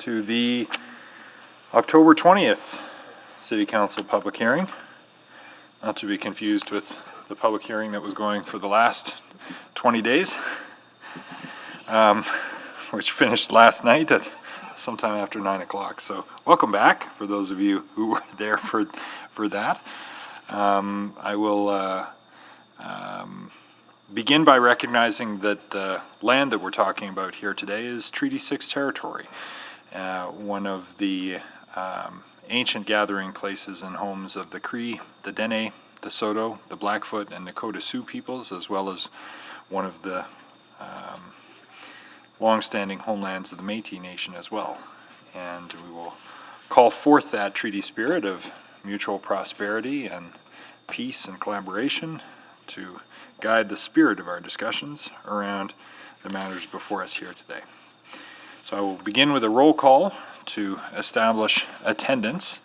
to the October 20th City Council public hearing. Not to be confused with the public hearing that was going for the last 20 days, which finished last night at sometime after 9 o'clock. So welcome back for those of you who were there for that. I will begin by recognizing that the land that we're talking about here today is Treaty 6 territory, one of the ancient gathering places and homes of the Cree, the Dene, the Saulteaux, the Blackfoot, and Nakota Sioux peoples, as well as one of the long-standing homelands of the Métis Nation as well. And we will call forth that treaty spirit of mutual prosperity and peace and collaboration to guide the spirit of our discussions around the matters before us here today. So I will begin with a roll call to establish attendance.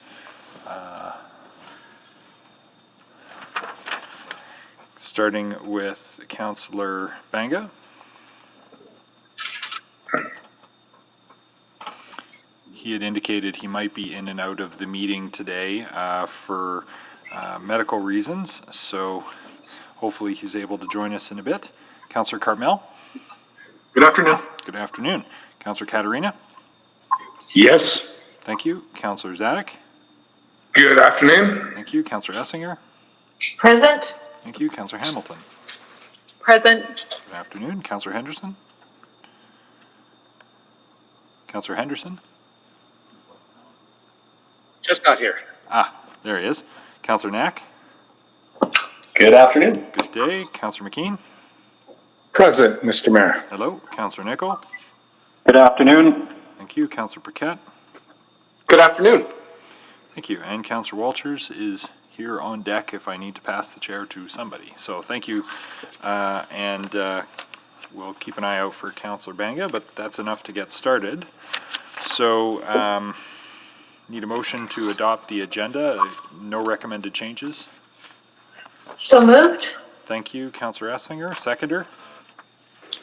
Starting with Councillor Banga. He had indicated he might be in and out of the meeting today for medical reasons, so hopefully he's able to join us in a bit. Councillor Cartmel. Good afternoon. Good afternoon. Councillor Katarina. Yes. Thank you. Councillor Zadek. Good afternoon. Thank you. Councillor Essinger. Present. Thank you. Councillor Hamilton. Present. Good afternoon. Councillor Henderson. Councillor Henderson. Just got here. There he is. Councillor Knack. Good afternoon. Good day. Councillor McKean. Present, Mr. Mayor. Hello. Councillor Nicol. Good afternoon. Thank you. Councillor Paquette. Good afternoon. Thank you. And Councillor Walters is here on deck if I need to pass the chair to somebody. So thank you. We'll keep an eye out for Councillor Banga, but that's enough to get started. So need a motion to adopt the agenda. No recommended changes. So moved. Thank you, Councillor Essinger. Seconder.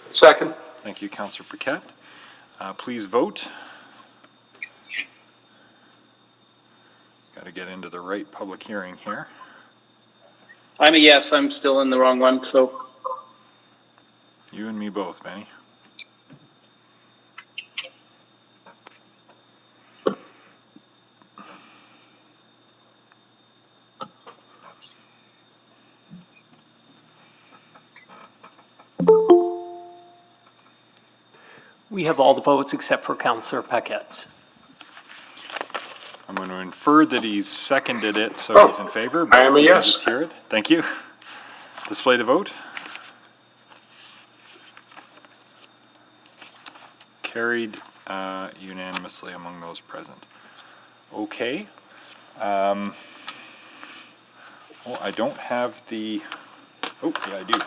Second. Thank you, Councillor Paquette. Please vote. Got to get into the right public hearing here. I'm a yes. I'm still in the wrong one, so. You and me both, Benny. We have all the votes except for Councillor Paquette's. I'm going to infer that he's seconded it, so he's in favor. I am a yes. Just hear it. Thank you. Display the vote. Carried unanimously among those present. Okay. Well, I don't have the. Oh, yeah, I do.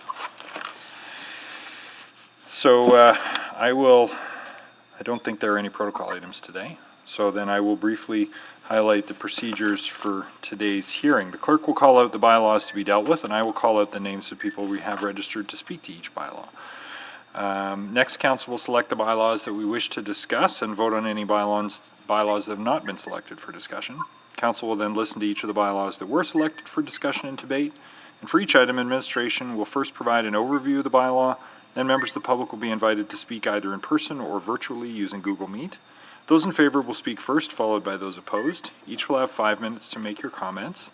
So I don't think there are any protocol items today. So then I will briefly highlight the procedures for today's hearing. The clerk will call out the bylaws to be dealt with, and I will call out the names of people we have registered to speak to each bylaw. Next, council will select the bylaws that we wish to discuss and vote on any bylaws that have not been selected for discussion. Council will then listen to each of the bylaws that were selected for discussion and debate. And for each item, administration will first provide an overview of the bylaw. Then members of the public will be invited to speak either in person or virtually using Google Meet. Those in favor will speak first, followed by those opposed. Each will have 5 minutes to make your comments.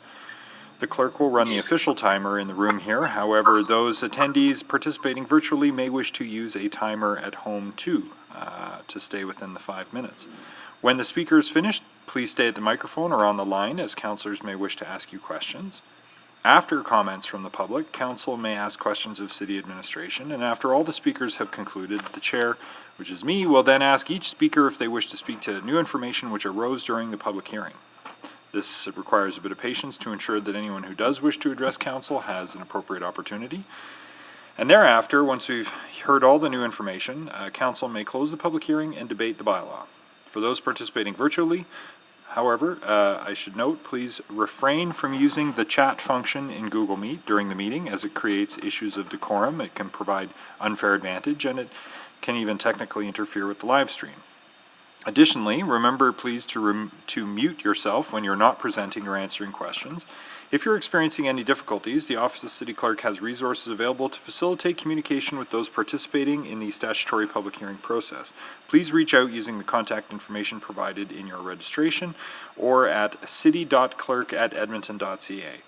The clerk will run the official timer in the room here. However, those attendees participating virtually may wish to use a timer at home too, to stay within the 5 minutes. When the speaker is finished, please stay at the microphone or on the line, as councillors may wish to ask you questions. After comments from the public, council may ask questions of city administration, and after all the speakers have concluded, the chair, which is me, will then ask each speaker if they wish to speak to new information which arose during the public hearing. This requires a bit of patience to ensure that anyone who does wish to address council has an appropriate opportunity. And thereafter, once we've heard all the new information, council may close the public hearing and debate the bylaw. For those participating virtually, however, I should note, please refrain from using the chat function in Google Meet during the meeting, as it creates issues of decorum. It can provide unfair advantage, and it can even technically interfere with the live stream. Additionally, remember please to mute yourself when you're not presenting or answering questions. If you're experiencing any difficulties, the Office of City Clerk has resources available to facilitate communication with those participating in the statutory public hearing process. Please reach out using the contact information provided in your registration or at city.clerk@edmonton.ca.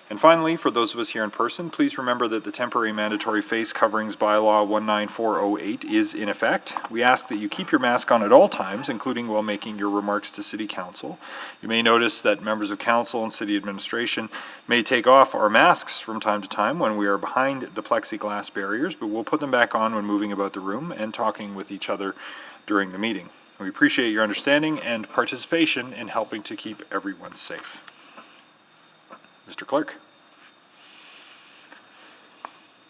And finally, for those of us here in person, please remember that the temporary mandatory face coverings bylaw 19408 is in effect. We ask that you keep your mask on at all times, including while making your remarks to City Council. You may notice that members of Council and City Administration may take off our masks from time to time when we are behind the plexiglass barriers, but we'll put them back on when moving about the room and talking with each other during the meeting. We appreciate your understanding and participation in helping to keep everyone safe. Mr. Clerk.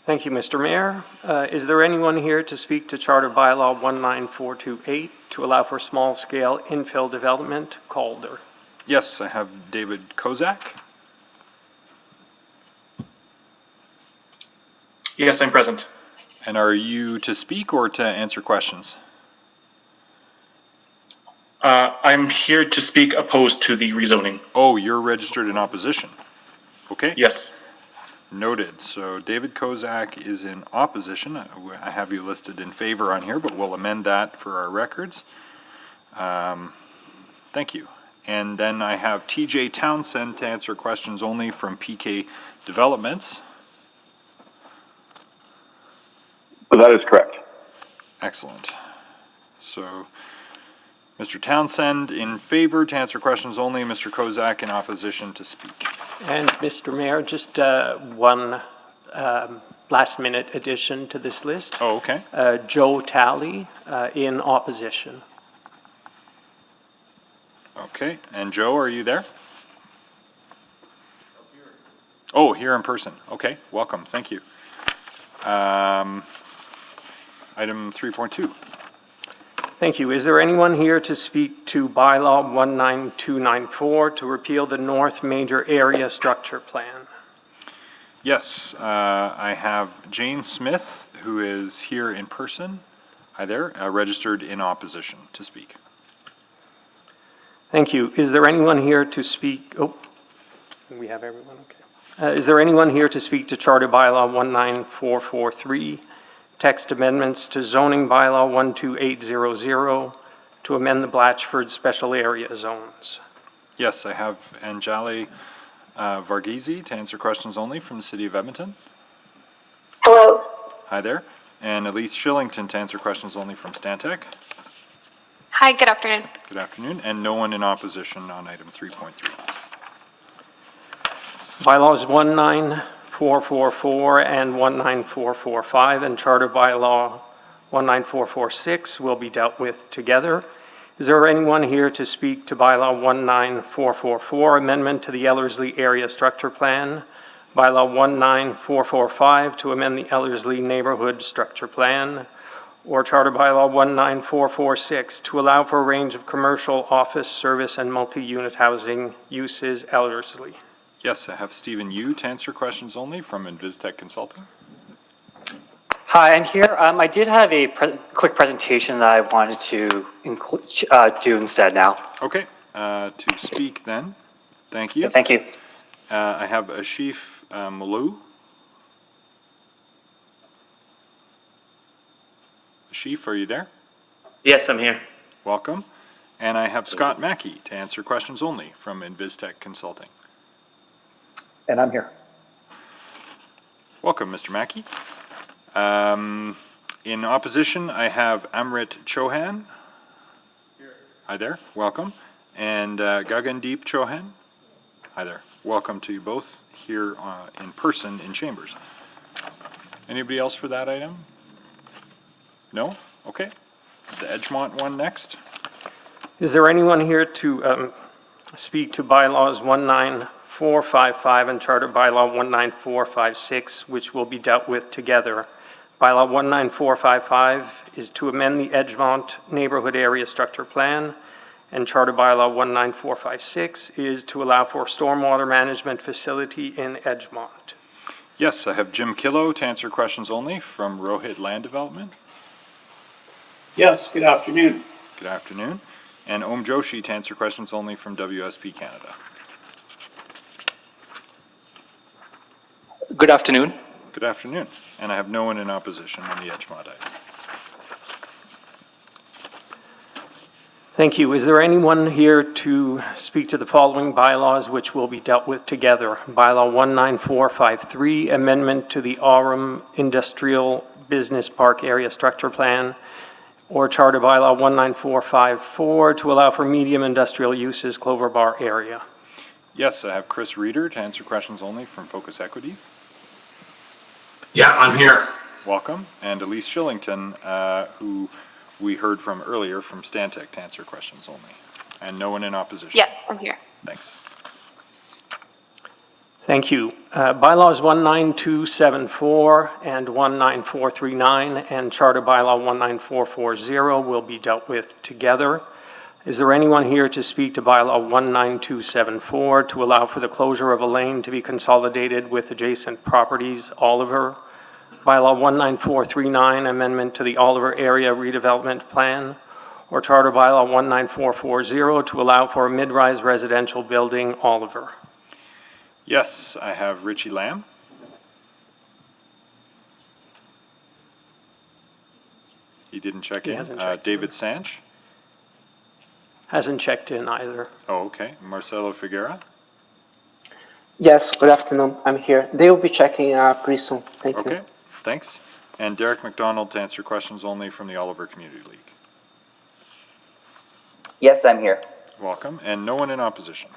Thank you, Mr. Mayor. Is there anyone here to speak to Charter Bylaw 19428 to allow for small-scale infill development, Calder? Yes, I have David Kozak. Yes, I'm present. And are you to speak or to answer questions? I'm here to speak opposed to the rezoning. Oh, you're registered in opposition. Okay. Yes. Noted. So David Kozak is in opposition. I have you listed in favor on here, but we'll amend that for our records. Thank you. And then I have TJ Townsend to answer questions only from PK Developments. That is correct. Excellent. So Mr. Townsend in favor to answer questions only, Mr. Kozak in opposition to speak. And Mr. Mayor, just one last-minute addition to this list. Oh, okay. Joe Talley in opposition. Okay, and Joe, are you there? Oh, here in person. Okay, welcome, thank you. Item 3.2. Thank you. Is there anyone here to speak to bylaw 19294 to repeal the North Major Area Structure Plan? Yes, I have Jane Smith, who is here in person. Hi there, registered in opposition to speak. Thank you. Is there anyone here to speak? Oh, we have everyone, okay. Is there anyone here to speak to Charter Bylaw 19443, text amendments to zoning bylaw 12800 to amend the Blatchford special area zones? Yes, I have Anjali Varghese to answer questions only from the City of Edmonton. Hello. Hi there. And Elise Shillington to answer questions only from Stantec. Hi, good afternoon. Good afternoon. And no one in opposition on item 3.3. Bylaws 19444 and 19445 and Charter Bylaw 19446 will be dealt with together. Is there anyone here to speak to Bylaw 19444, amendment to the Ellersly Area Structure Plan, Bylaw 19445 to amend the Ellersly Neighborhood Structure Plan, or Charter Bylaw 19446 to allow for a range of commercial, office, service, and multi-unit housing uses Ellersly? Yes, I have Stephen Yu to answer questions only from InvisTech Consulting. Hi, I'm here. I did have a quick presentation that I wanted to do instead now. Okay, to speak then. Thank you. Thank you. I have Ashif Malou. Ashif, are you there? Yes, I'm here. Welcome. And I have Scott Mackey to answer questions only from InvisTech Consulting. And I'm here. Welcome, Mr. Mackey. In opposition, I have Amrit Chauhan. Here. Hi there, welcome. And Gagandeep Chauhan. Hi there, welcome to you both here in person in Chambers. Anybody else for that item? No? Okay. The Edgemont one next. Is there anyone here to speak to bylaws 19455 and Charter Bylaw 19456, which will be dealt with together? Bylaw 19455 is to amend the Edgemont Neighborhood Area Structure Plan, and Charter Bylaw 19456 is to allow for stormwater management facility in Edgemont. Yes, I have Jim Killow to answer questions only from Rohit Land Development. Yes, good afternoon. Good afternoon. And Om Joshi to answer questions only from WSP Canada. Good afternoon. Good afternoon. And I have no one in opposition on the HMOD item. Thank you. Is there anyone here to speak to the following bylaws which will be dealt with together? Bylaw 19453, amendment to the Aurum Industrial Business Park Area Structure Plan, or Charter Bylaw 19454 to allow for medium industrial uses Clover Bar area. Yes, I have Chris Reeder to answer questions only from Focus Equities. Yeah, I'm here. Welcome. And Elise Shillington, who we heard from earlier from Stantec to answer questions only. And no one in opposition. Yes, I'm here. Thanks. Thank you. Bylaws 19274 and 19439 and Charter Bylaw 19440 will be dealt with together. Is there anyone here to speak to Bylaw 19274 to allow for the closure of a lane to be consolidated with adjacent properties, Oliver? Bylaw 19439, amendment to the Oliver Area Redevelopment Plan, or Charter Bylaw 19440 to allow for a mid-rise residential building, Oliver. Yes, I have Richie Lamb. He didn't check He in. hasn't checked David Sanch. Hasn't checked in either. Oh, okay. Marcelo Figuera. Yes, good afternoon. I'm here. They will be checking pretty soon. Thank you. Okay, thanks. And Derek McDonald to answer questions only from the Oliver Community League. Yes, I'm here. Welcome. And no one in opposition.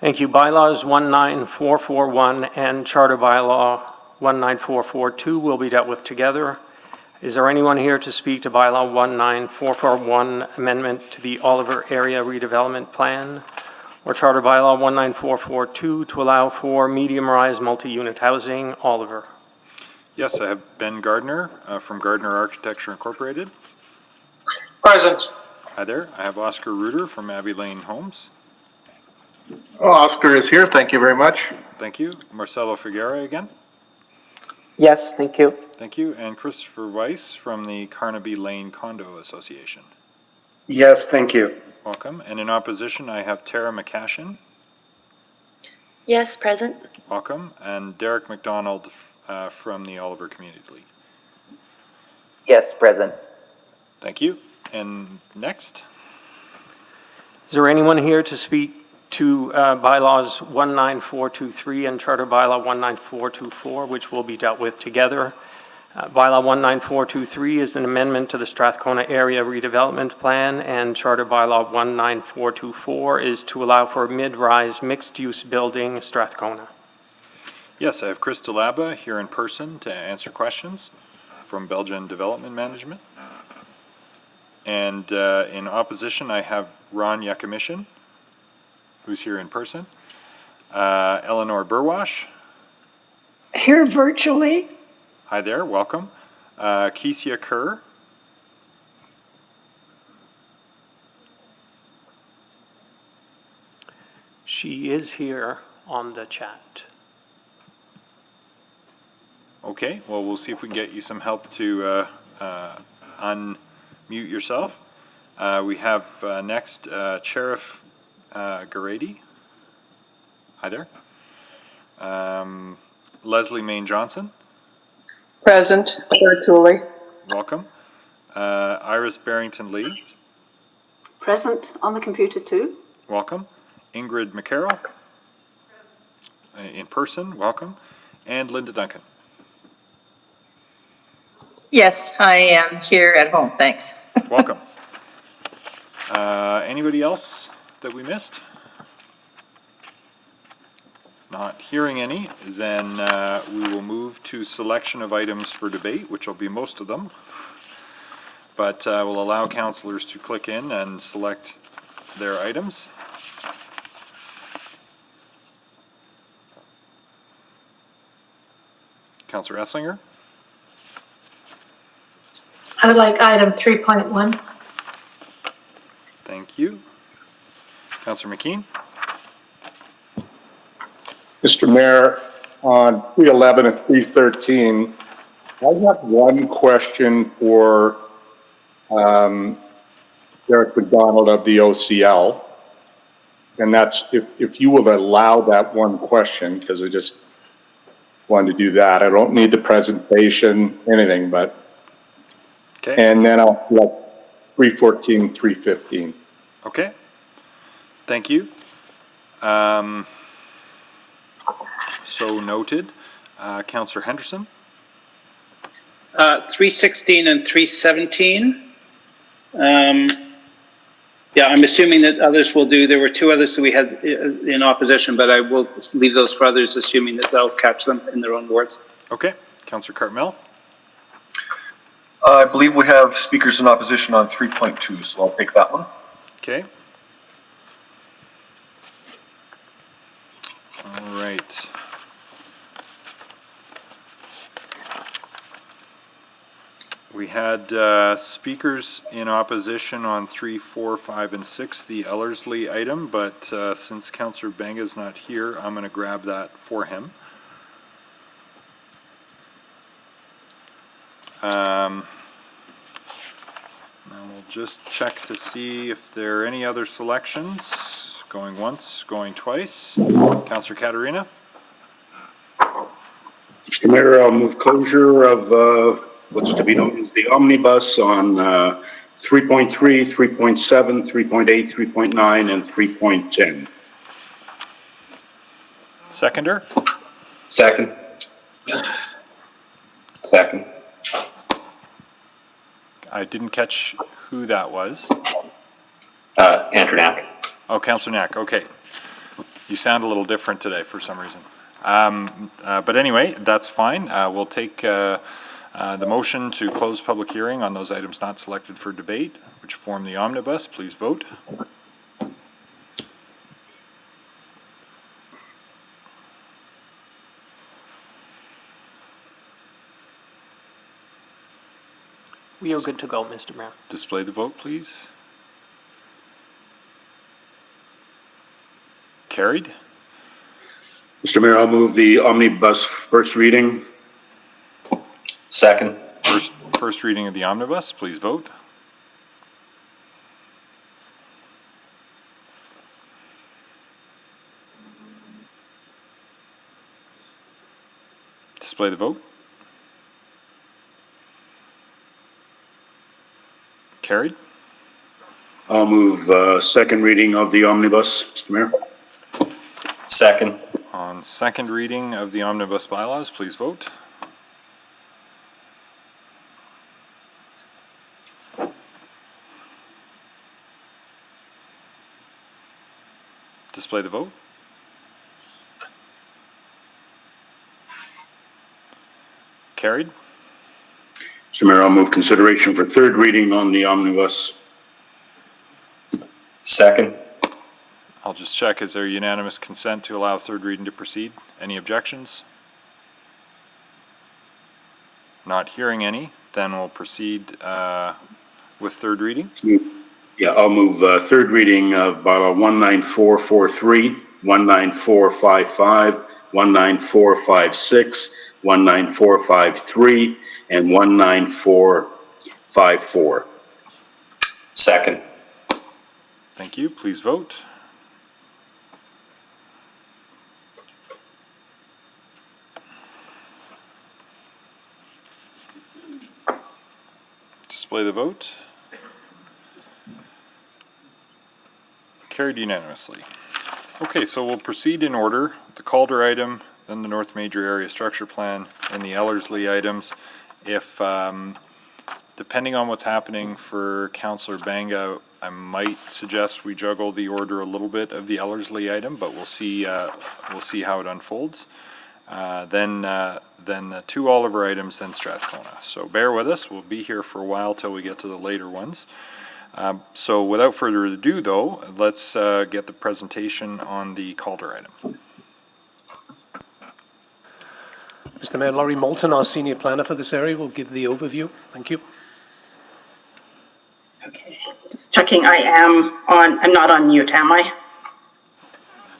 Thank you. Bylaws 19441 and Charter Bylaw 19442 will be dealt with together. Is there anyone here to speak to Bylaw 19441, amendment to the Oliver Area Redevelopment Plan, or Charter Bylaw 19442 to allow for medium-rise multi-unit housing, Oliver? Yes, I have Ben Gardner from Gardner Architecture Incorporated. Present. Hi there. I have Oscar Reuter from Abbey Lane Homes. Oscar is here. Thank you very much. Thank you. Marcelo Figuera again. Yes, thank you. Thank you. And Christopher Weiss from the Carnaby Lane Condo Association. Yes, thank you. Welcome. And in opposition, I have Tara McCashin. Yes, present. Welcome. And Derek McDonald from the Oliver Community League. Yes, present. Thank you. And next. Is there anyone here to speak to Bylaws 19423 and Charter Bylaw 19424, which will be dealt with together? Bylaw 19423 is an amendment to the Strath Kona Area Redevelopment Plan, and Charter Bylaw 19424 is to allow for a mid-rise mixed-use building, Strath Kona. Yes, I have Chris DeLaba here in person to answer questions from Belgian Development Management. And in opposition, I have Ron Yakamishin, who's here in person. Eleanor Burwash. Here virtually. Hi there, welcome. Kesia Kerr. She is here on the chat. Okay, well, we'll see if we can get you some help to unmute yourself. We have next Sheriff Garady. Hi there. Leslie Main Johnson. Present, virtually. Welcome. Iris Barrington Lee. Present on the computer too. Welcome. Ingrid McCarroll. In person, welcome. And Linda Duncan. Yes, I am here at home. Thanks. Welcome. Anybody else that we missed? Not hearing any, then we will move to selection of items for debate, which will be most of them. But we'll allow councillors to click in and select their items. Councillor Esslinger? I would like item 3.1. Thank you. Councillor McKean? Mr. Mayor, on 311 and 313, I have one question for Derek McDonald of the OCL. And that's, if you will allow that one question, because I just wanted to do that. I don't need the presentation, anything, but. Okay. And then I'll select 314, 315. Okay. Thank you. So noted. Councillor Henderson? 316 and 317. Yeah, I'm assuming that others will do. There were two others that we had in opposition, but I will leave those for others, assuming that they'll catch them in their own words. Okay. Councillor Cartmel? I believe we have speakers in opposition on 3.2, so I'll take that one. Okay. All right. We had speakers in opposition on 3, 4, 5, and 6, the Ellersly item, but since Councillor Benga's not here, I'm going to grab that for him. And we'll just check to see if there are any other selections. Going once, going twice. Councillor Katarina? Mr. Mayor, I'll move closure of what's to be known as the omnibus on 3.3, 3.7, 3.8, 3.9, and 3.10. Seconder? Second. Second. I didn't catch who that was. Andrew Knack. Oh, Councillor Knack, okay. You sound a little different today for some reason. But anyway, that's fine. We'll take the motion to close public hearing on those items not selected for debate, which form the omnibus. Please vote. We are good to go, Mr. Mayor. Display the vote, please. Carried. Mr. Mayor, I'll move the omnibus first reading. Second. First reading of the omnibus. Please vote. Display the vote. Carried. I'll move second reading of the omnibus, Mr. Mayor. Second. On second reading of the omnibus bylaws, please vote. Display the vote. Carried. Mr. Mayor, I'll move consideration for third reading on the omnibus. Second. I'll just check, is there unanimous consent to allow third reading to proceed? Any objections? Not hearing any, then we'll proceed with third reading. Yeah, I'll move third reading of bylaw 19443, 19455, 19456, 19453, and 19454. Second. Thank you. Please vote. Display the vote. Carried unanimously. Okay, so we'll proceed in order. The Calder item, then the North Major Area Structure Plan, and the Ellersly items. If, depending on what's happening for Councillor Banga, I might suggest we juggle the order a little bit of the Ellersly item, but we'll see how it unfolds. Then the two Oliver items, then Strath Kona. So bear with us. We'll be here for a while till we get to the later ones. So without further ado, though, let's get the presentation on the Calder item. Mr. Mayor, Laurie Moulton, our senior planner for this area, will give the overview. Thank you. Okay, just checking. I'm not on mute, am I?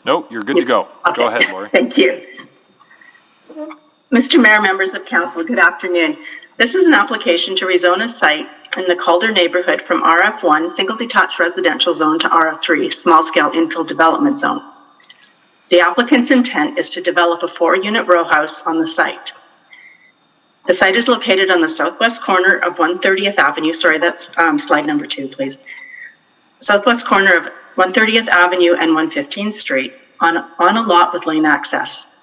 No, you're good to go. Okay. Go ahead, Laurie. Thank you. Mr. Mayor, members of council, good afternoon. This is an application to rezone a site in the Calder neighborhood from RF1, single detached residential zone, to RF3, small scale infill development zone. The applicant's intent is to develop a 4-unit row house on the site. The site is located on the southwest corner of 130th Avenue. Sorry, that's slide number 2, please. Southwest corner of 130th Avenue and 115th Street on a lot with lane access.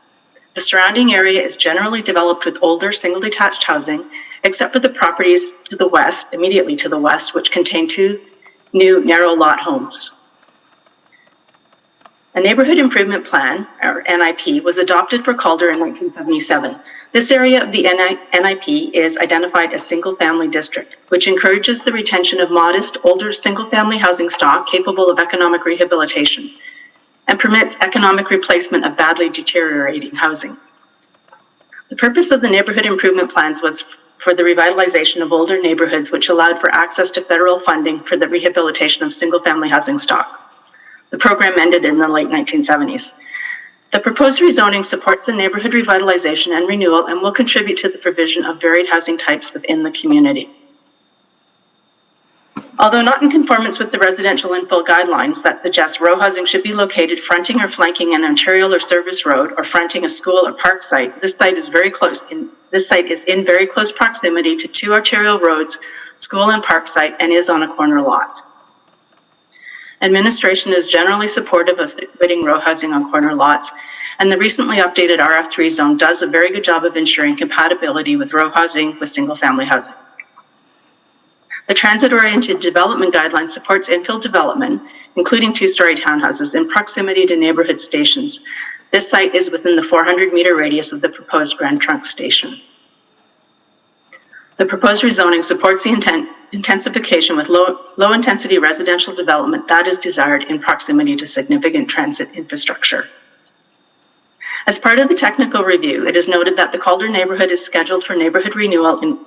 The surrounding area is generally developed with older single detached housing, except for the properties to the west, immediately to the west, which contain 2 new narrow lot homes. A neighborhood improvement plan, or NIP, was adopted for Calder in 1977. This area of the NIP is identified as single-family district, which encourages the retention of modest, older single-family housing stock capable of economic rehabilitation and permits economic replacement of badly deteriorating housing. The purpose of the neighborhood improvement plans was for the revitalization of older neighborhoods, which allowed for access to federal funding for the rehabilitation of single-family housing stock. The program ended in the late 1970s. The proposed rezoning supports the neighborhood revitalization and renewal and will contribute to the provision of varied housing types within the community. Although not in conformance with the residential infill guidelines that suggest row housing should be located fronting or flanking an arterial or service road or fronting a school or park site, this site is in very close proximity to 2 arterial roads, school and park site, and is on a corner lot. Administration is generally supportive of situating row housing on corner lots, and the recently updated RF3 zone does a very good job of ensuring compatibility with row housing with single-family housing. The transit-oriented development guideline supports infill development, including 2-story townhouses, in proximity to neighborhood stations. This site is within the 400-meter radius of the proposed Grand Trunk station. The proposed rezoning supports the intensification with low-intensity residential development that is desired in proximity to significant transit infrastructure. As part of the technical review, it is noted that the Calder neighborhood is scheduled for neighborhood renewal in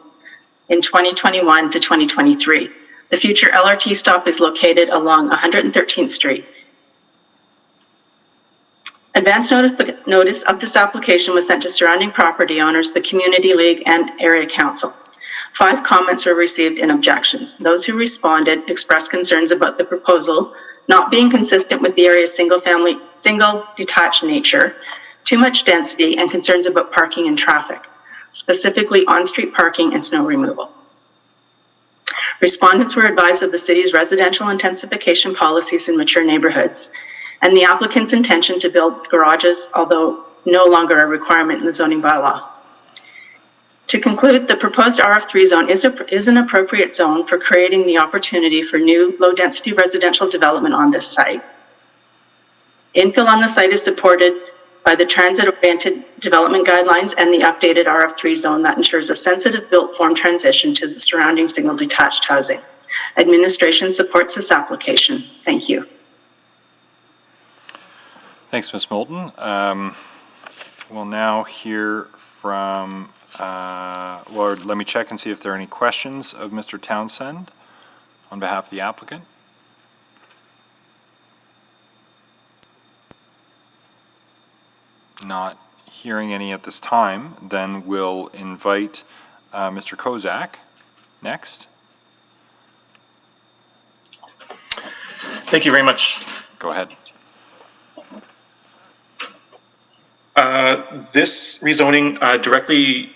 2021 to 2023. The future LRT stop is located along 113th Street. Advance notice of this application was sent to surrounding property owners, the Community League, and Area Council. 5 comments were received in objections. Those who responded expressed concerns about the proposal not being consistent with the area's single detached nature, too much density, and concerns about parking and traffic, specifically on-street parking and snow removal. Respondents were advised of the city's residential intensification policies in mature neighborhoods and the applicant's intention to build garages, although no longer a requirement in the zoning bylaw. To conclude, the proposed RF3 zone is an appropriate zone for creating the opportunity for new low-density residential development on this site. Infill on the site is supported by the transit-oriented development guidelines and the updated RF3 zone that ensures a sensitive built form transition to the surrounding single detached housing. Administration supports this application. Thank you. Thanks, Ms. Moulton. We'll now hear from, Lord, let me check and see if there are any questions of Mr. Townsend on behalf of the applicant. Not hearing any at this time, then we'll invite Mr. Kozak next. Thank you very much. Go ahead. This rezoning directly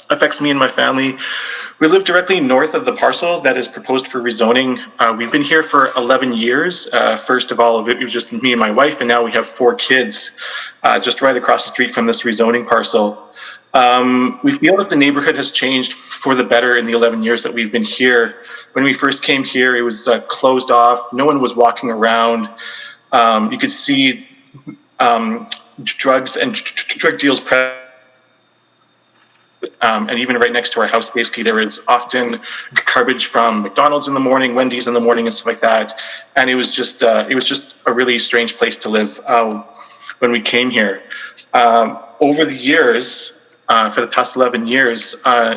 affects me and my family. We live directly north of the parcel that is proposed for rezoning. We've been here for 11 years. First of all, it was just me and my wife, and now we have 4 kids just right across the street from this rezoning parcel. We feel that the neighborhood has changed for the better in the 11 years that we've been here. When we first came here, it was closed off. No one was walking around. You could see drugs and drug deals and even right next to our house, basically, there is often garbage from McDonald's in the morning, Wendy's in the morning, and stuff like that. And it was just a really strange place to live when we came here. Over the years, for the past 11 years,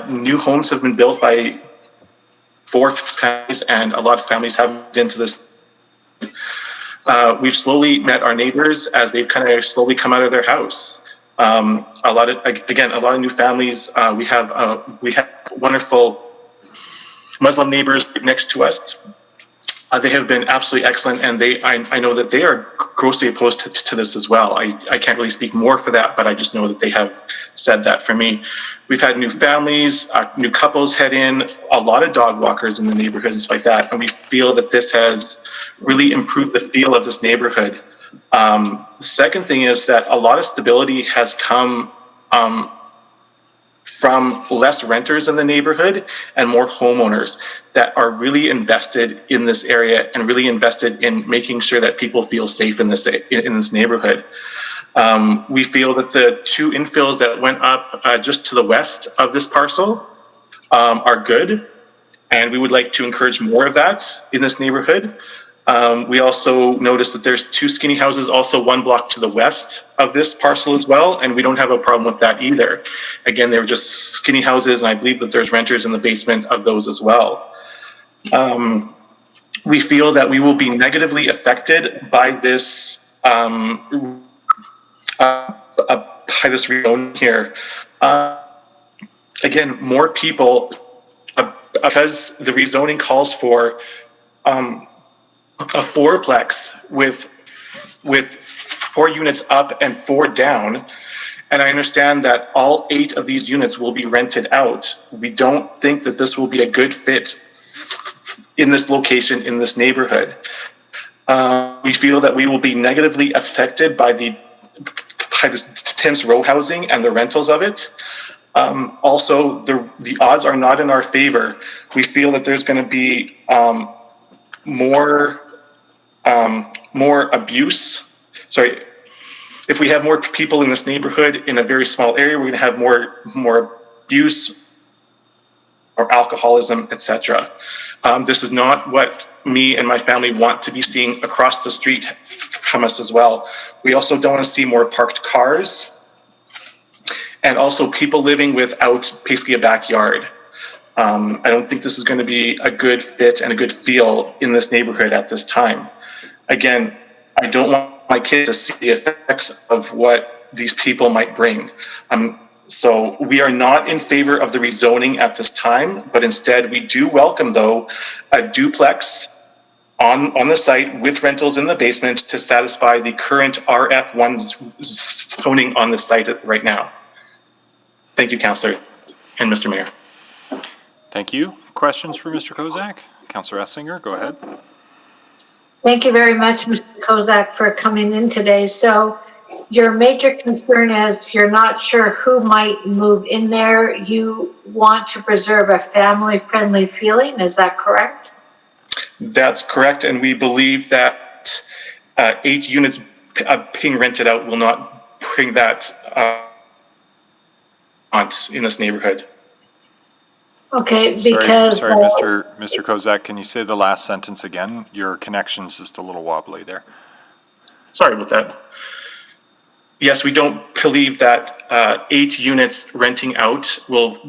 new homes have been built by 4 families, and a lot of families have moved into this. We've slowly met our neighbors as they've kind of slowly come out of their house. A lot of new families. We have wonderful Muslim neighbors next to us. They have been absolutely excellent, and I know that they are grossly opposed to this as well. I can't really speak more for that, but I just know that they have said that for me. We've had new families, new couples head in, a lot of dog walkers in the neighborhood and stuff like that, and we feel that this has really improved the feel of this neighborhood. The second thing is that a lot of stability has come from less renters in the neighborhood and more homeowners that are really invested in this area and really invested in making sure that people feel safe in this neighborhood. We feel that the 2 infills that went up just to the west of this parcel are good, and we would like to encourage more of that in this neighborhood. We also noticed that there's 2 skinny houses, also 1 block to the west of this parcel as well, and we don't have a problem with that either. Again, they were just skinny houses, and I believe that there's renters in the basement of those as well. We feel that we will be negatively affected by this rezone here. Again, more people, because the rezoning calls for a 4-plex with 4 units up and 4 down, and I understand that all 8 of these units will be rented out. We don't think that this will be a good fit in this location, in this neighborhood. We feel that we will be negatively affected by this tense row housing and the rentals of it. Also, the odds are not in our favor. We feel that there's going to be more abuse. Sorry, if we have more people in this neighborhood in a very small area, we're going to have more abuse or alcoholism, etc. This is not what me and my family want to be seeing across the street from us as well. We also don't want to see more parked cars and also people living without basically a backyard. I don't think this is going to be a good fit and a good feel in this neighborhood at this time. Again, I don't want my kids to see the effects of what these people might bring. So we are not in favor of the rezoning at this time, but instead we do welcome, though, a duplex on the site with rentals in the basement to satisfy the current RF1 zoning on the site right now. Thank you, Councillor and Mr. Mayor. Thank you. Questions for Mr. Kozak? Councillor Essinger, go ahead. Thank you very much, Mr. Kozak, for coming in today. So your major concern is you're not sure who might move in there. You want to preserve a family-friendly feeling. Is that correct? That's correct, and we believe that 8 units being rented out will not bring that in this neighborhood. Okay, because... Sorry, Mr. Kozak, can you say the last sentence again? Your connection's just a little wobbly there. Sorry about that. Yes, we don't believe that 8 units renting out will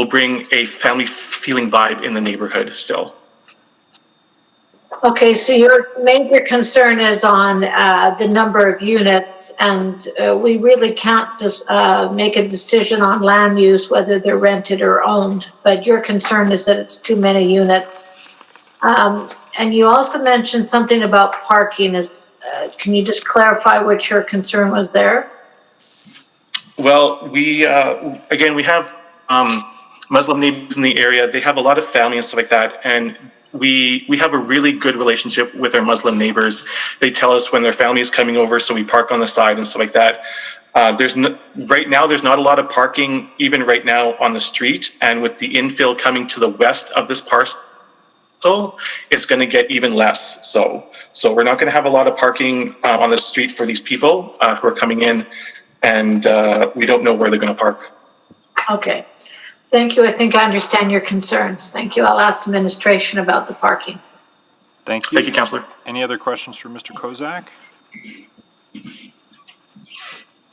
bring a family feeling vibe in the neighborhood still. Okay, so your major concern is on the number of units, and we really can't just make a decision on land use, whether they're rented or owned, but your concern is that it's too many units. And you also mentioned something about parking. Can you just clarify what your concern was there? Well, we have Muslim neighbors in the area. They have a lot of family and stuff like that, and we have a really good relationship with our Muslim neighbors. They tell us when their family is coming over, so we park on the side and stuff like that. Right now, there's not a lot of parking even right now on the street, and with the infill coming to the west of this parcel, it's going to get even less. So we're not going to have a lot of parking on the street for these people who are coming in, and we don't know where they're going to park. Okay. Thank you. I think I understand your concerns. Thank you. I'll ask administration about the parking. Thank you. Thank you, Councillor. Any other questions for Mr. Kozak?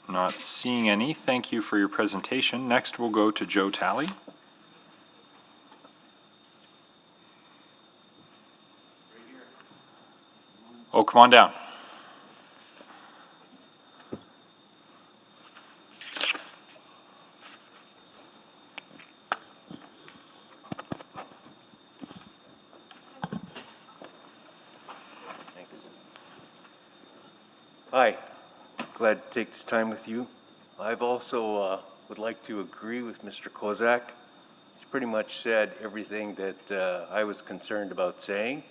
Not seeing any. Thank you for your presentation. Next, we'll go to Joe Talley. Oh, come on down. Hi, glad to take this time with you. I've also would like to agree with Mr. Kozak. He's pretty much said everything that I was concerned about saying.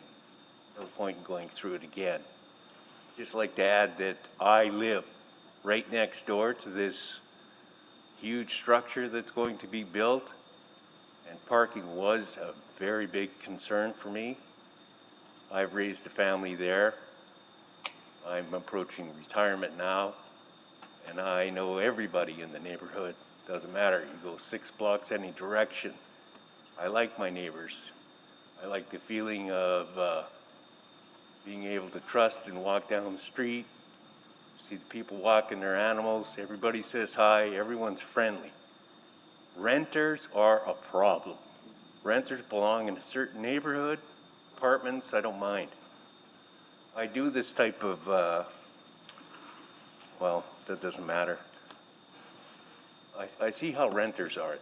No point in going through it again. Just like to add that I live right next door to this huge structure that's going to be built, and parking was a very big concern for me. I've raised a family there. I'm approaching retirement now, and I know everybody in the neighborhood. Doesn't matter, you go 6 blocks any direction. I like my neighbors. I like the feeling of being able to trust and walk down the street, see the people walking their animals, everybody says hi, everyone's friendly. Renters are a problem. Renters belong in a certain neighborhood, apartments, I don't mind. I do this type of, well, that doesn't matter. I see how renters are.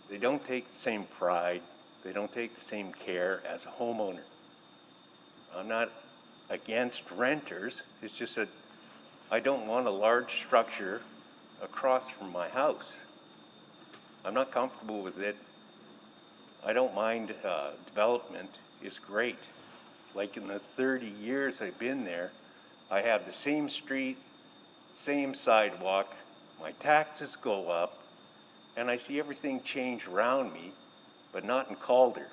They don't take the same pride, they don't take the same care as a homeowner. I'm not against renters, it's just that I don't want a large structure across from my house. I'm not comfortable with it. I don't mind development, it's great. Like in the 30 years I've been there, I have the same street, same sidewalk, my taxes go up, and I see everything change around me, but not in Calder.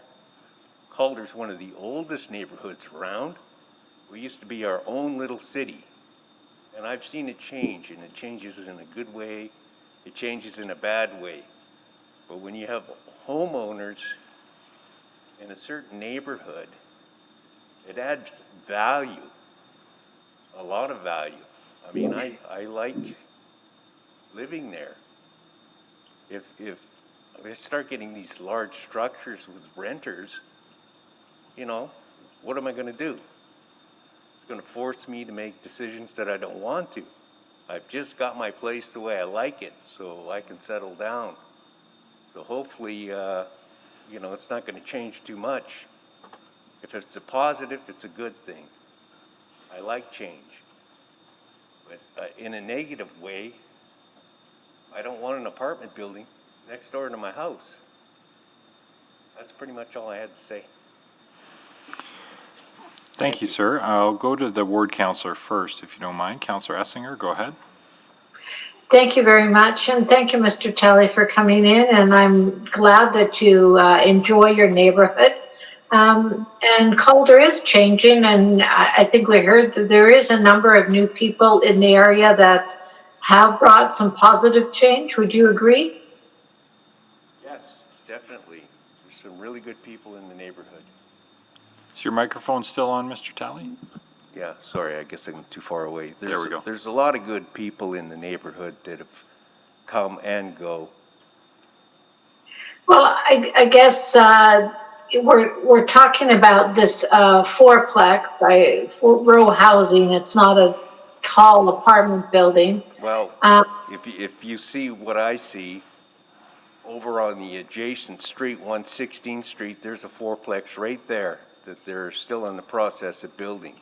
Calder's one of the oldest neighborhoods around. We used to be our own little city, and I've seen it change, and it changes in a good way, it changes in a bad way. But when you have homeowners in a certain neighborhood, it adds value, a lot of value. I mean, I like living there. If I start getting these large structures with renters, you know, what am I going to do? It's going to force me to make decisions that I don't want to. I've just got my place the way I like it, so I can settle down. So hopefully, you know, it's not going to change too much. If it's a positive, it's a good thing. I like change. But in a negative way, I don't want an apartment building next door to my house. That's pretty much all I had to say. Thank you, sir. I'll go to the ward councillor first, if you don't mind. Councillor Essinger, go ahead. Thank you very much, and thank you, Mr. Telly, for coming in, and I'm glad that you enjoy your neighborhood. And Calder is changing, and I think we heard that there is a number of new people in the area that have brought some positive change. Would you agree? Yes, definitely. There's some really good people in the neighborhood. Is your microphone still on, Mr. Talley? Yeah, sorry, I guess I'm too far away. There we go. There's a lot of good people in the neighborhood that have come and go. Well, I guess we're talking about this fourplex by row housing. It's not a tall apartment building. Well, if you see what I see, over on the adjacent street, 116th Street, there's a fourplex right there that they're still in the process of building.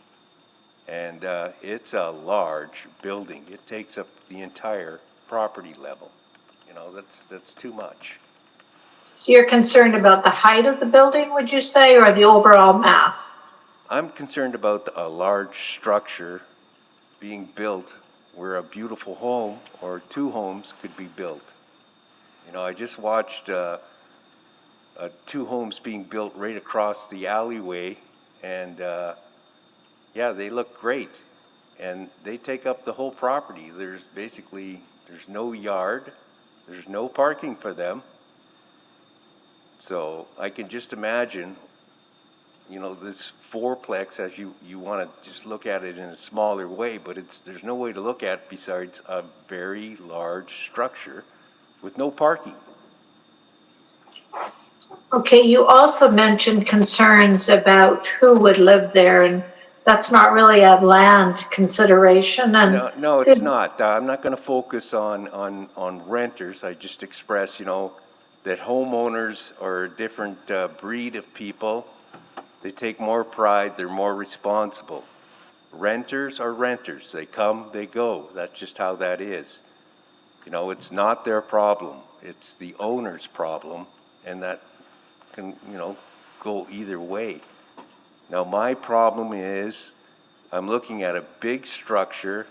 And it's a large building. It takes up the entire property level. You know, that's too much. So you're concerned about the height of the building, would you say, or the overall mass? I'm concerned about a large structure being built where a beautiful home or two homes could be built. You know, I just watched 2 homes being built right across the alleyway, and yeah, they look great, and they take up the whole property. There's no yard, there's no parking for them. So I can just imagine, you know, this fourplex, as you want to just look at it in a smaller way, but there's no way to look at it besides a very large structure with no parking. Okay, you also mentioned concerns about who would live there, and that's not really a land consideration. And No, it's not. I'm not going to focus on renters. I just express, you know, that homeowners are a different breed of people. They take more pride. They're more responsible. Renters are renters. They come, they go. That's just how that is. You know, it's not their problem. It's the owner's problem, and that can, you know, go either way. Now, my problem is I'm looking at a big structure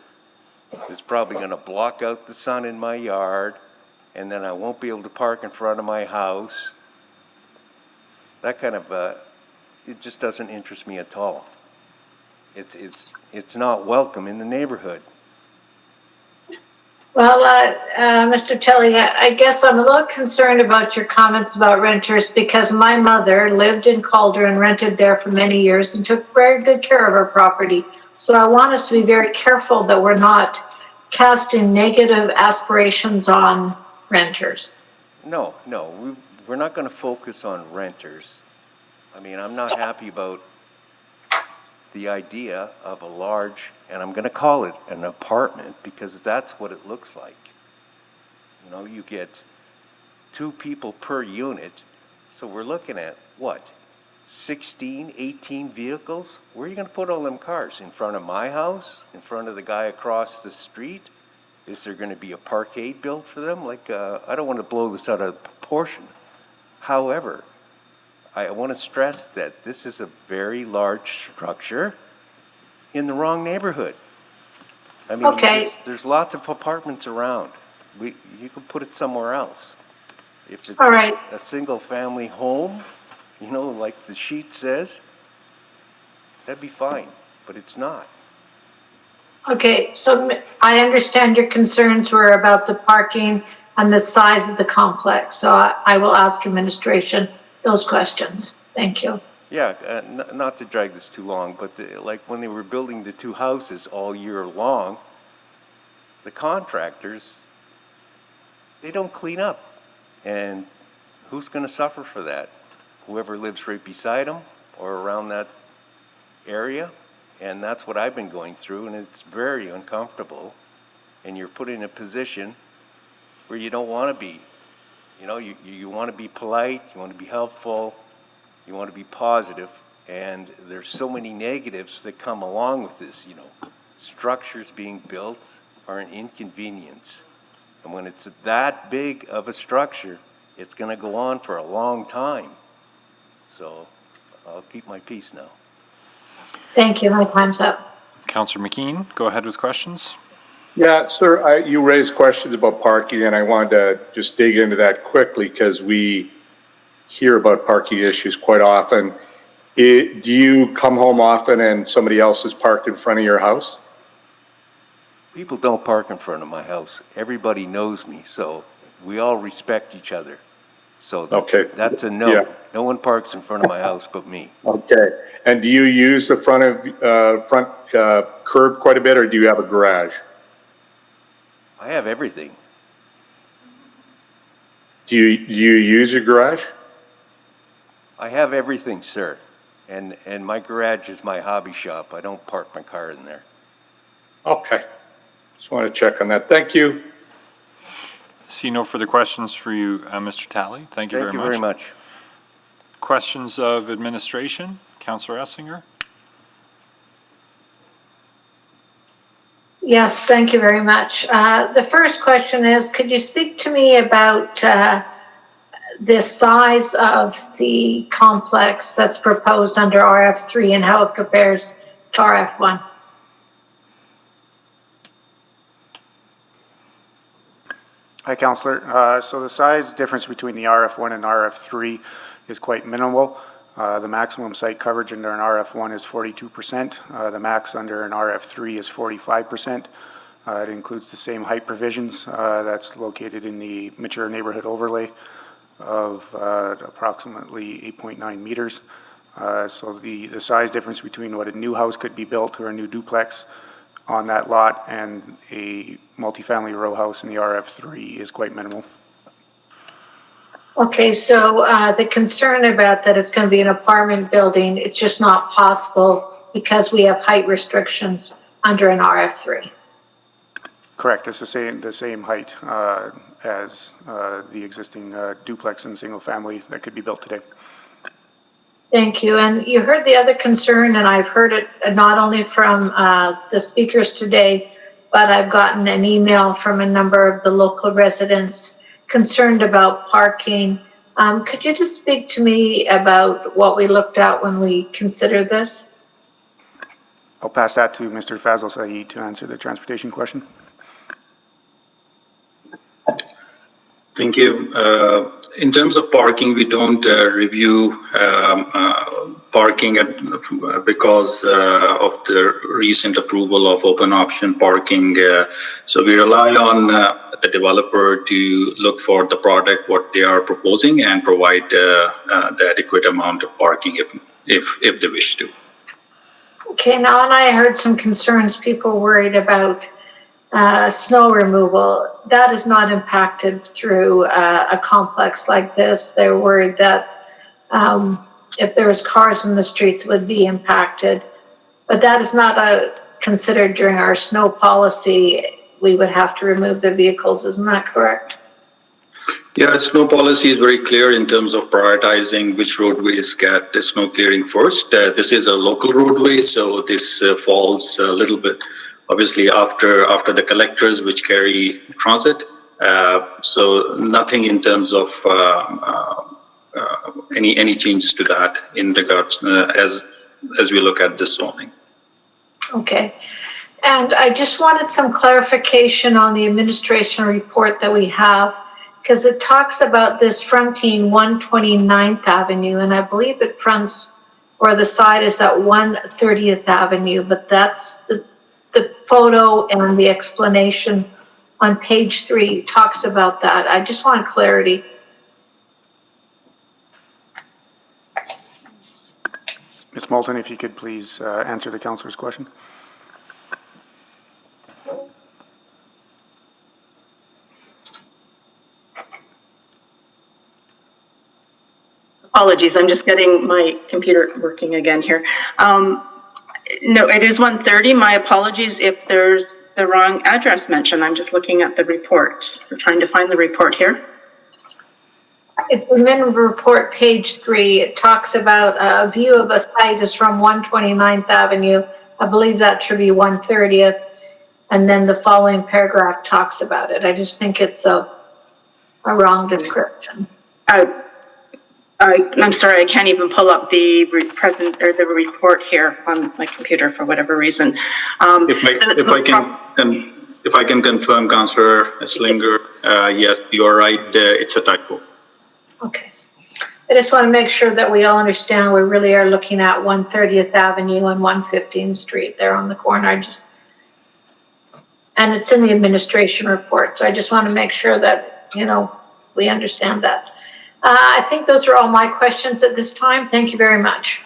that's probably going to block out the sun in my yard, and then I won't be able to park in front of my house. That kind of, it just doesn't interest me at all. It's not welcome in the neighborhood. Well, Mr. Tilley, I guess I'm a little concerned about your comments about renters because my mother lived in Calder and rented there for many years and took very good care of her property. So I want us to be very careful that we're not casting negative aspirations on renters. No, we're not going to focus on renters. I mean, I'm not happy about the idea of a large, and I'm going to call it an apartment because that's what it looks like. You know, you get 2 people per unit, so we're looking at what, 16, 18 vehicles? Where are you going to put all them cars? In front of my house? In front of the guy across the street? Is there going to be a parkade built for them? Like, I don't want to blow this out of proportion. However, I want to stress that this is a very large structure in the wrong neighborhood. I mean, there's lots of apartments around. You can put it somewhere else. If it's all right. a single family home, you know, like the sheet says, that'd be fine, but it's not. Okay, so I understand your concerns were about the parking and the size of the complex. So I will ask administration those questions. Thank you. Yeah, not to drag this too long, but like when they were building the 2 houses all year long, the contractors, they don't clean up. And who's going to suffer for that? Whoever lives right beside them or around that area. And that's what I've been going through, and it's very uncomfortable. And you're put in a position where you don't want to be. You know, you want to be polite, you want to be helpful, you want to be positive, and there's so many negatives that come along with this, you know. Structures being built are an inconvenience. And when it's that big of a structure, it's going to go on for a long time. So I'll keep my peace now. Thank you. My time's up. Councillor McKean, go ahead with questions. Yeah, sir, you raised questions about parking, and I wanted to just dig into that quickly because we hear about parking issues quite often. Do you come home often and somebody else is parked in front of your house? People don't park in front of my house. Everybody knows me, so we all respect each other. So that's a no. Yeah. No one parks in front of my house but me. Okay. And do you use the front curb quite a bit, or do you have a garage? I have everything. Do you use your garage? I have everything, sir. And my garage is my hobby shop. I don't park my car in there. Okay. Just want to check on that. Thank you. See no further questions for you, Mr. Talley. Thank you very much. Thank you very much. Questions of administration? Councillor Essinger? Yes, thank you very much. The first question is, could you speak to me about the size of the complex that's proposed under RF3 and how it compares to RF1? Hi, Councillor. So the size difference between the RF1 and RF3 is quite minimal. The maximum site coverage under an RF1 is 42%. The max under an RF3 is 45%. It includes the same height provisions that's located in the mature neighborhood overlay of approximately 8.9 meters. So the size difference between what a new house could be built or a new duplex on that lot and a multifamily row house in the RF3 is quite minimal. Okay, so the concern about that it's going to be an apartment building, it's just not possible because we have height restrictions under an RF3. Correct. It's the same height as the existing duplex and single family that could be built today. Thank you. And you heard the other concern, and I've heard it not only from the speakers today, but I've gotten an email from a number of the local residents concerned about parking. Could you just speak to me about what we looked at when we considered this? I'll pass that to Mr. Fazal Saeed to answer the transportation question. Thank you. In terms of parking, we don't review parking because of the recent approval of open option parking. So we rely on the developer to look for the product, what they are proposing, and provide the adequate amount of parking if they wish to. Okay, now, and I heard some concerns, people worried about snow removal. That is not impacted through a complex like this. They're worried that if there was cars in the streets, it would be impacted. But that is not considered during our snow policy. We would have to remove the vehicles, isn't that correct? Yeah, snow policy is very clear in terms of prioritizing which roadways get the snow clearing first. This is a local roadway, so this falls a little bit obviously after the collectors which carry transit. So nothing in terms of any changes to that in regards as we look at this zoning. Okay. And I just wanted some clarification on the administration report that we have, because it talks about this fronting 129th Avenue, and I believe it fronts, or the side is at 130th Avenue, but that's the photo and the explanation on page 3 talks about that. I just want clarity. Ms. Moulton, if you could please answer the councillor's question. Apologies, I'm just getting my computer working again here. No, it is 130. My apologies if there's the wrong address mentioned. I'm just looking at the report. We're trying to find the report here. It's the minimum report, page 3. It talks about a view of a site is from 129th Avenue. I believe that should be 130th. And then the following paragraph talks about it. I just think it's a wrong description. I'm sorry, I can't even pull up the report here on my computer for whatever reason. If I can confirm, Councillor Slinger, yes, you are right. It's a typo. Okay. I just want to make sure that we all understand we really are looking at 130th Avenue and 115th Street there on the corner. And it's in the administration report. So I just want to make sure that, we understand that. I think those are all my questions at this time. Thank you very much.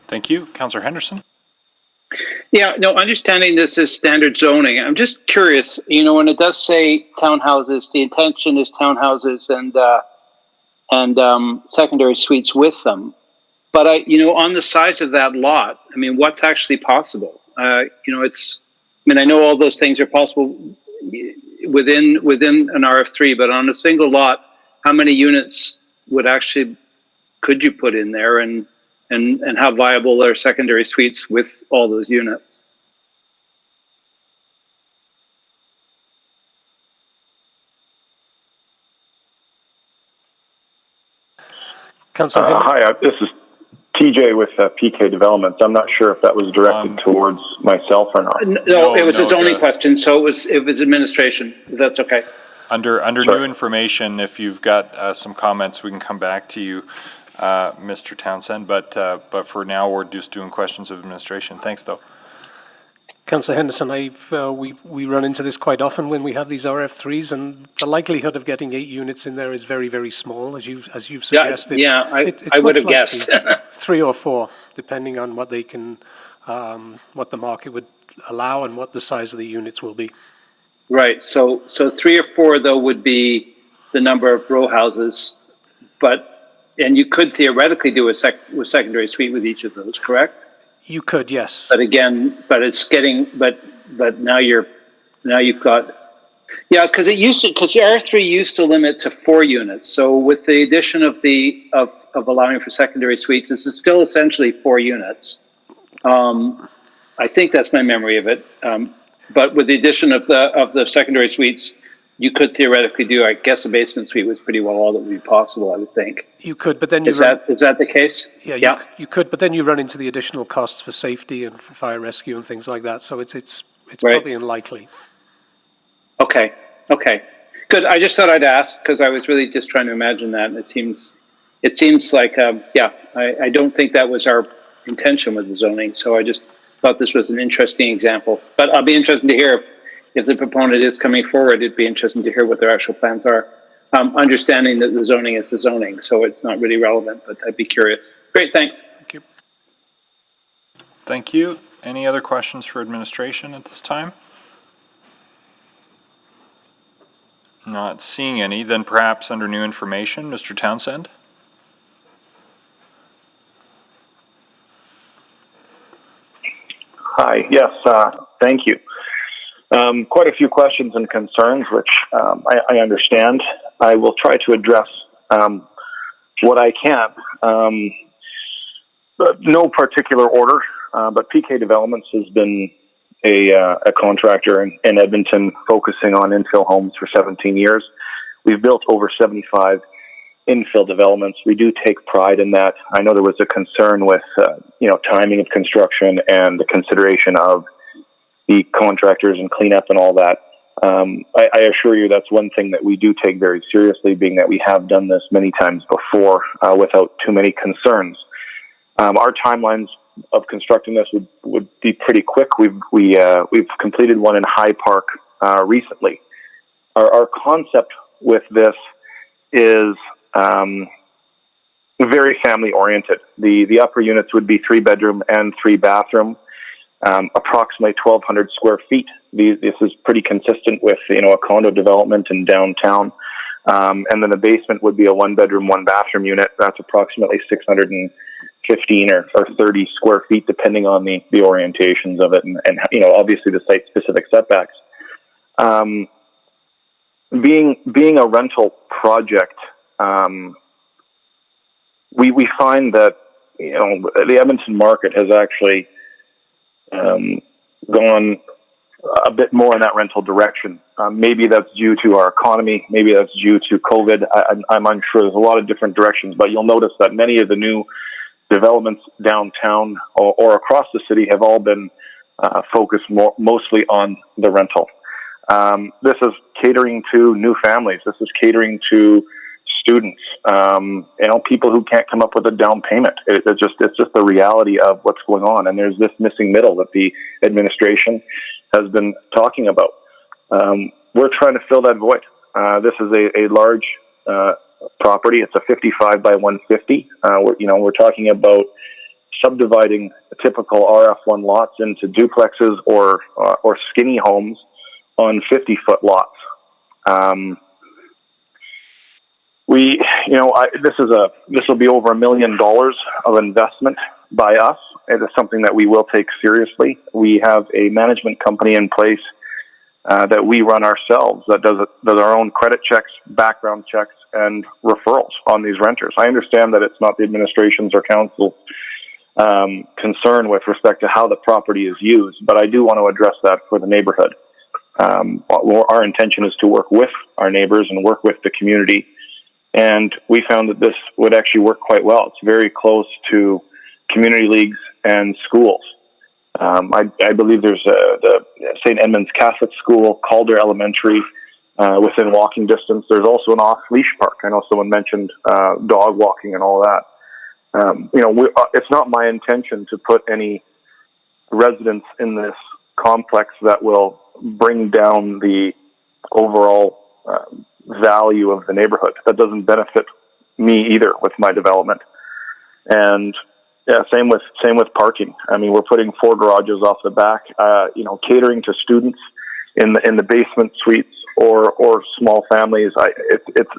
Thank you. Councillor Henderson? Yeah, no, understanding this is standard zoning, I'm just curious, when it does say townhouses, the intention is townhouses and secondary suites with them. But on the size of that lot, what's actually possible? I know all those things are possible within an RF3, but on a single lot, how many units could you put in there, and how viable are secondary suites with all those units? Hi, this is TJ with PK Developments. I'm not sure if that was directed towards myself or not. No, it was a zoning question, so it was administration. If that's okay. Under new information, if you've got some comments, we can come back to you, Mr. Townsend. But for now, we're just doing questions of administration. Thanks, though. Councillor Henderson, we run into this quite often when we have these RF3s, and the likelihood of getting 8 units in there is very, very small, as you've suggested. Yeah, I would have guessed 3 or 4, depending on what they can, what the market would allow, and what the size of the units will be. Right. So 3 or 4 though would be the number of row houses, and you could theoretically do a secondary suite with each of those, correct? You could, yes. But again, but now you've got Yeah, because the R3 used to limit to 4 units. So with the addition of of allowing for secondary suites, this is still essentially 4 units. I think that's my memory of it. But with the addition of the secondary suites, you could theoretically do, I guess, a basement suite was pretty well all that would be possible, I would think. You could, but then you is that the case? Yeah, you could, but then you run into the additional costs for safety and for fire rescue and things like that. So it's Right. probably unlikely. Okay. Good. I just thought I'd ask because I was really just trying to imagine that, and it seems like I don't think that was our intention with the zoning. So I just thought this was an interesting example. But I'll be interested to hear if the proponent is coming forward. It'd be interesting to hear what their actual plans are. Understanding that the zoning is the zoning, so it's not really relevant. But I'd be curious. Great. Thanks. Thank you. Thank you. Any other questions for administration at this time? Not seeing any. Then perhaps under new information, Mr. Townsend? Hi, yes, thank you. Quite a few questions and concerns, which I understand. I will try to address what I can. But no particular order, but PK Developments has been a contractor in Edmonton focusing on infill homes for 17 years. We've built over 75 infill developments. We do take pride in that. I know there was a concern with timing of construction and the consideration of the contractors and cleanup and all that. I assure you that's one thing that we do take very seriously, being that we have done this many times before without too many concerns. Our timelines of constructing this would be pretty quick. We've completed one in High Park recently. Our concept with this is very family oriented. The upper units would be 3-bedroom and 3-bathroom, approximately 1,200 square feet. This is pretty consistent with a condo development in downtown. And then the basement would be a 1-bedroom, 1-bathroom unit. That's approximately 615 or 30 square feet, depending on the orientations of it, and obviously the site-specific setbacks. Being a rental project, we find that the Edmonton market has actually gone a bit more in that rental direction. Maybe that's due to our economy. Maybe that's due to COVID. I'm unsure. There's a lot of different directions, but you'll notice that many of the new developments downtown or across the city have all been focused mostly on the rental. This is catering to new families. This is catering to students, people who can't come up with a down payment. It's just the reality of what's going on. And there's this missing middle that the administration has been talking about. We're trying to fill that void. This is a large property. It's a 55 by 150. We're talking about subdividing typical RF1 lots into duplexes or skinny homes on 50-foot lots. This will be over $1 million of investment by us. It is something that we will take seriously. We have a management company in place that we run ourselves that does our own credit checks, background checks, and referrals on these renters. I understand that it's not the administration's or council's concern with respect to how the property is used, but I do want to address that for the neighborhood. Our intention is to work with our neighbors and work with the community, and we found that this would actually work quite well. It's very close to community leagues and schools. I believe there's the St. Edmund's Catholic School, Calder Elementary, within walking distance. There's also an off-leash park. I know someone mentioned dog walking and all that. It's not my intention to put any residents in this complex that will bring down the overall value of the neighborhood. That doesn't benefit me either with my development. And same with parking. I mean, we're putting 4 garages off the back. Catering to students in the basement suites or small families. It's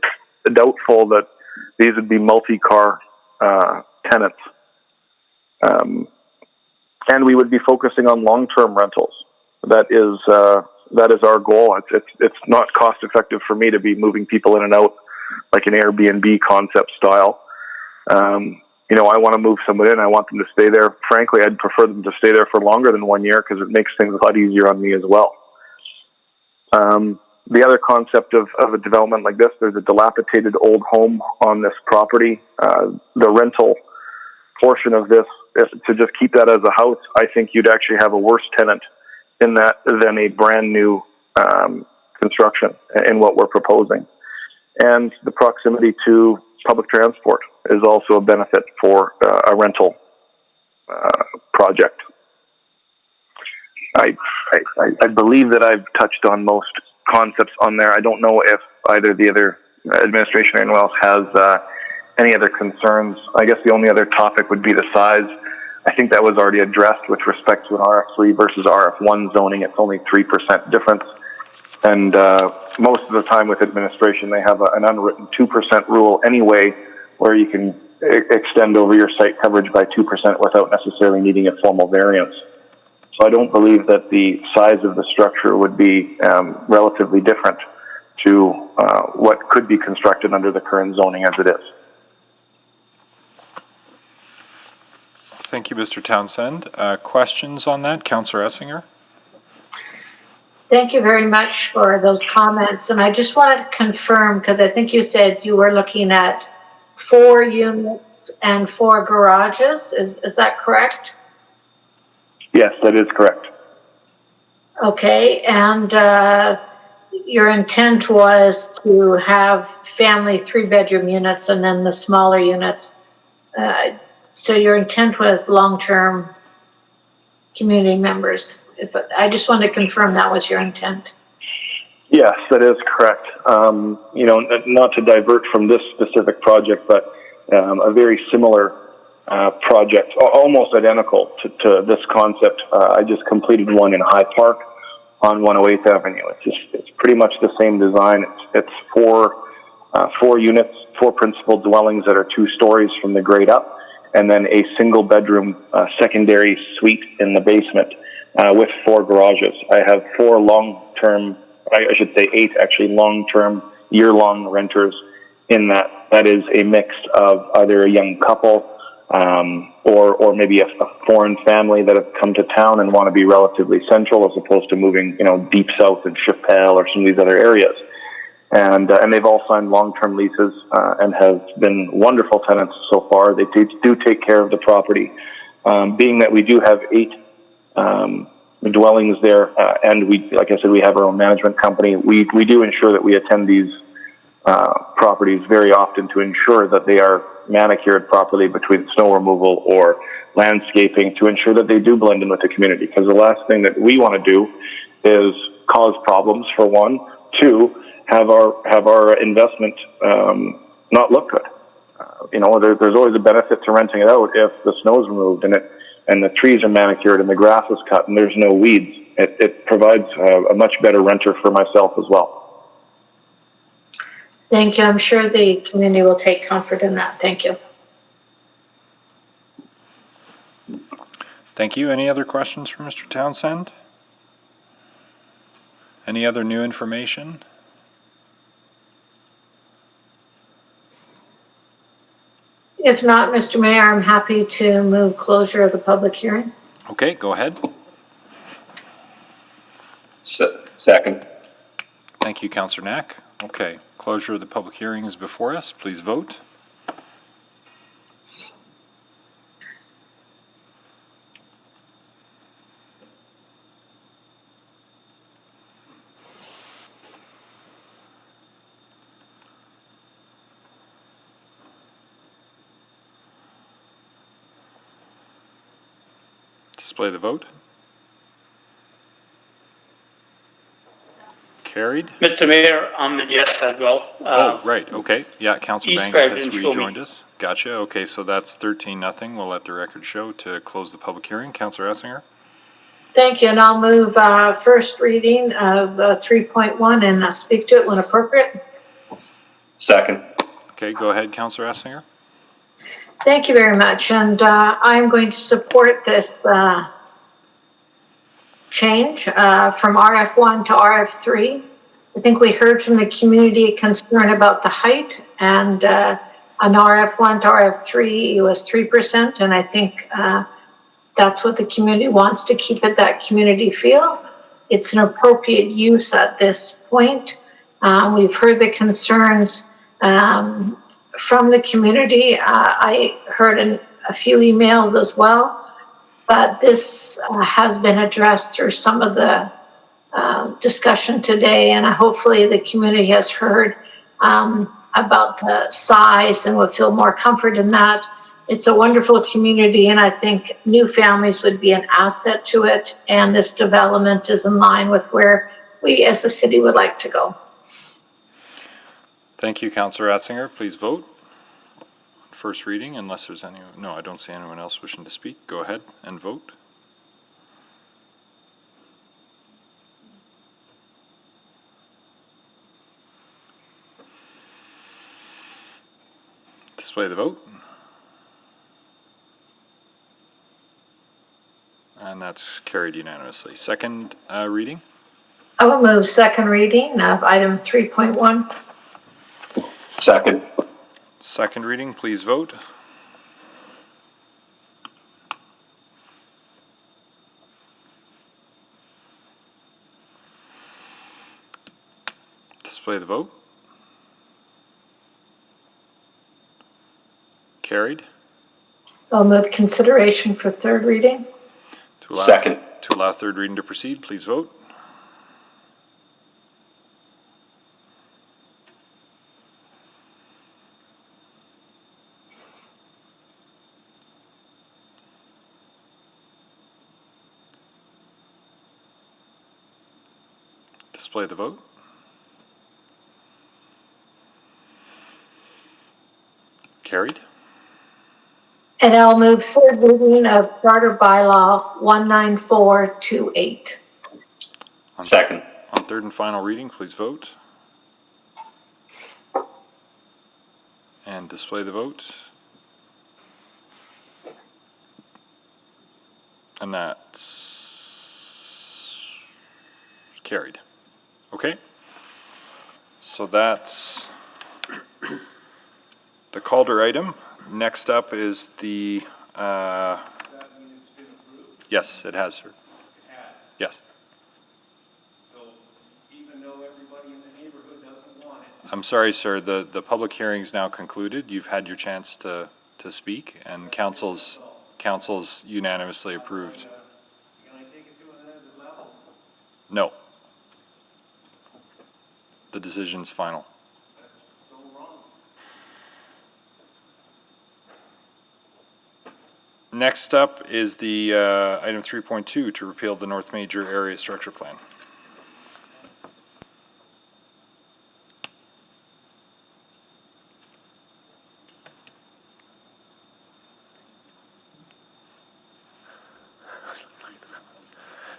doubtful that these would be multi-car tenants. And we would be focusing on long-term rentals. That is that is our goal. It's not cost effective for me to be moving people in and out like an Airbnb concept style. You know, I want to move someone in. I want them to stay there. Frankly, I'd prefer them to stay there for longer than 1 year because it makes things a lot easier on me as well. The other concept of a development like this, there's a dilapidated old home on this property. The rental portion of this, to just keep that as a house, I think you'd actually have a worse tenant in that than a brand new construction in what we're proposing. And the proximity to public transport is also a benefit for a rental project. I believe that I've touched on most concepts on there. I don't know if either the other administration or anyone else has any other concerns. I guess the only other topic would be the size. I think that was already addressed with respect to an RF3 versus RF1 zoning. It's only 3% difference. And most of the time with administration, they have an unwritten 2% rule anyway, where you can extend over your site coverage by 2% without necessarily needing a formal variance. So I don't believe that the size of the structure would be relatively different to what could be constructed under the current zoning as it is. Thank you, Mr. Townsend. Questions on that? Councillor Essinger? Thank you very much for those comments. And I just wanted to confirm, because I think you said you were looking at 4 units and 4 garages. Is that correct? Yes, that is correct. Okay, and your intent was to have family 3-bedroom units and then the smaller units. So your intent was long-term community members. I just wanted to confirm that was your intent. Yes, that is correct. You know, not to divert from this specific project, but a very similar project, almost identical to this concept. I just completed one in High Park on 108th Avenue. It's pretty much the same design. It's 4 units, 4 principal dwellings that are 2 stories from the grade up, and then a single bedroom secondary suite in the basement with 4 garages. I have 4 long-term, I should say 8 actually long-term, year-long renters in that. That is a mix of either a young couple or maybe a foreign family that have come to town and want to be relatively central as opposed to moving, you know, deep south in Chappelle or some of these other areas. And they've all signed long-term leases and have been wonderful tenants so far. They do take care of the property. Being that we do have 8 dwellings there, and we, like I said, we have our own management company. We do ensure that we attend these properties very often to ensure that they are manicured properly between snow removal or landscaping to ensure that they do blend in with the community. Because the last thing that we want to do is cause problems, for one. 2, have our investment not look good. You know, there's always a benefit to renting it out if the snow's removed and the trees are manicured and the grass is cut and there's no weeds. It provides a much better renter for myself as well. Thank you. I'm sure the community will take comfort in that. Thank you. Thank you. Any other questions for Mr. Townsend? Any other new information? If not, Mr. Mayor, I'm happy to move closure of the public hearing. Okay, go ahead. Second. Thank you, Councillor Knack. Okay, closure of the public hearing is before us. Please vote. Display the vote. Carried. Mr. Mayor, I'm a yes as well. Oh, right, okay. Yeah, Councillor East Banga has President, show me. rejoined us. Gotcha, okay, so that's 13-0. We'll let the record show to close the public hearing. Councillor Essinger? Thank you, and I'll move first reading of 3.1 and speak to it when appropriate. Second. Okay, go ahead, Councillor Essinger. Thank you very much, and I'm going to support this change from RF1 to RF3. I think we heard from the community concern about the height, and on RF1 to RF3 it was 3%, and I think that's what the community wants, to keep it that community feel. It's an appropriate use at this point. We've heard the concerns from the community. I heard a few emails as well, but this has been addressed through some of the discussion today, and hopefully the community has heard about the size and will feel more comfort in that. It's a wonderful community, and I think new families would be an asset to it, and this development is in line with where we as a city would like to go. Thank you, Councillor Atzinger. Please vote. First reading, unless there's any, no, I don't see anyone else wishing to speak. Go ahead and vote. Display the vote. And that's carried unanimously. Second reading. I will move second reading of item 3.1. Second. Second reading, please vote. Display the vote. Carried. I'll move consideration for third reading. Second. To allow third reading to proceed, please vote. Display the vote. Carried. And I'll move third reading of Charter Bylaw 19428. Second. On third and final reading, please vote. And display the vote. And that's carried. Okay. So that's the Calder item. Next up is the, Does that mean it's been approved? yes, it has, sir. It has. Yes. So even though everybody in the neighborhood doesn't want it. I'm sorry, sir, the public hearing's now concluded. You've had your chance to speak, and council's unanimously approved. Can I take it to another level? No. The decision's final. That's so wrong. Next up is the item 3.2 to repeal the North Major Area Structure Plan.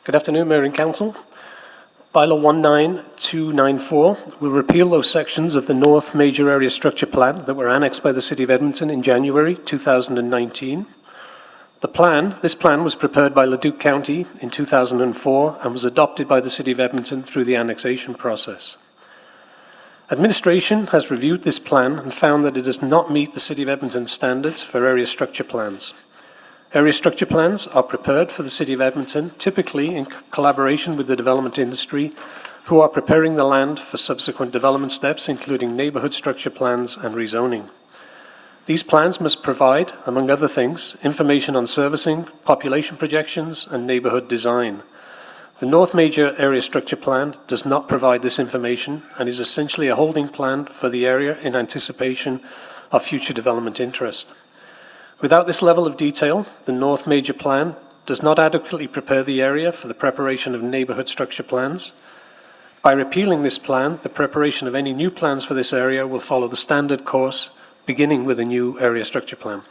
Good afternoon, Mayor and Council. Bylaw 19294 will repeal those sections of the North Major Area Structure Plan that were annexed by the City of Edmonton in January 2019. This plan was prepared by Leduc County in 2004 and was adopted by the City of Edmonton through the annexation process. Administration has reviewed this plan and found that it does not meet the City of Edmonton standards for area structure plans. Area structure plans are prepared for the City of Edmonton, typically in collaboration with the development industry, who are preparing the land for subsequent development steps, including neighbourhood structure plans and rezoning. These plans must provide, among other things, information on servicing, population projections, and neighbourhood design. The North Major Area Structure Plan does not provide this information and is essentially a holding plan for the area in anticipation of future development interest. Without this level of detail, the North Major Plan does not adequately prepare the area for the preparation of neighbourhood structure plans. By repealing this plan, the preparation of any new plans for this area will follow the standard course, beginning with a new area structure plan.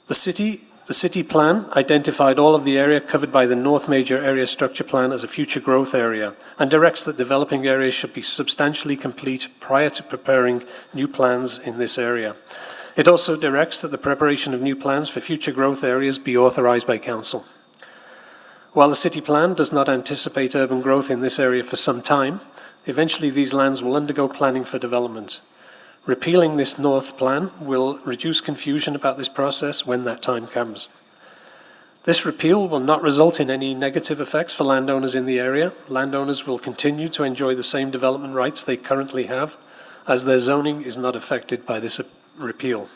The city plan identified all of the area covered by the North Major Area Structure Plan as a future growth area and directs that developing areas should be substantially complete prior to preparing new plans in this area. It also directs that the preparation of new plans for future growth areas be authorised by Council. While the city plan does not anticipate urban growth in this area for some time, eventually these lands will undergo planning for development. Repealing this north plan will reduce confusion about this process when that time comes. This repeal will not result in any negative effects for landowners in the area. Landowners will continue to enjoy the same development rights they currently have, as their zoning is not affected by this repeal.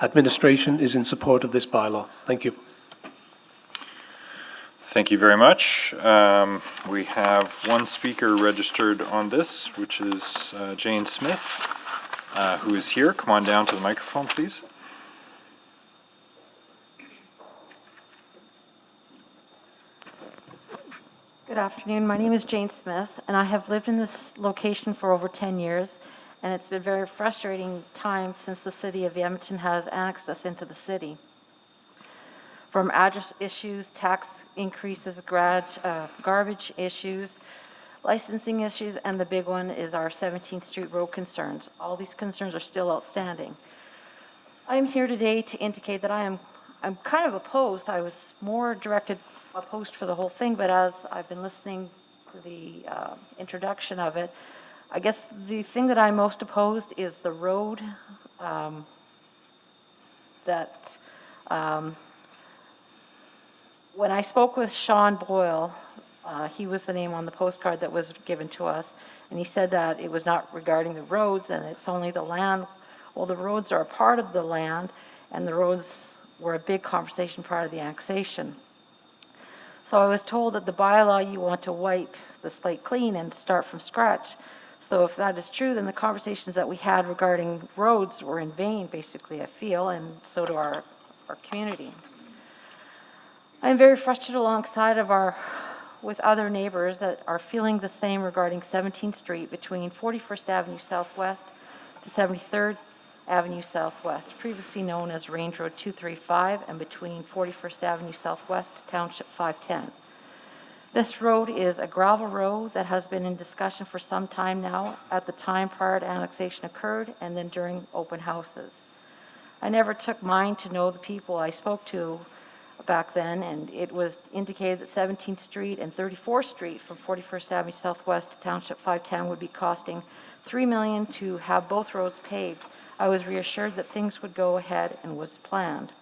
Administration is in support of this bylaw. Thank you. Thank you very much. We have one speaker registered on this, which is Jane Smith, who is here. Come on down to the microphone, please. Good afternoon. My name is Jane Smith, and I have lived in this location for over 10 years, and it's been a very frustrating time since the city of Edmonton has annexed us into the city. From address issues, tax increases, garbage issues, licensing issues, and the big one is our 17th Street road concerns. All these concerns are still outstanding. I am here today to indicate that I'm kind of opposed. I was more opposed for the whole thing, but as I've been listening to the introduction of it, I guess the thing that I'm most opposed is the road when I spoke with Sean Boyle, he was the name on the postcard that was given to us, and he said that it was not regarding the roads and it's only the land. Well, the roads are a part of the land, and the roads were a big conversation part of the annexation. So I was told that the bylaw, you want to wipe the slate clean and start from scratch. So if that is true, then the conversations that we had regarding roads were in vain, basically, I feel, and so do our community. I'm very frustrated alongside of with other neighbors that are feeling the same regarding 17th Street between 41st Avenue Southwest to 73rd Avenue Southwest, previously known as Range Road 235, and between 41st Avenue Southwest to Township 510. This road is a gravel road that has been in discussion for some time now, at the time prior to annexation occurred, and then during open houses. I never took mind to know the people I spoke to back then, and it was indicated that 17th Street and 34th Street from 41st Avenue Southwest to Township 510 would be costing $3 million to have both roads paved. I was reassured that things would go ahead and was planned.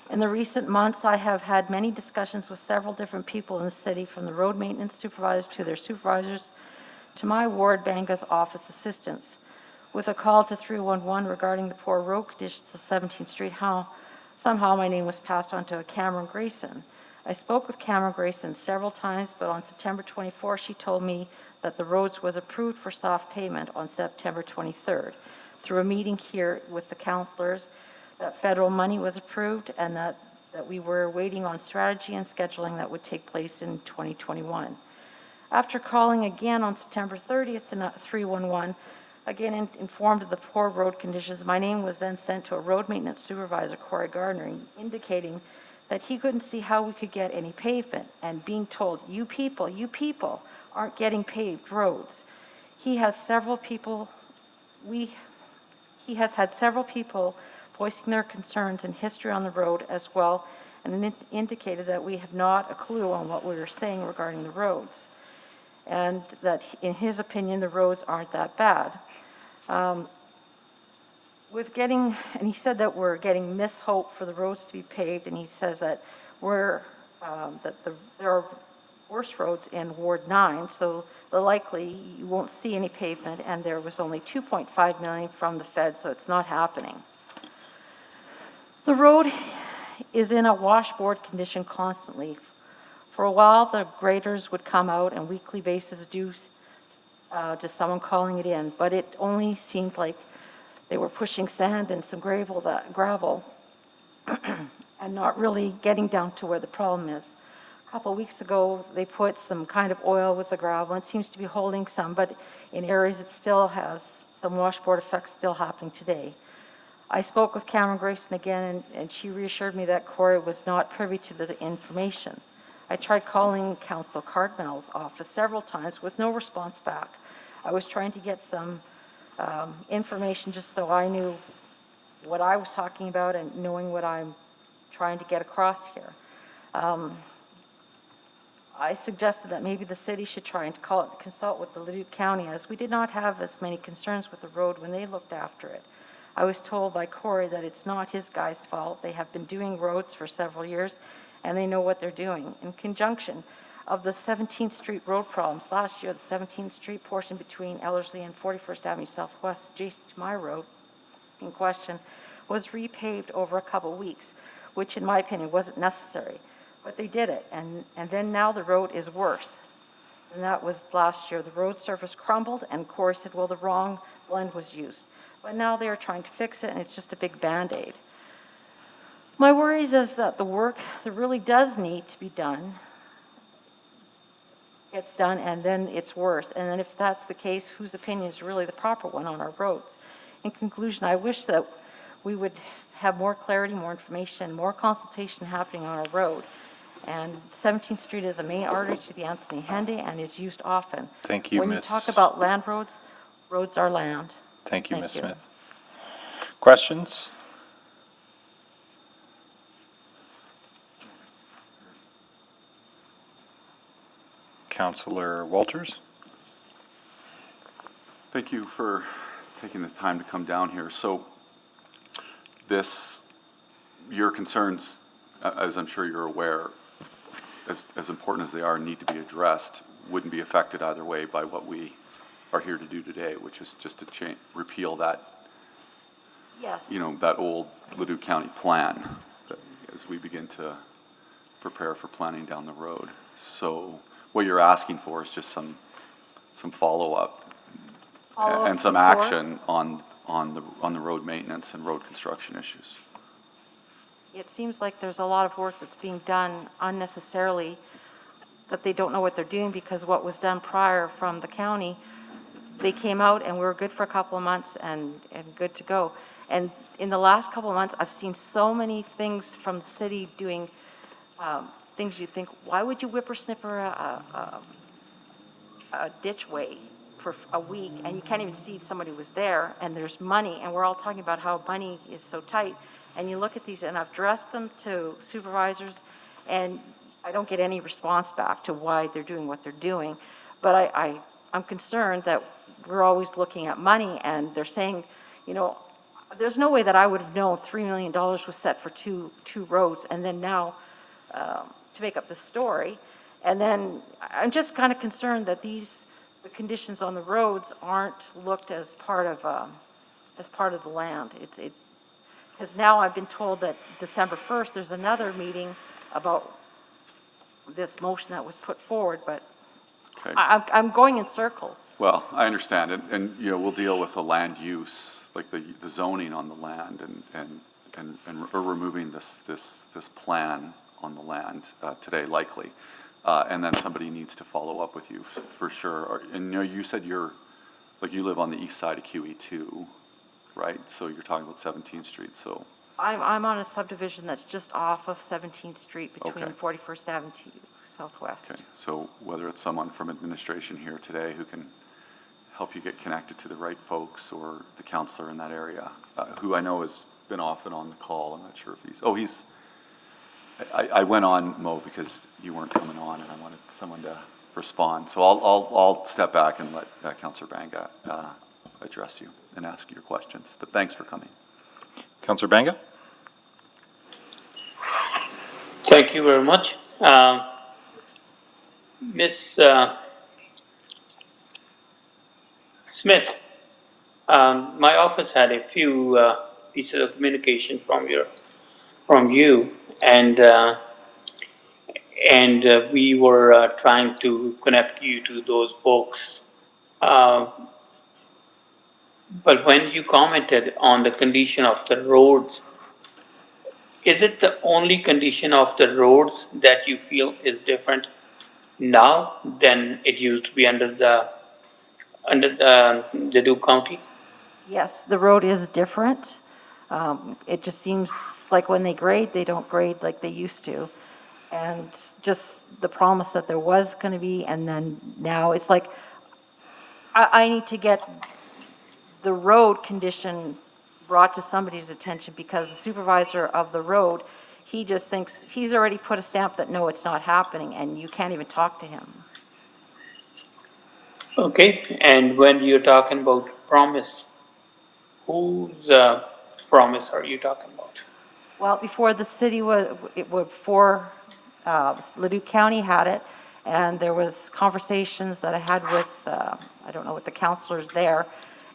In the recent months, I have had many discussions with several different people in the city, from the road maintenance supervisors to their supervisors, to my ward Banga's office assistants, with a call to 311 regarding the poor road conditions of 17th Street. Somehow my name was passed on to Cameron Grayson. I spoke with Cameron Grayson several times, but on September 24th, she told me that the roads was approved for soft payment on September 23rd. Through a meeting here with the councillors, that federal money was approved, and that we were waiting on strategy and scheduling that would take place in 2021. After calling again on September 30th to 311, again informed of the poor road conditions, my name was then sent to a road maintenance supervisor, Corey Gardner, indicating that he couldn't see how we could get any pavement, and being told, you people aren't getting paved roads. He has had several people voicing their concerns and history on the road as well, and it indicated that we have not a clue on what we were saying regarding the roads, and that in his opinion the roads aren't that bad. And he said that we're getting mishope for the roads to be paved, and he says that there are worse roads in Ward 9, so likely you won't see any pavement, and there was only $2.5 million from the Fed, so it's not happening. The road is in a washboard condition constantly. For a while, the graders would come out on a weekly basis due to someone calling it in, but it only seemed like they were pushing sand and some gravel and not really getting down to where the problem is. A couple of weeks ago, they put some kind of oil with the gravel, and it seems to be holding some, but in areas it still has some washboard effects still happening today. I spoke with Cameron Grayson again, and she reassured me that Corey was not privy to the information. I tried calling Councillor Cardinal's office several times with no response back. I was trying to get some information just so I knew what I was talking about and knowing what I'm trying to get across here. I suggested that maybe the city should try and consult with the Leduc County, as we did not have as many concerns with the road when they looked after it. I was told by Corey that it's not his guys' fault. They have been doing roads for several years, and they know what they're doing. In conjunction of the 17th Street road problems, last year, the 17th Street portion between Ellersly and 41st Avenue Southwest, adjacent to my road in question, was repaved over a couple weeks, which in my opinion wasn't necessary. But they did it, and then now the road is worse. And that was last year. The road surface crumbled, and Corey said, well, the wrong blend was used. But now they are trying to fix it, and it's just a big Band-Aid. My worries is that the work that really does need to be done gets done, and then it's worse. And then if that's the case, whose opinion is really the proper one on our roads? In conclusion, I wish that we would have more clarity, more information, more consultation happening on our road. And 17th Street is a main artery to the Anthony Henday and is used often. Thank you, When you Ms. talk about land roads, roads are land. Thank you, Thank Ms. you. Smith. Questions? Councillor Walters? Thank you for taking the time to come down here. So your concerns, as I'm sure you're aware, as important as they are, need to be addressed, wouldn't be affected either way by what we are here to do today, which is just to repeal that, Yes. that old Leduc County plan as we begin to prepare for planning down the road. So what you're asking for is just some follow-up and some support. action on the road maintenance and road construction issues. It seems like there's a lot of work that's being done unnecessarily, that they don't know what they're doing, because what was done prior from the county, they came out and we were good for a couple of months and good to go. And in the last couple of months, I've seen so many things from the city doing things you think, why would you whippersnipper a ditchway for a week and you can't even see somebody was there, and there's money, and we're all talking about how money is so tight. And you look at these, and I've addressed them to supervisors, and I don't get any response back to why they're doing what they're doing. But I'm concerned that we're always looking at money, and they're saying, there's no way that I would have known $3 million was set for two roads, and then now to make up the story. And then I'm just kind of concerned that the conditions on the roads aren't looked as part of the land. Because now I've been told that December 1st, there's another meeting about this motion that was put forward, but Okay. I'm going in circles. Well, I understand, and we'll deal with the land use, like the zoning on the land, and or removing this plan on the land today, likely, and then somebody needs to follow up with you for sure. And you said you live on the east side of QE2, right? So you're talking about 17th Street. So I'm on a subdivision that's just off of 17th Street between Okay. 41st Avenue Southwest. okay, so whether it's someone from administration here today who can help you get connected to the right folks, or the counselor in that area, who I know has been off and on the call. I'm not sure if he's. I went on, Mo, because you weren't coming on, and I wanted someone to respond. So I'll step back and let Councillor Banga address you and ask your questions. But thanks for coming. Councillor Banga? Thank you very much. Ms. Smith, my office had a few pieces of communication from you, and we were trying to connect you to those folks. But when you commented on the condition of the roads, is it the only condition of the roads that you feel is different now than it used to be under the Duke County? Yes, the road is different. It just seems like when they grade, they don't grade like they used to. And just the promise that there was going to be, and then now it's like, I need to get the road condition brought to somebody's attention, because the supervisor of the road he just thinks, he's already put a stamp that, no, it's not happening, and you can't even talk to him. Okay, and when you're talking about promise, whose promise are you talking about? Well, before the city before Leduc County had it, and there was conversations that I had with, I don't know, with the counselors there,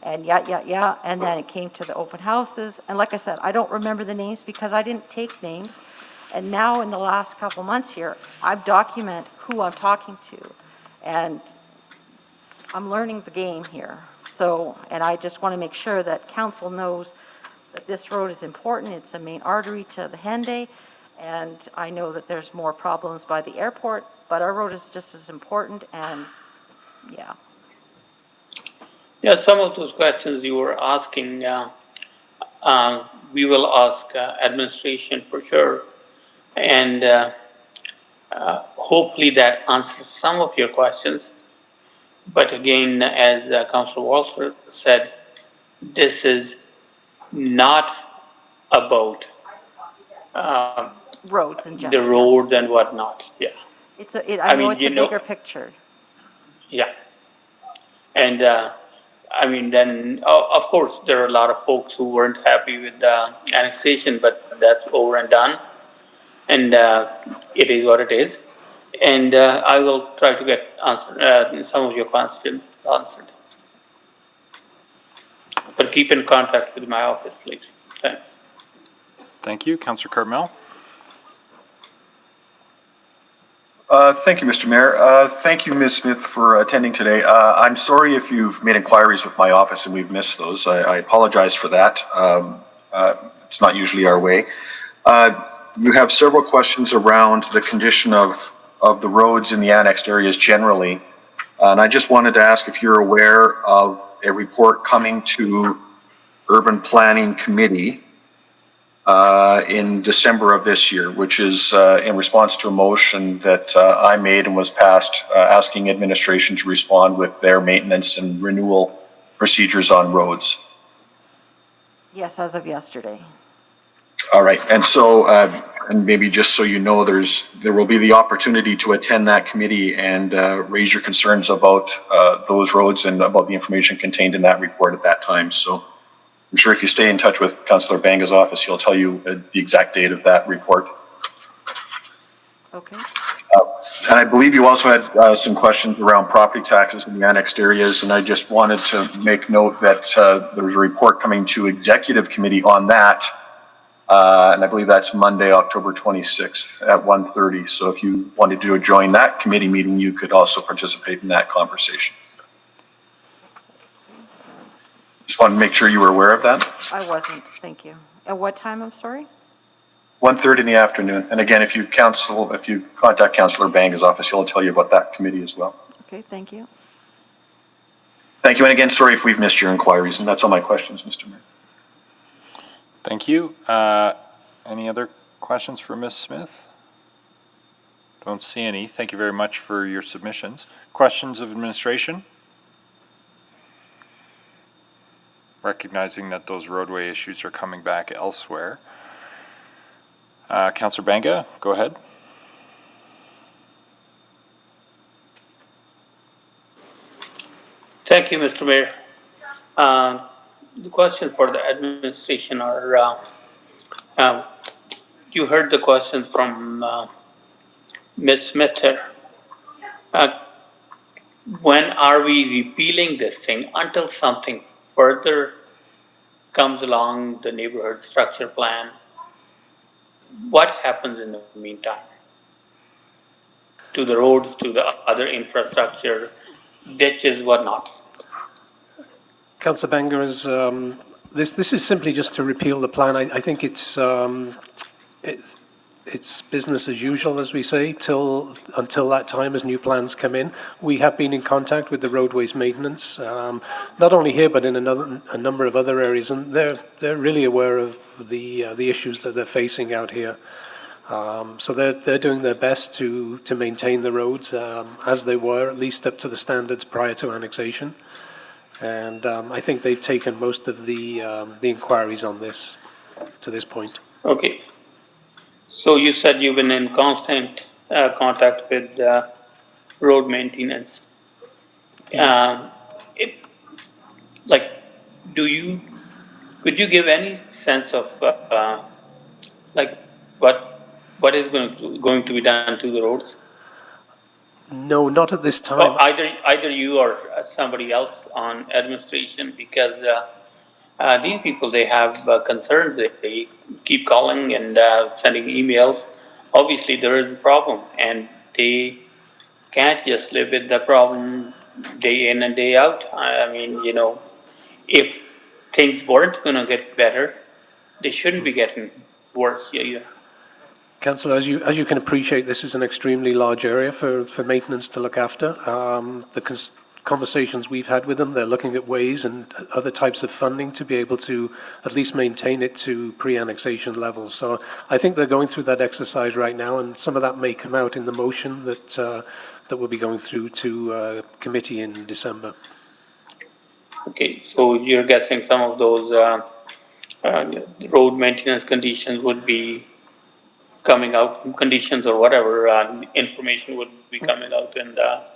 and and then it came to the open houses, and like I said, I don't remember the names because I didn't take names, and now in the last couple months here, I've documented who I'm talking to, and I'm learning the game here. So, and I just want to make sure that council knows that this road is important. It's a main artery to the Henday, and I know that there's more problems by the airport, but our road is just as important, and yeah. Yeah, some of those questions you were asking, we will ask administration for sure. And hopefully that answers some of your questions. But again, as Councilor Walter said, this is not about roads in the general. road Yes. and whatnot. Yeah. I know it's a bigger picture. Yeah. And then of course there are a lot of folks who weren't happy with the annexation, but that's over and done. And it is what it is. And I will try to get some of your questions answered. But keep in contact with my office, please. Thanks. Thank you. Councillor Cartmel. Thank you, Mr. Mayor. Thank you, Ms. Smith, for attending today. I'm sorry if you've made inquiries with my office and we've missed those. I apologize for that. It's not usually our way. You have several questions around the condition of the roads in the annexed areas generally. And I just wanted to ask if you're aware of a report coming to Urban Planning Committee in December of this year, which is in response to a motion that I made and was passed asking administration to respond with their maintenance and renewal procedures on roads. Yes, as of yesterday. All right, and so, and maybe just so you know, there will be the opportunity to attend that committee and raise your concerns about those roads and about the information contained in that report at that time. So I'm sure if you stay in touch with Councillor Banga's office, he'll tell you the exact date of that report. Okay. And I believe you also had some questions around property taxes in the annexed areas, and I just wanted to make note that there's a report coming to Executive Committee on that. And I believe that's Monday, October 26th at 1:30. So if you wanted to join that committee meeting, you could also participate in that conversation. Just wanted to make sure you were aware of that. I wasn't, thank you. At what time, I'm sorry? 1:30 in the afternoon. And again, if you contact Councillor Banga's office, he'll tell you about that committee as well. Okay, thank you. Thank you. And again, sorry if we've missed your inquiries. And that's all my questions, Mr. Mayor. Thank you. Any other questions for Ms. Smith? Don't see any. Thank you very much for your submissions. Questions of administration? Recognizing that those roadway issues are coming back elsewhere. Councillor Banga, go ahead. Thank you, Mr. Mayor. The question for the administration are, you heard the question from Ms. Smith here. When are we repealing this thing until something further comes along the neighborhood structure plan? What happens in the meantime to the roads, to the other infrastructure, ditches, whatnot? Councillor Banga, this is simply just to repeal the plan. I think it's business as usual, as we say, until that time as new plans come in. We have been in contact with the roadways maintenance, not only here but in a number of other areas, and they're really aware of the issues that they're facing out here. So they're doing their best to maintain the roads as they were, at least up to the standards prior to annexation. And I think they've taken most of the inquiries on this to this point. Okay. So you said you've been in constant contact with road maintenance. It, like, could you give any sense of like what is going to be done to the roads? No, not at this time. Well, either you or somebody else on administration, because these people, they have concerns. They keep calling and sending emails. Obviously, there is a problem, and they can't just live with the problem day in and day out. I mean, if things weren't going to get better, they shouldn't be getting worse. Yeah. Councillor, as you can appreciate, this is an extremely large area for maintenance to look after. The conversations we've had with them, they're looking at ways and other types of funding to be able to at least maintain it to pre-annexation levels. So I think they're going through that exercise right now, and some of that may come out in the motion that we'll be going through to committee in December. Okay, so you're guessing some of those road maintenance conditions would be coming out, conditions or whatever information would be coming out in that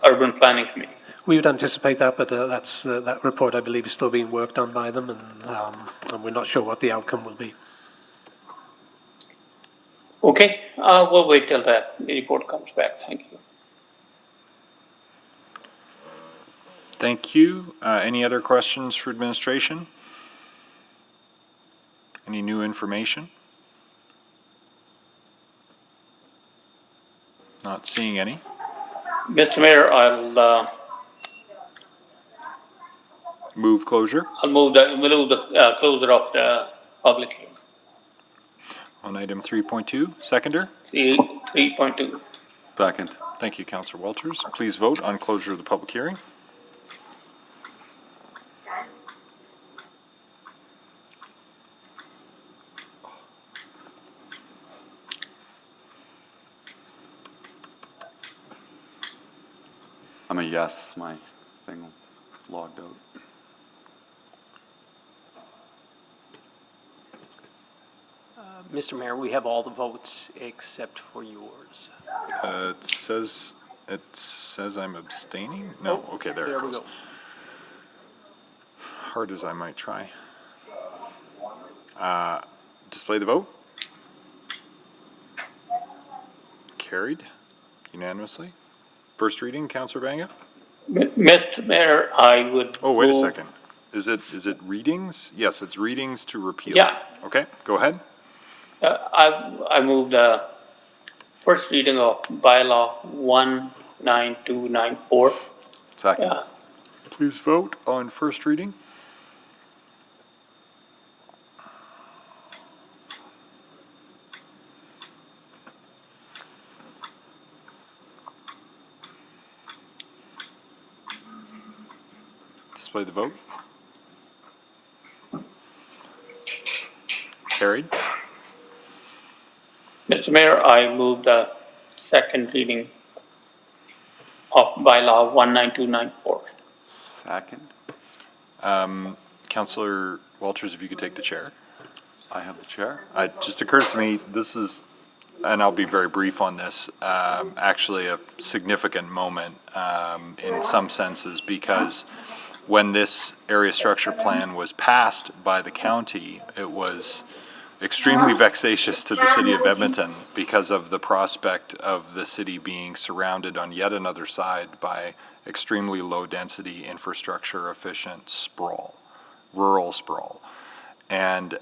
urban planning committee. We would anticipate that, but that report, I believe, is still being worked on by them, and we're not sure what the outcome will be. Okay, we'll wait till that report comes back. Thank you. Thank you. Any other questions for administration? Any new information? Not seeing any. Mr. Mayor, I'll move closure. I'll move the closure of the public hearing. On item 3.2, seconder? 3.2. Second. Thank you, Councillor Walters. Please vote on closure of the public hearing. I'm a yes, my thing logged out. Mr. Mayor, we have all the votes except for yours. It says I'm abstaining? No, okay, there it goes. Hard as I might try. Display the vote. Carried unanimously. First reading, Councillor Banga? Mr. Mayor, I would. Oh, wait a second. Is it readings? Yes, it's readings to repeal. Yeah. Okay, go ahead. I moved the first reading of bylaw 19294. Second. Please vote on first reading. Display the vote. Carried. Mr. Mayor, I move the second reading of bylaw 19294. Second. Councillor Walters, if you could take the chair. I have the chair. It just occurs to me, this is, and I'll be very brief on this, actually a significant moment in some senses, because when this area structure plan was passed by the county, it was extremely vexatious to the city of Edmonton because of the prospect of the city being surrounded on yet another side by extremely low density infrastructure efficient sprawl, rural sprawl. And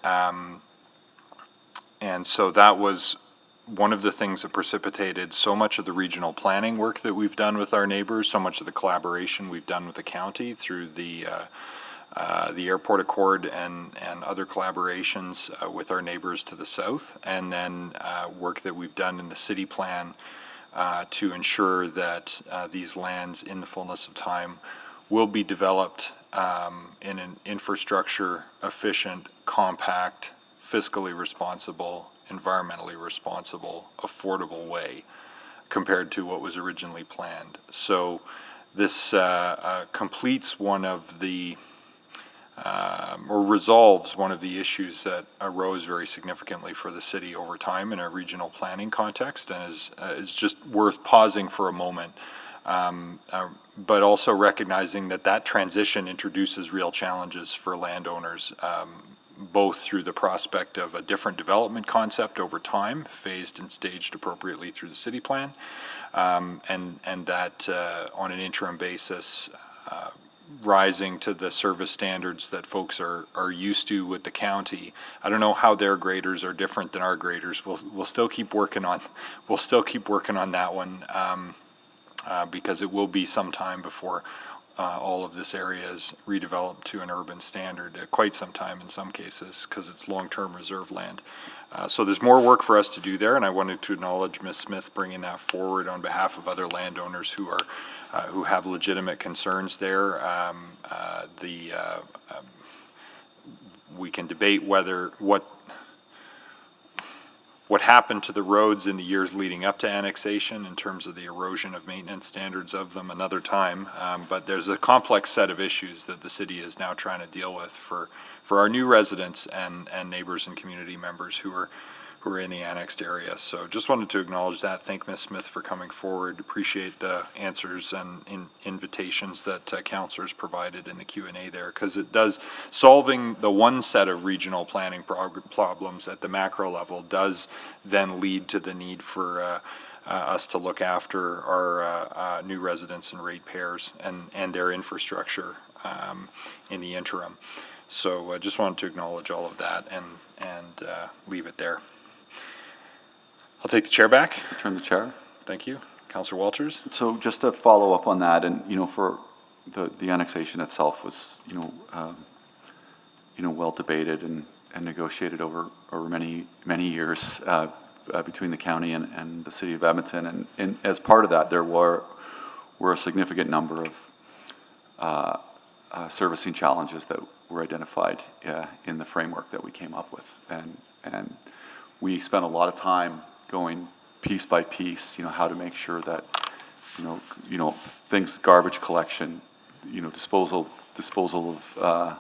so that was one of the things that precipitated so much of the regional planning work that we've done with our neighbors, so much of the collaboration we've done with the county through the airport accord and other collaborations with our neighbors to the south, and then work that we've done in the city plan to ensure that these lands in the fullness of time will be developed in an infrastructure efficient, compact, fiscally responsible, environmentally responsible, affordable way compared to what was originally planned. So this completes one of the or resolves one of the issues that arose very significantly for the city over time in a regional planning context, and is just worth pausing for a moment, but also recognizing that that transition introduces real challenges for landowners, both through the prospect of a different development concept over time, phased and staged appropriately through the city plan, and that on an interim basis, rising to the service standards that folks are used to with the county. I don't know how their graders are different than our graders. We'll still keep working on that one, because it will be some time before all of this area is redeveloped to an urban standard, quite some time in some cases, because it's long-term reserve land. So there's more work for us to do there, and I wanted to acknowledge Ms. Smith bringing that forward on behalf of other landowners who have legitimate concerns there. We can debate what happened to the roads in the years leading up to annexation in terms of the erosion of maintenance standards of them another time, but there's a complex set of issues that the city is now trying to deal with for our new residents and neighbors and community members who are in the annexed area. So just wanted to acknowledge that. Thank Ms. Smith for coming forward. Appreciate the answers and invitations that councillors provided in the Q&A there, because it does, solving the one set of regional planning problems at the macro level does then lead to the need for us to look after our new residents and ratepayers and their infrastructure in the interim. So I just wanted to acknowledge all of that and leave it there. I'll take the chair back. Return the chair. Thank you. Councillor Walters. So just to follow up on that, and for the annexation itself was well debated and negotiated over many years between the county and the city of Edmonton, and as part of that there were a significant number of servicing challenges that were identified in the framework that we came up with, and we spent a lot of time going piece by piece, how to make sure that, things, garbage collection, disposal of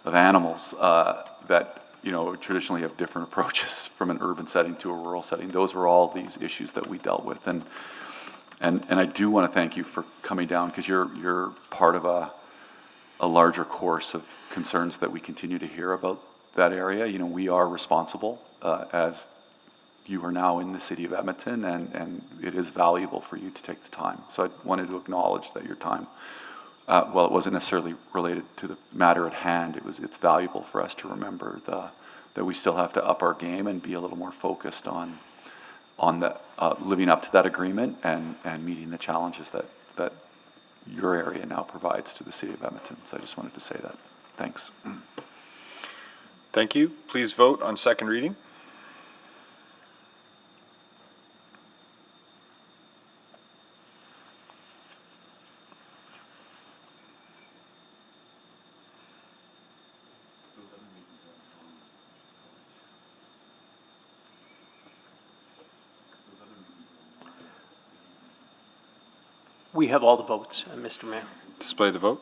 animals that, traditionally have different approaches from an urban setting to a rural setting. Those were all these issues that we dealt with, and I do want to thank you for coming down, because you're part of a larger course of concerns that we continue to hear about that area. We are responsible as you are now in the city of Edmonton, and it is valuable for you to take the time. So I wanted to acknowledge that your time, while it wasn't necessarily related to the matter at hand, it's valuable for us to remember that we still have to up our game and be a little more focused on the living up to that agreement and meeting the challenges that your area now provides to the city of Edmonton. So I just wanted to say that. Thanks. Thank you. Please vote on second reading. We have all the votes, Mr. Mayor. Display the vote.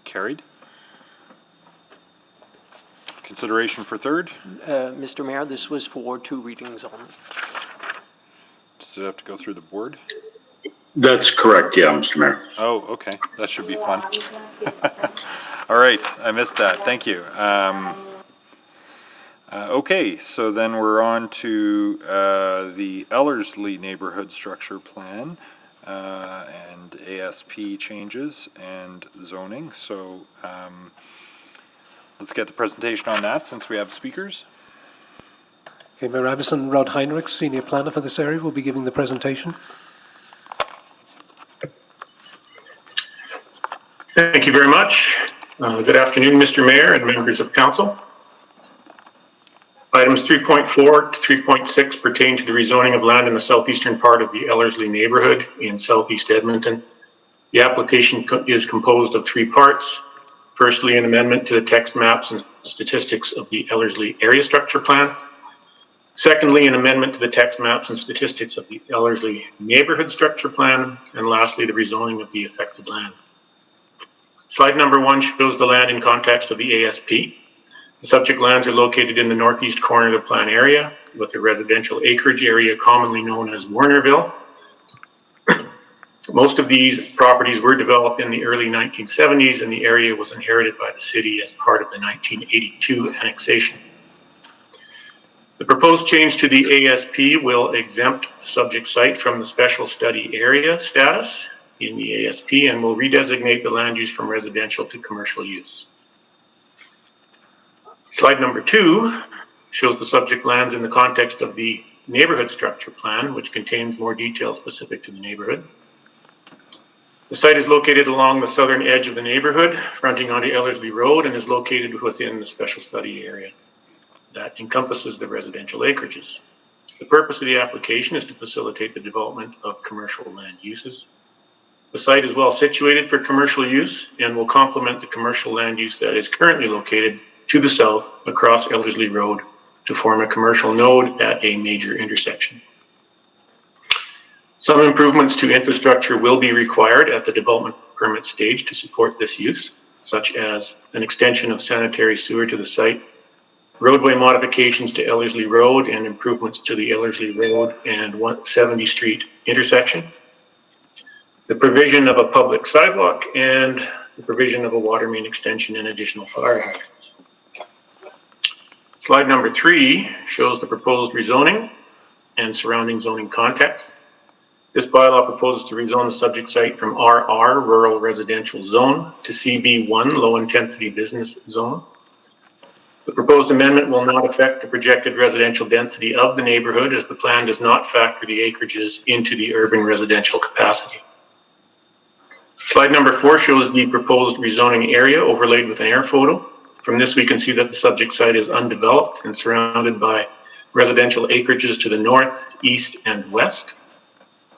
Carried. Consideration for third. Mr. Mayor, this was for 2 readings only. Does it have to go through the board? That's correct, yeah, Mr. Mayor. Oh, okay. That should be fun. All right, I missed that. Thank you. Okay, so then we're on to the Ellersly Neighborhood Structure Plan and ASP changes and zoning. So let's get the presentation on that since we have speakers. Okay, Mayor Iveson, Rod Heinrich, Senior Planner for this area, will be giving the presentation. Thank you very much. Good afternoon, Mr. Mayor and members of council. Items 3.4 to 3.6 pertain to the rezoning of land in the southeastern part of the Ellersly neighborhood in southeast Edmonton. The application is composed of 3 parts. Firstly, an amendment to the text maps and statistics of the Ellersly area structure plan. Secondly, an amendment to the text maps and statistics of the Ellersly neighborhood structure plan. And lastly, the rezoning of the affected land. Slide number 1 shows the land in context of the ASP. The subject lands are located in the northeast corner of the plan area, with the residential acreage area commonly known as Wernerville. Most of these properties were developed in the early 1970s, and the area was inherited by the city as part of the 1982 annexation. The proposed change to the ASP will exempt the subject site from the special study area status in the ASP and will redesignate the land use from residential to commercial use. Slide number 2 shows the subject lands in the context of the neighborhood structure plan, which contains more details specific to the neighborhood. The site is located along the southern edge of the neighborhood, fronting onto Ellersly Road, and is located within the special study area that encompasses the residential acreages. The purpose of the application is to facilitate the development of commercial land uses. The site is well situated for commercial use and will complement the commercial land use that is currently located to the south across Ellersly Road to form a commercial node at a major intersection. Some improvements to infrastructure will be required at the development permit stage to support this use, such as an extension of sanitary sewer to the site, roadway modifications to Ellersly Road, and improvements to the Ellersly Road and 170 Street intersection, the provision of a public sidewalk, and the provision of a water main extension and additional fire hydrants. Slide number 3 shows the proposed rezoning and surrounding zoning context. This bylaw proposes to rezone the subject site from RR, Rural Residential Zone, to CB1, Low Intensity Business Zone. The proposed amendment will not affect the projected residential density of the neighborhood, as the plan does not factor the acreages into the urban residential capacity. Slide number 4 shows the proposed rezoning area overlaid with an air photo. From this, we can see that the subject site is undeveloped and surrounded by residential acreages to the north, east, and west.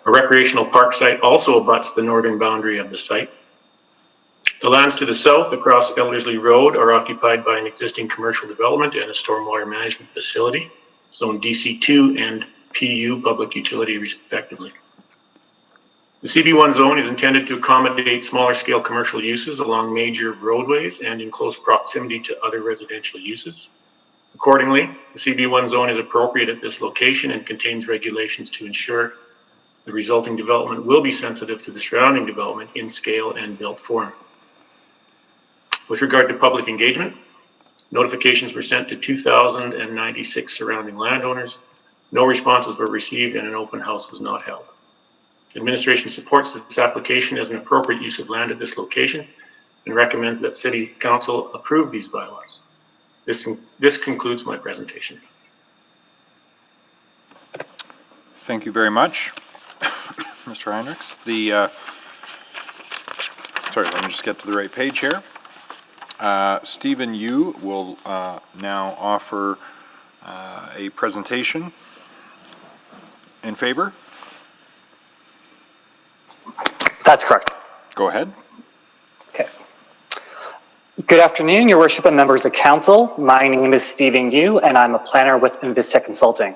A recreational park site also abuts the northern boundary of the site. The lands to the south across Ellersly Road are occupied by an existing commercial development and a stormwater management facility, zone DC2 and PU public utility respectively. The CB1 zone is intended to accommodate smaller scale commercial uses along major roadways and in close proximity to other residential uses. Accordingly, the CB1 zone is appropriate at this location and contains regulations to ensure the resulting development will be sensitive to the surrounding development in scale and built form. With regard to public engagement, notifications were sent to 2,096 surrounding landowners. No responses were received and an open house was not held. Administration supports this application as an appropriate use of land at this location and recommends that City Council approve these bylaws. This concludes my presentation. Thank you very much, Mr. Heinrichs. Sorry, let me just get to the right page here. Stephen Yu will now offer a presentation. In favor? That's correct. Go ahead. Okay. Good afternoon, Your Worship and members of Council. My name is Stephen Yu, and I'm a planner with Invista Consulting.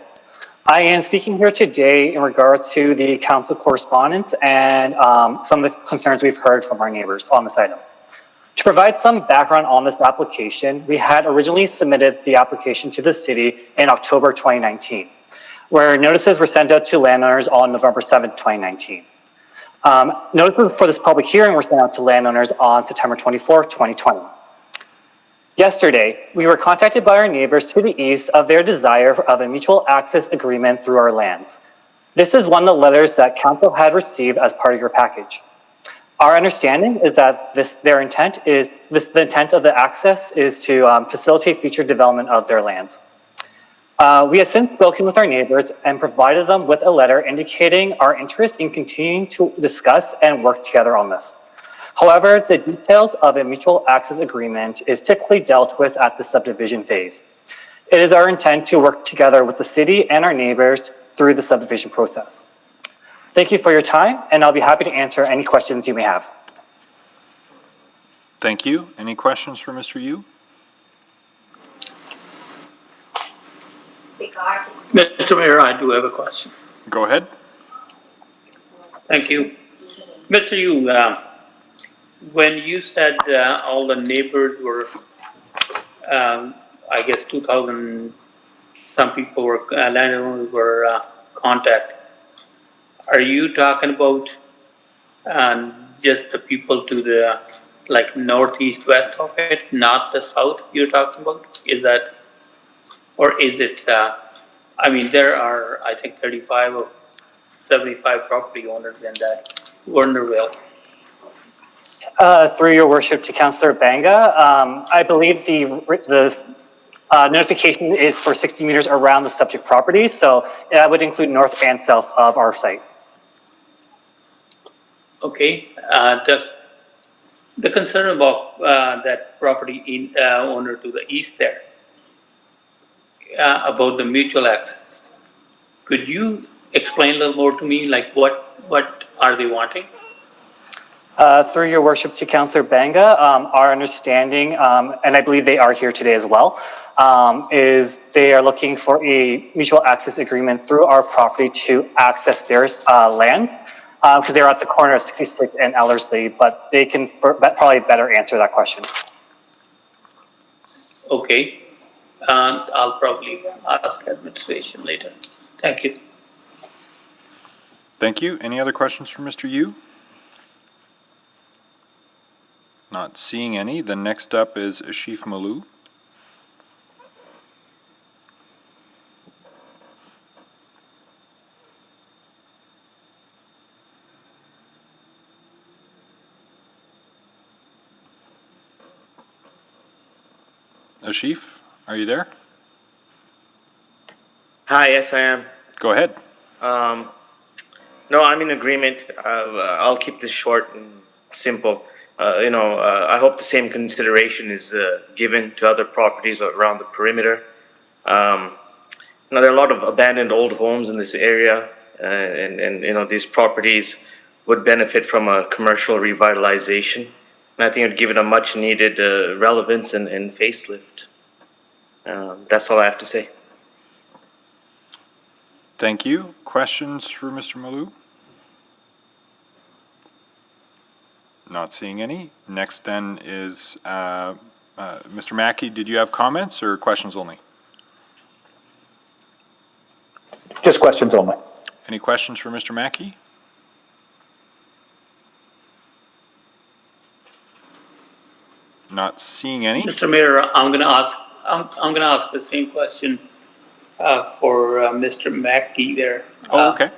I am speaking here today in regards to the Council correspondence and some of the concerns we've heard from our neighbors on this item. To provide some background on this application, we had originally submitted the application to the City in October 2019, where notices were sent out to landowners on November 7th, 2019. Notices for this public hearing were sent out to landowners on September 24th, 2020. Yesterday, we were contacted by our neighbors to the east of their desire of a mutual access agreement through our lands. This is one of the letters that Council had received as part of your package. Our understanding is that the intent of the access is to facilitate future development of their lands. We have since spoken with our neighbors and provided them with a letter indicating our interest in continuing to discuss and work together on this. However, the details of a mutual access agreement is typically dealt with at the subdivision phase. It is our intent to work together with the city and our neighbors through the subdivision process. Thank you for your time, and I'll be happy to answer any questions you may have. Thank you. Any questions for Mr. Yu? Mr. Mayor, I do have a question. Go ahead. Thank you. Mr. Yu, when you said all the neighbors were, I guess 2,000, some people were, landowners were contacted. Are you talking about just the people to the, like, northeast, west of it, not the south you're talking about? Is that, or is it, I mean, there are, I think, 35 or 75 property owners in that Wernerville. Through your worship to Councillor Banga, I believe the notification is for 60 meters around the subject property, so that would include north and south of our site. Okay, the concern about that property owner to the east there, about the mutual access. Could you explain a little more to me, like what are they wanting? Through your worship to Councillor Banga, our understanding, and I believe they are here today as well, is they are looking for a mutual access agreement through our property to access their land, because they're at the corner of 66 and Ellersly, but they can probably better answer that question. Okay, I'll probably ask administration later. Thank you. Thank you. Any other questions for Mr. Yu? Not seeing any. The next up is Ashif Maloo. Ashif, are you there? Hi, yes, I am. Go ahead. No, I'm in agreement. I'll keep this short and simple. I hope the same consideration is given to other properties around the perimeter. There are a lot of abandoned old homes in this area, and these properties would benefit from a commercial revitalization. And I think it would give it a much needed relevance and facelift. That's all I have to say. Thank you. Questions for Mr. Maloo? Not seeing any. Next then is Mr. Mackey. Did you have comments or questions only? Just questions only. Any questions for Mr. Mackey? Not seeing any. Mr. Mayor, I'm going to ask the same question for Mr. Mackey there. Okay.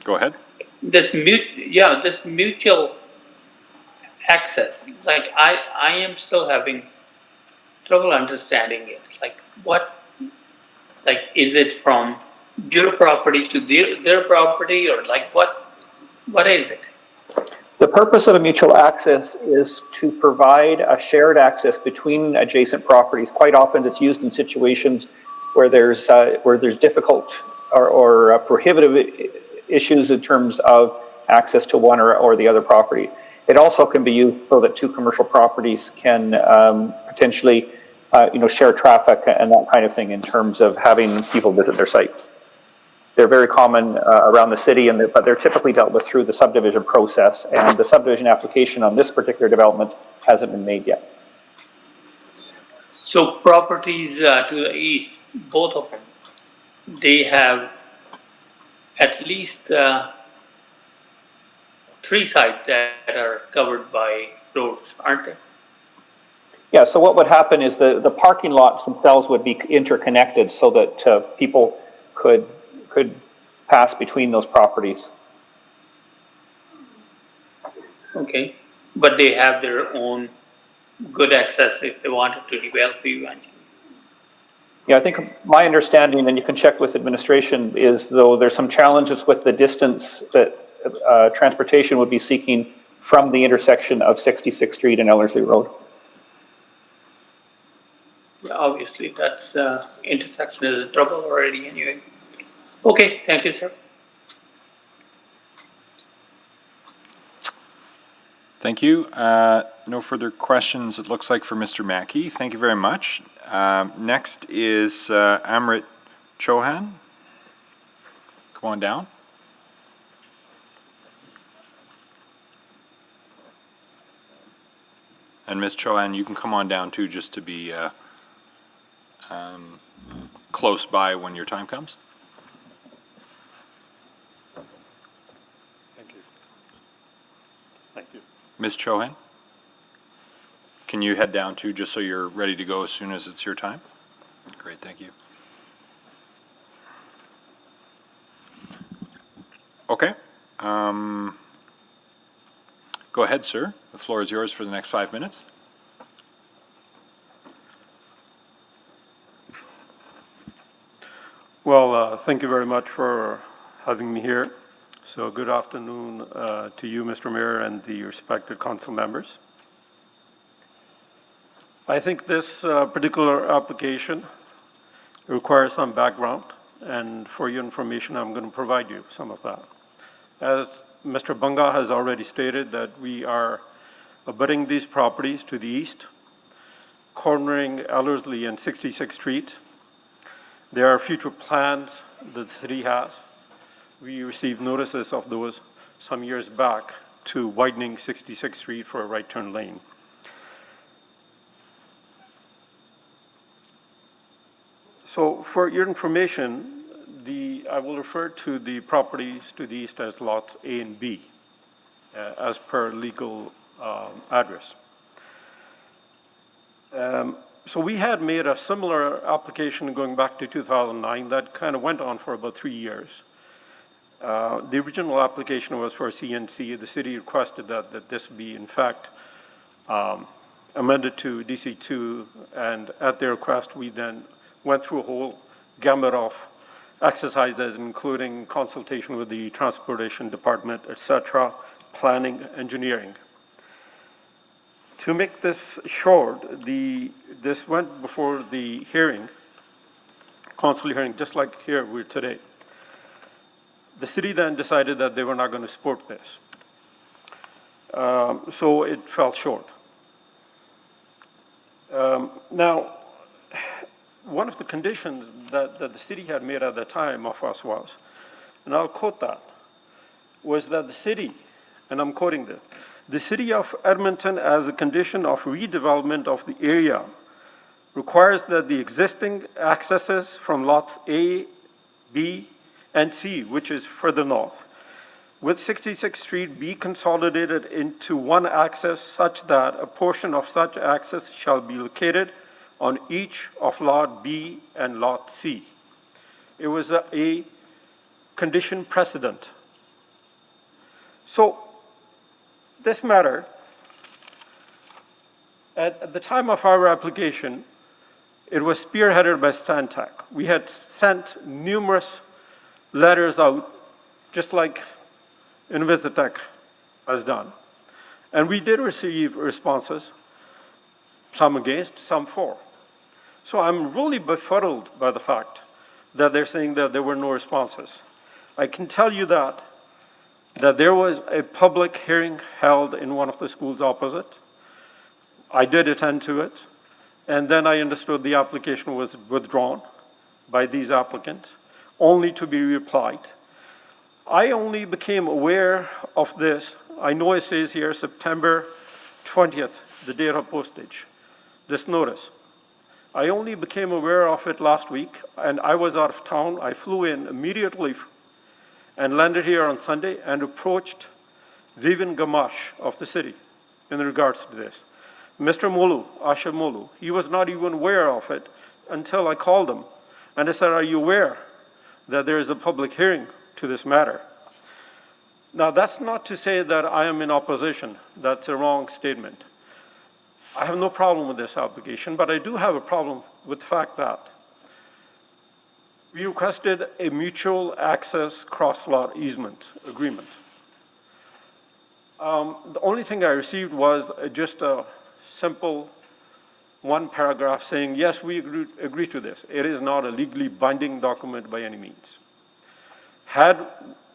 Go ahead. This mutual access, like I am still having trouble understanding it. Like is it from your property to their property, or like what is it? The purpose of a mutual access is to provide a shared access between adjacent properties. Quite often it's used in situations where there's difficult or prohibitive issues in terms of access to one or the other property. It also can be used so that two commercial properties can potentially share traffic and that kind of thing in terms of having people visit their sites. They're very common around the city, but they're typically dealt with through the subdivision process, and the subdivision application on this particular development hasn't been made yet. So properties to the east, both of them, they have at least 3 sites that are covered by roads, aren't they? Yeah, so what would happen is the parking lots themselves would be interconnected so that people could pass between those properties. Okay, but they have their own good access if they wanted to develop eventually. Yeah, I think my understanding, and you can check with administration, is though there's some challenges with the distance that transportation would be seeking from the intersection of 66th Street and Ellersly Road. Obviously, that's intersection is trouble already anyway. Okay, thank you, sir. Thank you. No further questions, it looks like, for Mr. Mackey. Thank you very much. Next is Amrit Chauhan. Come on down. And Ms. Chohan, you can come on down too, just to be close by when your time comes. Thank you. Thank you. Ms. Chohan, can you head down too, just so you're ready to go as soon as it's your time? Great, thank you. Okay. Go ahead, sir. The floor is yours for the next 5 minutes. Well, thank you very much for having me here. So good afternoon to you, Mr. Mayor, and the respected council members. I think this particular application requires some background, and for your information, I'm going to provide you some of that. As Mr. Bunga has already stated, that we are abutting these properties to the east, cornering Ellersly and 66th Street. There are future plans that the city has. We received notices of those some years back to widening 66th Street for a right turn lane. So for your information, I will refer to the properties to the east as lots A and B, as per legal address. So we had made a similar application going back to 2009 that kind of went on for about 3 years. The original application was for CNC. The city requested that this be, in fact, amended to DC2, and at their request, we then went through a whole gamut of exercises, including consultation with the transportation department, etc., planning, engineering. To make this short, this went before the hearing, council hearing, just like here we're today. The city then decided that they were not going to support this. So it fell short. Now, one of the conditions that the city had made at the time of us was, and I'll quote that, was that the city, and I'm quoting this, the city of Edmonton, as a condition of redevelopment of the area, requires that the existing accesses from lots A, B, and C, which is further north, with 66th Street be consolidated into one access such that a portion of such access shall be located on each of Lot B and Lot C. It was a condition precedent. So this matter, at the time of our application, it was spearheaded by Stantec. We had sent numerous letters out, just like Invisitec has done. And we did receive responses, some against, some for. So I'm really befuddled by the fact that they're saying that there were no responses. I can tell you that there was a public hearing held in one of the schools opposite. I did attend to it, and then I understood the application was withdrawn by these applicants, only to be replied. I only became aware of this, I know it says here September 20th, the date of postage, this notice. I only became aware of it last week, and I was out of town. I flew in immediately and landed here on Sunday and approached Vivian Gamache of the city in regards to this. Mr. Molu, Asha Molu, he was not even aware of it until I called him. And I said, are you aware that there is a public hearing to this matter? Now, that's not to say that I am in opposition. That's a wrong statement. I have no problem with this application, but I do have a problem with the fact that we requested a mutual access cross-lot easement agreement. The only thing I received was just a simple one paragraph saying, yes, we agree to this. It is not a legally binding document by any means. Had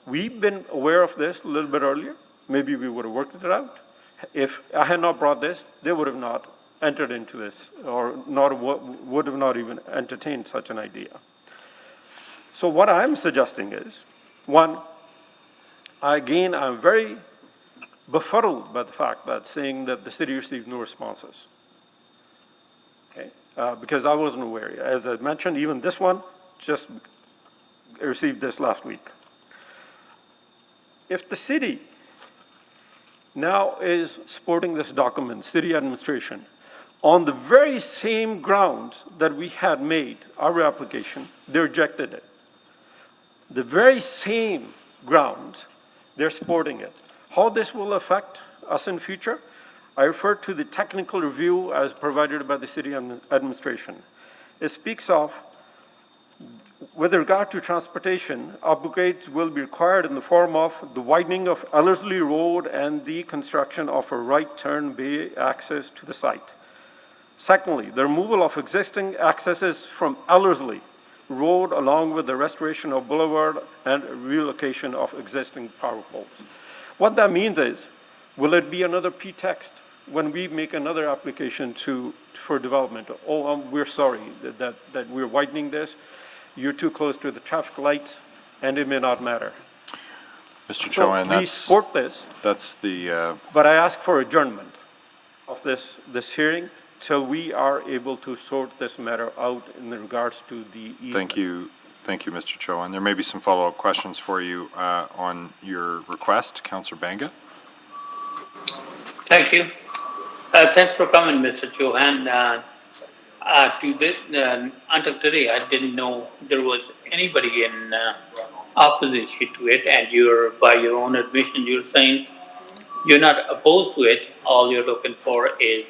we been aware of this a little bit earlier, maybe we would have worked it out. If I had not brought this, they would have not entered into this, or would have not even entertained such an idea. So what I'm suggesting is, one, I'm very befuddled by the fact that saying that the city received no responses. Okay, because I wasn't aware. As I mentioned, even this one just received this last week. If the city now is supporting this document, city administration, on the very same grounds that we had made our application, they rejected it. The very same grounds, they're supporting it. How this will affect us in future, I refer to the technical review as provided by the city administration. It speaks of, with regard to transportation, upgrades will be required in the form of the widening of Ellersly Road and the construction of a right turn bay access to the site. Secondly, the removal of existing accesses from Ellersly Road along with the restoration of boulevard and relocation of existing power poles. What that means is, will it be another pretext when we make another application for development? Oh, we're sorry that we're widening this. You're too close to the traffic lights, and it may not matter. Mr. Chohan, we support this. That's the. But I ask for adjournment of this hearing till we are able to sort this matter out in regards to the easement. Thank you, Mr. Chohan. There may be some follow-up questions for you on your request, Councillor Banga. Thank you. Thanks for coming, Mr. Chohan. To this, until today, I didn't know there was anybody in opposition to it, and by your own admission, you're saying you're not opposed to it. All you're looking for is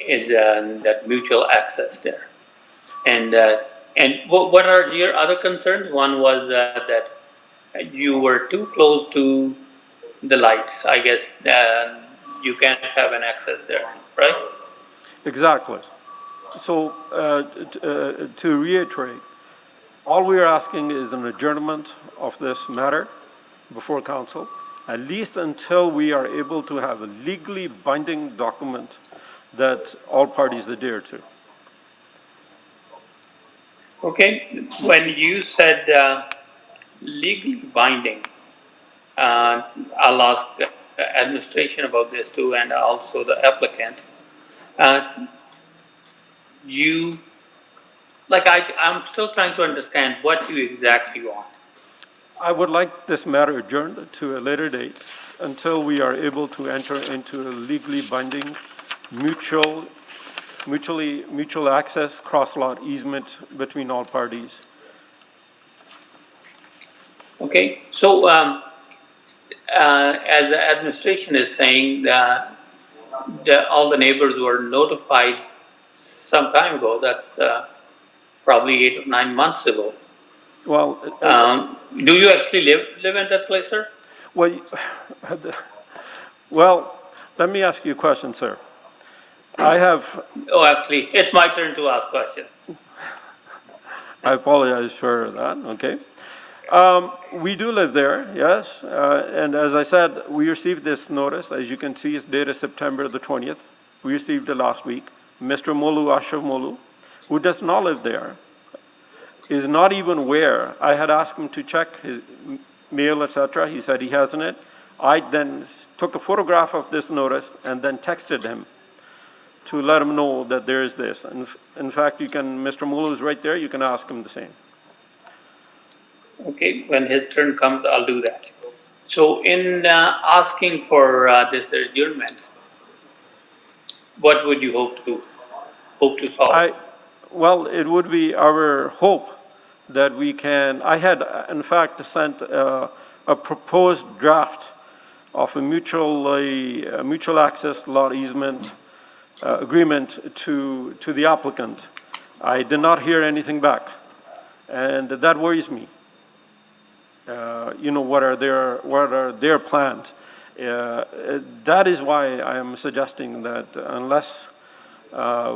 that mutual access there. And what are your other concerns? One was that you were too close to the lights. I guess you can't have an access there, right? Exactly. So to reiterate, all we are asking is an adjournment of this matter before council, at least until we are able to have a legally binding document that all parties adhere to. Okay. When you said legally binding, I'll ask the administration about this too, and also the applicant. I'm still trying to understand what you exactly want. I would like this matter adjourned to a later date until we are able to enter into a legally binding mutual access cross-lot easement between all parties. Okay, so as the administration is saying, all the neighbors were notified some time ago. That's probably 8 or 9 months ago. Well, do you actually live in that place, sir? Well, let me ask you a question, sir. Oh, actually, it's my turn to ask questions. I apologize for that, okay. We do live there, yes. And as I said, we received this notice. As you can see, it's dated September the 20th. We received it last week. Mr. Molu, Ashraf Molu, who does not live there, is not even aware. I had asked him to check his mail, etc. He said he hasn't it. I then took a photograph of this notice and then texted him to let him know that there is this. And in fact, Mr. Molu is right there. You can ask him the same. Okay, when his turn comes, I'll do that. So in asking for this adjournment, what would you hope to solve? Well, it would be our hope that we can. I had, in fact, sent a proposed draft of a mutual access lot easement agreement to the applicant. I did not hear anything back, and that worries me. What are their plans? That is why I am suggesting that unless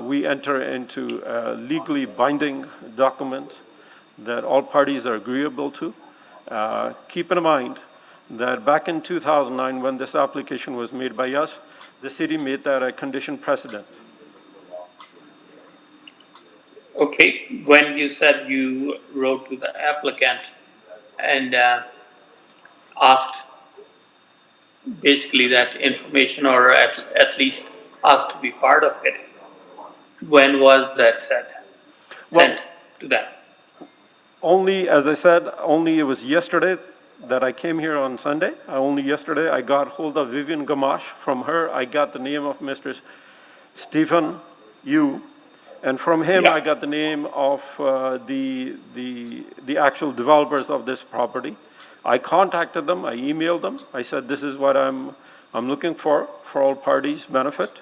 we enter into a legally binding document that all parties are agreeable to, keep in mind that back in 2009, when this application was made by us, the city made that a condition precedent. Okay, when you said you wrote to the applicant and asked basically that information, or at least us to be part of it. When was that sent to them? Only, as I said, only it was yesterday that I came here on Sunday. Only yesterday I got hold of Vivian Gamache. From her, I got the name of Mr. Stephen Yu, and from him I got the name of the actual developers of this property. I contacted them. I emailed them. I said, "This is what I'm looking for all parties' benefit."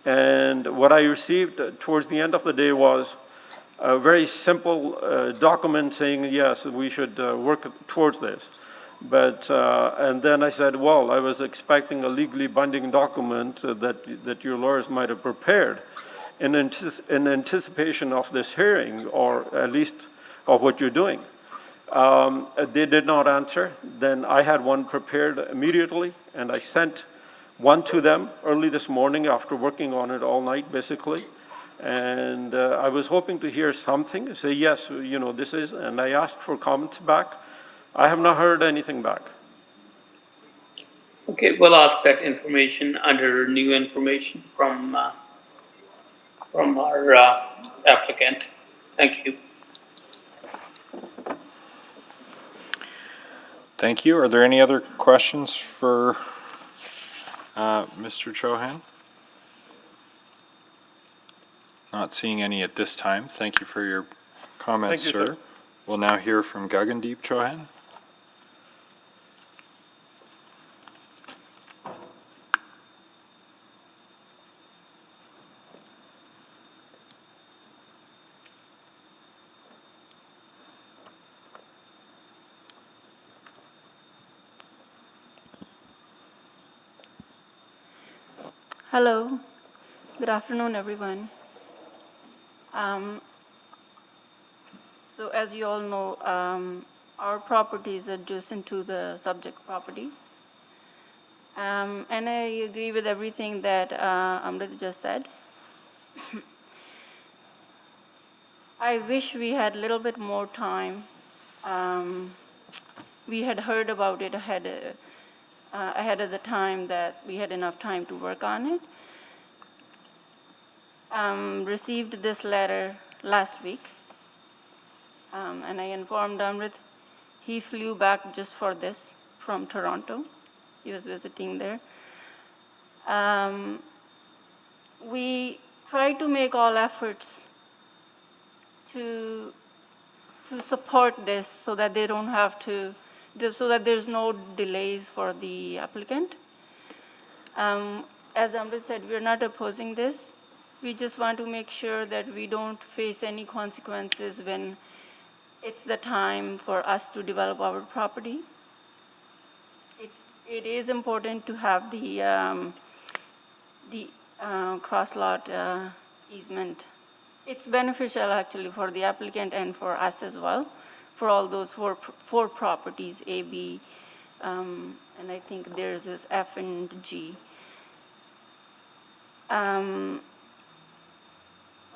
And what I received towards the end of the day was a very simple document saying, yes, we should work towards this. But, and then I said, well, I was expecting a legally binding document that your lawyers might have prepared in anticipation of this hearing, or at least of what you're doing. They did not answer. Then I had one prepared immediately, and I sent one to them early this morning after working on it all night, basically. And I was hoping to hear something, say, yes, you know, this is, and I asked for comments back. I have not heard anything back. Okay, we'll ask that information under new information from our applicant. Thank you. Thank you. Are there any other questions for Mr. Chauhan? Not seeing any at this time. Thank you for your comments, sir. We'll now hear from Gagandeep Chauhan. Hello, good afternoon, everyone. So as you all know, our property is adjacent to the subject property. And I agree with everything that Amrit just said. I wish we had a little bit more time. We had heard about it ahead of the time that we had enough time to work on it. Received this letter last week, and I informed Amrit. He flew back just for this from Toronto. He was visiting there. We try to make all efforts to support this so that they don't have to, so that there's no delays for the applicant. As Amrit said, we're not opposing this. We just want to make sure that we don't face any consequences when it's the time for us to develop our property. It is important to have the cross-lot easement. It's beneficial actually for the applicant and for us as well, for all those four properties, A, B, and I think there's this F and G.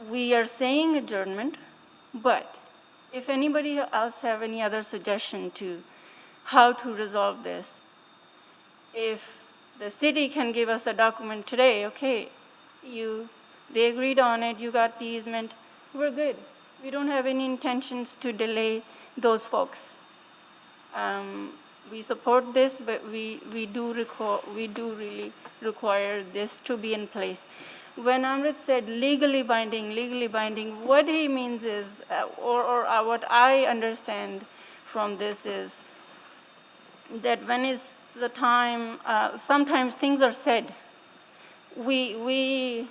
We are saying adjournment, but if anybody else have any other suggestion to how to resolve this, if the city can give us a document today, okay, they agreed on it, you got the easement, we're good. We don't have any intentions to delay those folks. We support this, but we do really require this to be in place. When Amrit said legally binding, what he means is, or what I understand from this is that when is the time, sometimes things are said. We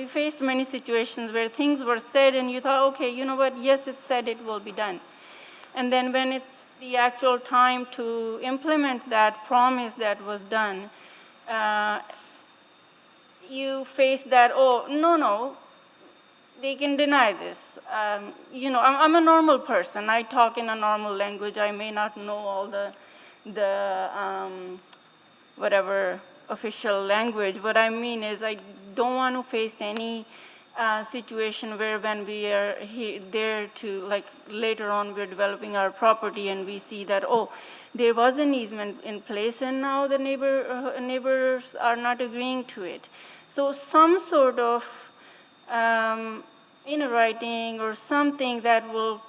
faced many situations where things were said and you thought, okay, you know what, yes, it's said, it will be done. And then when it's the actual time to implement that promise that was done, you face that, oh, no, they can deny this. You know, I'm a normal person. I talk in a normal language. I may not know all the whatever official language. What I mean is I don't want to face any situation where when we are there to, like, later on we're developing our property and we see that, oh, there was an easement in place and now the neighbors are not agreeing to it. So some sort of in writing or something that will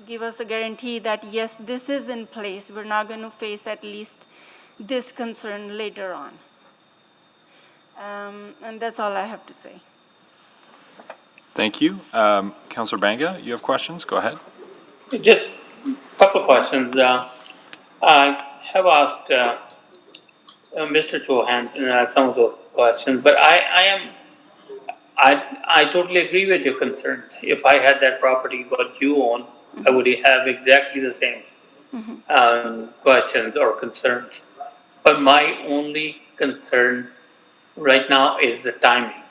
give us a guarantee that yes, this is in place. We're not going to face at least this concern later on. And that's all I have to say. Thank you. Councillor Banga, you have questions? Go ahead. Just a couple of questions. I have asked Mr. Chauhan some of the questions, but I totally agree with your concerns. If I had that property what you own, I would have exactly the same questions or concerns. But my only concern right now is the timing.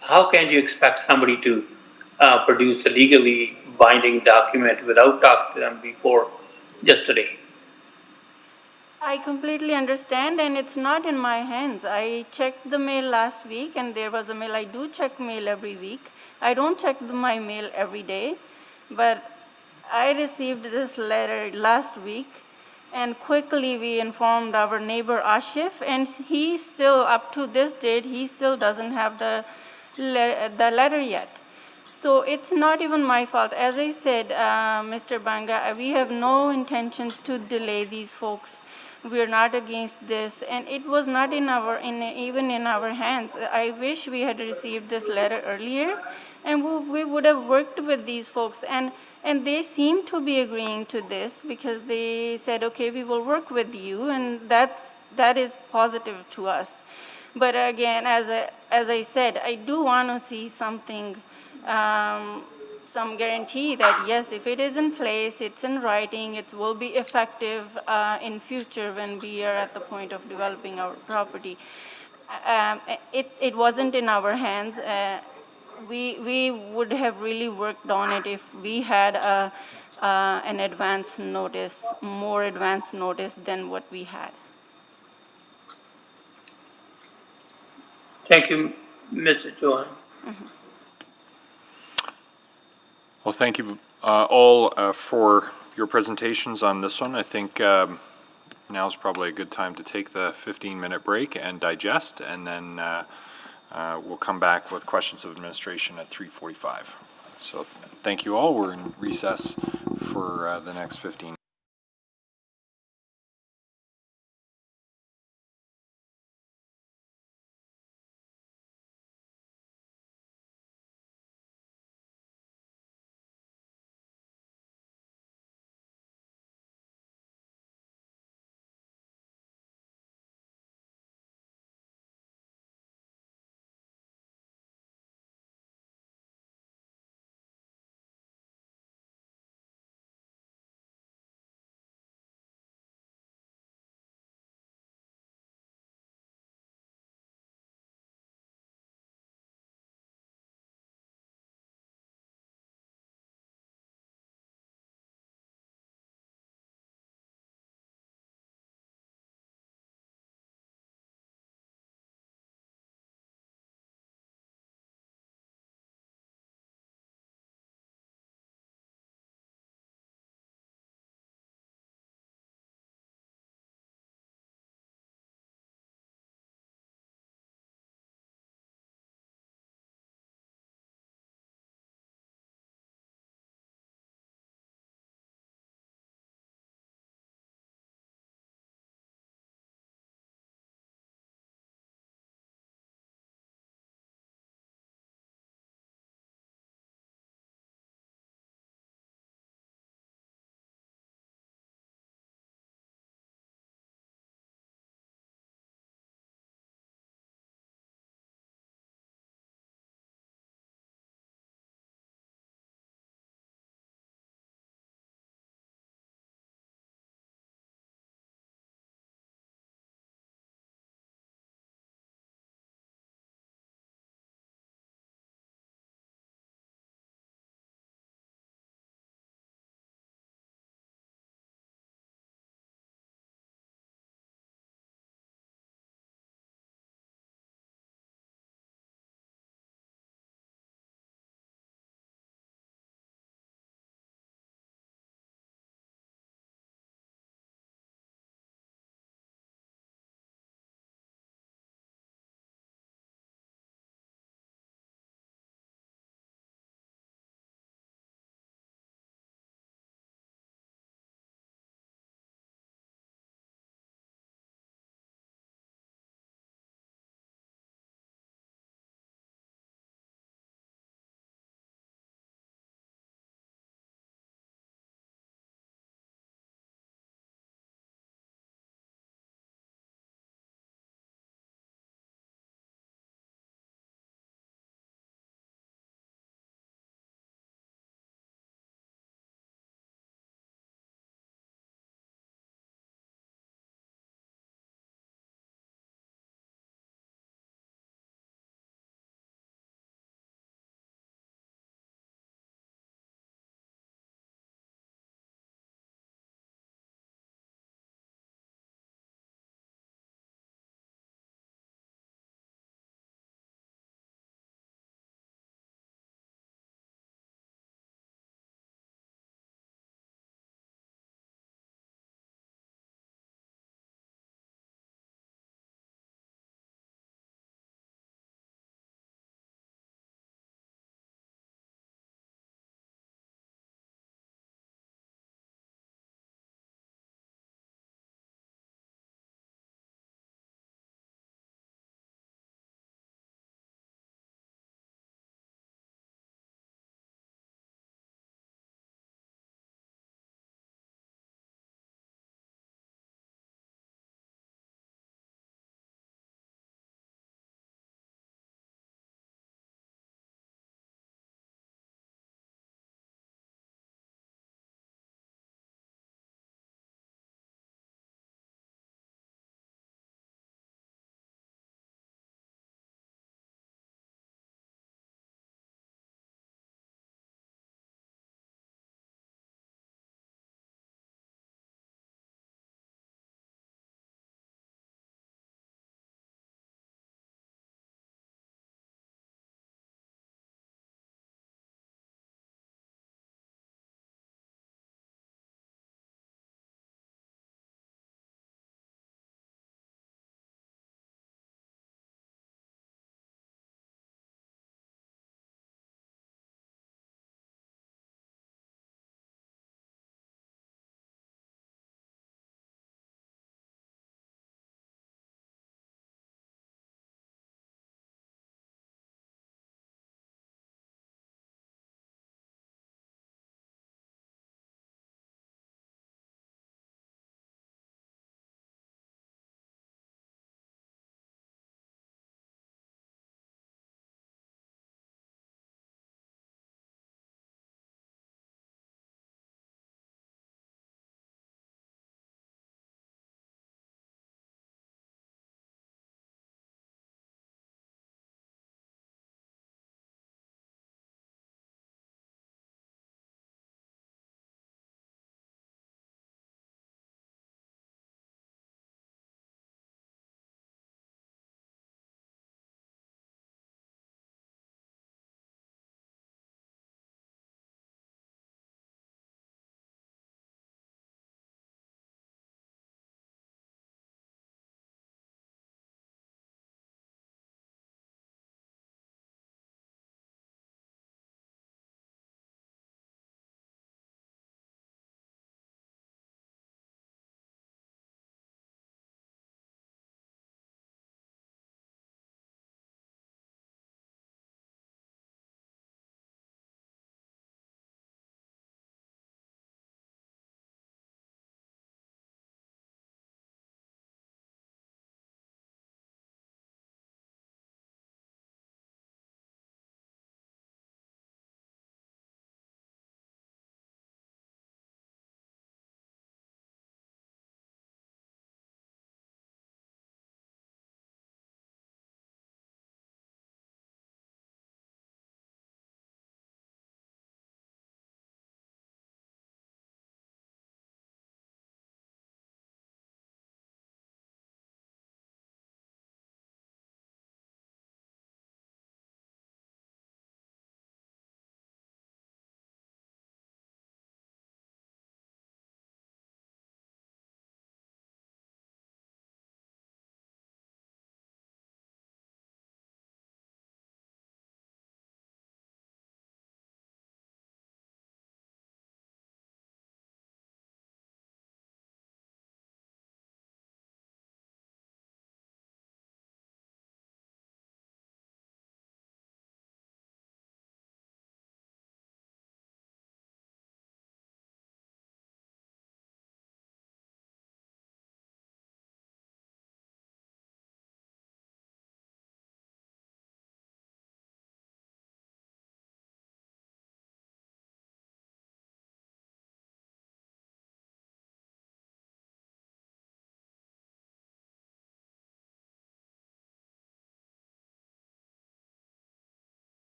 How can you expect somebody to produce a legally binding document without talking to them before yesterday? I completely understand, and it's not in my hands. I checked the mail last week, and there was a mail. I do check mail every week. I don't check my mail every day, but I received this letter last week, and quickly we informed our neighbor Ashif, and he still, up to this date, he still doesn't have the letter yet. So it's not even my fault. As I said, Mr. Banga, we have no intentions to delay these folks. We're not against this, and it was not even in our hands. I wish we had received this letter earlier, and we would have worked with these folks. And they seem to be agreeing to this because they said, okay, we will work with you, and that is positive to us. But again, as I said, I do want to see something. Some guarantee that yes, if it is in place, it's in writing, it will be effective in future when we are at the point of developing our property. It wasn't in our hands. We would have really worked on it if we had an advance notice, more advance notice than what we had. Thank you, Mr. Chauhan. Mm-hmm. Well, thank you all for your presentations on this one. I think now is probably a good time to take the 15-minute break and digest, and then we'll come back with questions of administration at 3:45. So thank you all. We're in recess for the next 15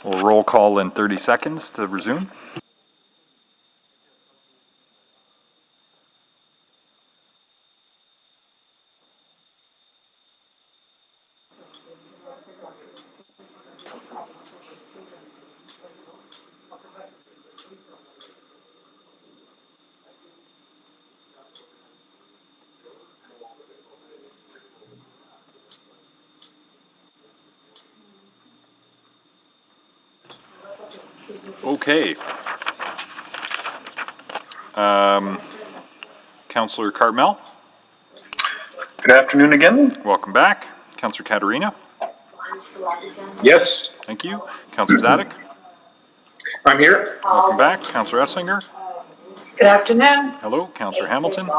We'll roll call in 30 seconds to resume. Okay. Councillor Cartmel. Good afternoon again. Welcome back. Councillor Katarina. Yes, Thank you. Councillor Zadok. I'm here. Welcome back. Councillor Esslinger. Good afternoon. Hello. Councillor Hamilton.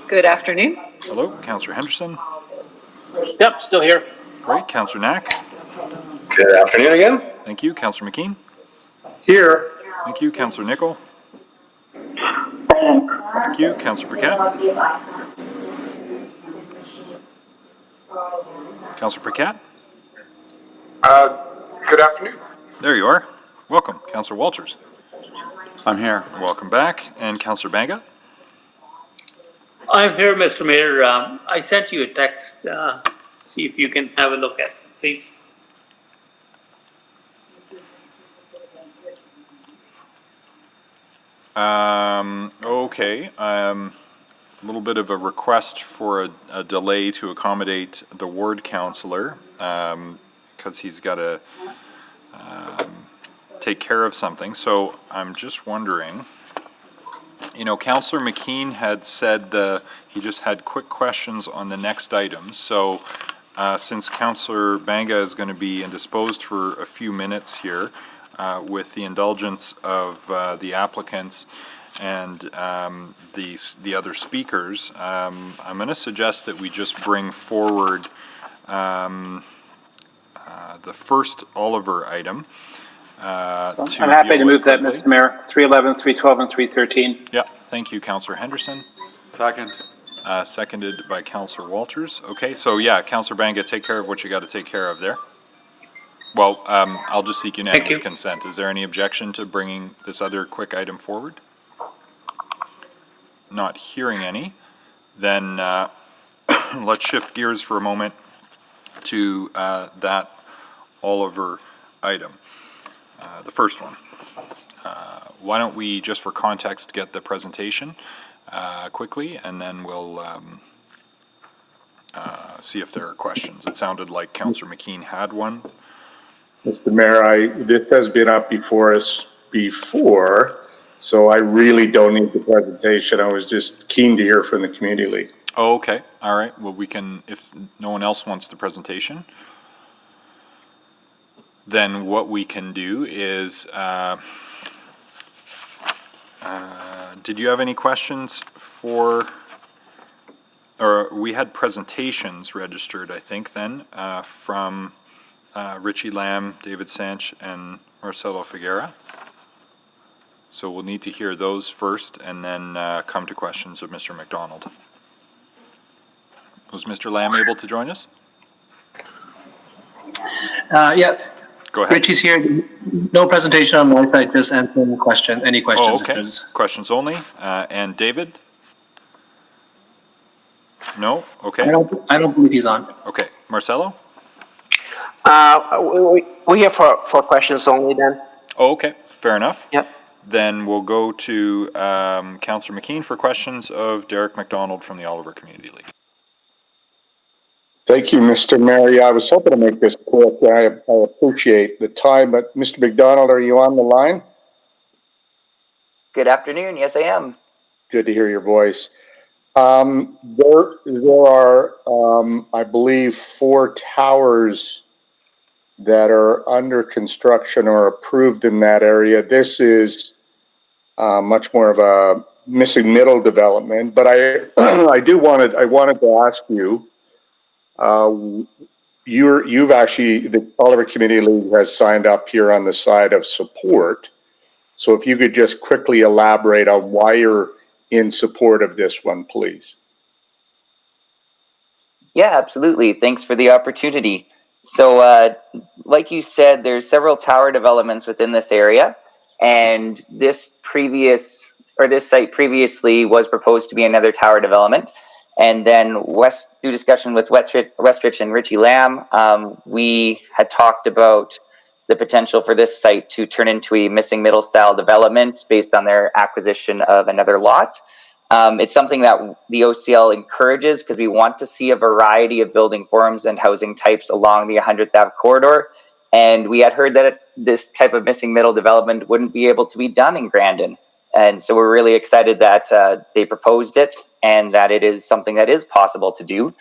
Good afternoon. Hello. Councillor Henderson. Yep, still here. Great. Councillor Knack. Good afternoon again. Thank you. Councillor McKean. Here. Thank you. Councillor Nickel. Thank you. Councillor Paquette. Councillor Paquette. Good afternoon. There you are. Welcome. Councillor Walters. I'm here. Welcome back. And Councillor Banga. I'm here, Mr. Mayor. I sent you a text. See if you can have a look at it, please. Okay. A little bit of a request for a delay to accommodate the ward councillor because he's got to take care of something. So I'm just wondering, Councillor McKean had said he just had quick questions on the next item. So since Councillor Banga is going to be indisposed for a few minutes here, with the indulgence of the applicants and the other speakers, I'm going to suggest that we just bring forward the first Oliver item. I'm happy to move that, Mr. Mayor. 311, 312, and 313. Yeah, thank you, Councillor Henderson. Second. Seconded by Councillor Walters. Okay, so yeah, Councillor Banga, take care of what you got to take care of there. Well, I'll just seek unanimous consent. Is there any objection to bringing this other quick item forward? Not hearing any. Then let's shift gears for a moment to that Oliver item. The first one. Why don't we, just for context, get the presentation quickly, and then we'll see if there are questions. It sounded like Councillor McKean had one. Mr. Mayor, this has been up before us before, so I really don't need the presentation. I was just keen to hear from the community league. Oh, okay. All right. Well, we can, if no one else wants the presentation, then what we can do is, did you have any questions for, or we had presentations registered, I think, then, from Richie Lamb, David Sanch, and Marcelo Figuera. So we'll need to hear those first and then come to questions of Mr. McDonald. Was Mr. Lamb able to join us? Yeah. Go ahead. Richie's here. No presentation on my side, just answering any questions. Oh, okay. Questions only. And David? No? Okay. I don't believe he's on. Okay. Marcelo? We have for questions only then. Oh, okay. Fair enough. Yep. Then we'll go to Councillor McKean for questions of Derek McDonald from the Oliver Community League. Thank you, Mr. Mayor. Yeah, I was hoping to make this quick. I appreciate the time, but Mr. McDonald, are you on the line? Good afternoon. Yes, I am. Good to hear your voice. There are, I believe, 4 towers that are under construction or approved in that area. This is much more of a missing middle development, but I wanted to ask you. You've actually, the Oliver Community League has signed up here on the side of support. So if you could just quickly elaborate on why you're in support of this one, please. Yeah, absolutely. Thanks for the opportunity. So, like you said, there's several tower developments within this area, and this site previously was proposed to be another tower development. And then through discussion with Westrich and Richie Lamb, we had talked about the potential for this site to turn into a missing middle style development based on their acquisition of another lot. It's something that the OCL encourages because we want to see a variety of building forms and housing types along the 100th Ave corridor. And we had heard that this type of missing middle development wouldn't be able to be done in Grandin. And so we're really excited that they proposed it and that it is something that is possible to do.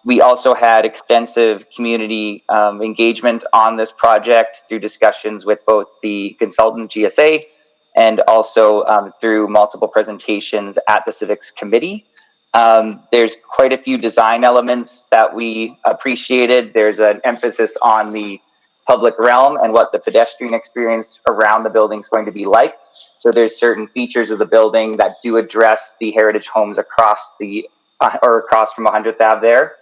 We also had extensive community engagement on this project through discussions with both the consultant GSA and also through multiple presentations at the Civics Committee. There's quite a few design elements that we appreciated. There's an emphasis on the public realm and what the pedestrian experience around the building is going to be like. So there's certain features of the building that do address the heritage homes across from 100th Ave there,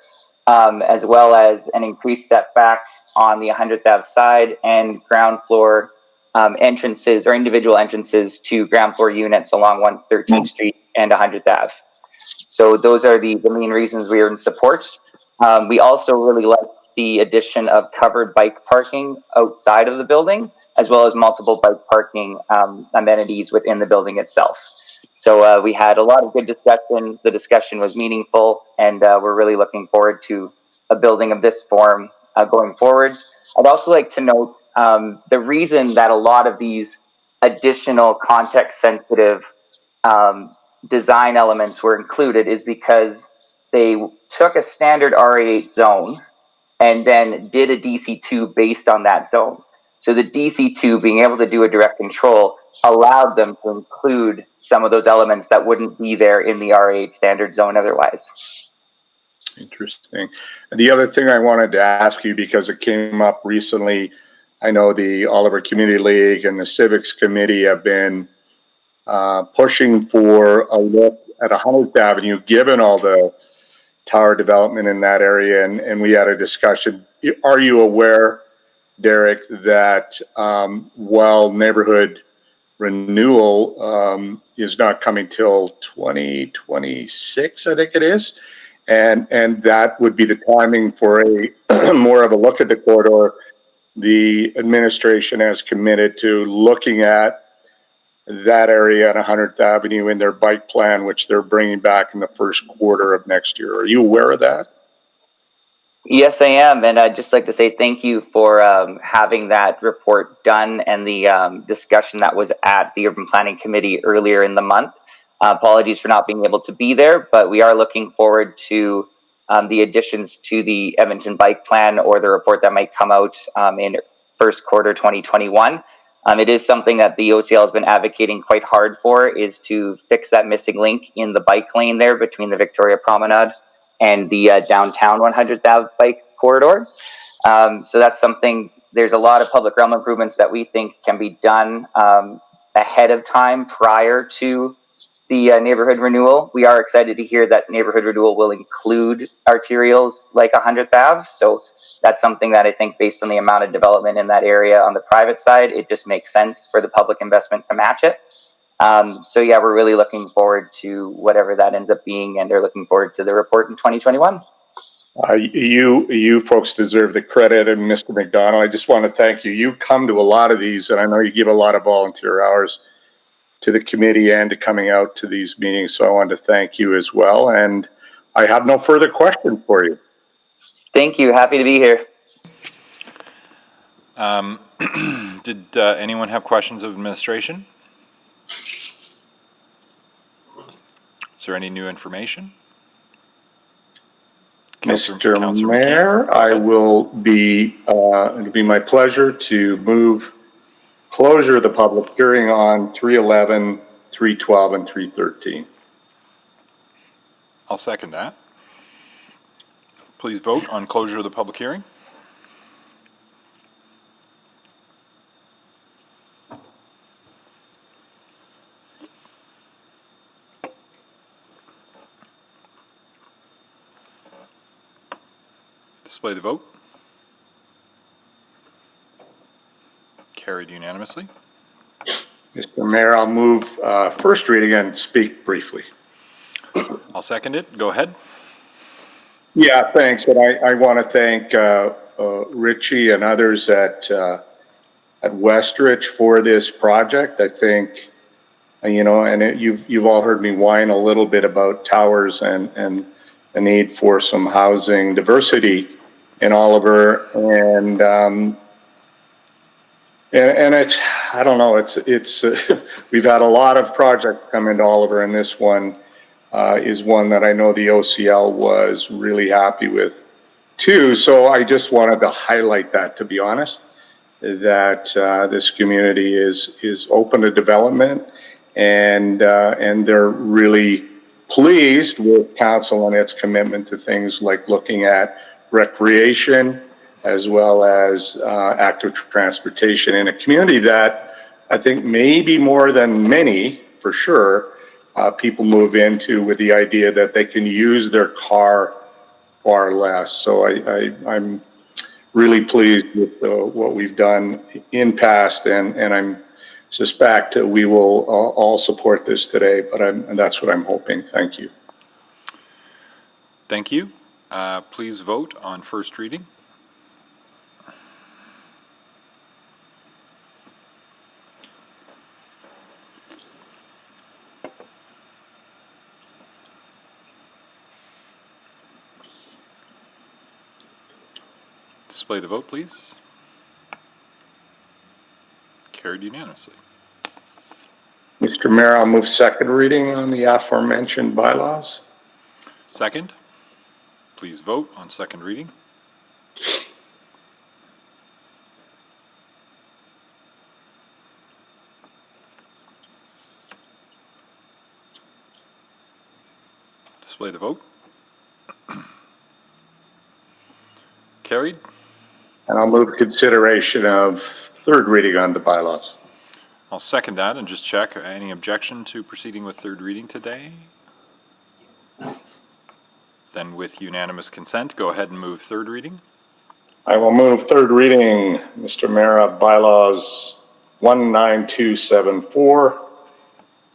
as well as an increased setback on the 100th Ave side and ground floor entrances or individual entrances to ground floor units along 113th Street and 100th Ave. So those are the main reasons we are in support. We also really liked the addition of covered bike parking outside of the building, as well as multiple bike parking amenities within the building itself. So we had a lot of good discussion. The discussion was meaningful, and we're really looking forward to a building of this form going forward. I'd also like to note the reason that a lot of these additional context-sensitive design elements were included is because they took a standard RA8 zone and then did a DC2 based on that zone. So the DC2, being able to do a direct control, allowed them to include some of those elements that wouldn't be there in the RA8 standard zone otherwise. Interesting. And the other thing I wanted to ask you, because it came up recently, I know the Oliver Community League and the Civics Committee have been pushing for a look at 100th Avenue, given all the tower development in that area. And we had a discussion. Are you aware, Derek, that while neighborhood renewal is not coming till 2026, I think it is, and that would be the timing for a more of a look at the corridor. The administration has committed to looking at that area on 100th Avenue in their bike plan, which they're bringing back in the first quarter of next year. Are you aware of that? Yes, I am. And I'd just like to say thank you for having that report done and the discussion that was at the Urban Planning Committee earlier in the month. Apologies for not being able to be there, but we are looking forward to the additions to the Edmonton Bike Plan or the report that might come out in first quarter 2021. It is something that the OCL has been advocating quite hard for, is to fix that missing link in the bike lane there between the Victoria Promenade and the downtown 100th Ave bike corridor. So that's something, there's a lot of public realm improvements that we think can be done ahead of time prior to the neighborhood renewal. We are excited to hear that neighborhood renewal will include arterials like 100th Ave. So that's something that I think, based on the amount of development in that area on the private side, it just makes sense for the public investment to match it. So yeah, we're really looking forward to whatever that ends up being, and they're looking forward to the report in 2021. You folks deserve the credit, and Mr. McDonald, I just want to thank you. You come to a lot of these, and I know you give a lot of volunteer hours to the committee and to coming out to these meetings. So I want to thank you as well. And I have no further questions for you. Thank you. Happy to be here. Did anyone have questions of administration? Is there any new information? Mr. Mayor, I will be, it'll be my pleasure to move closure of the public hearing on 311, 312, and 313. I'll second that. Please vote on closure of the public hearing. Display the vote. Carried unanimously. Mr. Mayor, I'll move first reading and speak briefly. I'll second it. Go ahead. Yeah, thanks. And I want to thank Richie and others at Westridge for this project. I think, you've all heard me whine a little bit about towers and the need for some housing diversity in Oliver. And it's, I don't know, it's we've had a lot of projects come into Oliver, and this one is one that I know the OCL was really happy with too. So I just wanted to highlight that, to be honest, that this community is open to development, and they're really pleased with council and its commitment to things like looking at recreation as well as active transportation in a community that I think maybe more than many, for sure, people move into with the idea that they can use their car far less. So I'm really pleased with what we've done in past, and I suspect we will all support this today, but that's what I'm hoping. Thank you. Thank you. Please vote on first reading. Display the vote, please. Carried unanimously. Mr. Mayor, I'll move second reading on the aforementioned bylaws. Second. Please vote on second reading. Display the vote. Carried. And I'll move consideration of third reading on the bylaws. I'll second that and just check. Any objection to proceeding with third reading today? Then with unanimous consent, go ahead and move third reading. I will move third reading, Mr. Mayor, of bylaws 19274,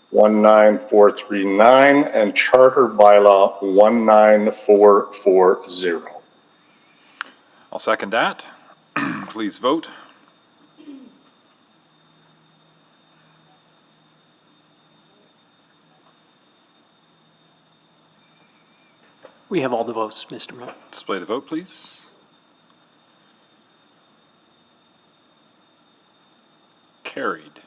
19439, and charter bylaw 19440. I'll second that. Please vote. We have all the votes, Mr. Mayor. Display the vote, please. Carried.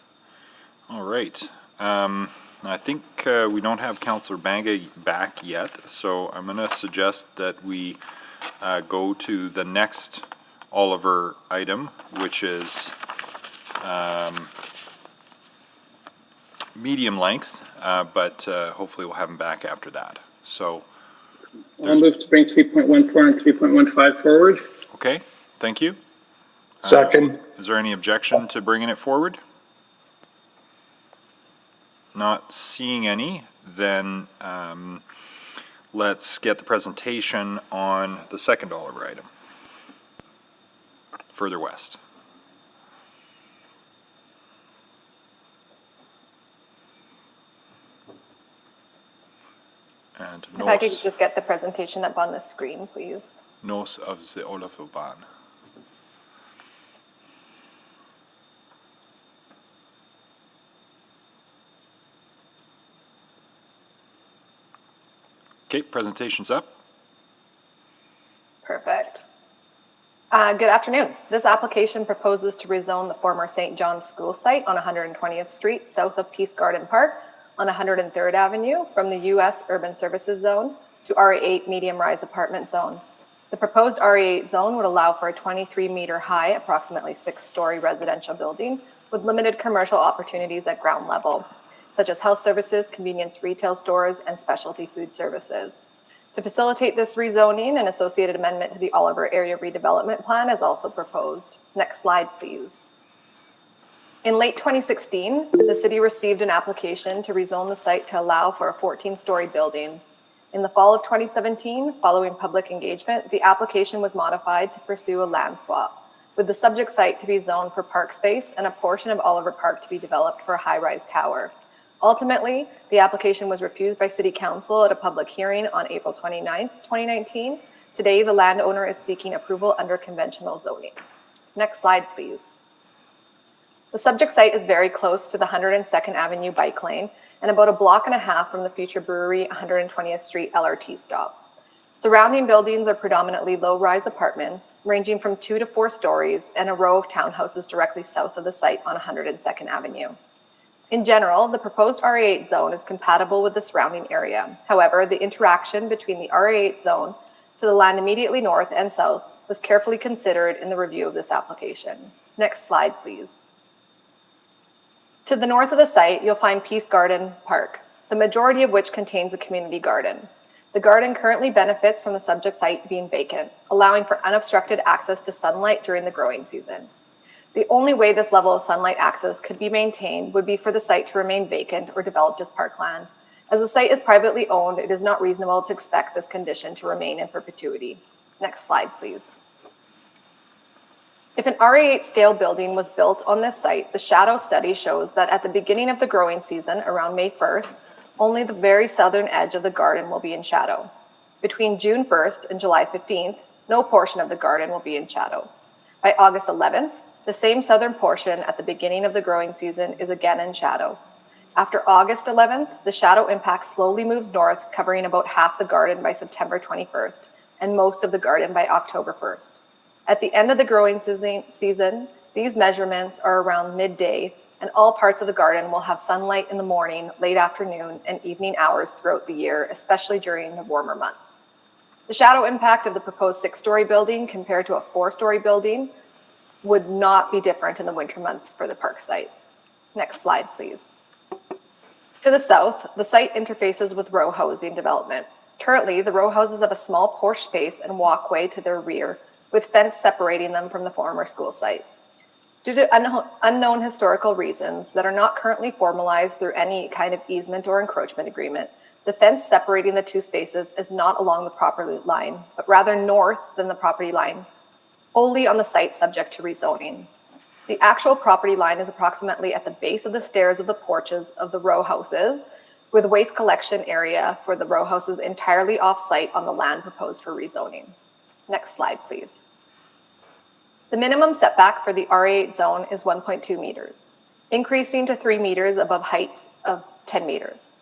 All right. I think we don't have Councillor Banga back yet, so I'm going to suggest that we go to the next Oliver item, which is medium length, but hopefully we'll have him back after that. So I'll move to bring 3.14 and 3.15 forward. Okay, thank you. Second. Is there any objection to bringing it forward? Not seeing any, then let's get the presentation on the second Oliver item, further west. And if I could just get the presentation up on the screen, please. North of the Oliverbahn. Okay, presentation's up. Perfect. Good afternoon. This application proposes to rezone the former St. John's School site on 120th Street, south of Peace Garden Park, on 103rd Avenue from the U.S. Urban Services Zone to RE8 Medium Rise Apartment Zone. The proposed RE8 zone would allow for a 23-meter high, approximately 6-story residential building with limited commercial opportunities at ground level, such as health services, convenience retail stores, and specialty food services. To facilitate this rezoning, an associated amendment to the Oliver Area Redevelopment Plan is also proposed. Next slide, please. In late 2016, the city received an application to rezone the site to allow for a 14-story building. In the fall of 2017, following public engagement, the application was modified to pursue a land swap. with the subject site to be zoned for park space and a portion of Oliver Park to be developed for a high-rise tower. Ultimately, the application was refused by City Council at a public hearing on April 29th, 2019. Today, the landowner is seeking approval under conventional zoning. Next slide, please. The subject site is very close to the 102nd Avenue bike lane and about a block and a half from the future brewery 120th Street LRT stop. Surrounding buildings are predominantly low-rise apartments, ranging from 2 to 4 stories, and a row of townhouses directly south of the site on 102nd Avenue. In general, the proposed RA8 zone is compatible with the surrounding area. However, the interaction between the RA8 zone to the land immediately north and south was carefully considered in the review of this application. Next slide, please. To the north of the site, you'll find Peace Garden Park, the majority of which contains a community garden. The garden currently benefits from the subject site being vacant, allowing for unobstructed access to sunlight during the growing season. The only way this level of sunlight access could be maintained would be for the site to remain vacant or developed as parkland. As the site is privately owned, it is not reasonable to expect this condition to remain in perpetuity. Next slide, please. If an RA8 scale building was built on this site, the shadow study shows that at the beginning of the growing season, around May 1st, only the very southern edge of the garden will be in shadow. Between June 1st and July 15th, no portion of the garden will be in shadow. By August 11th, the same southern portion at the beginning of the growing season is again in shadow. After August 11th, the shadow impact slowly moves north, covering about half the garden by September 21st and most of the garden by October 1st. At the end of the growing season, these measurements are around midday, and all parts of the garden will have sunlight in the morning, late afternoon, and evening hours throughout the year, especially during the warmer months. The shadow impact of the proposed 6-story building compared to a 4-story building would not be different in the winter months for the park site. Next slide, please. To the south, the site interfaces with row housing development. Currently, the row houses have a small porch space and walkway to their rear, with fence separating them from the former school site. Due to unknown historical reasons that are not currently formalized through any kind of easement or encroachment agreement, the fence separating the two spaces is not along the property line, but rather north than the property line, wholly on the site subject to rezoning. The actual property line is approximately at the base of the stairs of the porches of the row houses, with waste collection area for the row houses entirely off-site on the land proposed for rezoning. Next slide, please. The minimum setback for the RA8 zone is 1.2 meters, increasing to 3 meters above heights of 10 meters.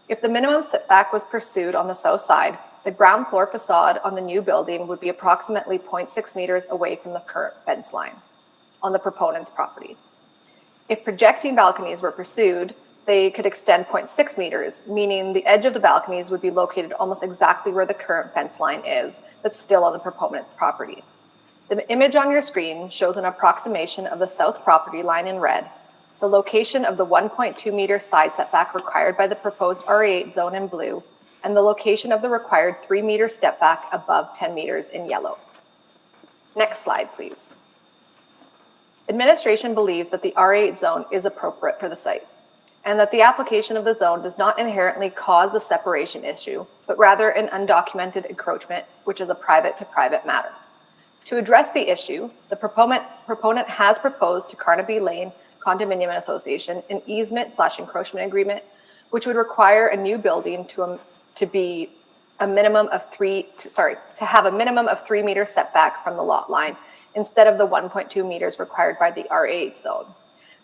If the minimum setback was pursued on the south side, the ground floor facade on the new building would be approximately 0.6 meters away from the current fence line on the proponent's property. If projecting balconies were pursued, they could extend 0.6 meters, meaning the edge of the balconies would be located almost exactly where the current fence line is, but still on the proponent's property. The image on your screen shows an approximation of the south property line in red, the location of the 1.2 meter side setback required by the proposed RA8 zone in blue, and the location of the required 3 meter step back above 10 meters in yellow. Next slide, please. Administration believes that the RA8 zone is appropriate for the site, and that the application of the zone does not inherently cause the separation issue, but rather an undocumented encroachment, which is a private-to-private matter. To address the issue, the proponent has proposed to Carnaby Lane Condominium Association an easement/encroachment agreement, which would require a new building to have a minimum of 3 meter setback from the lot line instead of the 1.2 meters required by the RA8 zone.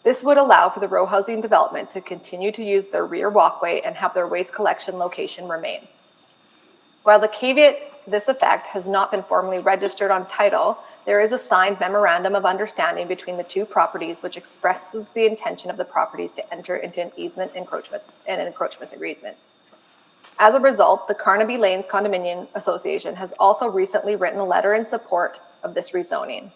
This would allow for the row housing development to continue to use their rear walkway and have their waste collection location remain. While the caveat this effect has not been formally registered on title, there is a signed memorandum of understanding between the two properties which expresses the intention of the properties to enter into an easement encroachment agreement. As a result, the Carnaby Lanes Condominium Association has also recently written a letter in support of this rezoning.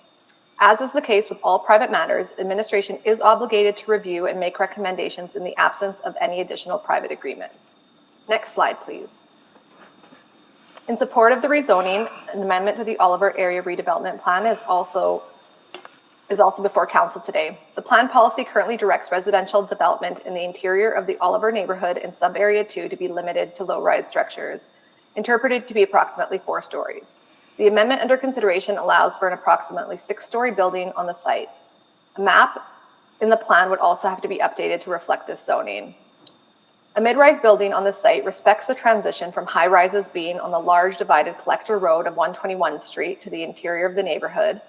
As is the case with all private matters, administration is obligated to review and make recommendations in the absence of any additional private agreements. Next slide, please. In support of the rezoning, an amendment to the Oliver Area Redevelopment Plan is also before Council today. The plan policy currently directs residential development in the interior of the Oliver neighborhood in Sub-Area 2 to be limited to low-rise structures, interpreted to be approximately 4 stories. The amendment under consideration allows for an approximately 6-story building on the site. A map in the plan would also have to be updated to reflect this zoning. A mid-rise building on the site respects the transition from high rises being on the large divided collector road of 121 Street to the interior of the neighborhood.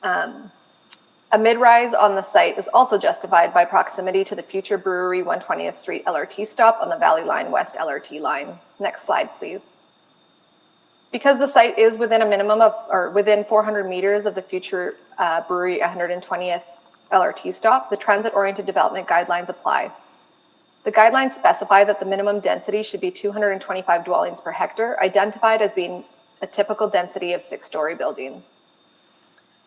A mid-rise on the site is also justified by proximity to the future Brewery 120th Street LRT stop on the Valley Line West LRT line. Next slide, please. Because the site is within a minimum of, or within 400 meters of the future Brewery 120th LRT stop, the transit-oriented development guidelines apply. The guidelines specify that the minimum density should be 225 dwellings per hectare, identified as being a typical density of 6-story buildings.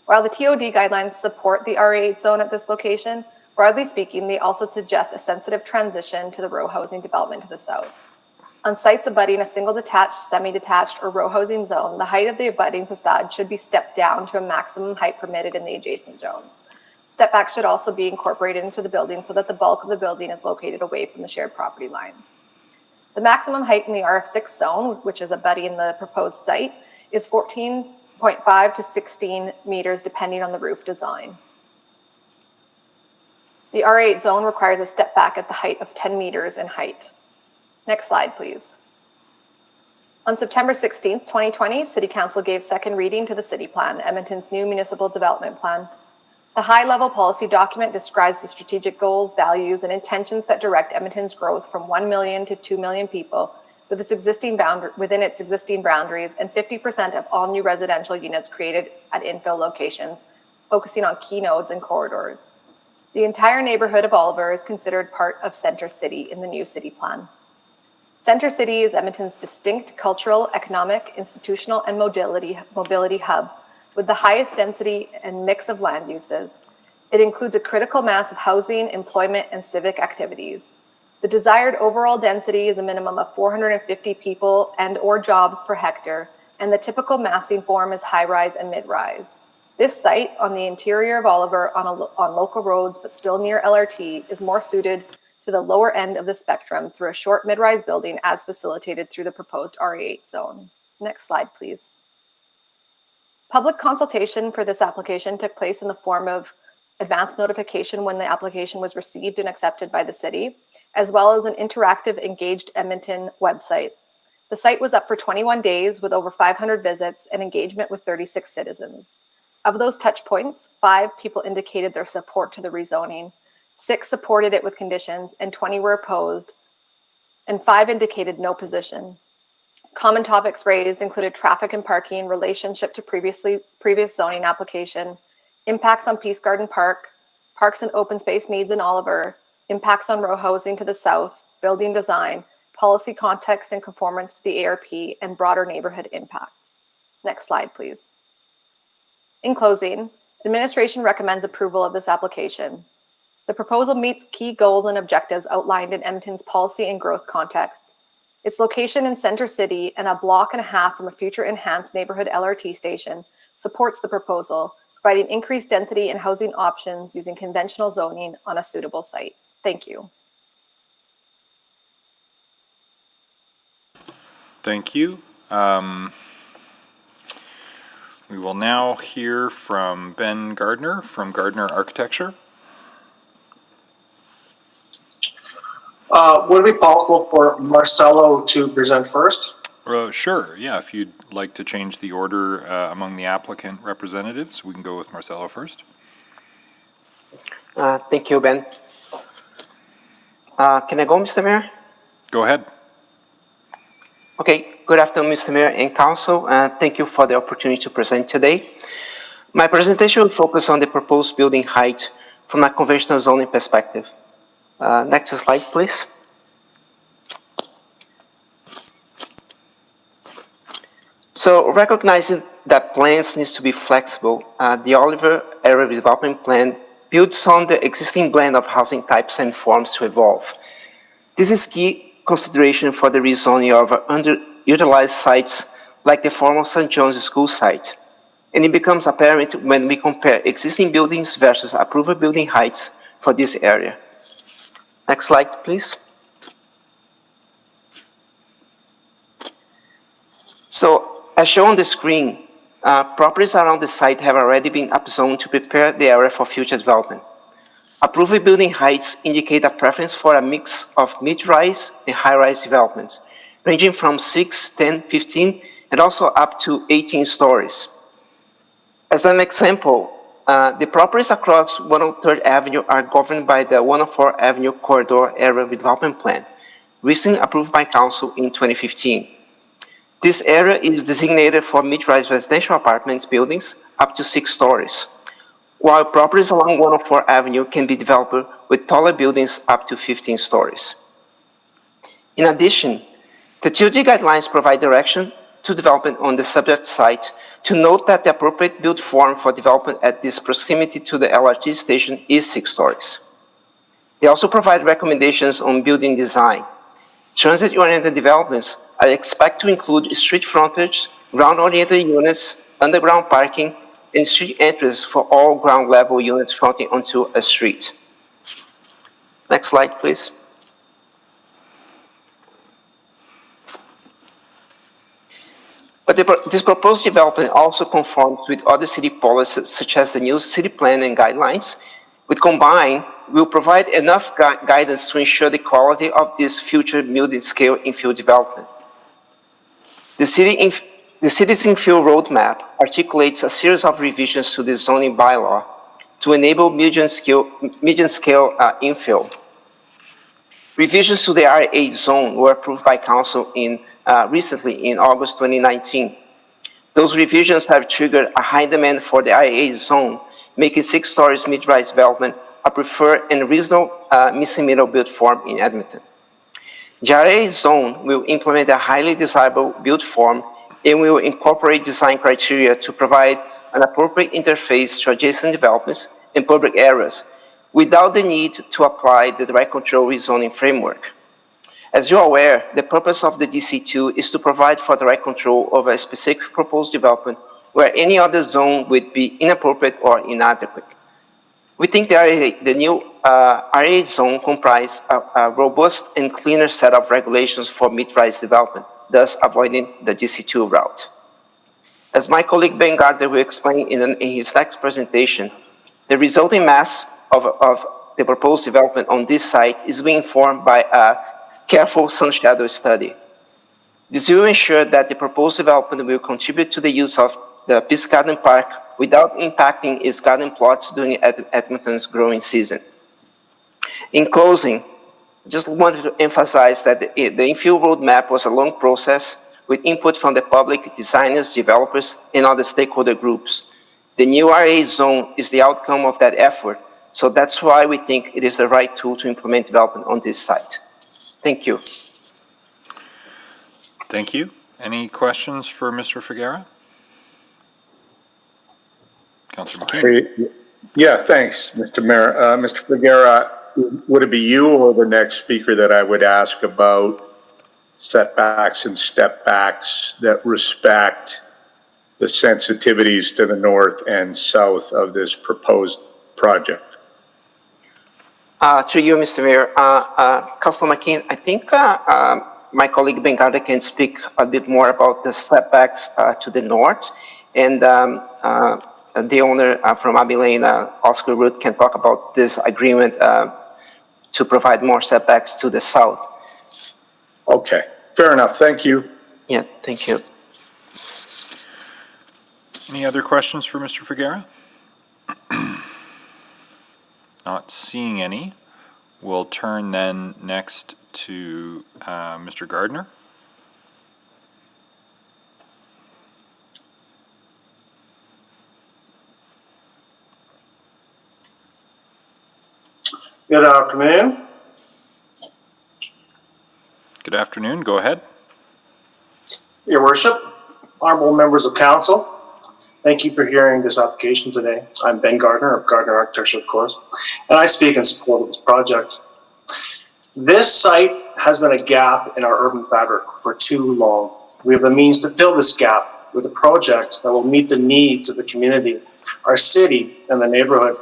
While the TOD guidelines support the RA8 zone at this location, broadly speaking, they also suggest a sensitive transition to the row housing development to the south. On sites abutting a single detached, semi-detached, or row housing zone, the height of the abutting facade should be stepped down to a maximum height permitted in the adjacent zones. Step back should also be incorporated into the building so that the bulk of the building is located away from the shared property lines. The maximum height in the RF6 zone, which is abutting the proposed site, is 14.5 to 16 meters depending on the roof design. The R8 zone requires a step back at the height of 10 meters in height. Next slide, please. On September 16th, 2020, City Council gave second reading to the City Plan, Edmonton's new municipal development plan. The high-level policy document describes the strategic goals, values, and intentions that direct Edmonton's growth from 1 million to 2 million people within its existing boundaries, and 50% of all new residential units created at infill locations, focusing on key nodes and corridors. The entire neighborhood of Oliver is considered part of Centre City in the new city plan. Centre City is Edmonton's distinct cultural, economic, institutional, and mobility hub, with the highest density and mix of land uses. It includes a critical mass of housing, employment, and civic activities. The desired overall density is a minimum of 450 people and/or jobs per hectare, and the typical massing form is high-rise and mid-rise. This site on the interior of Oliver on local roads, but still near LRT, is more suited to the lower end of the spectrum through a short mid-rise building as facilitated through the proposed RE8 zone. Next slide, please. Public consultation for this application took place in the form of advance notification when the application was received and accepted by the city, as well as an interactive Engaged Edmonton website. The site was up for 21 days with over 500 visits and engagement with 36 citizens. Of those touch points, 5 people indicated their support to the rezoning, 6 supported it with conditions, and 20 were opposed, and 5 indicated no position. Common topics raised included traffic and parking, relationship to previous zoning application, impacts on Peace Garden Park, parks and open space needs in Oliver, impacts on row housing to the south, building design, policy context and conformance to the ARP, and broader neighborhood impacts. Next slide, please. In closing, administration recommends approval of this application. The proposal meets key goals and objectives outlined in Edmonton's policy and growth context. Its location in Centre City and a block and a half from a future enhanced neighborhood LRT station supports the proposal, providing increased density and housing options using conventional zoning on a suitable site. Thank you. Thank you. We will now hear from Ben Gardner from Gardner Architecture. Would it be possible for Marcelo to present first? Sure, yeah, if you'd like to change the order among the applicant representatives, we can go with Marcelo first. Thank you, Ben. Can I go, Mr. Mayor? Go ahead. Okay, good afternoon, Mr. Mayor and Council. Thank you for the opportunity to present today. My presentation will focus on the proposed building height from a conventional zoning perspective. Next slide, please. So, recognizing that plans needs to be flexible, the Oliver Area Development Plan builds on the existing blend of housing types and forms to evolve. This is key consideration for the rezoning of underutilized sites like the former St. John's School site. And it becomes apparent when we compare existing buildings versus approved building heights for this area. Next slide, please. So, as shown on the screen, properties around the site have already been upzoned to prepare the area for future development. Approved building heights indicate a preference for a mix of mid-rise and high-rise developments, ranging from 6, 10, 15, and also up to 18 stories. As an example, the properties across 103rd Avenue are governed by the 104th Avenue Corridor Area Redevelopment Plan, recently approved by Council in 2015. This area is designated for mid-rise residential apartments buildings up to 6 stories, while properties along 104th Avenue can be developed with taller buildings up to 15 stories. In addition, the TOD guidelines provide direction to development on the subject site to note that the appropriate build form for development at this proximity to the LRT station is 6 stories. They also provide recommendations on building design. Transit-oriented developments are expected to include street frontage, ground-oriented units, underground parking, and street entries for all ground-level units fronting onto a street. Next slide, please. But this proposed development also conforms with other city policies, such as the new city plan and guidelines, which combined will provide enough guidance to ensure the quality of this future mid-scale infill development. The city's infill roadmap articulates a series of revisions to the zoning bylaw to enable medium-scale infill. Revisions to the R8 zone were approved by Council recently in August 2019. Those revisions have triggered a high demand for the R8 zone, making 6 stories mid-rise development a preferred and reasonable missing middle build form in Edmonton. The R8 zone will implement a highly desirable build form and will incorporate design criteria to provide an appropriate interface to adjacent developments and public areas without the need to apply the direct control rezoning framework. As you're aware, the purpose of the DC2 is to provide for direct control over a specific proposed development where any other zone would be inappropriate or inadequate. We think the new R8 zone comprises a robust and cleaner set of regulations for mid-rise development, thus avoiding the DC2 route. As my colleague Ben Gardner will explain in his next presentation, the resulting mass of the proposed development on this site is being informed by a careful sun-shadow study. This will ensure that the proposed development will contribute to the use of the Peace Garden Park without impacting its garden plots during Edmonton's growing season. In closing, I just wanted to emphasize that the infill roadmap was a long process with input from the public, designers, developers, and other stakeholder groups. The new RA zone is the outcome of that effort, so that's why we think it is the right tool to implement development on this site. Thank you. Thank you. Any questions for Mr. Figuera? Councillor McKean. Yeah, thanks, Mr. Mayor. Mr. Figuera, would it be you or the next speaker that I would ask about setbacks and step backs that respect the sensitivities to the north and south of this proposed project? To you, Mr. Mayor. Councillor McKean, I think my colleague Ben Gardner can speak a bit more about the setbacks to the north, and the owner from Abilene, Oscar Root, can talk about this agreement to provide more setbacks to the south. Okay, fair enough. Thank you. Yeah, thank you. Any other questions for Mr. Figuera? Not seeing any. We'll turn then next to Mr. Gardner. Good afternoon. Good afternoon. Go ahead. Your Worship, honorable members of council, thank you for hearing this application today. I'm Ben Gardner of Gardner Architecture, of course, and I speak in support of this project. This site has been a gap in our urban fabric for too long. We have the means to fill this gap with a project that will meet the needs of the community, our city, and the neighborhood.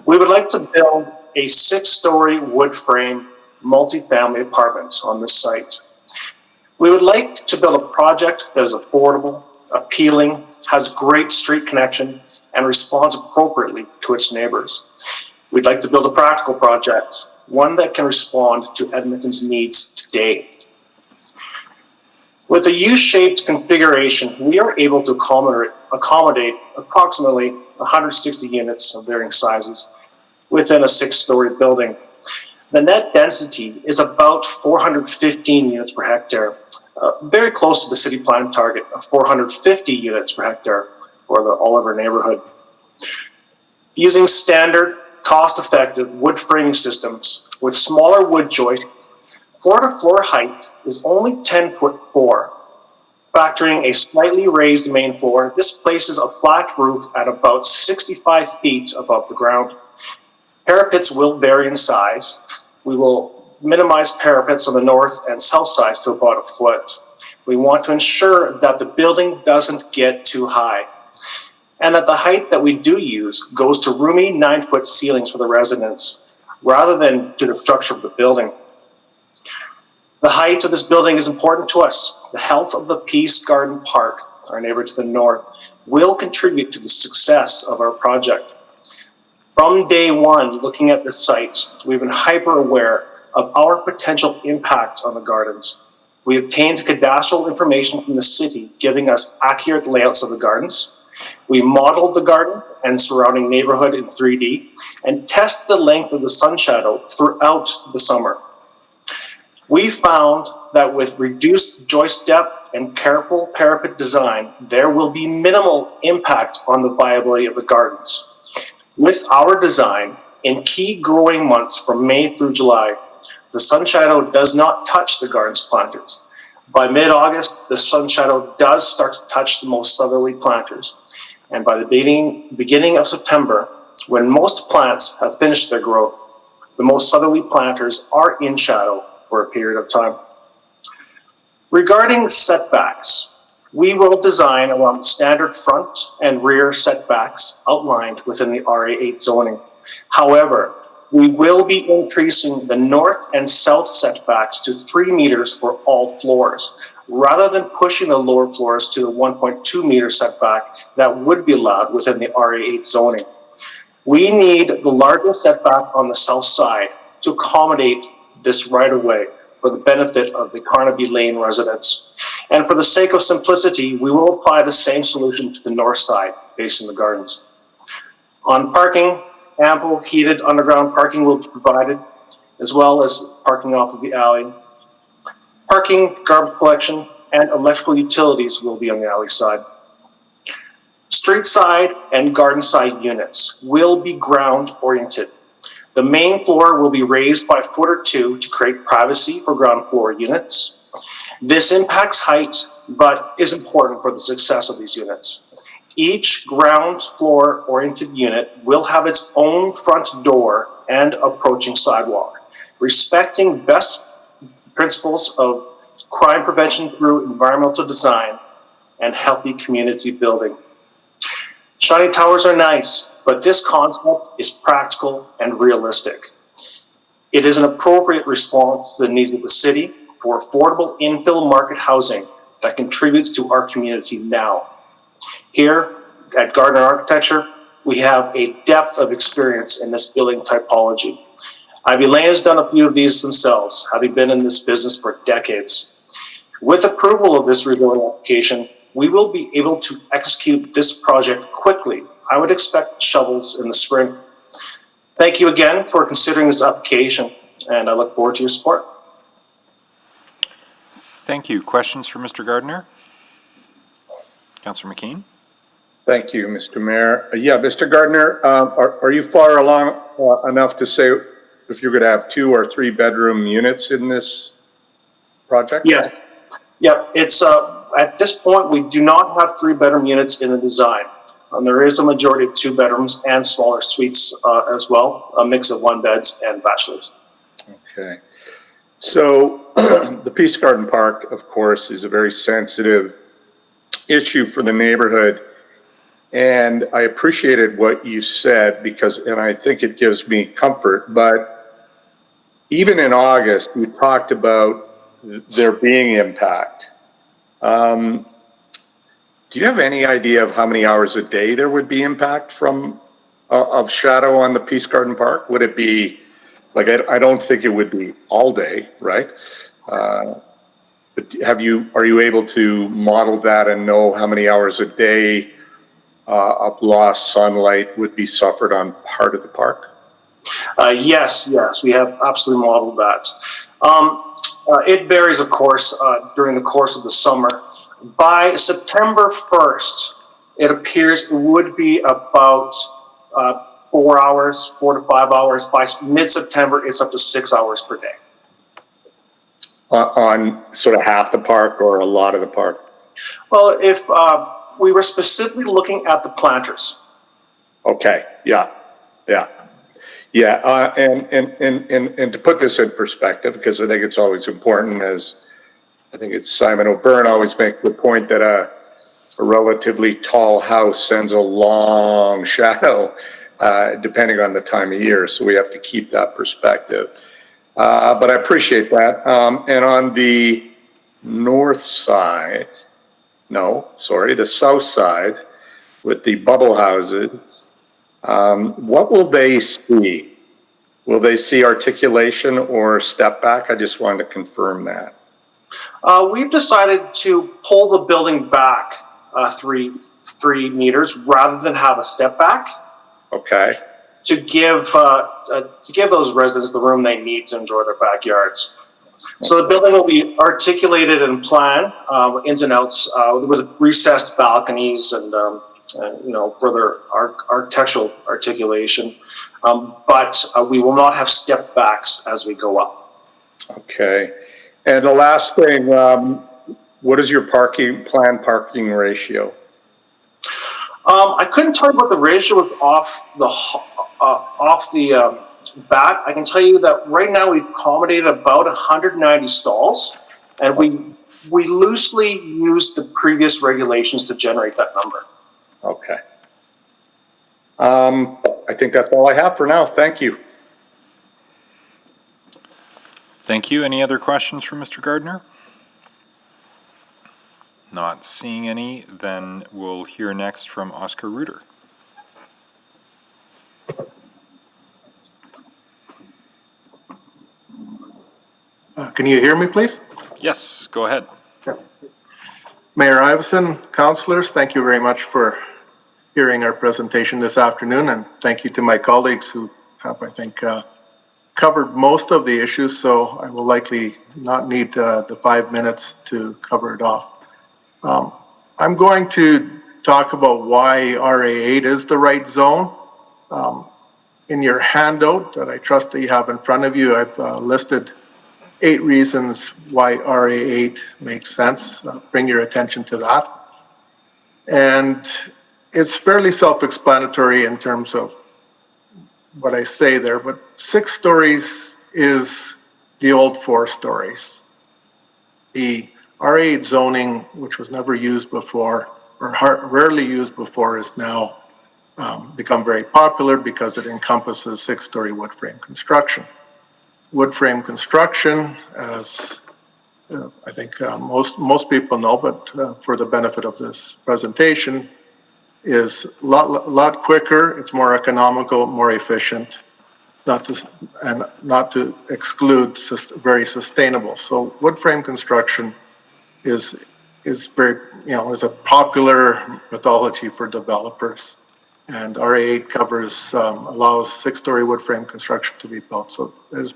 We would like to build a 6-story wood frame multifamily apartments on this site. We would like to build a project that is affordable, appealing, has great street connection, and responds appropriately to its neighbors. We'd like to build a practical project, one that can respond to Edmonton's needs today. With a U-shaped configuration, we are able to accommodate approximately 160 units of varying sizes within a 6-story building. The net density is about 415 units per hectare, very close to the city plan target of 450 units per hectare for the Oliver neighborhood. Using standard, cost-effective wood framing systems with smaller wood joists, floor-to-floor height is only 10'4". Factoring a slightly raised main floor, this places a flat roof at about 65 feet above the ground. Parapets will vary in size. We will minimize parapets on the north and south sides to about a foot. We want to ensure that the building doesn't get too high, and that the height that we do use goes to roomy 9-foot ceilings for the residents, rather than to the structure of the building. The height of this building is important to us. The health of the Peace Garden Park, our neighbor to the north, will contribute to the success of our project. From day one, looking at the site, we've been hyper aware of our potential impact on the gardens. We obtained cadastral information from the city, giving us accurate layouts of the gardens. We modeled the garden and surrounding neighborhood in 3D and tested the length of the sun shadow throughout the summer. We found that with reduced joist depth and careful parapet design, there will be minimal impact on the viability of the gardens. With our design, in key growing months from May through July, the sun shadow does not touch the garden's planters. By mid-August, the sun shadow does start to touch the most southerly planters. And by the beginning of September, when most plants have finished their growth, the most southerly planters are in shadow for a period of time. Regarding setbacks, we will design around standard front and rear setbacks outlined within the RA8 zoning. However, we will be increasing the north and south setbacks to 3 meters for all floors, rather than pushing the lower floors to the 1.2 meter setback that would be allowed within the RA8 zoning. We need the larger setback on the south side to accommodate this right of way for the benefit of the Carnaby Lane residents. And for the sake of simplicity, we will apply the same solution to the north side, facing the gardens. On parking, ample heated underground parking will be provided, as well as parking off of the alley. Parking, garbage collection, and electrical utilities will be on the alley side. Street side and garden side units will be ground oriented. The main floor will be raised by a foot or two to create privacy for ground floor units. This impacts height, but is important for the success of these units. Each ground floor oriented unit will have its own front door and approaching sidewalk, respecting best principles of crime prevention through environmental design and healthy community building. Shiny towers are nice, but this concept is practical and realistic. It is an appropriate response to the needs of the city for affordable infill market housing that contributes to our community now. Here at Gardner Architecture, we have a depth of experience in this building typology. Ivy Lane has done a few of these themselves, having been in this business for decades. With approval of this rezoning application, we will be able to execute this project quickly. I would expect shovels in the spring. Thank you again for considering this application, and I look forward to your support. Thank you. Questions for Mr. Gardner? Councillor McKean? Thank you, Mr. Mayor. Yeah, Mr. Gardner, are you far along enough to say if you're going to have 2 or 3 bedroom units in this project? Yes. Yeah, it's at this point we do not have 3 bedroom units in the design. There is a majority of 2 bedrooms and smaller suites as well, a mix of 1 beds and bachelors. Okay. So the Peace Garden Park, of course, is a very sensitive issue for the neighborhood. And I appreciated what you said and I think it gives me comfort, but even in August, we talked about there being impact. Do you have any idea of how many hours a day there would be impact from of shadow on the Peace Garden Park? Would it be like, I don't think it would be all day, right? But are you able to model that and know how many hours a day of lost sunlight would be suffered on part of the park? Yes, we have absolutely modeled that. It varies, of course, during the course of the summer. By September 1st, it appears it would be about 4 hours, 4 to 5 hours. By mid-September, it's up to 6 hours per day. On sort of half the park or a lot of the park? Well, if we were specifically looking at the planters. Okay, yeah. And to put this in perspective, because I think it's always important, as I think it's Simon O'Byrne always makes the point that a relatively tall house sends a long shadow, depending on the time of year. So we have to keep that perspective. But I appreciate that. And on the north side, the south side, with the bubble houses, what will they see? Will they see articulation or step back? I just wanted to confirm that. We've decided to pull the building back 3 meters rather than have a step back. Okay. To give those residents the room they need to enjoy their backyards. So the building will be articulated and planned, ins and outs, with recessed balconies and further architectural articulation. But we will not have step backs as we go up. Okay. And the last thing, what is your planned parking ratio? I couldn't tell you what the ratio is off the bat. I can tell you that right now we've accommodated about 190 stalls, and we loosely used the previous regulations to generate that number. Okay. I think that's all I have for now. Thank you. Thank you. Any other questions from Mr. Gardner? Not seeing any, then we'll hear next from Oscar Reuter. Can you hear me, please? Yes, go ahead. Mayor Iveson, councillors, thank you very much for hearing our presentation this afternoon, and thank you to my colleagues who have, I think, covered most of the issues, so I will likely not need the 5 minutes to cover it off. I'm going to talk about why RA8 is the right zone. In your handout that I trust that you have in front of you, I've listed 8 reasons why RA8 makes sense. Bring your attention to that. And it's fairly self-explanatory in terms of what I say there, but 6 stories is the old 4 stories. The RA8 zoning, which was never used before, or rarely used before, is now become very popular because it encompasses 6-story wood frame construction. Wood frame construction, as I think most people know, but for the benefit of this presentation, is a lot quicker, it's more economical, more efficient, not to exclude very sustainable. So wood frame construction is very, is a popular methodology for developers, and RA8 covers, allows 6-story wood frame construction to be built. So there's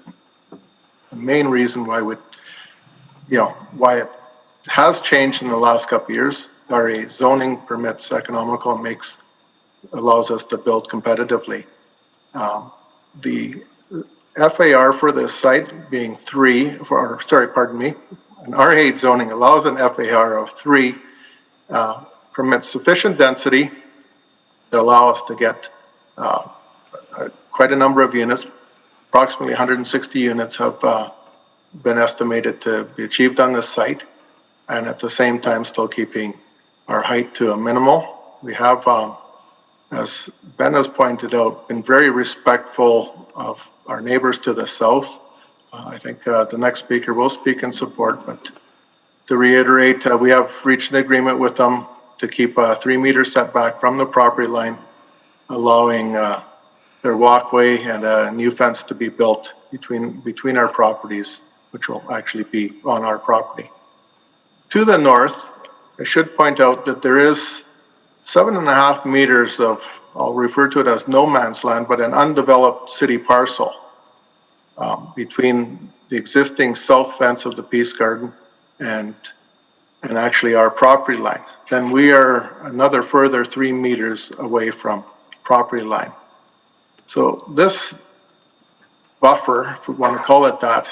the main reason why why it has changed in the last couple of years. RA zoning permits economical and allows us to build competitively. The FAR for this site being 3, an RA8 zoning allows an FAR of 3, permits sufficient density to allow us to get quite a number of units. Approximately 160 units have been estimated to be achieved on this site, and at the same time still keeping our height to a minimal. We have, as Ben has pointed out, been very respectful of our neighbors to the south I think the next speaker will speak in support, but to reiterate, we have reached an agreement with them to keep a 3-meter setback from the property line, allowing their walkway and a new fence to be built between our properties, which will actually be on our property. To the north, I should point out that there is 7.5 meters of, I'll refer to it as no man's land, but an undeveloped city parcel between the existing south fence of the Peace Garden and actually our property line. Then we are another further 3 meters away from property line. So this buffer, if we want to call it that,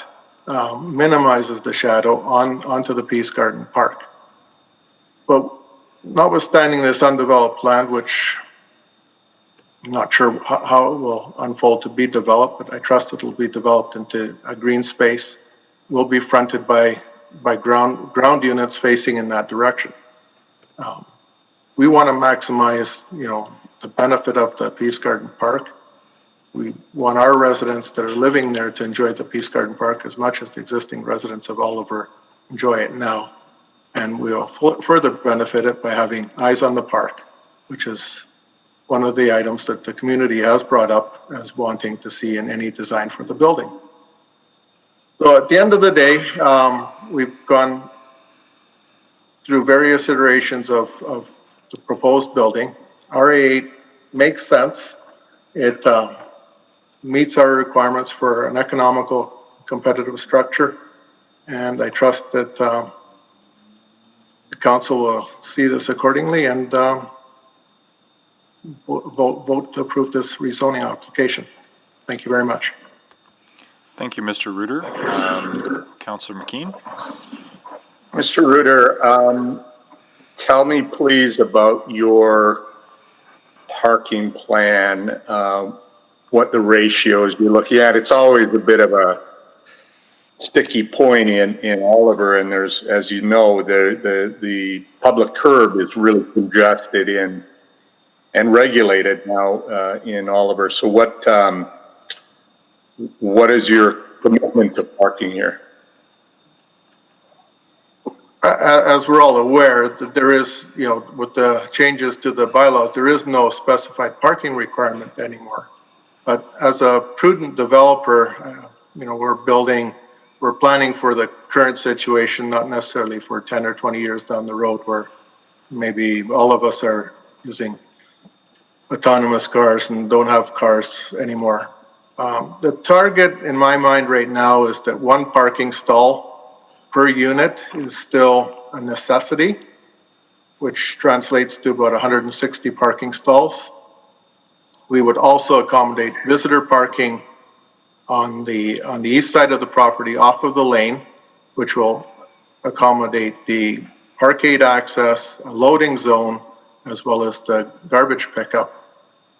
minimizes the shadow onto the Peace Garden Park. But notwithstanding this undeveloped land, which I'm not sure how it will unfold to be developed, but I trust it will be developed into a green space, will be fronted by ground units facing in that direction. We want to maximize, the benefit of the Peace Garden Park. We want our residents that are living there to enjoy the Peace Garden Park as much as the existing residents of Oliver enjoy it now. And we'll further benefit it by having eyes on the park, which is one of the items that the community has brought up as wanting to see in any design for the building. So at the end of the day, we've gone through various iterations of the proposed building. RA8 makes sense. It meets our requirements for an economical, competitive structure, and I trust that the council will see this accordingly and vote to approve this rezoning application. Thank you very much. Thank you, Mr. Reuter. Councillor McKean. Mr. Reuter, tell me please about your parking plan, what the ratios you're looking at. It's always a bit of a sticky point in Oliver, and there's, as you know, the public curb is really congested and regulated now in Oliver. So what is your commitment to parking here? As we're all aware, that there is, with the changes to the bylaws, there is no specified parking requirement anymore. But as a prudent developer, we're planning for the current situation, not necessarily for 10 or 20 years down the road where maybe all of us are using autonomous cars and don't have cars anymore. The target in my mind right now is that 1 parking stall per unit is still a necessity, which translates to about 160 parking stalls. We would also accommodate visitor parking on the east side of the property off of the lane, which will accommodate the parkade access, a loading zone, as well as the garbage pickup.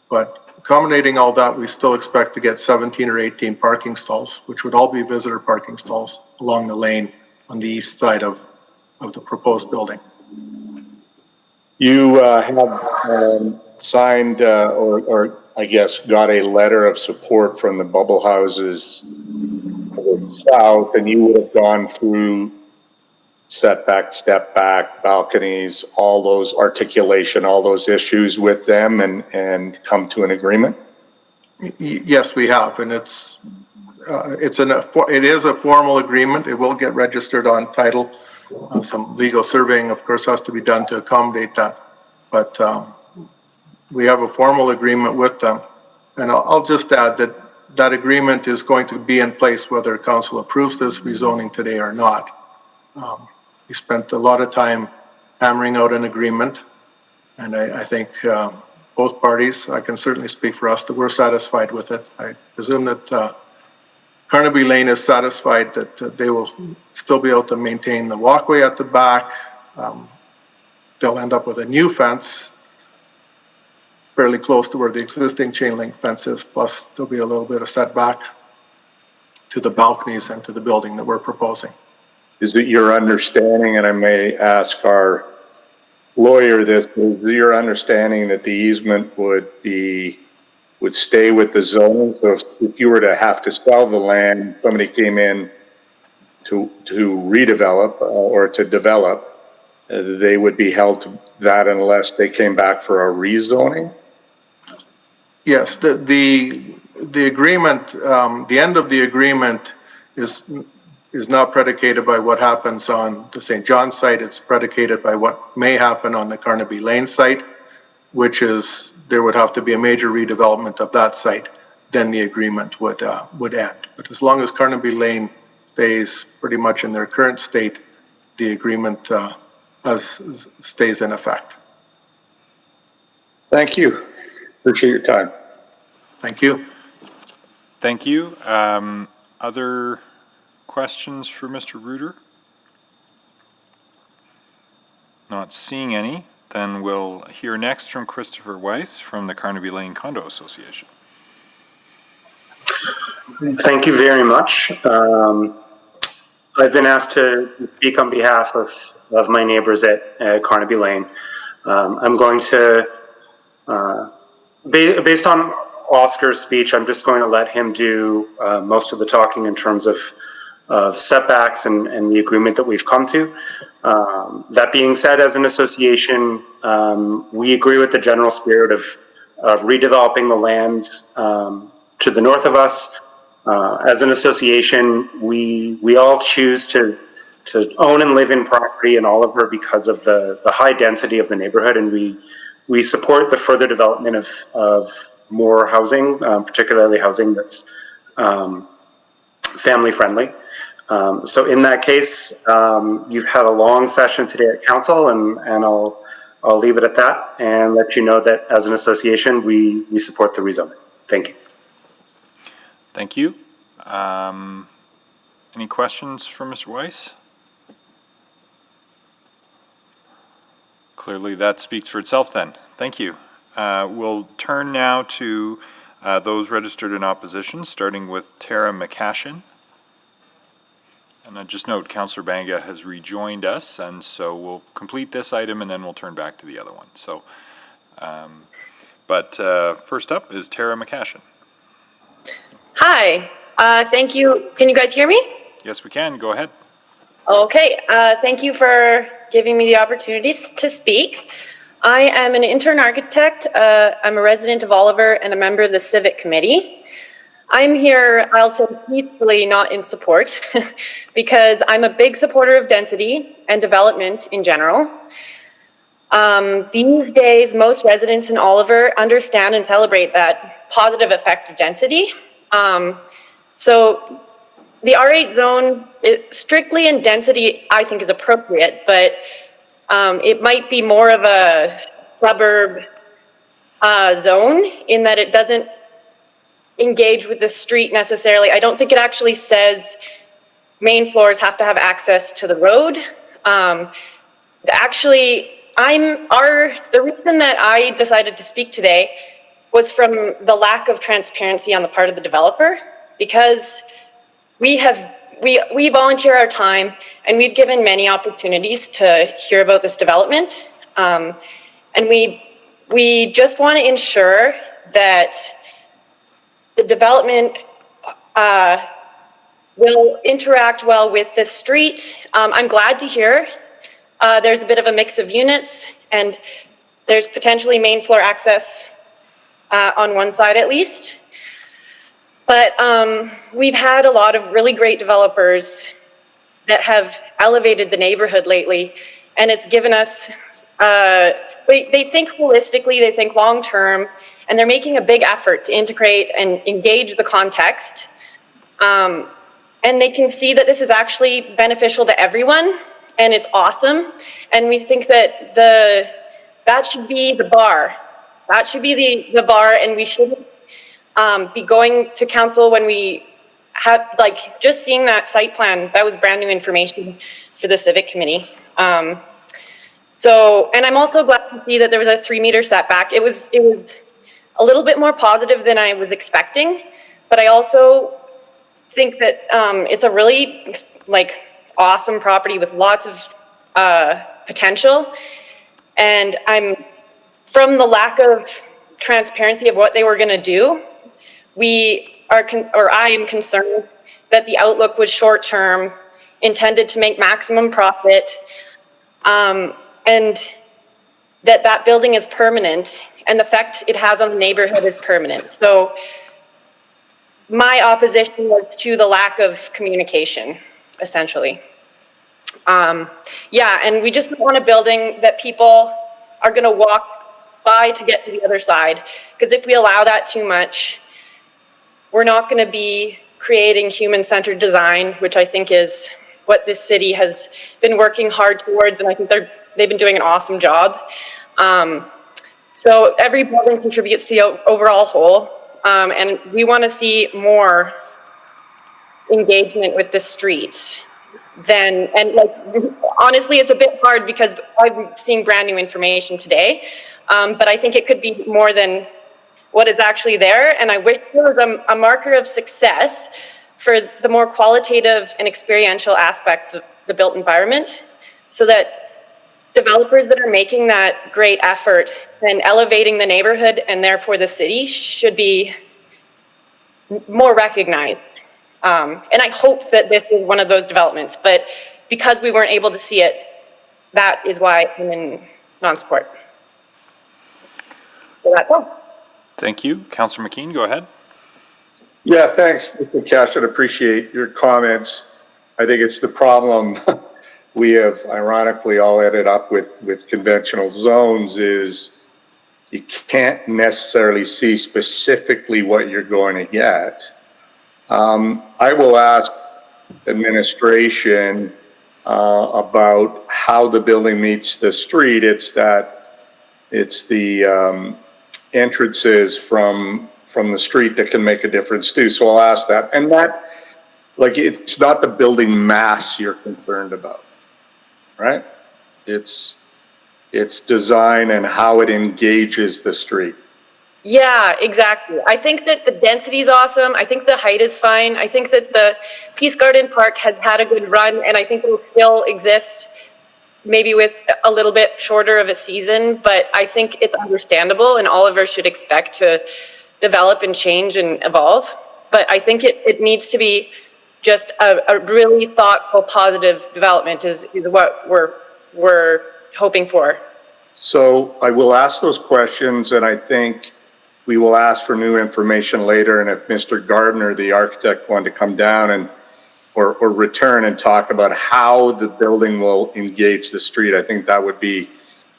But accommodating all that, we still expect to get 17 or 18 parking stalls, which would all be visitor parking stalls along the lane on the east side of the proposed building. You have signed or I guess got a letter of support from the bubble houses to the south, and you would have gone through setback, step back, balconies, all those articulation, all those issues with them and come to an agreement? Yes, we have, and it is a formal agreement. It will get registered on title. Some legal surveying, of course, has to be done to accommodate that. But we have a formal agreement with them. And I'll just add that that agreement is going to be in place whether council approves this rezoning today or not. We spent a lot of time hammering out an agreement. And I think both parties, I can certainly speak for us, that we're satisfied with it. I presume that Carnaby Lane is satisfied that they will still be able to maintain the walkway at the back. They'll end up with a new fence fairly close to where the existing chain link fence is, plus there'll be a little bit of setback to the balconies and to the building that we're proposing. Is it your understanding, and I may ask our lawyer this, is your understanding that the easement would be would stay with the zone. So if you were to have to sell the land, somebody came in to redevelop or to develop, they would be held to that unless they came back for a rezoning? Yes, the agreement, the end of the agreement is not predicated by what happens on the St. John site. It's predicated by what may happen on the Carnaby Lane site, which is there would have to be a major redevelopment of that site. Then the agreement would end. But as long as Carnaby Lane stays pretty much in their current state, the agreement stays in effect. Thank you. Appreciate your time. Thank you. Thank you. Other questions for Mr. Reuter? Not seeing any. Then we'll hear next from Christopher Weiss from the Carnaby Lane Condo Association. Thank you very much. I've been asked to speak on behalf of my neighbors at Carnaby Lane. I'm going to, based on Oscar's speech, I'm just going to let him do most of the talking in terms of setbacks and the agreement that we've come to. That being said, as an association, we agree with the general spirit of redeveloping the land to the north of us. As an association, we all choose to own and live in property in Oliver because of the high density of the neighborhood, and we support the further development of more housing, particularly housing that's family friendly. So in that case, you've had a long session today at council, and I'll leave it at that and let you know that as an association, we support the rezoning. Thank you. Thank you. Any questions for Mr. Weiss? Clearly that speaks for itself then. Thank you. We'll turn now to those registered in opposition, starting with Tara McCashin. And I just note Councillor Banga has rejoined us, and so we'll complete this item and then we'll turn back to the other one. So, first up is Tara McCashin. Hi, thank you. Can you guys hear me? Yes, we can. Go ahead. Okay, thank you for giving me the opportunity to speak. I am an intern architect. I'm a resident of Oliver and a member of the Civic Committee. I'm here, I'll say peacefully, not in support, because I'm a big supporter of density and development in general. These days, most residents in Oliver understand and celebrate that positive effect of density. So the R8 zone, strictly in density, I think is appropriate, but it might be more of a suburb zone in that it doesn't engage with the street necessarily. I don't think it actually says main floors have to have access to the road. Actually, the reason that I decided to speak today was from the lack of transparency on the part of the developer, because we volunteer our time and we've given many opportunities to hear about this development. And we just want to ensure that the development will interact well with the street. I'm glad to hear there's a bit of a mix of units and there's potentially main floor access on one side at least. But we've had a lot of really great developers that have elevated the neighborhood lately, and it's given us, they think holistically, they think long-term, and they're making a big effort to integrate and engage the context. And they can see that this is actually beneficial to everyone, and it's awesome. And we think that that should be the bar. That should be the bar, and we shouldn't be going to council when we have, just seeing that site plan, that was brand new information for the Civic Committee. And I'm also glad to see that there was a 3-meter setback. It was a little bit more positive than I was expecting, but I also think that it's a really awesome property with lots of potential. And from the lack of transparency of what they were going to do, I am concerned that the outlook was short-term, intended to make maximum profit, and that building is permanent, and the effect it has on the neighborhood is permanent. So my opposition was to the lack of communication, essentially. Yeah, and we just don't want a building that people are going to walk by to get to the other side, because if we allow that too much, we're not going to be creating human-centered design, which I think is what this city has been working hard towards, and I think they've been doing an awesome job. So every building contributes to the overall whole, and we want to see more engagement with the street. And like, honestly, it's a bit hard because I'm seeing brand new information today, but I think it could be more than what is actually there, and I wish there was a marker of success for the more qualitative and experiential aspects of the built environment, so that developers that are making that great effort and elevating the neighborhood and therefore the city should be more recognized. And I hope that this is one of those developments, but because we weren't able to see it, that is why I'm in non-support. So that's all. Thank you. Councillor McKean, go ahead. Yeah, thanks, Mr. Cash. I appreciate your comments. I think it's the problem we have ironically all ended up with conventional zones is you can't necessarily see specifically what you're going to get. I will ask administration about how the building meets the street. It's the entrances from the street that can make a difference too. So I'll ask that. And that, like, it's not the building mass you're concerned about, right? It's design and how it engages the street. Yeah, exactly. I think that the density is awesome. I think the height is fine. I think that the Peace Garden Park has had a good run, and I think it will still exist, maybe with a little bit shorter of a season, but I think it's understandable, and Oliver should expect to develop and change and evolve. But I think it needs to be just a really thoughtful, positive development is what we're hoping for. So I will ask those questions, and I think we will ask for new information later. And if Mr. Gardner, the architect, wanted to come down or return and talk about how the building will engage the street, I think that would be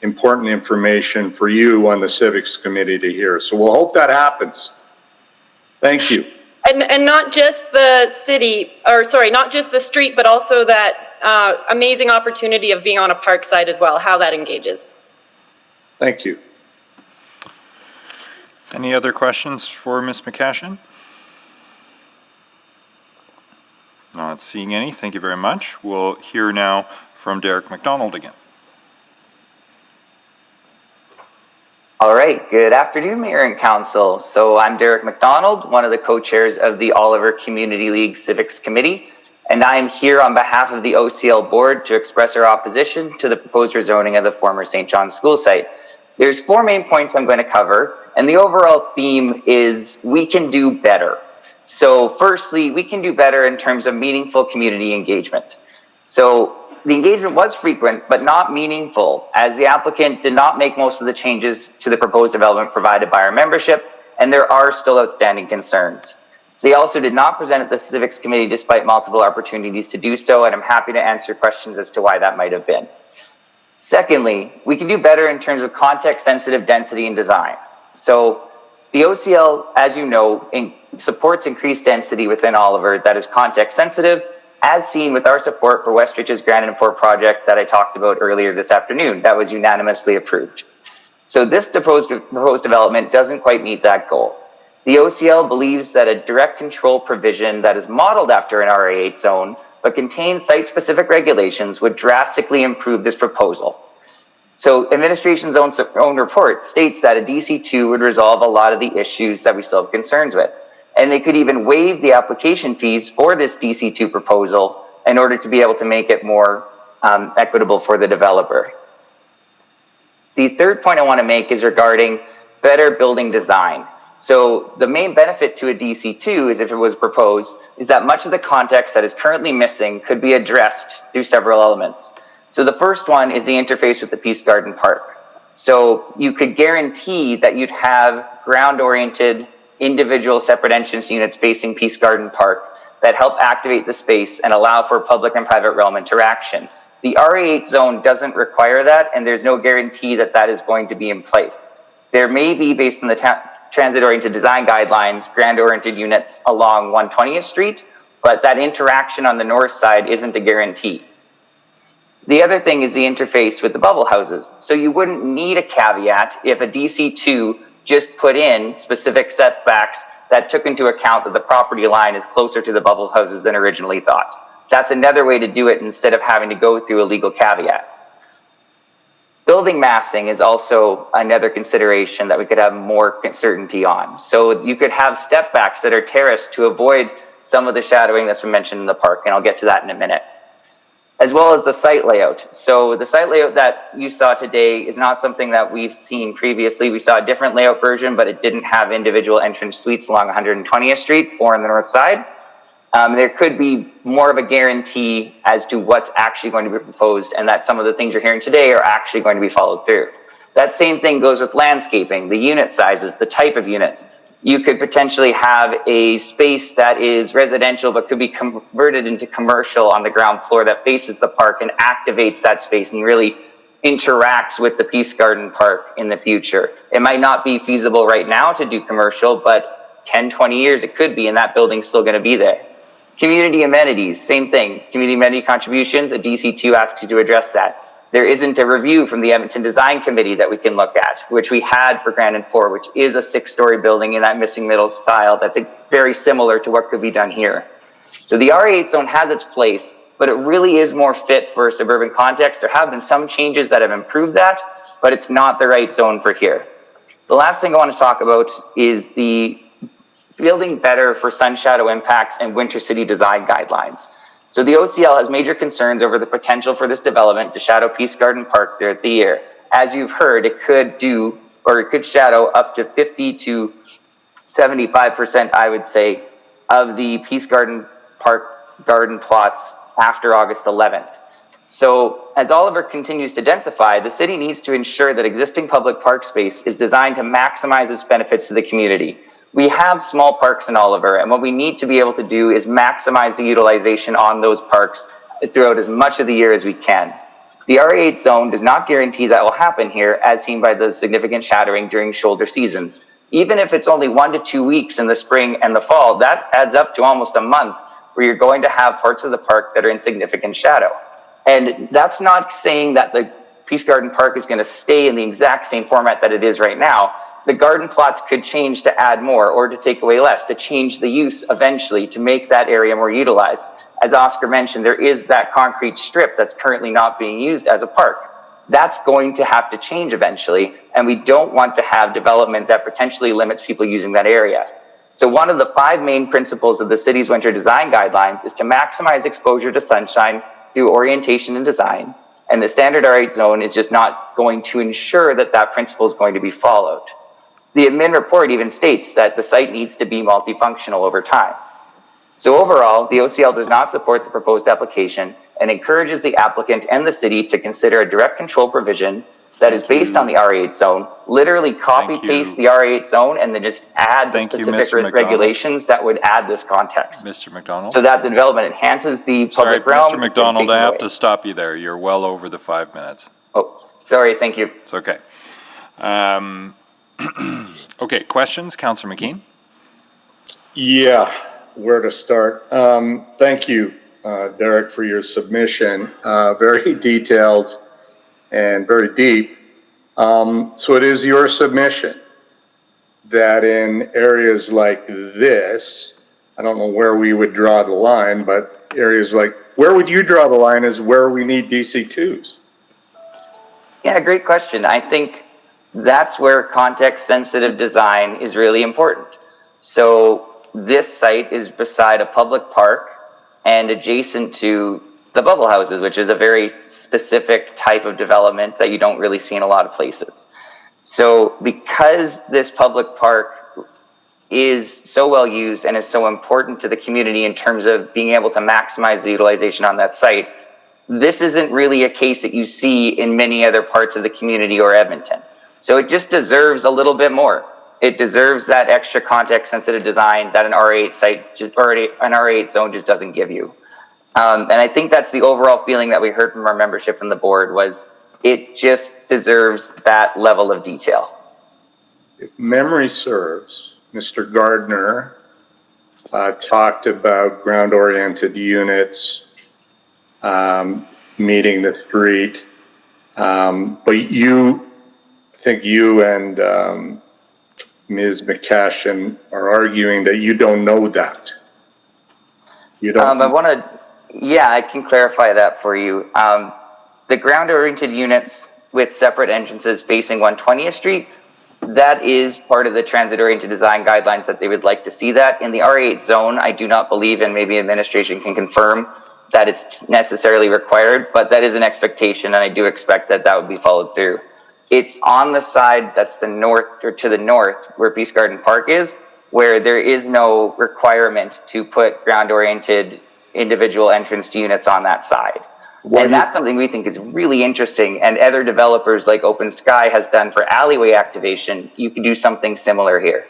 important information for you on the civics committee to hear. So we'll hope that happens. Thank you. And not just the city, or sorry, not just the street, but also that amazing opportunity of being on a park site as well, how that engages. Thank you. Any other questions for Ms. McCashin? Not seeing any. Thank you very much. We'll hear now from Derek McDonald again. All right, good afternoon, Mayor and Council. So I'm Derek McDonald, one of the co-chairs of the Oliver Community League Civics Committee, and I am here on behalf of the OCL board to express our opposition to the proposed rezoning of the former St. John's school site. There's 4 main points I'm going to cover, and the overall theme is we can do better. So firstly, we can do better in terms of meaningful community engagement. So the engagement was frequent, but not meaningful, as the applicant did not make most of the changes to the proposed development provided by our membership, and there are still outstanding concerns. They also did not present at the Civics Committee despite multiple opportunities to do so, and I'm happy to answer questions as to why that might have been. Secondly, we can do better in terms of context-sensitive density and design. So the OCL, as you know, supports increased density within Oliver that is context-sensitive, as seen with our support for Westridge's Granite Fort project that I talked about earlier this afternoon. That was unanimously approved. So this proposed development doesn't quite meet that goal. The OCL believes that a direct control provision that is modeled after an RA8 zone but contains site-specific regulations would drastically improve this proposal. So administration's own report states that a DC2 would resolve a lot of the issues that we still have concerns with. And they could even waive the application fees for this DC2 proposal in order to be able to make it more equitable for the developer. The third point I want to make is regarding better building design. So the main benefit to a DC2 is if it was proposed is that much of the context that is currently missing could be addressed through several elements. So the first one is the interface with the Peace Garden Park. So you could guarantee that you'd have ground-oriented individual separate entrance units facing Peace Garden Park that help activate the space and allow for public and private realm interaction. The RA8 zone doesn't require that, and there's no guarantee that that is going to be in place. There may be, based on the transit-oriented design guidelines, grand-oriented units along 120th Street, but that interaction on the north side isn't a guarantee. The other thing is the interface with the bubble houses. So you wouldn't need a caveat if a DC2 just put in specific setbacks that took into account that the property line is closer to the bubble houses than originally thought. That's another way to do it instead of having to go through a legal caveat. Building massing is also another consideration that we could have more certainty on. So you could have step backs that are terraced to avoid some of the shadowing that's been mentioned in the park, and I'll get to that in a minute. As well as the site layout. So the site layout that you saw today is not something that we've seen previously. We saw a different layout version, but it didn't have individual entrance suites along 120th Street or on the north side. There could be more of a guarantee as to what's actually going to be proposed and that some of the things you're hearing today are actually going to be followed through. That same thing goes with landscaping, the unit sizes, the type of units. You could potentially have a space that is residential but could be converted into commercial on the ground floor that faces the park and activates that space and really interacts with the Peace Garden Park in the future. It might not be feasible right now to do commercial, but 10, 20 years it could be, and that building's still going to be there. Community amenities, same thing. Community amenity contributions, a DC2 asks you to address that. There isn't a review from the Edmonton Design Committee that we can look at, which we had for Grand and 4, which is a 6-story building in that missing middle style that's very similar to what could be done here. So the RA8 zone has its place, but it really is more fit for a suburban context. There have been some changes that have improved that, but it's not the right zone for here. The last thing I want to talk about is the building better for sun shadow impacts and winter city design guidelines. So the OCL has major concerns over the potential for this development to shadow Peace Garden Park throughout the year. As you've heard, it could shadow up to 50 to 75%, I would say, of the Peace Garden Park garden plots after August 11th. So as Oliver continues to densify, the city needs to ensure that existing public park space is designed to maximize its benefits to the community. We have small parks in Oliver, and what we need to be able to do is maximize the utilization on those parks throughout as much of the year as we can. The RA8 zone does not guarantee that will happen here, as seen by the significant shadowing during shoulder seasons. Even if it's only 1 to 2 weeks in the spring and the fall, that adds up to almost a month where you're going to have parts of the park that are in significant shadow. And that's not saying that the Peace Garden Park is going to stay in the exact same format that it is right now. The garden plots could change to add more or to take away less, to change the use eventually to make that area more utilized. As Oscar mentioned, there is that concrete strip that's currently not being used as a park. That's going to have to change eventually, and we don't want to have development that potentially limits people using that area. So one of the 5 main principles of the city's winter design guidelines is to maximize exposure to sunshine through orientation and design. And the standard R8 zone is just not going to ensure that that principle is going to be followed. The admin report even states that the site needs to be multifunctional over time. So overall, the OCL does not support the proposed application and encourages the applicant and the city to consider a direct control provision that is based on the R8 zone, literally copy paste the R8 zone and then just add the specific regulations that would add this context. Mr. McDonald. So that the development enhances the public realm. Mr. McDonald, I have to stop you there. You're well over the 5 minutes. Oh, sorry, thank you. It's okay. Okay, questions? Councillor McKean? Yeah, where to start? Thank you, Derek, for your submission. Very detailed and very deep. So it is your submission that in areas like this, I don't know where we would draw the line, but areas like, where would you draw the line as where we need DC2s? Yeah, great question. I think that's where context-sensitive design is really important. So this site is beside a public park and adjacent to the bubble houses, which is a very specific type of development that you don't really see in a lot of places. So because this public park is so well used and is so important to the community in terms of being able to maximize the utilization on that site, this isn't really a case that you see in many other parts of the community or Edmonton. So it just deserves a little bit more. It deserves that extra context-sensitive design that an R8 site just, or an R8 zone just doesn't give you. And I think that's the overall feeling that we heard from our membership from the board was it just deserves that level of detail. If memory serves, Mr. Gardner talked about ground-oriented units meeting the street, but I think you and Ms. McCashin are arguing that you don't know that. You don't. Yeah, I can clarify that for you. The ground-oriented units with separate entrances facing 120th Street, that is part of the transit-oriented design guidelines that they would like to see that. In the R8 zone, I do not believe, and maybe administration can confirm, that it's necessarily required, but that is an expectation, and I do expect that that would be followed through. It's on the side that's the north, or to the north, where Peace Garden Park is, where there is no requirement to put ground-oriented individual entrance units on that side. And that's something we think is really interesting, and other developers like Open Sky has done for alleyway activation. You can do something similar here.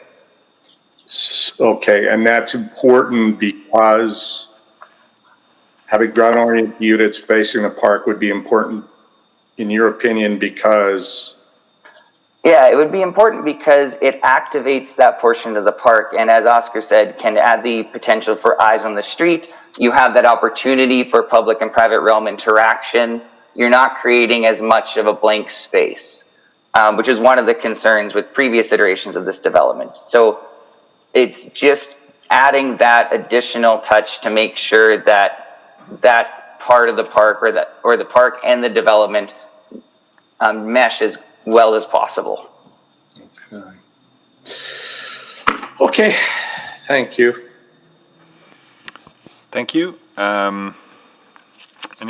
Okay, and that's important because having ground-oriented units facing the park would be important, in your opinion, because? Yeah, it would be important because it activates that portion of the park, and as Oscar said, can add the potential for eyes on the street. You have that opportunity for public and private realm interaction. You're not creating as much of a blank space, which is one of the concerns with previous iterations of this development. So it's just adding that additional touch to make sure that that part of the park or the park and the development mesh as well as possible. Okay. Okay, thank you. Thank you. Any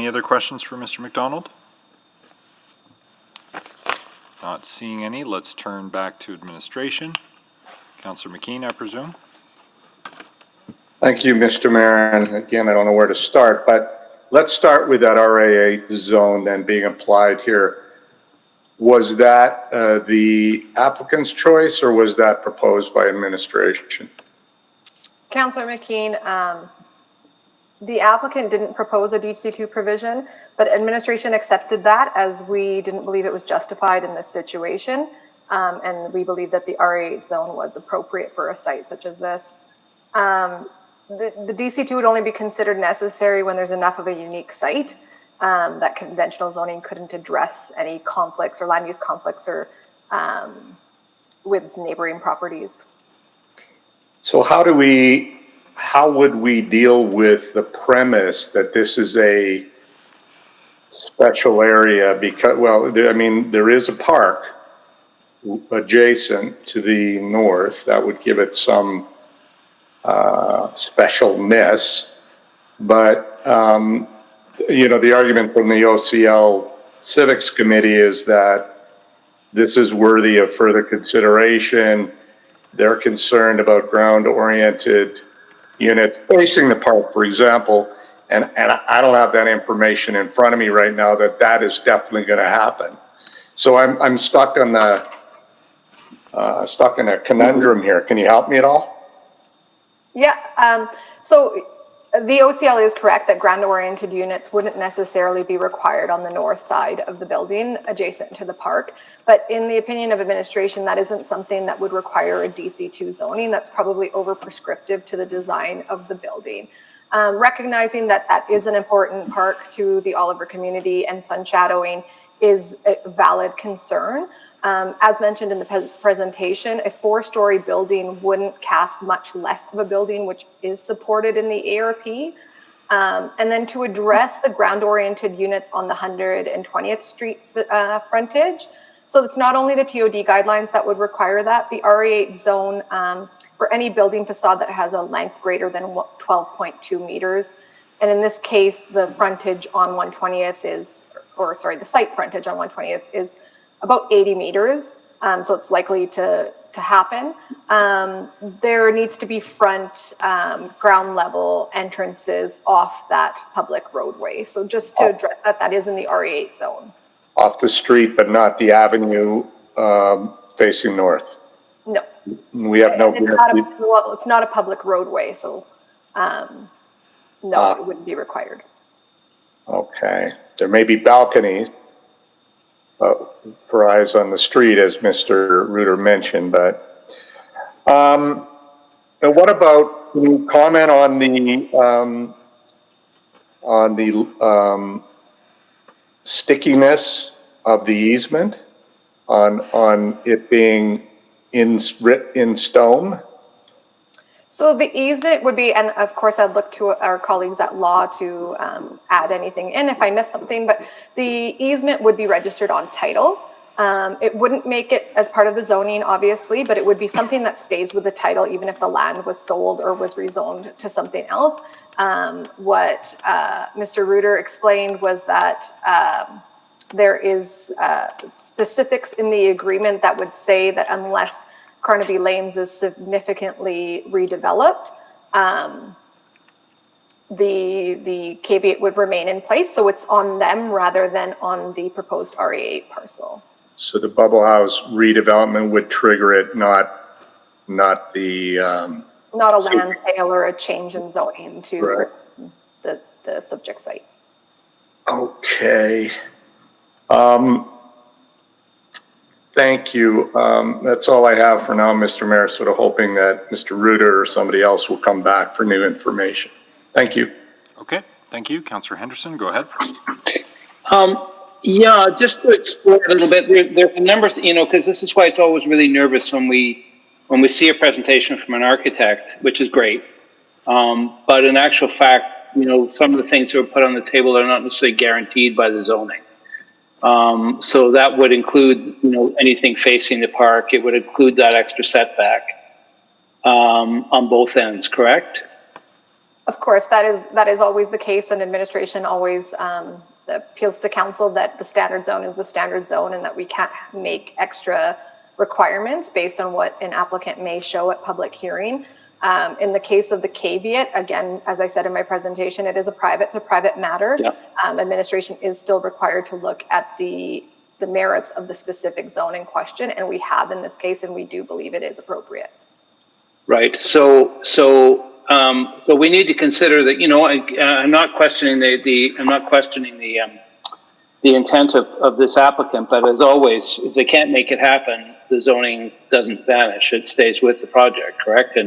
other questions for Mr. McDonald? Not seeing any. Let's turn back to administration. Councillor McKean, I presume. Thank you, Mr. Mayor. And again, I don't know where to start, but let's start with that RA8 zone then being applied here. Was that the applicant's choice or was that proposed by administration? Councillor McKean, the applicant didn't propose a DC2 provision, but administration accepted that as we didn't believe it was justified in this situation. And we believe that the RA8 zone was appropriate for a site such as this. The DC2 would only be considered necessary when there's enough of a unique site that conventional zoning couldn't address any conflicts or land use conflicts or with neighboring properties. So how would we deal with the premise that this is a special area because, well, there is a park adjacent to the north that would give it some specialness, but the argument from the OCL Civics Committee is that this is worthy of further consideration. They're concerned about ground-oriented units facing the park, for example, and I don't have that information in front of me right now that is definitely going to happen. So I'm stuck on in a conundrum here. Can you help me at all? Yeah, so the OCL is correct that ground-oriented units wouldn't necessarily be required on the north side of the building adjacent to the park. But in the opinion of administration, that isn't something that would require a DC2 zoning. That's probably over-prescriptive to the design of the building. Recognizing that that is an important park to the Oliver community and sun shadowing is a valid concern. As mentioned in the presentation, a 4-story building wouldn't cast much less of a building, which is supported in the ARP. And then to address the ground-oriented units on the 120th Street frontage, so it's not only the TOD guidelines that would require that, the RA8 zone for any building facade that has a length greater than 12.2 meters. And in this case, the frontage on 120th is, or sorry, the site frontage on 120th is about 80 meters. so it's likely to happen. There needs to be front ground level entrances off that public roadway. So just to address that, that is in the RE8 zone. Off the street, but not the avenue facing north. No. We have no. It's not a public roadway, so no, it wouldn't be required. Okay. There may be balconies for eyes on the street, as Mr. Reuter mentioned, but what about, can you comment on the stickiness of the easement, on it being in stone? So the easement would be, and of course I'd look to our colleagues at law to add anything in if I missed something, but the easement would be registered on title. It wouldn't make it as part of the zoning, obviously, but it would be something that stays with the title even if the land was sold or was rezoned to something else. What Mr. Reuter explained was that there is specifics in the agreement that would say that unless Carnaby Lanes is significantly redeveloped, the caveat would remain in place. So it's on them rather than on the proposed RE8 parcel. So the bubble house redevelopment would trigger it, not the... not a land sale or a change in zoning to the subject site. Okay. Thank you. That's all I have for now, Mr. Mayor, sort of hoping that Mr. Reuter or somebody else will come back for new information. Thank you. Okay, thank you. Councillor Henderson, go ahead. Yeah, just to explore a little bit, there are a number of, because this is why it's always really nervous when we see a presentation from an architect, which is great. But in actual fact, some of the things that were put on the table are not necessarily guaranteed by the zoning. So that would include, anything facing the park. It would include that extra setback on both ends, correct? Of course, that is always the case, and administration always appeals to council that the standard zone is the standard zone and that we can't make extra requirements based on what an applicant may show at public hearing. In the case of the caveat, again, as I said in my presentation, it is a private to private matter. Yeah. Administration is still required to look at the merits of the specific zone in question, and we have in this case, and we do believe it is appropriate. Right. So we need to consider that. I'm not questioning the intent of this applicant, but as always, if they can't make it happen, the zoning doesn't vanish; it stays with the project, correct?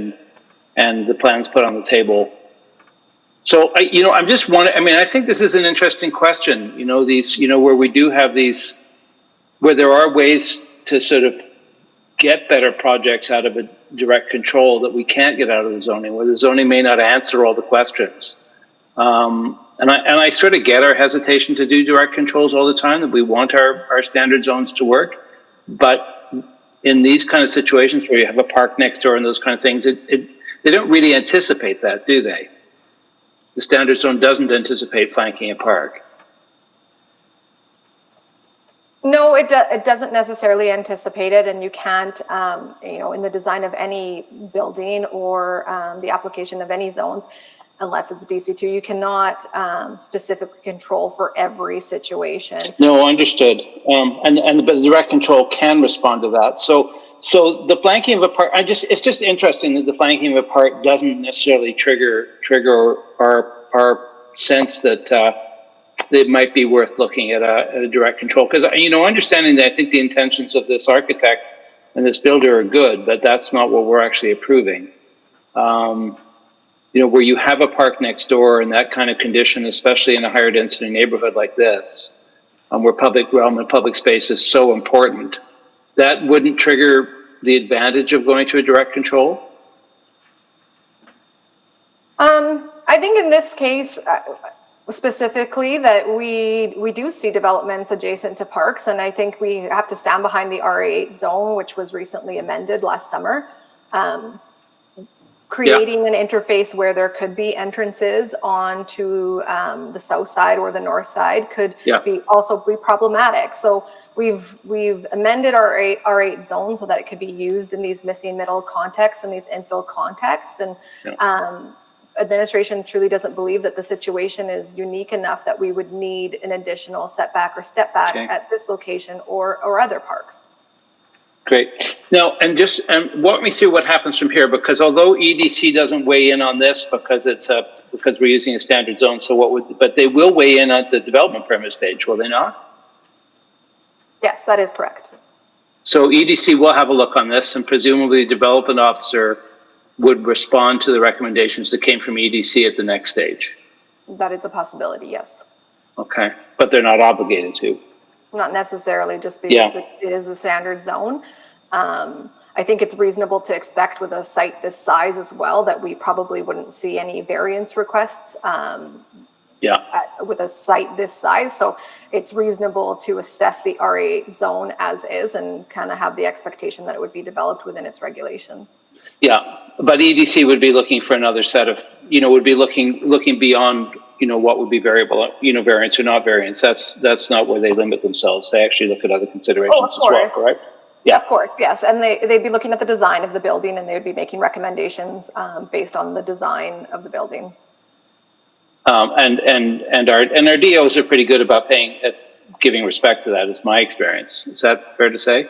And the plans put on the table. So I'm just wondering. I mean, I think this is an interesting question. Where we do have these, where there are ways to sort of get better projects out of a direct control that we can't get out of the zoning, where the zoning may not answer all the questions. And I sort of get our hesitation to do direct controls all the time, that we want our standard zones to work. But in these kind of situations where you have a park next door and those kind of things, they don't really anticipate that, do they? The standard zone doesn't anticipate flanking a park. No, it doesn't necessarily anticipate it, and you can't, in the design of any building or the application of any zones, unless it's DC2, you cannot specifically control for every situation. No, understood. And the direct control can respond to that. So the flanking of a park, it's just interesting that the flanking of a park doesn't necessarily trigger our sense that it might be worth looking at a direct control. Because, understanding that I think the intentions of this architect and this builder are good, but that's not what we're actually approving. Where you have a park next door in that kind of condition, especially in a higher density neighborhood like this, where public realm and public space is so important, that wouldn't trigger the advantage of going to a direct control? I think in this case, specifically, that we do see developments adjacent to parks, and I think we have to stand behind the RE8 zone, which was recently amended last summer. creating an interface where there could be entrances onto the south side or the north side could also be problematic. So we've amended our R8 zone so that it could be used in these missing middle contexts and these infill contexts. And administration truly doesn't believe that the situation is unique enough that we would need an additional setback or step back at this location or other parks. Great. Now, and walk me through what happens from here, because although EDC doesn't weigh in on this because because we're using a standard zone, but they will weigh in at the development permit stage, will they not? Yes, that is correct. So EDC will have a look on this, and presumably the development officer would respond to the recommendations that came from EDC at the next stage. That is a possibility, yes. Okay, but they're not obligated to. Not necessarily, just because it is a standard zone. I think it's reasonable to expect with a site this size as well that we probably wouldn't see any variance requests with a site this size. So it's reasonable to assess the RA8 zone as is and kind of have the expectation that it would be developed within its regulations. Yeah, but EDC would be looking for another set of, would be looking beyond what would be variable, variance or not variance. That's not where they limit themselves. They actually look at other considerations as well, correct? Yeah, of course, yes. And they'd be looking at the design of the building and they would be making recommendations based on the design of the building. And our DOs are pretty good about giving respect to that, is my experience. Is that fair to say?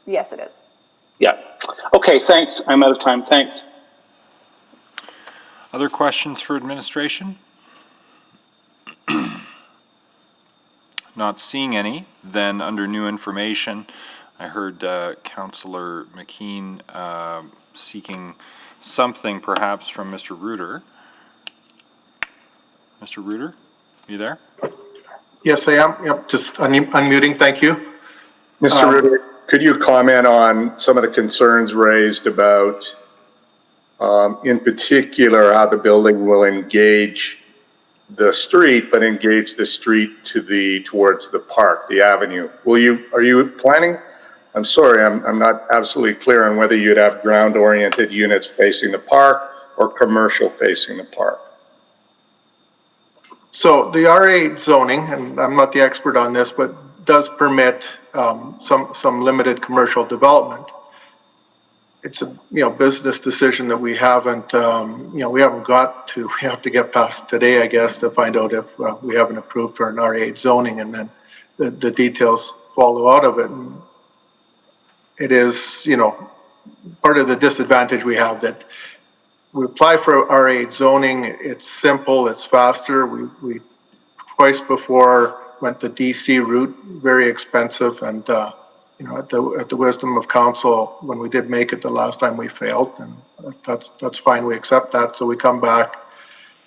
Yes, it is. Yeah. Okay, thanks. I'm out of time. Thanks. Other questions for administration? Not seeing any. Then under new information, I heard Councillor McKean seeking something perhaps from Mr. Reuter. Mr. Reuter, you there? Yes, I am. Yep, just unmuting. Thank you. Mr. Reuter, could you comment on some of the concerns raised about, in particular, how the building will engage the street, but engage the street towards the park, the avenue? Are you planning? I'm sorry, I'm not absolutely clear on whether you'd have ground-oriented units facing the park or commercial facing the park. So the R8 zoning, and I'm not the expert on this, but does permit some limited commercial development. It's a business decision that we haven't we have to get past today, I guess, to find out if we haven't approved for an R8 zoning, and then the details follow out of it. And it is part of the disadvantage we have that we apply for R8 zoning. It's simple, it's faster. We twice before went the DC route, very expensive, and at the wisdom of council, when we did make it the last time, we failed, and that's fine. We accept that. So we come back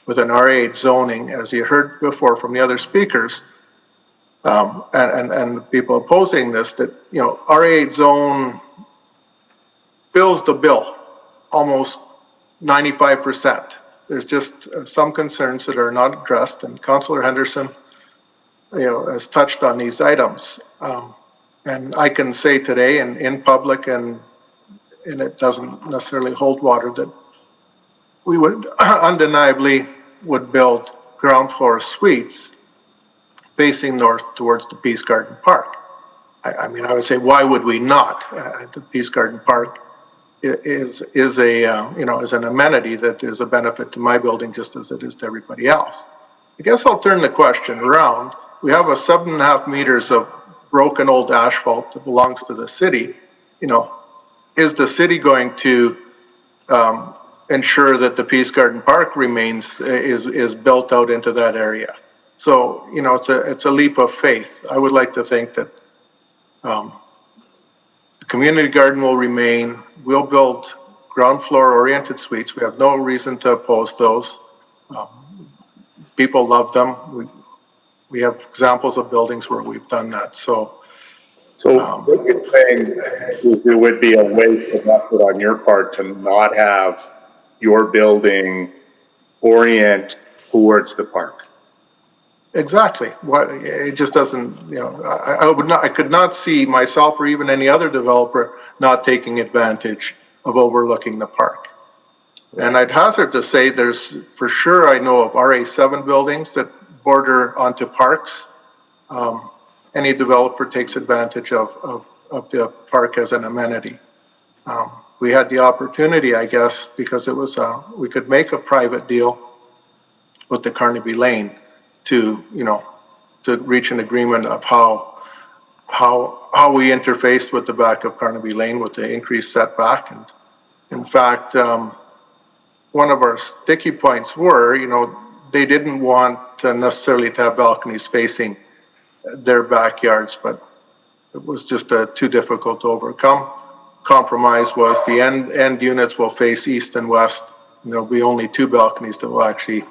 with an R8 zoning, as you heard before from the other speakers, and people opposing this, that R8 zone bills the bill almost 95%. There's just some concerns that are not addressed, and Councillor Henderson, has touched on these items. And I can say today, and in public, and it doesn't necessarily hold water, that we would undeniably build ground floor suites facing north towards the Peace Garden Park. I mean, I would say, why would we not? The Peace Garden Park is an amenity that is a benefit to my building just as it is to everybody else. I guess I'll turn the question around. We have a 7.5 meters of broken old asphalt that belongs to the city. Is the city going to ensure that the Peace Garden Park is built out into that area? So, it's a leap of faith. I would like to think that the community garden will remain. We'll build ground floor oriented suites. We have no reason to oppose those. People love them. We have examples of buildings where we've done that. So what you're saying is there would be a waste method on your part to not have your building orient towards the park. Exactly. It just doesn't. I could not see myself or even any other developer not taking advantage of overlooking the park. And I'd hazard to say there's, for sure, I know of RA7 buildings that border onto parks. Any developer takes advantage of the park as an amenity. We had the opportunity, I guess, because it was, we could make a private deal with the Carnaby Lane to, to reach an agreement of how we interfaced with the back of Carnaby Lane with the increased setback. And in fact, one of our sticky points were, they didn't want necessarily to have balconies facing their backyards, but it was just too difficult to overcome. Compromise was the end units will face east and west, and there'll be only 2 balconies that will actually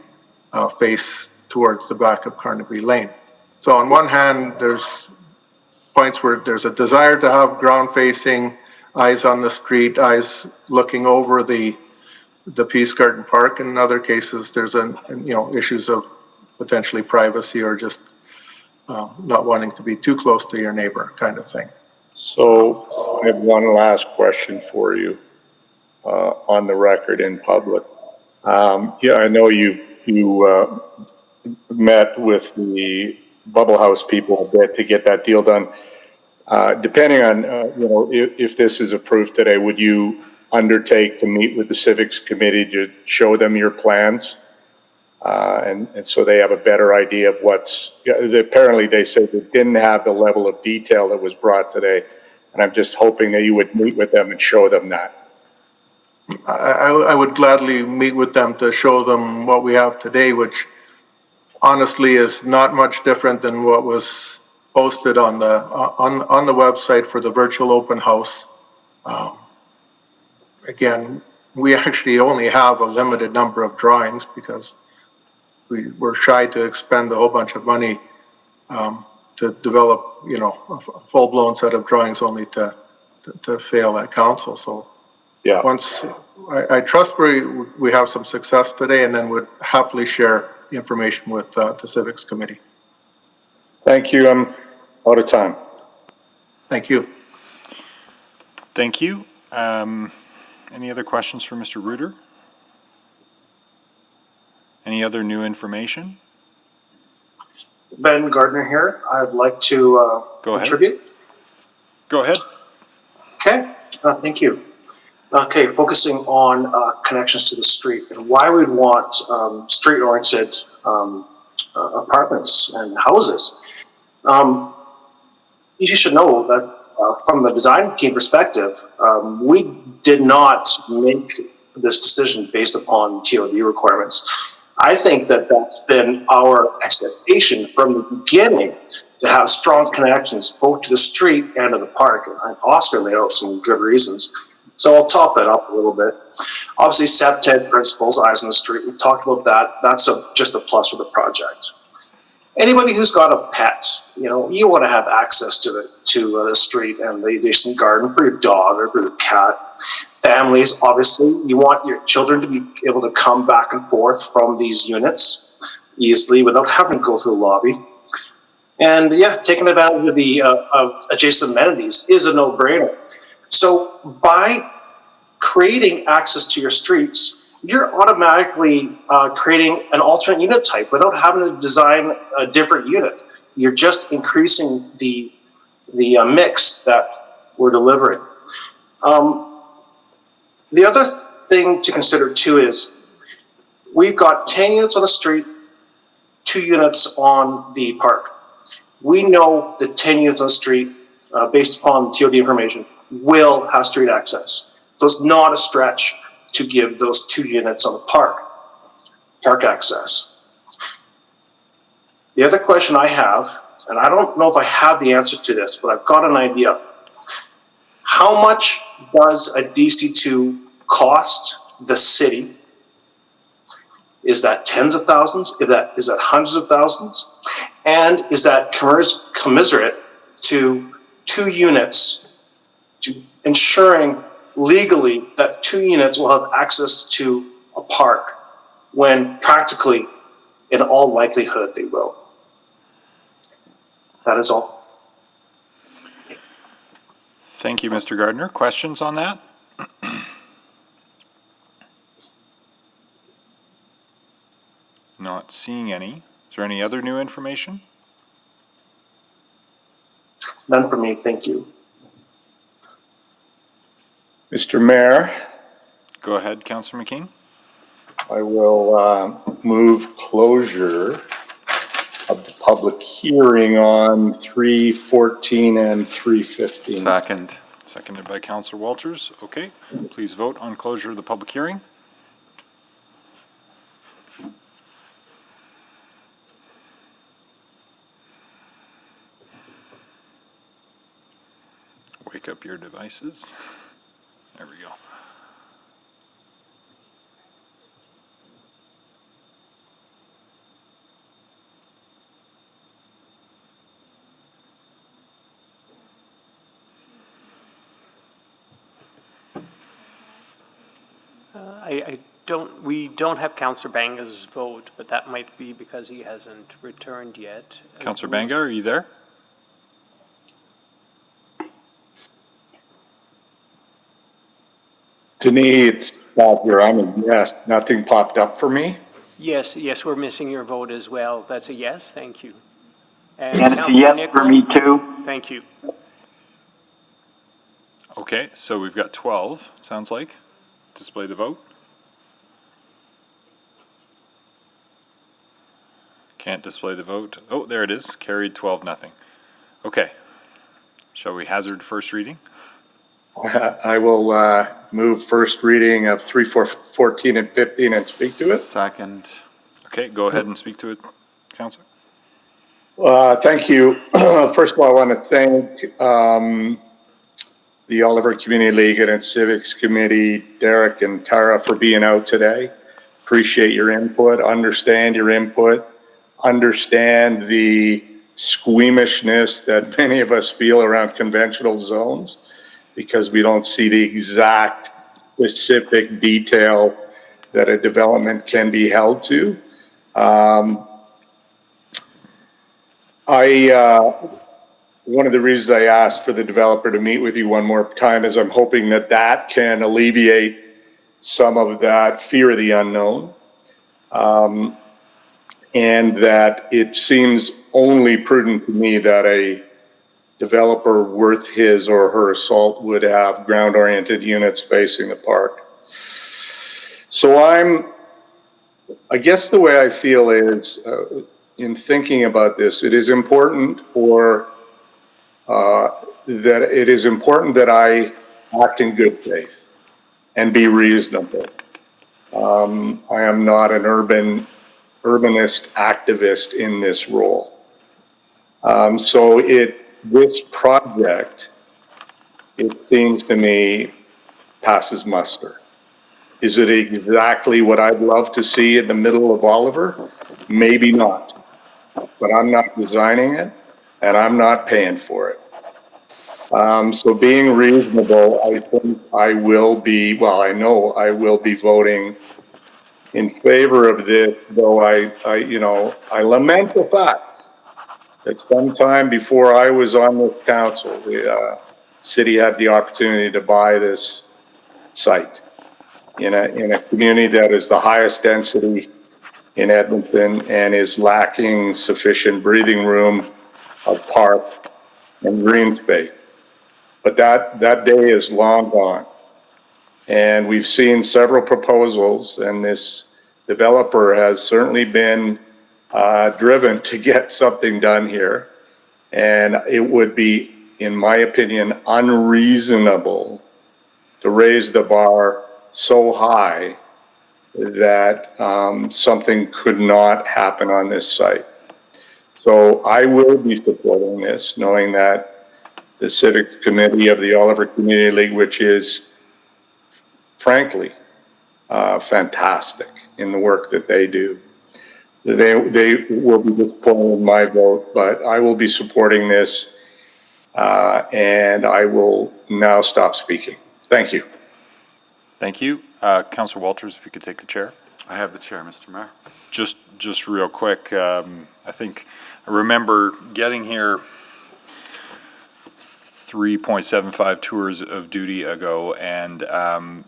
face towards the back of Carnaby Lane. So on one hand, there's points where there's a desire to have ground facing, eyes on the street, eyes looking over the Peace Garden Park. In other cases, there's issues of potentially privacy or just not wanting to be too close to your neighbor kind of thing. So I have one last question for you on the record in public. I know you met with the Bubble House people a bit to get that deal done. Depending on, if this is approved today, would you undertake to meet with the Civics Committee to show them your plans? And so they have a better idea of apparently they said they didn't have the level of detail that was brought today. And I'm just hoping that you would meet with them and show them that. I would gladly meet with them to show them what we have today, which honestly is not much different than what was posted on the website for the virtual open house. Again, we actually only have a limited number of drawings because we were shy to expend a whole bunch of money to develop, a full-blown set of drawings only to fail at council. So yeah, once I trust we have some success today, and then would happily share the information with the Civics Committee. Thank you. I'm out of time. Thank you. Thank you. Any other questions for Mr. Reuter? Any other new information? Ben Gardner here. I'd like to contribute. Go ahead. Okay, thank you. Okay, focusing on connections to the street and why we'd want street-oriented apartments and houses. You should know that from the design team perspective, we did not make this decision based upon TOD requirements. I think that that's been our expectation from the beginning, to have strong connections both to the street and to the park. And Oscar laid out some good reasons. So I'll top that up a little bit. Obviously, SEPTED principles, eyes on the street, we've talked about that. That's just a plus for the project. Anybody who's got a pet, you want to have access to the street and the adjacent garden for your dog or for your cat. Families, obviously, you want your children to be able to come back and forth from these units easily without having to go through the lobby. And yeah, taking advantage of the of adjacent amenities is a no-brainer. So by creating access to your streets, you're automatically creating an alternate unit type without having to design a different unit. You're just increasing the mix that we're delivering. The other thing to consider too is we've got 10 units on the street, 2 units on the park. We know that 10 units on the street, based upon TOD information, will have street access. So it's not a stretch to give those 2 units on the park access. The other question I have, and I don't know if I have the answer to this, but I've got an idea. How much does a DC2 cost the city? Is that tens of thousands? Is that hundreds of thousands? And is that commensurate to 2 units, to ensuring legally that 2 units will have access to a park when practically, in all likelihood, they will? That is all. Thank you, Mr. Gardner. Questions on that? Not seeing any. Is there any other new information? None for me, thank you. Mr. Mayor, Go ahead, Councillor McKean. I will move closure of the public hearing on 3:14 and 3:15. Second. Seconded by Councillor Walters. Okay, please vote on closure of the public hearing. Wake up your devices. There we go. We don't have Councillor Banga's vote, but that might be because he hasn't returned yet. Councillor Banga, are you there? To me, it's not here. I'm a yes. Nothing popped up for me. Yes, we're missing your vote as well. That's a yes, thank you. And And it's a Councillor yes for Nichol? me too. Thank you. Okay, so we've got 12, sounds like. Display the vote. Can't display the vote. Oh, there it is. Carried 12-0. Okay. Shall we hazard first reading? I will move first reading of 3:14 and 15 and speak to it. Second. Okay, go ahead and speak to it, Councillor. Thank you. First of all, I want to thank the Oliver Community League and its Civics Committee, Derek and Tara, for being out today. Appreciate your input, understand your input, understand the squeamishness that many of us feel around conventional zones, because we don't see the exact specific detail that a development can be held to. One of the reasons I asked for the developer to meet with you one more time is I'm hoping that that can alleviate some of that fear of the unknown. And that it seems only prudent to me that a developer worth his or her salt would have ground-oriented units facing the park. So I guess the way I feel is, in thinking about this, it is important that I act in good faith and be reasonable. I am not an urbanist activist in this role. This project, it seems to me, passes muster. Is it exactly what I'd love to see in the middle of Oliver? Maybe not, but I'm not designing it and I'm not paying for it. So being reasonable, I think I will be, well, I know I will be voting in favor of this, though I lament the fact that sometime before I was on this council, the city had the opportunity to buy this site in a community that is the highest density in Edmonton and is lacking sufficient breathing room of park and green space. But that day is long gone. And we've seen several proposals, and this developer has certainly been driven to get something done here. And it would be, in my opinion, unreasonable to raise the bar so high that something could not happen on this site. So I will be supporting this, knowing that the Civic Committee of the Oliver Community League, which is frankly fantastic in the work that they do, they will be disappointed in my vote, but I will be supporting this, and I will now stop speaking. Thank you. Thank you. Councillor Walters, if you could take the chair. I have the chair, Mr. Mayor. Just real quick, I think I remember getting here 3.75 tours of duty ago, and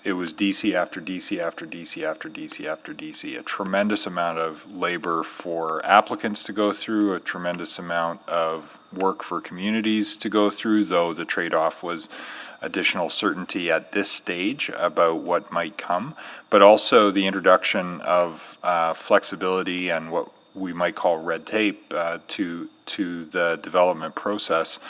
it was DC after DC after DC after DC after DC. A tremendous amount of labor for applicants to go through, a tremendous amount of work for communities to go through, though the trade-off was additional certainty at this stage about what might come, but also the introduction of flexibility and what we might call red tape to the development process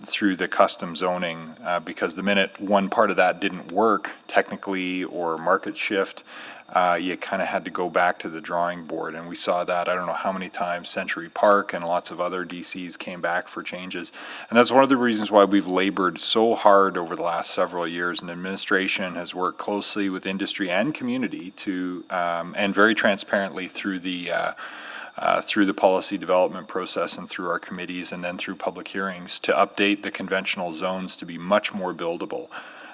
through the custom zoning, because the minute one part of that didn't work technically or market shift, you kind of had to go back to the drawing board. And we saw that, I don't know how many times, Century Park and lots of other DCs came back for changes. And that's one of the reasons why we've labored so hard over the last several years. And administration has worked closely with industry and community to, and very transparently through the policy development process and through our committees and then through public hearings to update the conventional zones to be much more buildable.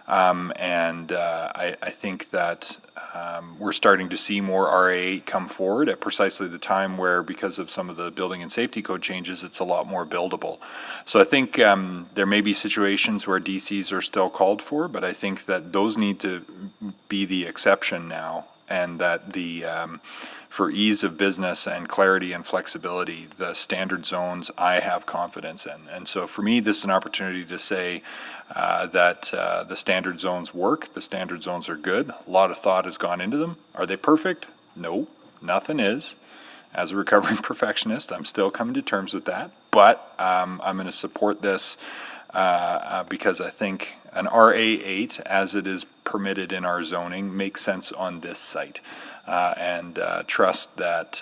I think that we're starting to see more RA8 come forward at precisely the time where, because of some of the building and safety code changes, it's a lot more buildable. So I think there may be situations where DCs are still called for, but I think that those need to be the exception now, and that for ease of business and clarity and flexibility, the standard zones I have confidence in. And so for me, this is an opportunity to say that the standard zones work, the standard zones are good, a lot of thought has gone into them. Are they perfect? No, nothing is. As a recovering perfectionist, I'm still coming to terms with that, but I'm going to support this because I think an RA8, as it is permitted in our zoning, makes sense on this site, and trust that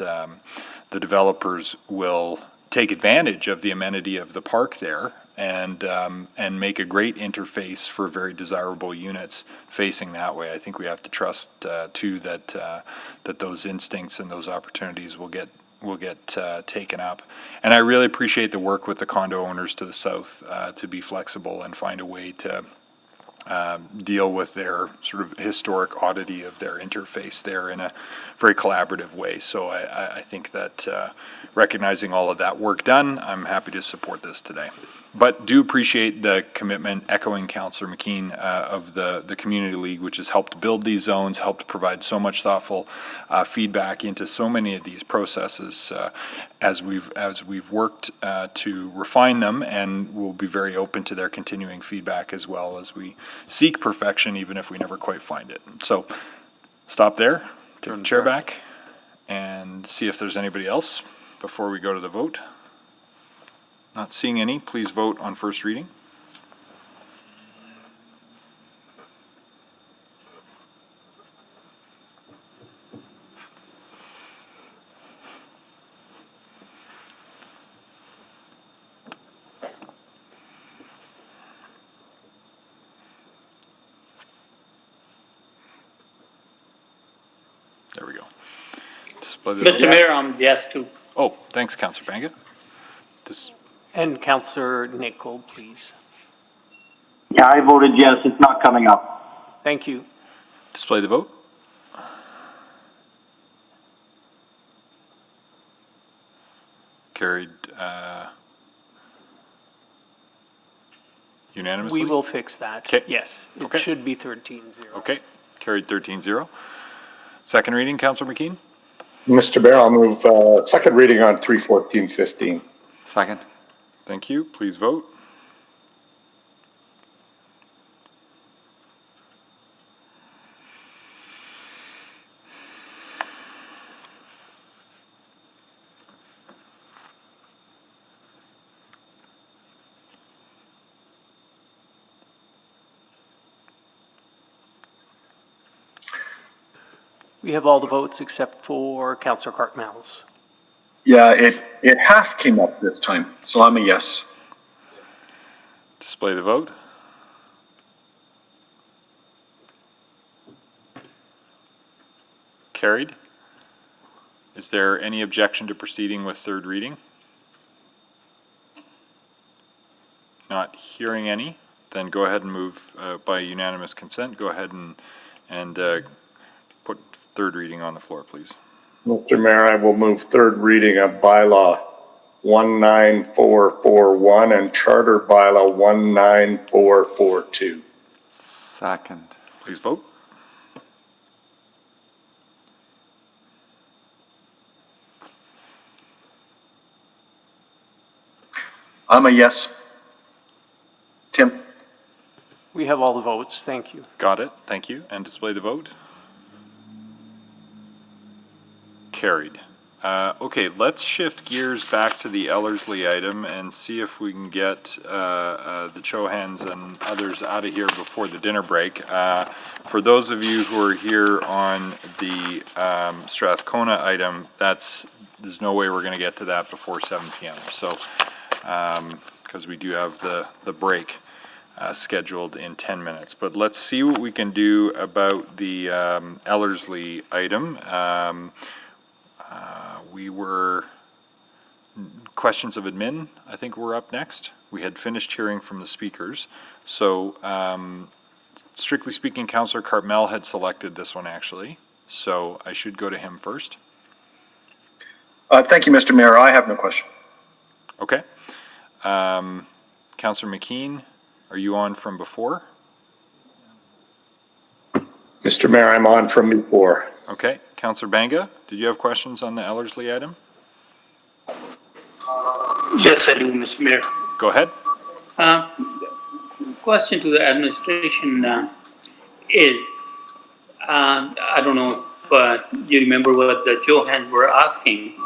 the developers will take advantage of the amenity of the park there and make a great interface for very desirable units facing that way. I think we have to trust too that those instincts and those opportunities will get taken up. And I really appreciate the work with the condo owners to the south to be flexible and find a way to deal with their sort of historic oddity of their interface there in a very collaborative way. So I think that recognizing all of that work done, I'm happy to support this today. But do appreciate the commitment, echoing Councillor McKean, of the Community League, which has helped build these zones, helped provide so much thoughtful feedback into so many of these processes as we've worked to refine them, and we'll be very open to their continuing feedback as well as we seek perfection, even if we never quite find it. So stop there, take the chair back, and see if there's anybody else before we go to the vote. Not seeing any, please vote on first reading. There we go. Mr. Mayor, I'm yes too. Oh, thanks, Councillor Banga. And Councillor Nicol, please. Yeah, I voted yes. It's not coming up. Thank you. Display the vote. Carried unanimously? We will fix that. Okay. Yes, it Okay. should be 13-0. Okay, carried 13-0. Second reading, Councillor McKean? Mr. Mayor, I'll move second reading on 314-15. Second. Thank you. Please vote. We have all the votes except for Councillor Cartmels. Yeah, it half came up this time, so I'm a yes. Display the vote. Carried. Is there any objection to proceeding with third reading? Not hearing any, then go ahead and move by unanimous consent. Go ahead and put third reading on the floor, please. Mr. Mayor, I will move third reading of bylaw 19441 and Charter Bylaw 19442. Second. Please vote. I'm a yes. Tim? We have all the votes, thank you. Got it. Thank you. And display the vote. Carried. Okay, let's shift gears back to the Ellersly item and see if we can get the Chohans and others out of here before the dinner break. For those of you who are here on the Strath Kona item, there's no way we're going to get to that before 7 p.m. So, because we do have the break scheduled in 10 minutes. But let's see what we can do about the Ellersly item. Questions of admin, I think we're up next. We had finished hearing from the speakers. So strictly speaking, Councillor Cartmel had selected this one actually. So I should go to him first. Thank you, Mr. Mayor. I have no question. Okay. Councillor McKean, are you on from before? Mr. Mayor, I'm on from before. Okay. Councillor Banga, did you have questions on the Ellersly item? Yes, I do, Mr. Mayor. Go ahead. Question to the administration is, I don't know if you remember what the Johans were asking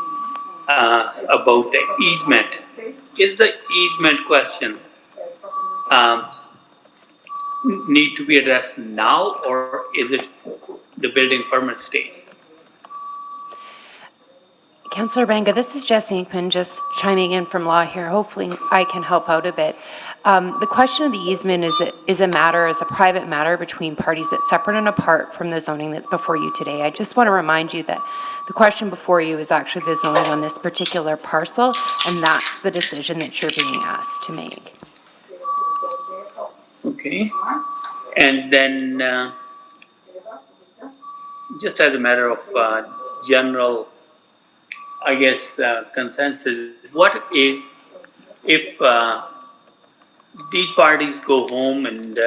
about the easement. Is the easement question need to be addressed now, or is it the building permit stage? Councillor Banga, this is Jessie Inkman, just chiming in from law here. Hopefully I can help out a bit. The question of the easement is a private matter between parties that's separate and apart from the zoning that's before you today. I just want to remind you that the question before you is actually the zoning on this particular parcel, and that's the decision that you're being asked to make. Okay. And then, just as a matter of general, I guess, consensus, what is if these parties go home and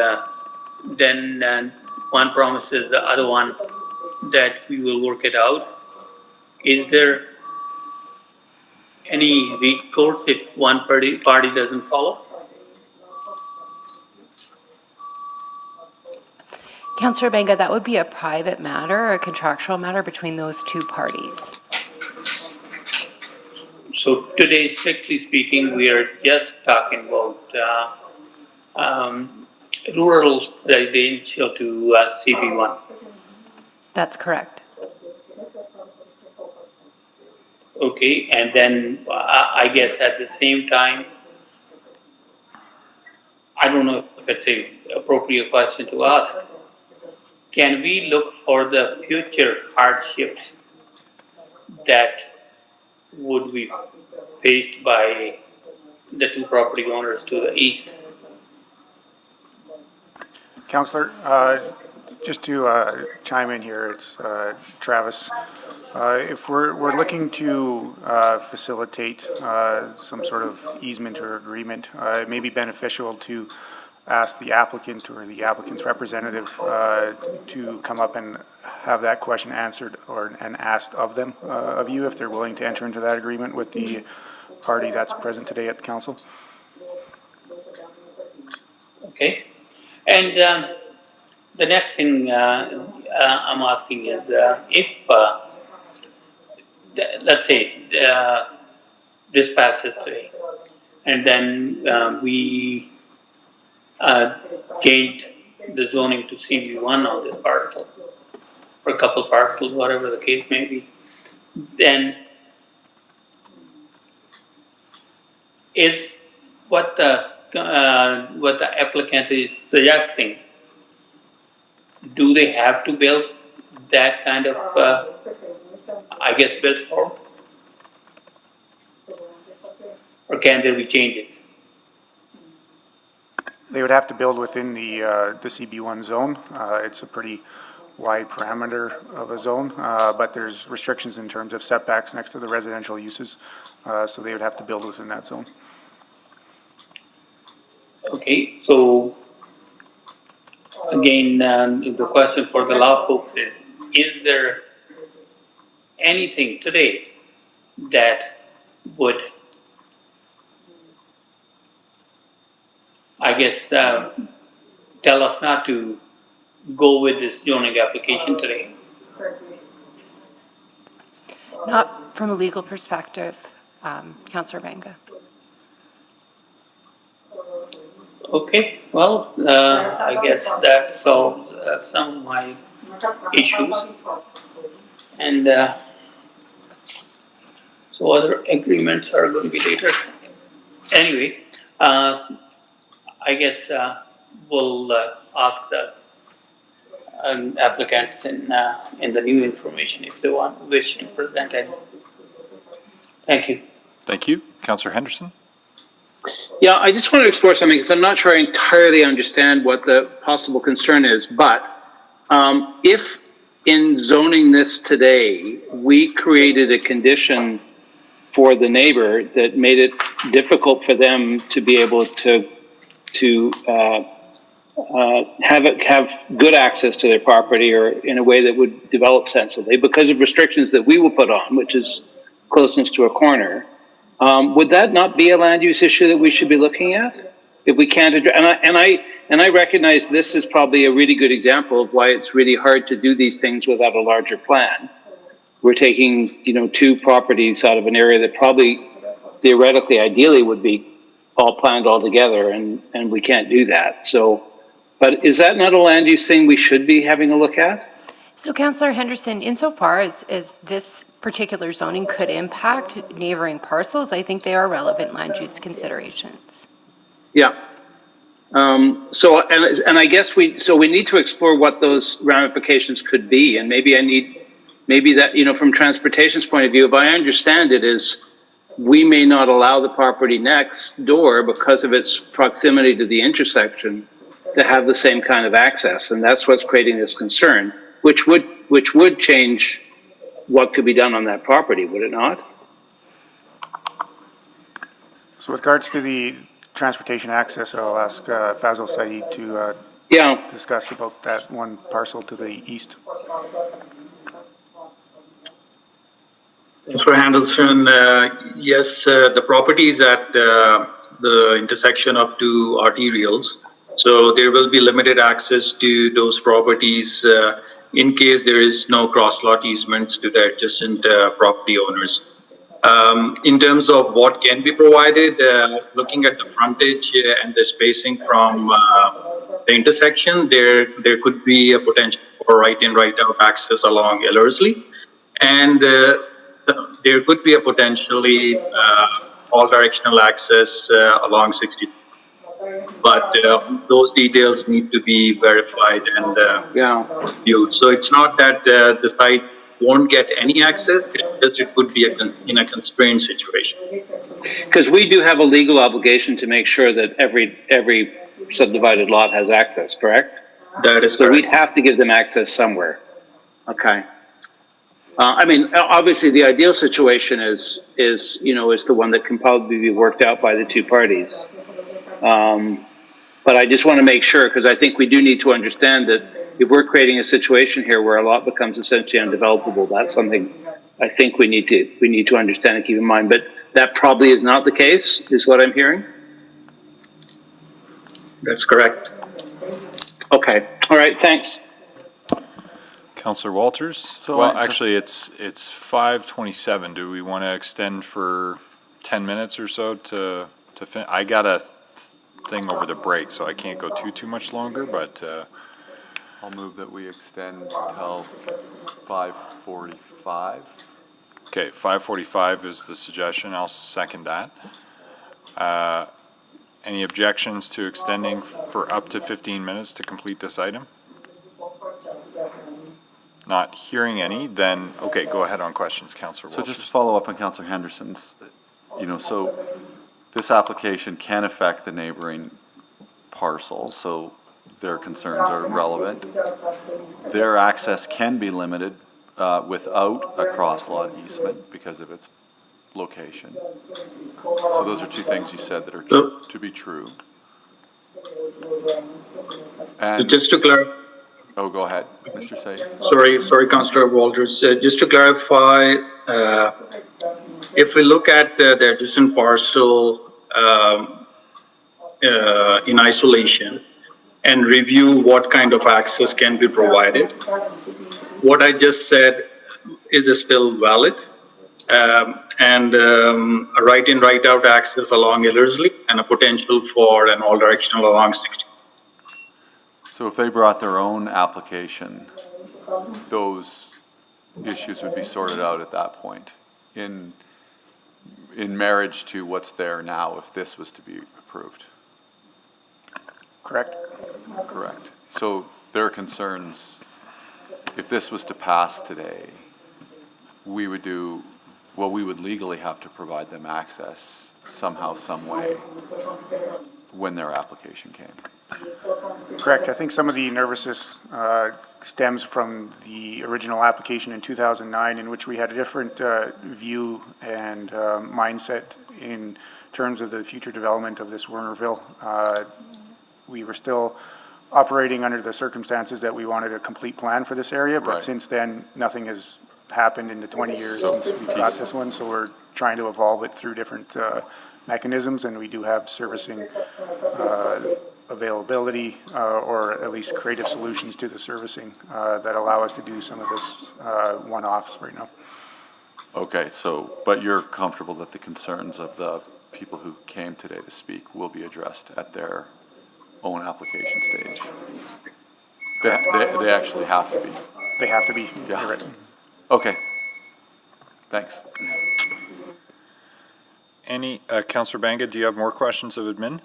then one promises the other one that we will work it out? Is there any recourse if one party doesn't follow? Councillor Banga, that would be a private matter or a contractual matter between those two parties. So today, strictly speaking, we are just talking about rural residential to CB1. That's correct. Okay, and then I guess at the same time, I don't know if it's an appropriate question to ask. Can we look for the future hardships that would be faced by the two property owners to the east? Councillor, just to chime in here, it's Travis. If we're looking to facilitate some sort of easement or agreement, it may be beneficial to ask the applicant or the applicant's representative to come up and have that question answered and asked of them, of you, if they're willing to enter into that agreement with the party that's present today at the council. Okay. And the next thing I'm asking is if, let's say, this passes today, and then we changed the zoning to CB1 on this parcel, or a couple parcels, whatever the case may be, then is what the applicant is suggesting, do they have to build that kind of, I guess, built form? Or can there be changes? They would have to build within the CB1 zone. It's a pretty wide parameter of a zone, but there's restrictions in terms of setbacks next to the residential uses, so they would have to build within that zone. Okay, so again, the question for the law folks is there anything today that would, I guess, tell us not to go with this zoning application today? Not from a legal perspective, Councillor Banga. Okay, well, I guess that solves some of my issues. And so other agreements are going to be later. Anyway, I guess we'll ask the applicants in the new information if they wish to present it. Thank you. Thank you. Councillor Henderson? Yeah, I just want to explore something because I'm not sure I entirely understand what the possible concern is, but if in zoning this today, we created a condition for the neighbor that made it difficult for them to be able to have good access to their property or in a way that would develop sensibly because of restrictions that we will put on, which is closeness to a corner. Would that not be a land use issue that we should be looking at? If we can't address, and I recognize this is probably a really good example of why it's really hard to do these things without a larger plan. We're taking, two properties out of an area that probably theoretically, ideally would be all planned all together, and we can't do that. So, but is that not a land use thing we should be having a look at? So, Councillor Henderson, insofar as this particular zoning could impact neighboring parcels, I think they are relevant land use considerations. Yeah. So, and I guess we need to explore what those ramifications could be, and maybe that, from transportation's point of view, if I understand it, is we may not allow the property next door because of its proximity to the intersection to have the same kind of access, and that's what's creating this concern, which would change what could be done on that property, would it not? So with regards to the transportation access, I'll ask Fazil Saeed to discuss about that one parcel to the east. Councillor Henderson, yes, the property is at the intersection of two arterials, so there will be limited access to those properties in case there is no cross-lot easements to the adjacent property owners. In terms of what can be provided, looking at the frontage and the spacing from the intersection, there could be a potential for right-in, right-out access along Ellersly, and there could be a potentially all-directional access along 60. But those details need to be verified and viewed. So it's not that the site won't get any access, it's just it could be in a constrained situation. Because we do have a legal obligation to make sure that every subdivided lot has access, correct? That is so correct. We'd have to give them access somewhere. Okay. Obviously, the ideal situation is the one that can probably be worked out by the two parties. But I just want to make sure, because I think we do need to understand that if we're creating a situation here where a lot becomes essentially undevelopable, that's something I think we need to understand and keep in mind. But that probably is not the case, is what I'm hearing. That's correct. Okay. All right. Thanks. Councillor Walters? Actually, it's 5:27. Do we want to extend for 10 minutes or so to finish? I got a thing over the break, so I can't go too much longer, but I'll move that we extend till 5:45. Okay, 5:45 is the suggestion. I'll second that. Any objections to extending for up to 15 minutes to complete this item? Not hearing any, then, okay, go ahead on questions, Councillor Walters. So just to follow up on Councillor Henderson's, so this application can affect the neighboring parcels. So their concerns are relevant. Their access can be limited without a cross-lot easement because of its location. So those are two things you said that are to be true. And just to clarify, oh, go ahead, Mr. Said. sorry, Councillor Walters. Just to clarify, if we look at the adjacent parcel in isolation and review what kind of access can be provided, what I just said is still valid. A right-in, right-out access along Ellersly and a potential for an all-directional along 60. So if they brought their own application, those issues would be sorted out at that point in marriage to what's there now if this was to be approved. Correct. Correct. So their concerns, if this was to pass today, we would do, well, we would legally have to provide them access somehow, some way when their application came. Correct. I think some of the nervousness stems from the original application in 2009, in which we had a different view and mindset in terms of the future development of this Wernerville. We were still operating under the circumstances that we wanted a complete plan for this area, but since then, nothing has happened in the 20 years since we got this one, so we're trying to evolve it through different mechanisms, and we do have servicing availability or at least creative solutions to the servicing that allow us to do some of this one-offs right now. Okay, so, but you're comfortable that the concerns of the people who came today to speak will be addressed at their own application stage? They actually have to be. They have to be. Yeah. Right. Okay. Thanks. Any, Councillor Banga, do you have more questions of admin?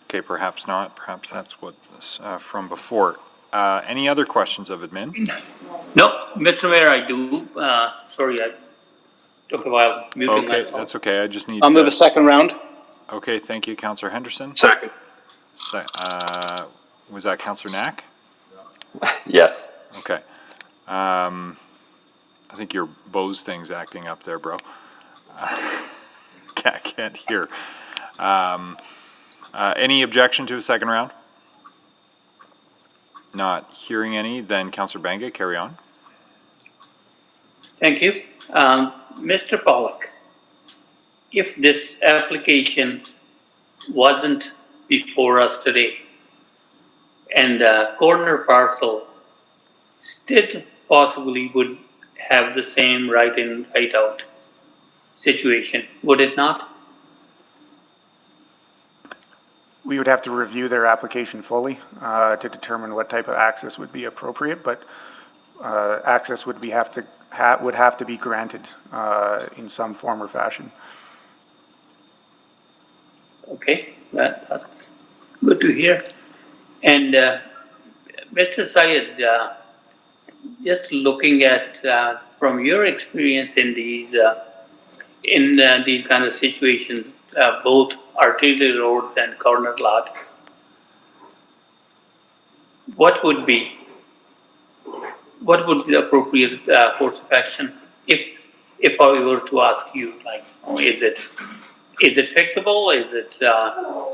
Okay, perhaps not. Perhaps that's what's from before. Any other questions of admin? No, Mr. Mayor, I do. Sorry, I took a while muting Okay, myself. that's okay. I just need. I'll move a second round. Okay, thank you, Councillor Henderson. Second. Was that Councillor Knack? Yes. Okay. I think your Bose thing's acting up there, bro. Can't hear. Any objection to a second round? Not hearing any, then Councillor Banga, carry on. Thank you. Mr. Pollock, if this application wasn't before us today and corner parcel still possibly would have the same right in, right out situation, would it not? We would have to review their application fully to determine what type of access would be appropriate, but access would have to be granted in some form or fashion. Okay, that's good to hear. And Mr. Syed, just looking at from your experience in these kind of situations, both arterial roads and corner lot, what would be the appropriate course of action if I were to ask you, like, is it fixable?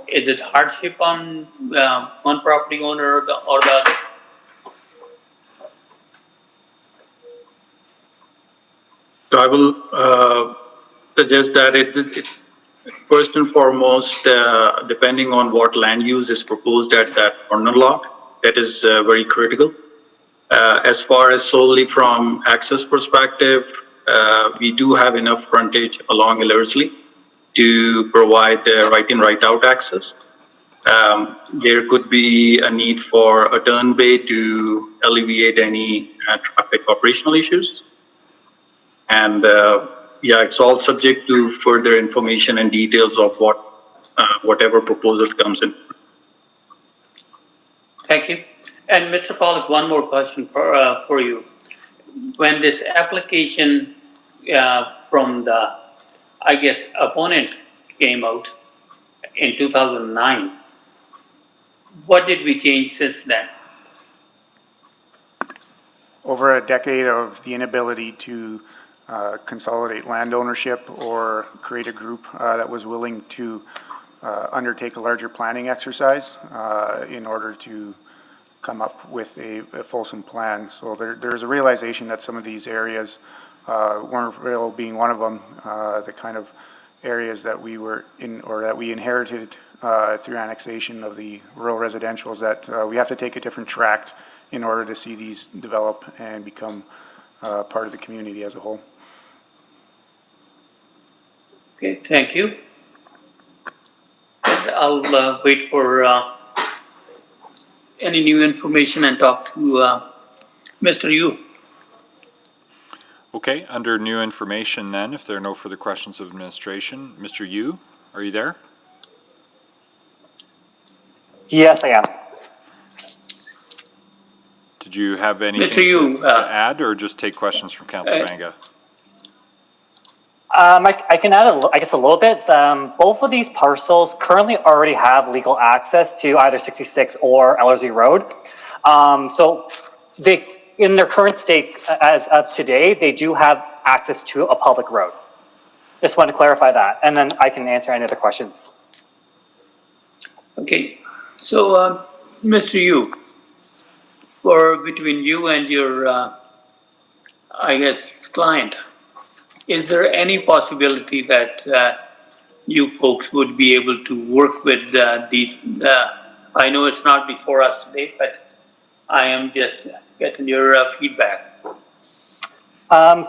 Is it hardship on one property owner or the other? So I will suggest that it first and foremost, depending on what land use is proposed at that corner lot, that is very critical. As far as solely from access perspective, we do have enough frontage along Ellersly to provide right-in, right-out access. There could be a need for a turn bay to alleviate any traffic operational issues. And yeah, it's all subject to further information and details of whatever proposal comes in. Thank you. And Mr. Pollock, one more question for you. When this application from the I guess, opponent came out in 2009. What did we change since then? Over a decade of the inability to consolidate land ownership or create a group that was willing to undertake a larger planning exercise in order to come up with a fulsome plan. So there's a realization that some of these areas, Warnerville being one of them, the kind of areas that we were in or that we inherited through annexation of the rural residentials, that we have to take a different tract in order to see these develop and become part of the community as a whole. Okay, thank you. I'll wait for any new information and talk to Mr. Yu. Okay, under new information then, if there are no further questions of administration, Mr. Yu, are you there? Yes, I am. Did you have anything to add, or just take questions from Councillor Banga? I can add, I guess, a little bit. Both of these parcels currently already have legal access to either 66 or Ellersly Road. So they, in their current state as of today, they do have access to a public road. Just want to clarify that, and then I can answer any other questions. Okay, so Mr. Yu, for between you and your, I guess, client, is there any possibility that you folks would be able to work with these? I know it's not before us today, but I am just getting your feedback.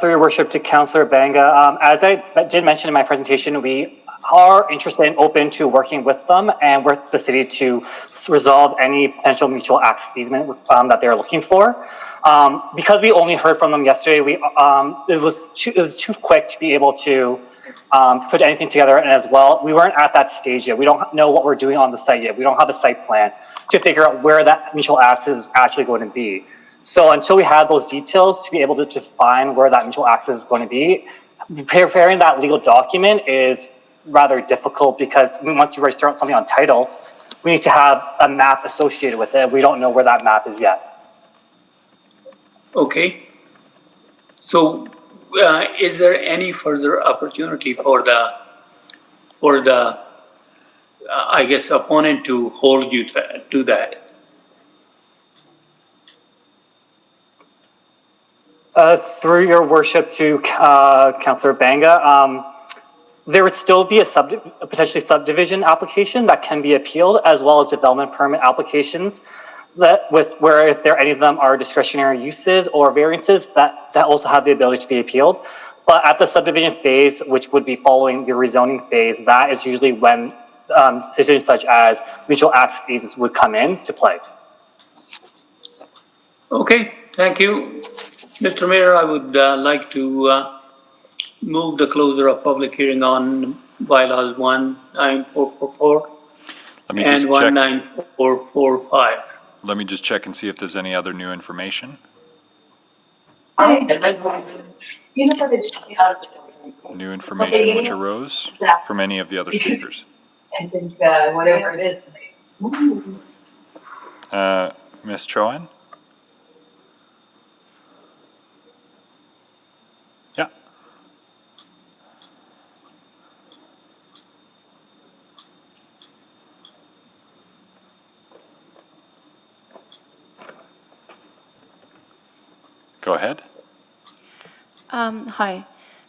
Through your worship to Councillor Banga, as I did mention in my presentation, we are interested and open to working with them and with the city to resolve any potential mutual access easement that they're looking for. Because we only heard from them yesterday, it was too quick to be able to put anything together, and as well, we weren't at that stage yet. We don't know what we're doing on the site yet. We don't have a site plan to figure out where that mutual access is actually going to be. So until we have those details to be able to define where that mutual access is going to be, preparing that legal document is rather difficult, because once you register something on title, we need to have a map associated with it. We don't know where that map is yet. Okay. So is there any further opportunity for the I guess, opponent to hold you to that? Through your worship to Councillor Banga, there would still be a potentially subdivision application that can be appealed, as well as development permit applications where if any of them are discretionary uses or variances that also have the ability to be appealed. But at the subdivision phase, which would be following the rezoning phase, that is usually when decisions such as mutual access easements would come into play. Okay, thank you. Mr. Mayor, I would like to move the closure of public hearing on bylaws 19444 and 19445. Let me just check and see if there's any other new information. New information which arose from any of the other speakers. I think whatever it is. Ms. Chohan? Yeah. Go ahead. Hi.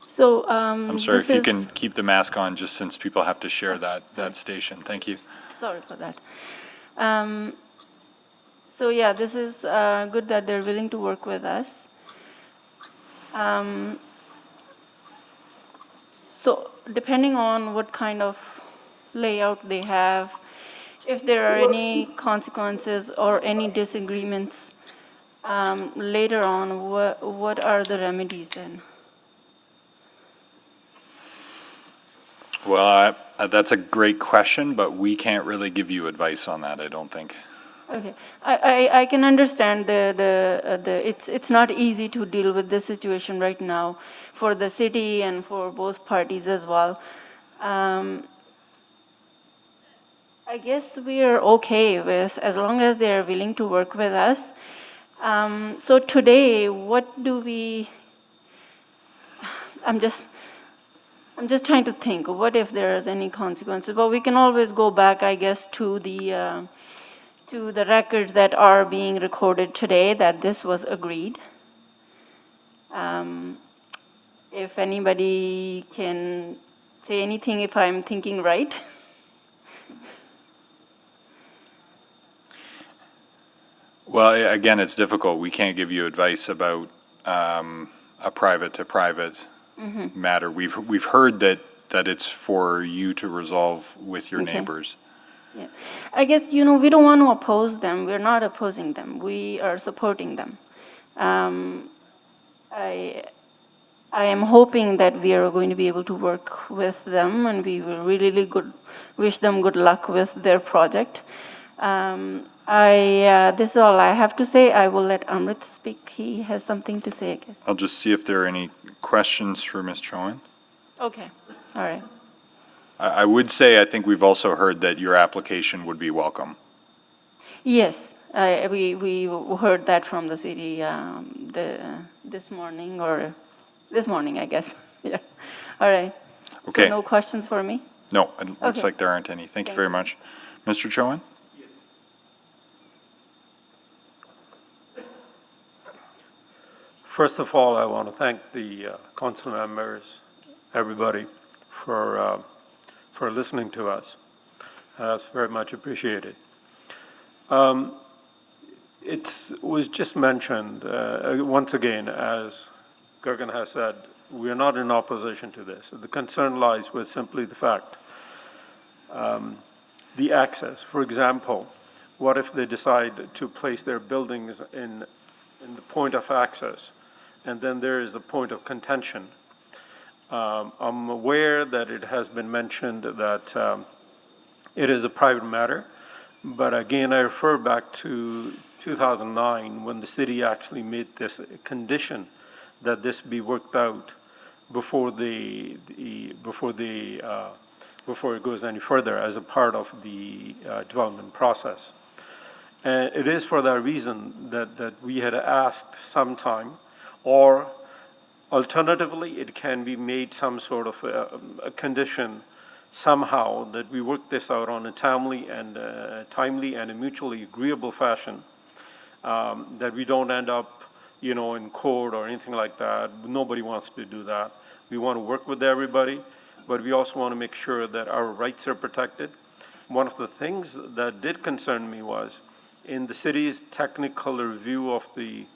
So I'm sorry, if you can keep the mask on, just since people have to share that station. Thank you. Sorry for that. So yeah, this is good that they're willing to work with us. So depending on what kind of layout they have, if there are any consequences or any disagreements later on, what are the remedies then? Well, that's a great question, but we can't really give you advice on that, I don't think. Okay, I can understand it's not easy to deal with this situation right now for the city and for both parties as well. I guess we are okay with, as long as they are willing to work with us. So today, what do we, I'm just trying to think, what if there is any consequences? But we can always go back, I guess, to the records that are being recorded today, that this was agreed. If anybody can say anything, if I'm thinking right. Well, again, it's difficult. We can't give you advice about a private-to-private matter. We've heard that it's for you to resolve with your neighbors. Yeah, I guess, we don't want to oppose them. We're not opposing them. We are supporting them. I am hoping that we are going to be able to work with them, and we will really wish them good luck with their project. This is all I have to say. I will let Amrit speak. He has something to say, I guess. I'll just see if there are any questions for Ms. Chowan. Okay, all right. I would say, I think we've also heard that your application would be welcome. Yes, we heard that from the city this morning, I guess. Yeah. All right. Okay. So no questions for me? No, it looks like there aren't any. Thank you very much. Mr. Chowan? First of all, I want to thank the council members, everybody, for listening to us. That's very much appreciated. It was just mentioned, once again, as Gergen has said, we are not in opposition to this. The concern lies with simply the fact, the access. For example, what if they decide to place their buildings in the point of access, and then there is the point of contention? I'm aware that it has been mentioned that it is a private matter, but again, I refer back to 2009 when the city actually made this a condition that this be worked out before it goes any further as a part of the development process. And it is for that reason that we had asked sometime, or alternatively, it can be made some sort of a condition somehow that we work this out on a timely and a mutually agreeable fashion, that we don't end up, in court or anything like that. Nobody wants to do that. We want to work with everybody, but we also want to make sure that our rights are protected. One of the things that did concern me was in the city's technical review of the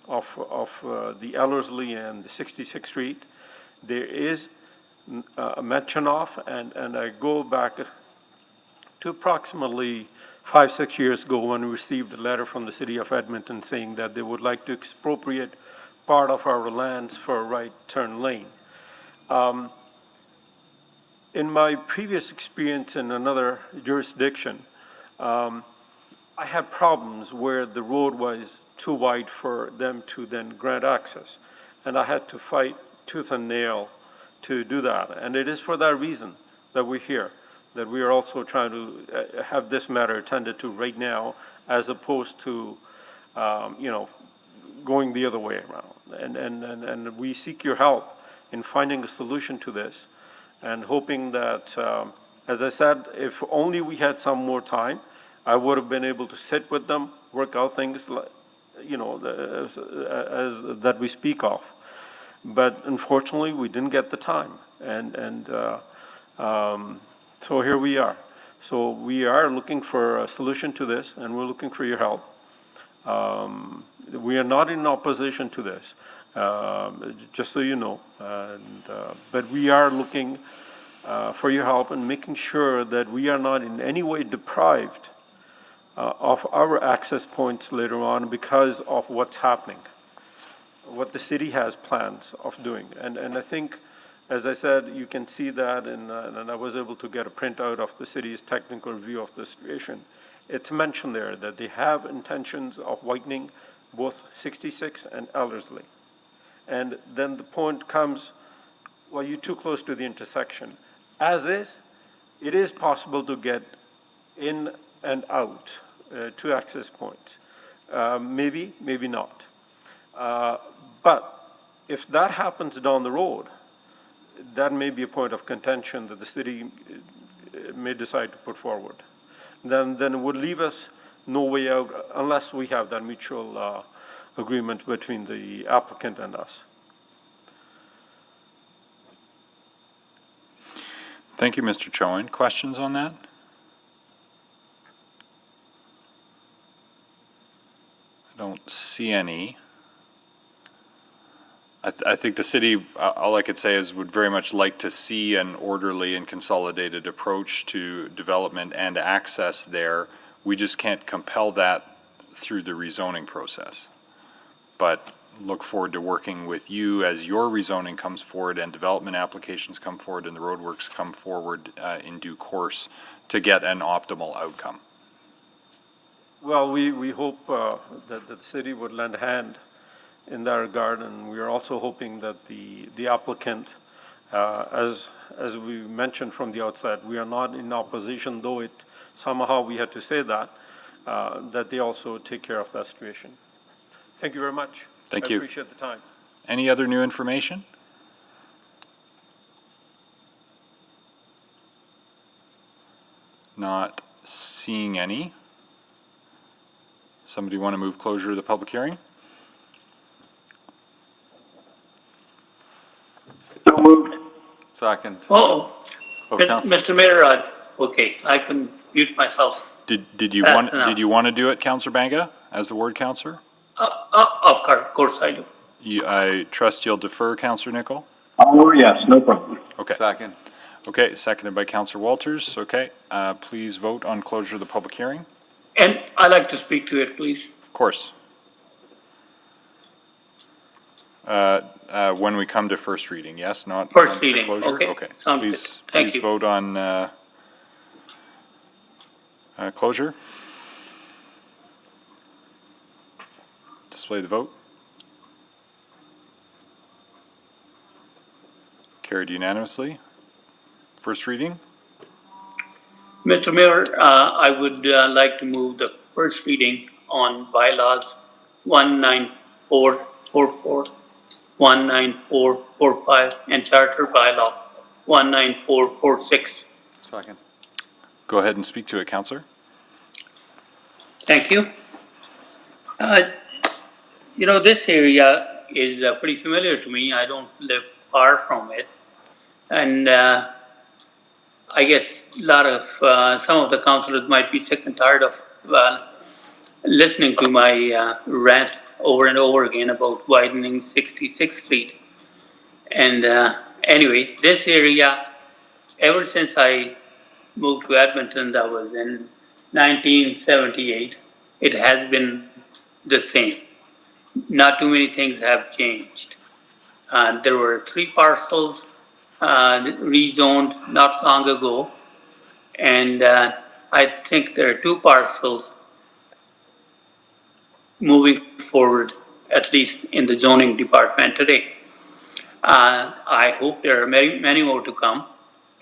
Ellersly and the 66th Street, there is a mention of, and I go back to approximately 5-6 years ago when we received a letter from the city of Edmonton saying that they would like to expropriate part of our lands for a right turn lane. In my previous experience in another jurisdiction, I had problems where the road was too wide for them to then grant access. And I had to fight tooth and nail to do that. And it is for that reason that we're here, that we are also trying to have this matter attended to right now, as opposed to, going the other way around. And we seek your help in finding a solution to this, and hoping that, as I said, if only we had some more time, I would have been able to sit with them, work out things, that we speak of. But unfortunately, we didn't get the time, so here we are. So we are looking for a solution to this, and we're looking for your help. We are not in opposition to this, just so you know. But we are looking for your help in making sure that we are not in any way deprived of our access points later on because of what's happening, what the city has plans of doing. And I think, as I said, you can see that, and I was able to get a printout of the city's technical review of the situation. it's mentioned there that they have intentions of widening both 66 and Ellersly. And then the point comes, well, you're too close to the intersection. As is, it is possible to get in and out, 2 access points. Maybe, maybe not. But if that happens down the road, that may be a point of contention that the city may decide to put forward. Then it would leave us no way out unless we have that mutual agreement between the applicant and us. Thank you, Mr. Chowan. Questions on that? I don't see any. I think the city, all I could say is would very much like to see an orderly and consolidated approach to development and access there. We just can't compel that through the rezoning process. But look forward to working with you as your rezoning comes forward and development applications come forward and the roadworks come forward in due course to get an optimal outcome. Well, we hope that the city would lend a hand in that regard, and we are also hoping that the applicant, as we mentioned from the outset, we are not in opposition, though it somehow we had to say that they also take care of that situation. Thank you very much. Thank you. I appreciate the time. Any other new information? Not seeing any. Somebody want to move closure of the public hearing? So moved. Second. Oh, Councillor. Mr. Mayor, okay, I can mute myself. Did you want to do it, Councillor Banga, as the ward councillor? Of course I do. I trust you'll defer, Councillor Nicol? Oh, yes, no problem. Okay. Second. Okay, seconded by Councillor Walters. Okay, please vote on closure of the public hearing. And I'd like to speak to it, please. Of course. When we come to first reading, yes, not First to reading, closure? okay. Sounds good. Thank Please you. vote on closure. Display the vote. Carried unanimously. First reading. Mr. Mayor, I would like to move the first reading on bylaws 19444, 19445, and charter bylaw 19446. Second. Go ahead and speak to it, Councillor. Thank you. This area is pretty familiar to me. I don't live far from it. And I guess some of the councillors might be sick and tired of listening to my rant over and over again about widening 66th Street. And anyway, this area, ever since I moved to Edmonton, that was in 1978, it has been the same. Not too many things have changed. There were 3 parcels rezoned not long ago, and I think there are 2 parcels moving forward, at least in the zoning department today. I hope there are many, many more to come,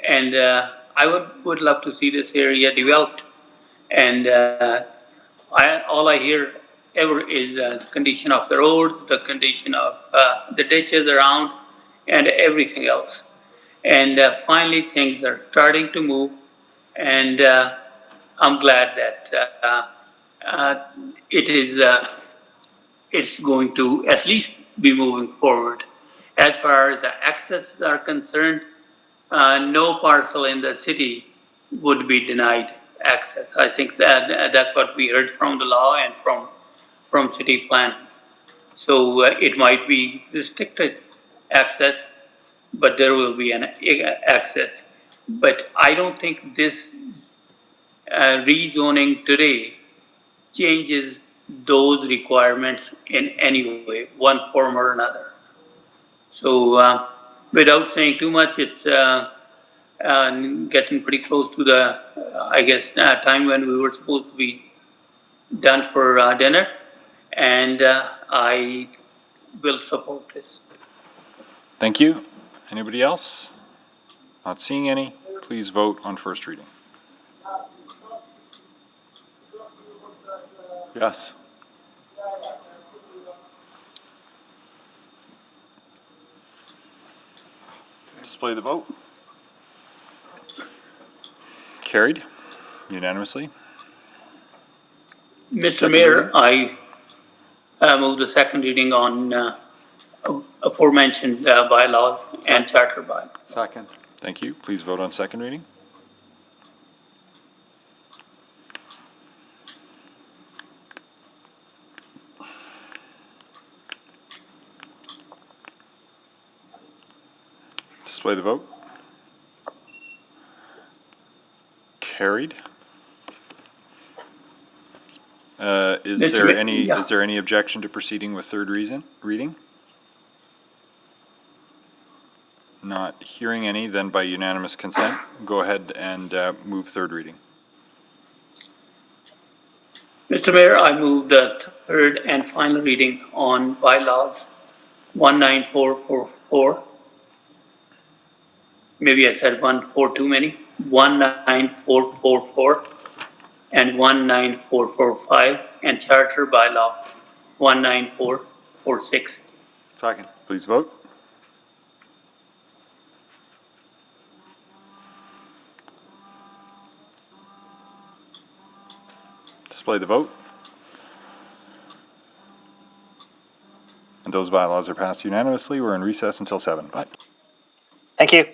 and I would love to see this area developed. And all I hear ever is the condition of the roads, the condition of the ditches around, and everything else. And finally, things are starting to move, and I'm glad that it's going to at least be moving forward. As far as the access are concerned, no parcel in the city would be denied access. I think that's what we heard from the law and from city plan. So it might be restricted access, but there will be an access. But I don't think this rezoning today changes those requirements in any way, one form or another. So without saying too much, it's getting pretty close to the, I guess, time when we were supposed to be done for dinner, and I will support this. Thank you. Anybody else? Not seeing any. Please vote on first reading. Yes. Display the vote. Carried unanimously. Mr. Second Mayor, reading. I move the second reading on aforementioned bylaws and charter bylaws. Second. Thank you. Please vote on second reading. Display the vote. Carried. Is there any objection to proceeding with third reading? Not hearing any, then by unanimous consent, go ahead and move third reading. Mr. Mayor, I move the third and final reading on bylaws 19444. Maybe I said 14 too many. 19444 and 19445 and charter bylaw 19446. Second. Please vote. Display the vote. And those bylaws are passed unanimously. We're in recess until 7. Bye. Thank you.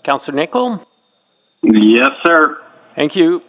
Councillor Nickel? Yes, sir. Thank you.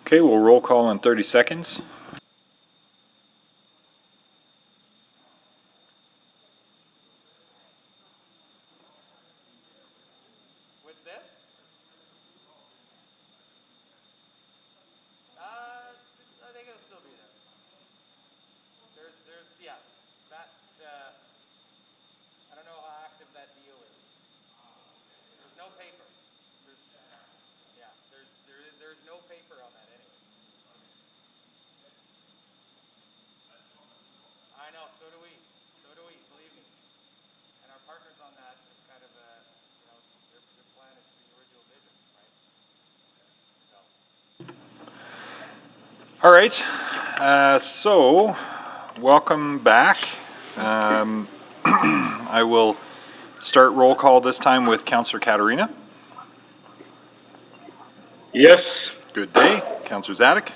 Okay, we'll roll call in 30 seconds. What's this? I think it'll still be there. Yeah, that, I don't know how active that deal is. There's no paper. There's no paper on that anyways. I know, so do we, believe me. And our partners on that have kind of, their plan is the original vision, right? So. All right, so welcome back. I will start roll call this time with Councillor Katarina. Yes. Good day. Councillor Zadok.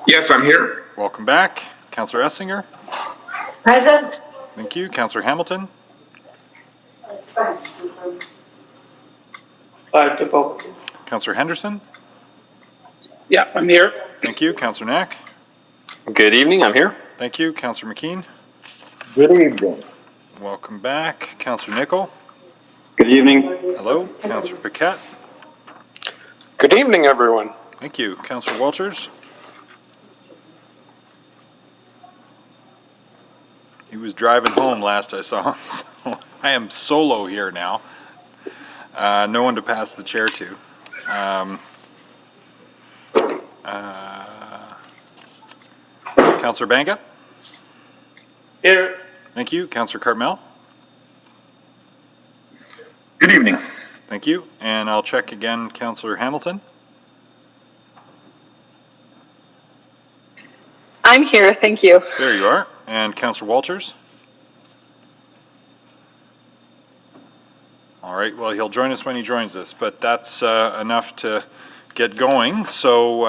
Yes, I'm here. Welcome back. Councillor Essinger. Present. Thank you. Councillor Hamilton. Councillor Henderson. Yeah, I'm here. Thank you. Councillor Knack. Good evening, I'm here. Thank you. Councillor McKean. Good evening. Welcome back. Councillor Nickel. Good evening. Hello. Councillor Paquette. Good evening, everyone. Thank you. Councillor Walters. He was driving home last I saw him, so I am solo here now. No one to pass the chair to. Councillor Banga. Here. Thank you. Councillor Cartmel. Good evening. Thank you. And I'll check again, Councillor Hamilton. I'm here, thank you. There you are. And Councillor Walters. All right, well, he'll join us when he joins us, but that's enough to get going. So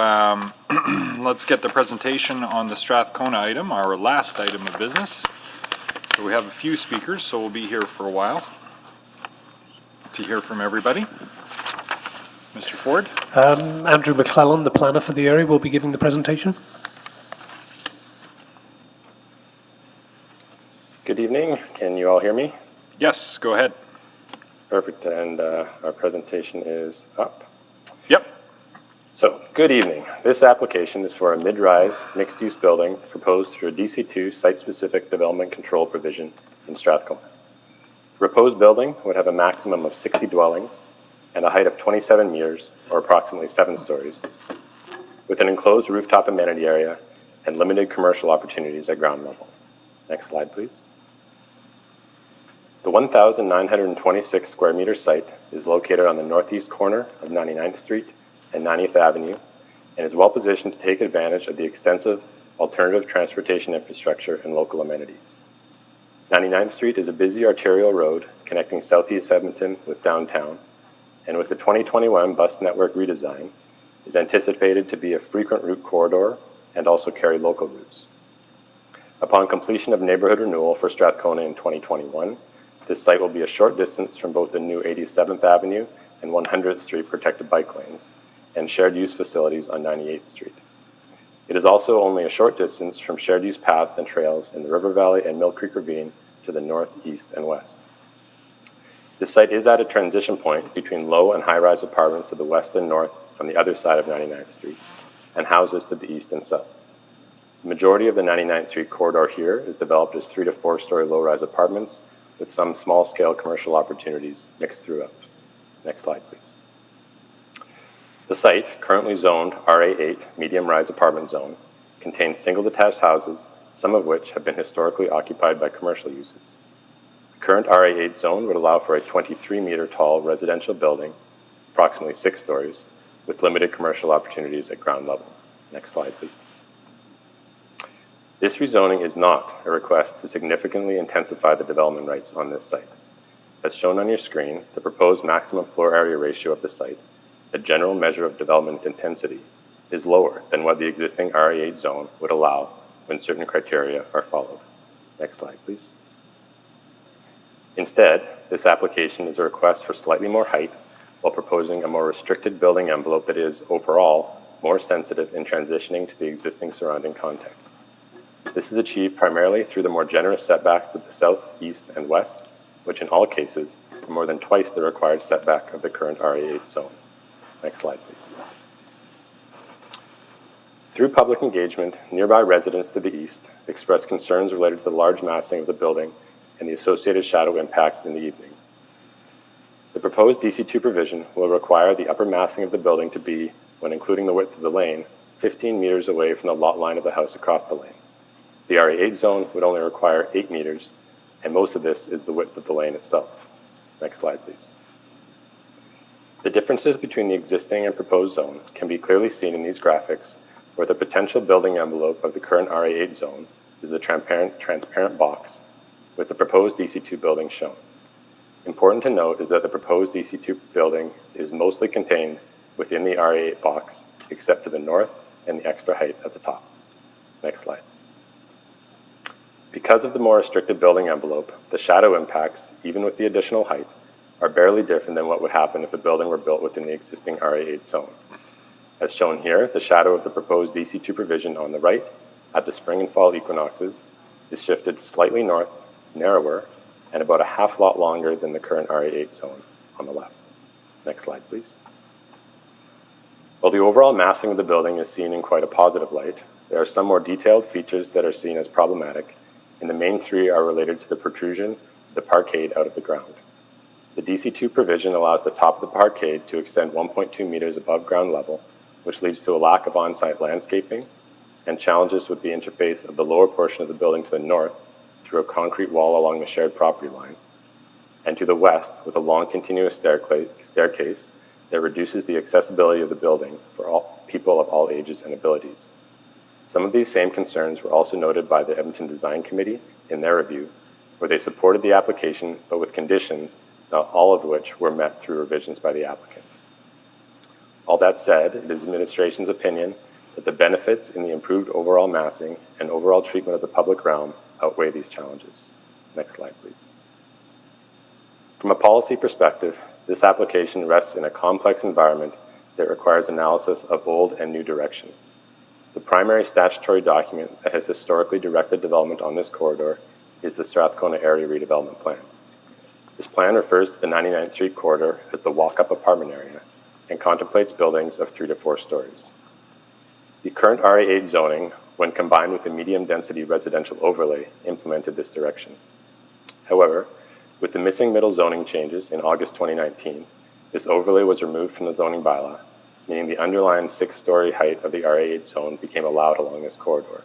let's get the presentation on the Strath Kona item, our last item of business. So we have a few speakers, so we'll be here for a while to hear from everybody. Mr. Ford. Andrew McClellan, the planner for the area, will be giving the presentation. Good evening. Can you all hear me? Yes, go ahead. Perfect. And our presentation is up. Yep. So, good evening. This application is for a mid-rise mixed-use building proposed through a DC2 site-specific development control provision in Strath Kona. The proposed building would have a maximum of 60 dwellings and a height of 27 meters, or approximately 7 stories, with an enclosed rooftop amenity area and limited commercial opportunities at ground level. Next slide, please. The 1,926 square meter site is located on the northeast corner of 99th Street and 90th Avenue and is well positioned to take advantage of the extensive alternative transportation infrastructure and local amenities. 99th Street is a busy arterial road connecting southeast Edmonton with downtown, and with the 2021 bus network redesign, is anticipated to be a frequent route corridor and also carry local routes. Upon completion of neighborhood renewal for Strath Kona in 2021, this site will be a short distance from both the new 87th Avenue and 100th Street protected bike lanes and shared use facilities on 98th Street. It is also only a short distance from shared use paths and trails in the River Valley and Mill Creek Ravine to the north, east, and west. This site is at a transition point between low and high-rise apartments to the west and north on the other side of 99th Street, and houses to the east and south. The majority of the 99th Street corridor here is developed as 3 to 4 story low-rise apartments with some small-scale commercial opportunities mixed throughout. Next slide, please. The site, currently zoned RA8 medium-rise apartment zone, contains single detached houses, some of which have been historically occupied by commercial uses. The current RA8 zone would allow for a 23-meter tall residential building, approximately 6 stories, with limited commercial opportunities at ground level. Next slide, please. This rezoning is not a request to significantly intensify the development rights on this site. As shown on your screen, the proposed maximum floor area ratio of the site, a general measure of development intensity, is lower than what the existing RA8 zone would allow when certain criteria are followed. Next slide, please. Instead, this application is a request for slightly more height while proposing a more restricted building envelope that is, overall, more sensitive in transitioning to the existing surrounding context. This is achieved primarily through the more generous setbacks to the south, east, and west, which in all cases are more than twice the required setback of the current RA8 zone. Next slide, please. Through public engagement, nearby residents to the east expressed concerns related to the large massing of the building and the associated shadow impacts in the evening. The proposed DC2 provision will require the upper massing of the building to be, when including the width of the lane, 15 meters away from the lot line of the house across the lane. The RA8 zone would only require 8 meters, and most of this is the width of the lane itself. Next slide, please. The differences between the existing and proposed zone can be clearly seen in these graphics, where the potential building envelope of the current RA8 zone is the transparent box, with the proposed DC2 building shown. Important to note is that the proposed DC2 building is mostly contained within the RA8 box, except to the north and the extra height at the top. Next slide. Because of the more restricted building envelope, the shadow impacts, even with the additional height, are barely different than what would happen if a building were built within the existing RA8 zone. As shown here, the shadow of the proposed DC2 provision on the right, at the spring and fall equinoxes, is shifted slightly north, narrower, and about a half lot longer than the current RA8 zone on the left. Next slide, please. While the overall massing of the building is seen in quite a positive light, there are some more detailed features that are seen as problematic, and the main 3 are related to the protrusion of the parkade out of the ground. The DC2 provision allows the top of the parkade to extend 1.2 meters above ground level, which leads to a lack of on-site landscaping and challenges with the interface of the lower portion of the building to the north through a concrete wall along the shared property line, and to the west with a long continuous staircase that reduces the accessibility of the building for all people of all ages and abilities. Some of these same concerns were also noted by the Edmonton Design Committee in their review, where they supported the application, but with conditions, not all of which were met through revisions by the applicant. All that said, it is administration's opinion that the benefits in the improved overall massing and overall treatment of the public realm outweigh these challenges. Next slide, please. From a policy perspective, this application rests in a complex environment that requires analysis of old and new direction. The primary statutory document that has historically directed development on this corridor is the Strath Kona Area Redevelopment Plan. This plan refers to the 99th Street corridor as the walk-up apartment area and contemplates buildings of 3 to 4 stories. The current RA8 zoning, when combined with the medium-density residential overlay, implemented this direction. However, with the missing middle zoning changes in August 2019, this overlay was removed from the zoning bylaw, meaning the underlying 6-story height of the RA8 zone became allowed along this corridor.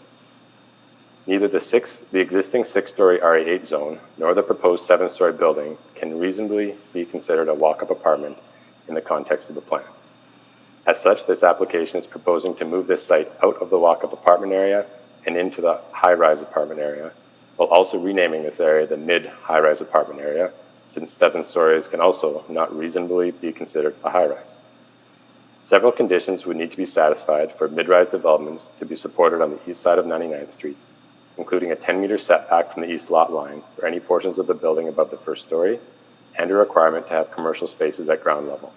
Neither the existing 6-story RA8 zone nor the proposed 7-story building can reasonably be considered a walk-up apartment in the context of the plan. As such, this application is proposing to move this site out of the walk-up apartment area and into the high-rise apartment area, while also renaming this area the mid-high-rise apartment area, since 7 stories can also not reasonably be considered a high-rise. Several conditions would need to be satisfied for mid-rise developments to be supported on the east side of 99th Street, including a 10-meter setback from the east lot line for any portions of the building above the 1st story, and a requirement to have commercial spaces at ground level.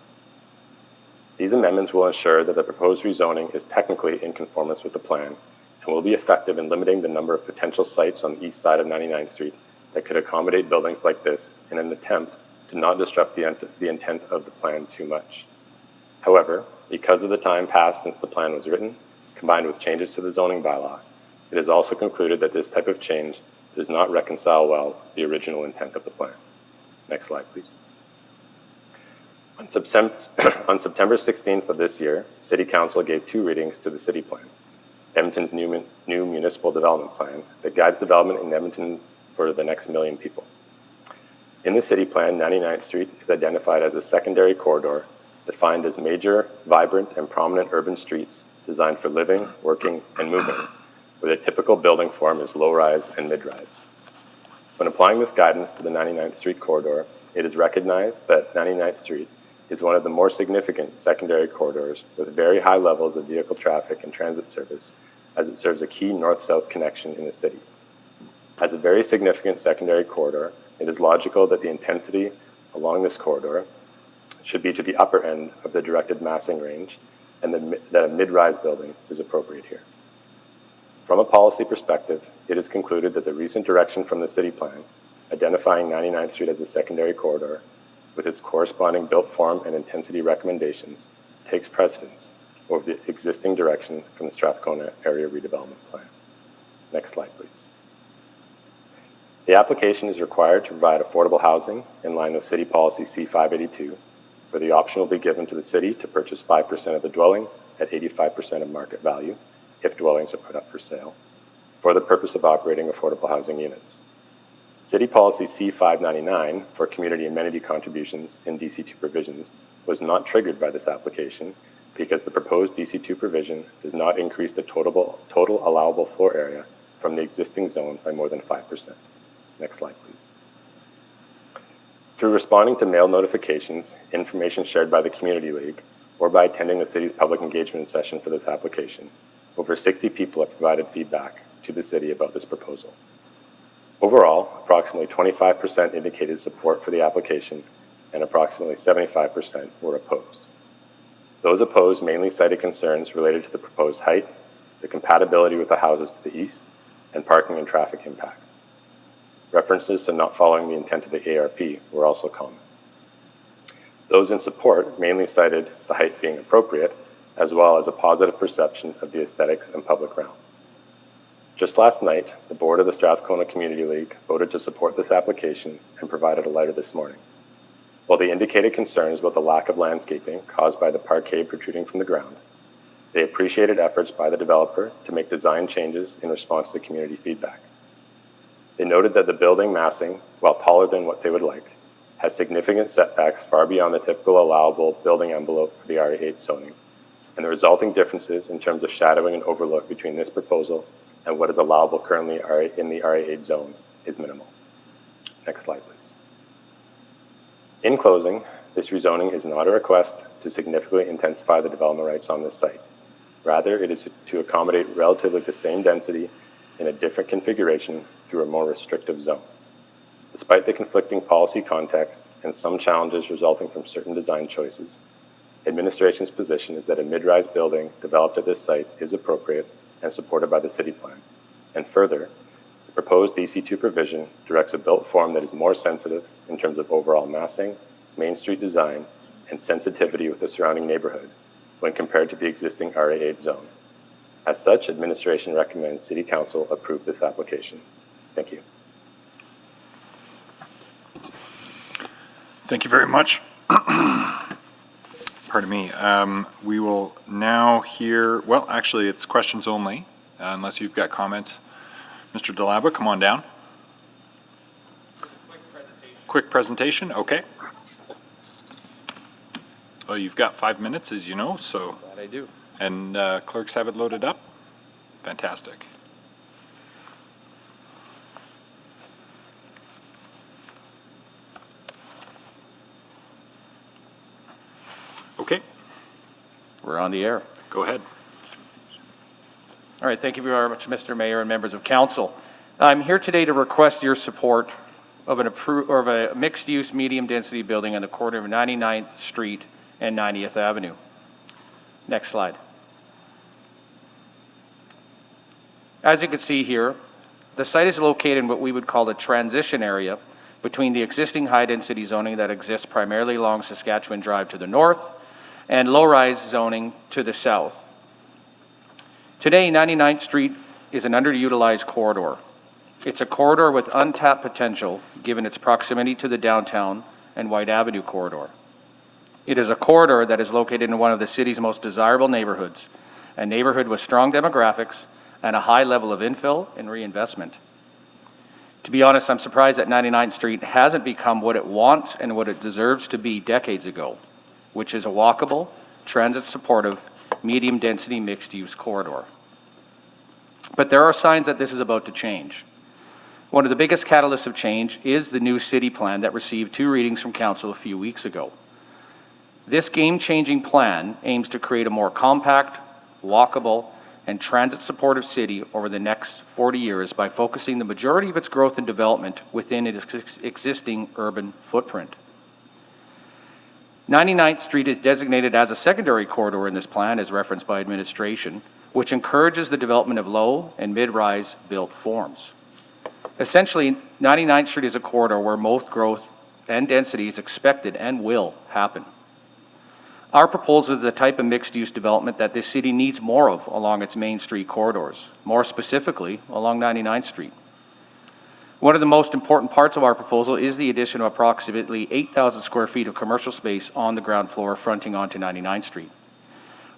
These amendments will ensure that the proposed rezoning is technically in conformance with the plan and will be effective in limiting the number of potential sites on the east side of 99th Street that could accommodate buildings like this in an attempt to not disrupt the intent of the plan too much. However, because of the time passed since the plan was written, combined with changes to the zoning bylaw, it is also concluded that this type of change does not reconcile well with the original intent of the plan. Next slide, please. On September 16th of this year, City Council gave 2 readings to the city plan, Edmonton's new municipal development plan that guides development in Edmonton for the next 1 million people. In the city plan, 99th Street is identified as a secondary corridor defined as major, vibrant, and prominent urban streets designed for living, working, and moving, where the typical building form is low-rise and mid-rise. When applying this guidance to the 99th Street corridor, it is recognized that 99th Street is one of the more significant secondary corridors with very high levels of vehicle traffic and transit service, as it serves a key north-south connection in the city. As a very significant secondary corridor, it is logical that the intensity along this corridor should be to the upper end of the directed massing range, and that a mid-rise building is appropriate here. From a policy perspective, it is concluded that the recent direction from the city plan, identifying 99th Street as a secondary corridor, with its corresponding built form and intensity recommendations, takes precedence over the existing direction from the Strath Kona area redevelopment plan. Next slide, please. The application is required to provide affordable housing in line with City Policy C582, where the option will be given to the city to purchase 5% of the dwellings at 85% of market value, if dwellings are put up for sale, for the purpose of operating affordable housing units. City Policy C599 for community amenity contributions in DC2 provisions was not triggered by this application because the proposed DC2 provision does not increase the total allowable floor area from the existing zone by more than 5%. Next slide, please. Through responding to mail notifications, information shared by the Community League, or by attending the city's public engagement session for this application, over 60 people have provided feedback to the city about this proposal. Overall, approximately 25% indicated support for the application, and approximately 75% were opposed. Those opposed mainly cited concerns related to the proposed height, the compatibility with the houses to the east, and parking and traffic impacts. References to not following the intent of the ARP were also common. Those in support mainly cited the height being appropriate, as well as a positive perception of the aesthetics and public realm. Just last night, the board of the Strath Kona Community League voted to support this application and provided a letter this morning. While they indicated concerns about the lack of landscaping caused by the parquet protruding from the ground, they appreciated efforts by the developer to make design changes in response to community feedback. They noted that the building massing, while taller than what they would like, has significant setbacks far beyond the typical allowable building envelope for the RA8 zoning, and the resulting differences in terms of shadowing and overlook between this proposal and what is allowable currently in the RA8 zone is minimal. Next slide, please. In closing, this rezoning is not a request to significantly intensify the development rights on this site. Rather, it is to accommodate relatively the same density in a different configuration through a more restrictive zone. Despite the conflicting policy context and some challenges resulting from certain design choices, administration's position is that a mid-rise building developed at this site is appropriate and supported by the city plan. And further, the proposed DC2 provision directs a built form that is more sensitive in terms of overall massing, Main Street design, and sensitivity with the surrounding neighborhood when compared to the existing RA8 zone. As such, administration recommends City Council approve this application. Thank you. Thank you very much. Pardon me. We will now hear, well, actually, it's questions only, unless you've got comments. Mr. Dalaba, come on down. Quick presentation, okay. Well, you've got 5 minutes, as you know, so. That I do. And clerks have it loaded up? Fantastic. Okay. We're on the air. Go ahead. All right, thank you very much, Mr. Mayor and members of council. I'm here today to request your support of a mixed-use medium-density building on the corner of 99th Street and 90th Avenue. Next slide. As you can see here, The site is located in what we would call the transition area between the existing high-density zoning that exists primarily along Saskatchewan Drive to the north and low-rise zoning to the south. Today, 99th Street is an underutilized corridor. It's a corridor with untapped potential given its proximity to the downtown and White Avenue corridor. It is a corridor that is located in one of the city's most desirable neighborhoods, a neighborhood with strong demographics and a high level of infill and reinvestment. To be honest, I'm surprised that 99th Street hasn't become what it wants and what it deserves to be decades ago, which is a walkable, transit-supportive, medium-density mixed-use corridor. But there are signs that this is about to change. One of the biggest catalysts of change is the new city plan that received 2 readings from council a few weeks ago. This game-changing plan aims to create a more compact, walkable, and transit-supportive city over the next 40 years by focusing the majority of its growth and development within its existing urban footprint. 99th Street is designated as a secondary corridor in this plan, as referenced by administration, which encourages the development of low and mid-rise built forms. Essentially, 99th Street is a corridor where most growth and density is expected and will happen. Our proposal is the type of mixed-use development that this city needs more of along its main street corridors, more specifically along 99th Street. One of the most important parts of our proposal is the addition of approximately 8,000 square feet of commercial space on the ground floor fronting onto 99th Street.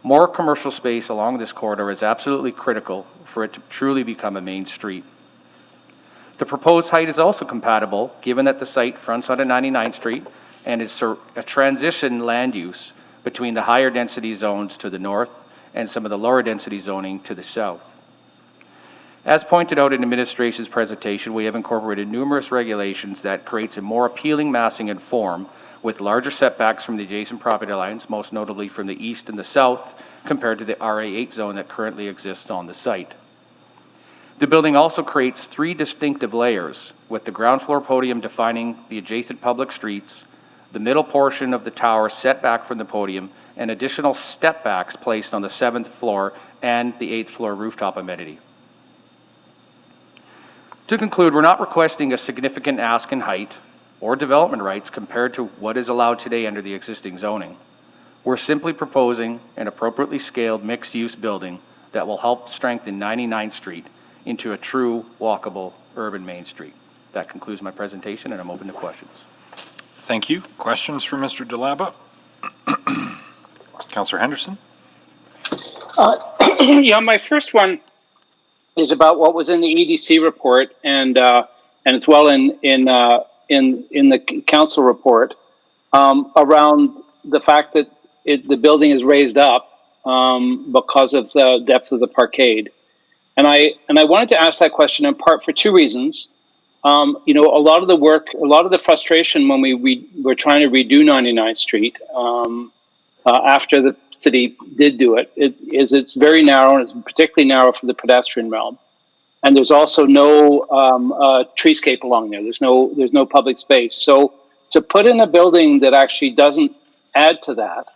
More commercial space along this corridor is absolutely critical for it to truly become a main street. The proposed height is also compatible, given that the site fronts onto 99th Street and is a transition land use between the higher density zones to the north and some of the lower density zoning to the south. As pointed out in administration's presentation, we have incorporated numerous regulations that creates a more appealing massing and form with larger setbacks from the adjacent property lines, most notably from the east and the south, compared to the RA8 zone that currently exists on the site. The building also creates 3 distinctive layers, with the ground floor podium defining the adjacent public streets, the middle portion of the tower set back from the podium, and additional step backs placed on the 7th floor and the 8th floor rooftop amenity. To conclude, we're not requesting a significant ask in height or development rights compared to what is allowed today under the existing zoning. We're simply proposing an appropriately scaled mixed-use building that will help strengthen 99th Street into a true walkable urban main street. That concludes my presentation, and I'm open to questions. Thank you. Questions for Mr. DeLaba? Councillor Henderson? Yeah, my first one is about what was in the EDC report, and as well in the council report, around the fact that the building is raised up because of the depth of the parkade. And I wanted to ask that question in part for 2 reasons. You know, a lot of the work, a lot of the frustration when we were trying to redo 99th Street after the city did do it, it's very narrow, and it's particularly narrow for the pedestrian realm. And there's also no treescape along there. There's no public space. So to put in a building that actually doesn't add to that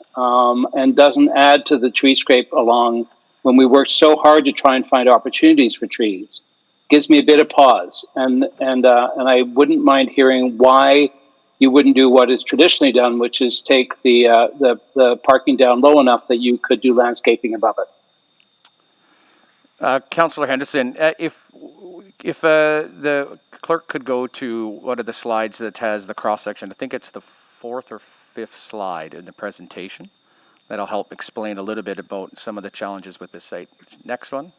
and doesn't add to the treescape along, when we worked so hard to try and find opportunities for trees, gives me a bit of pause. And I wouldn't mind hearing why you wouldn't do what is traditionally done, which is take the parking down low enough that you could do landscaping above it. Councillor Henderson, if the clerk could go to one of the slides that has the cross-section, I think it's the 4th or 5th slide in the presentation. That'll help explain a little bit about some of the challenges with this site. Next one.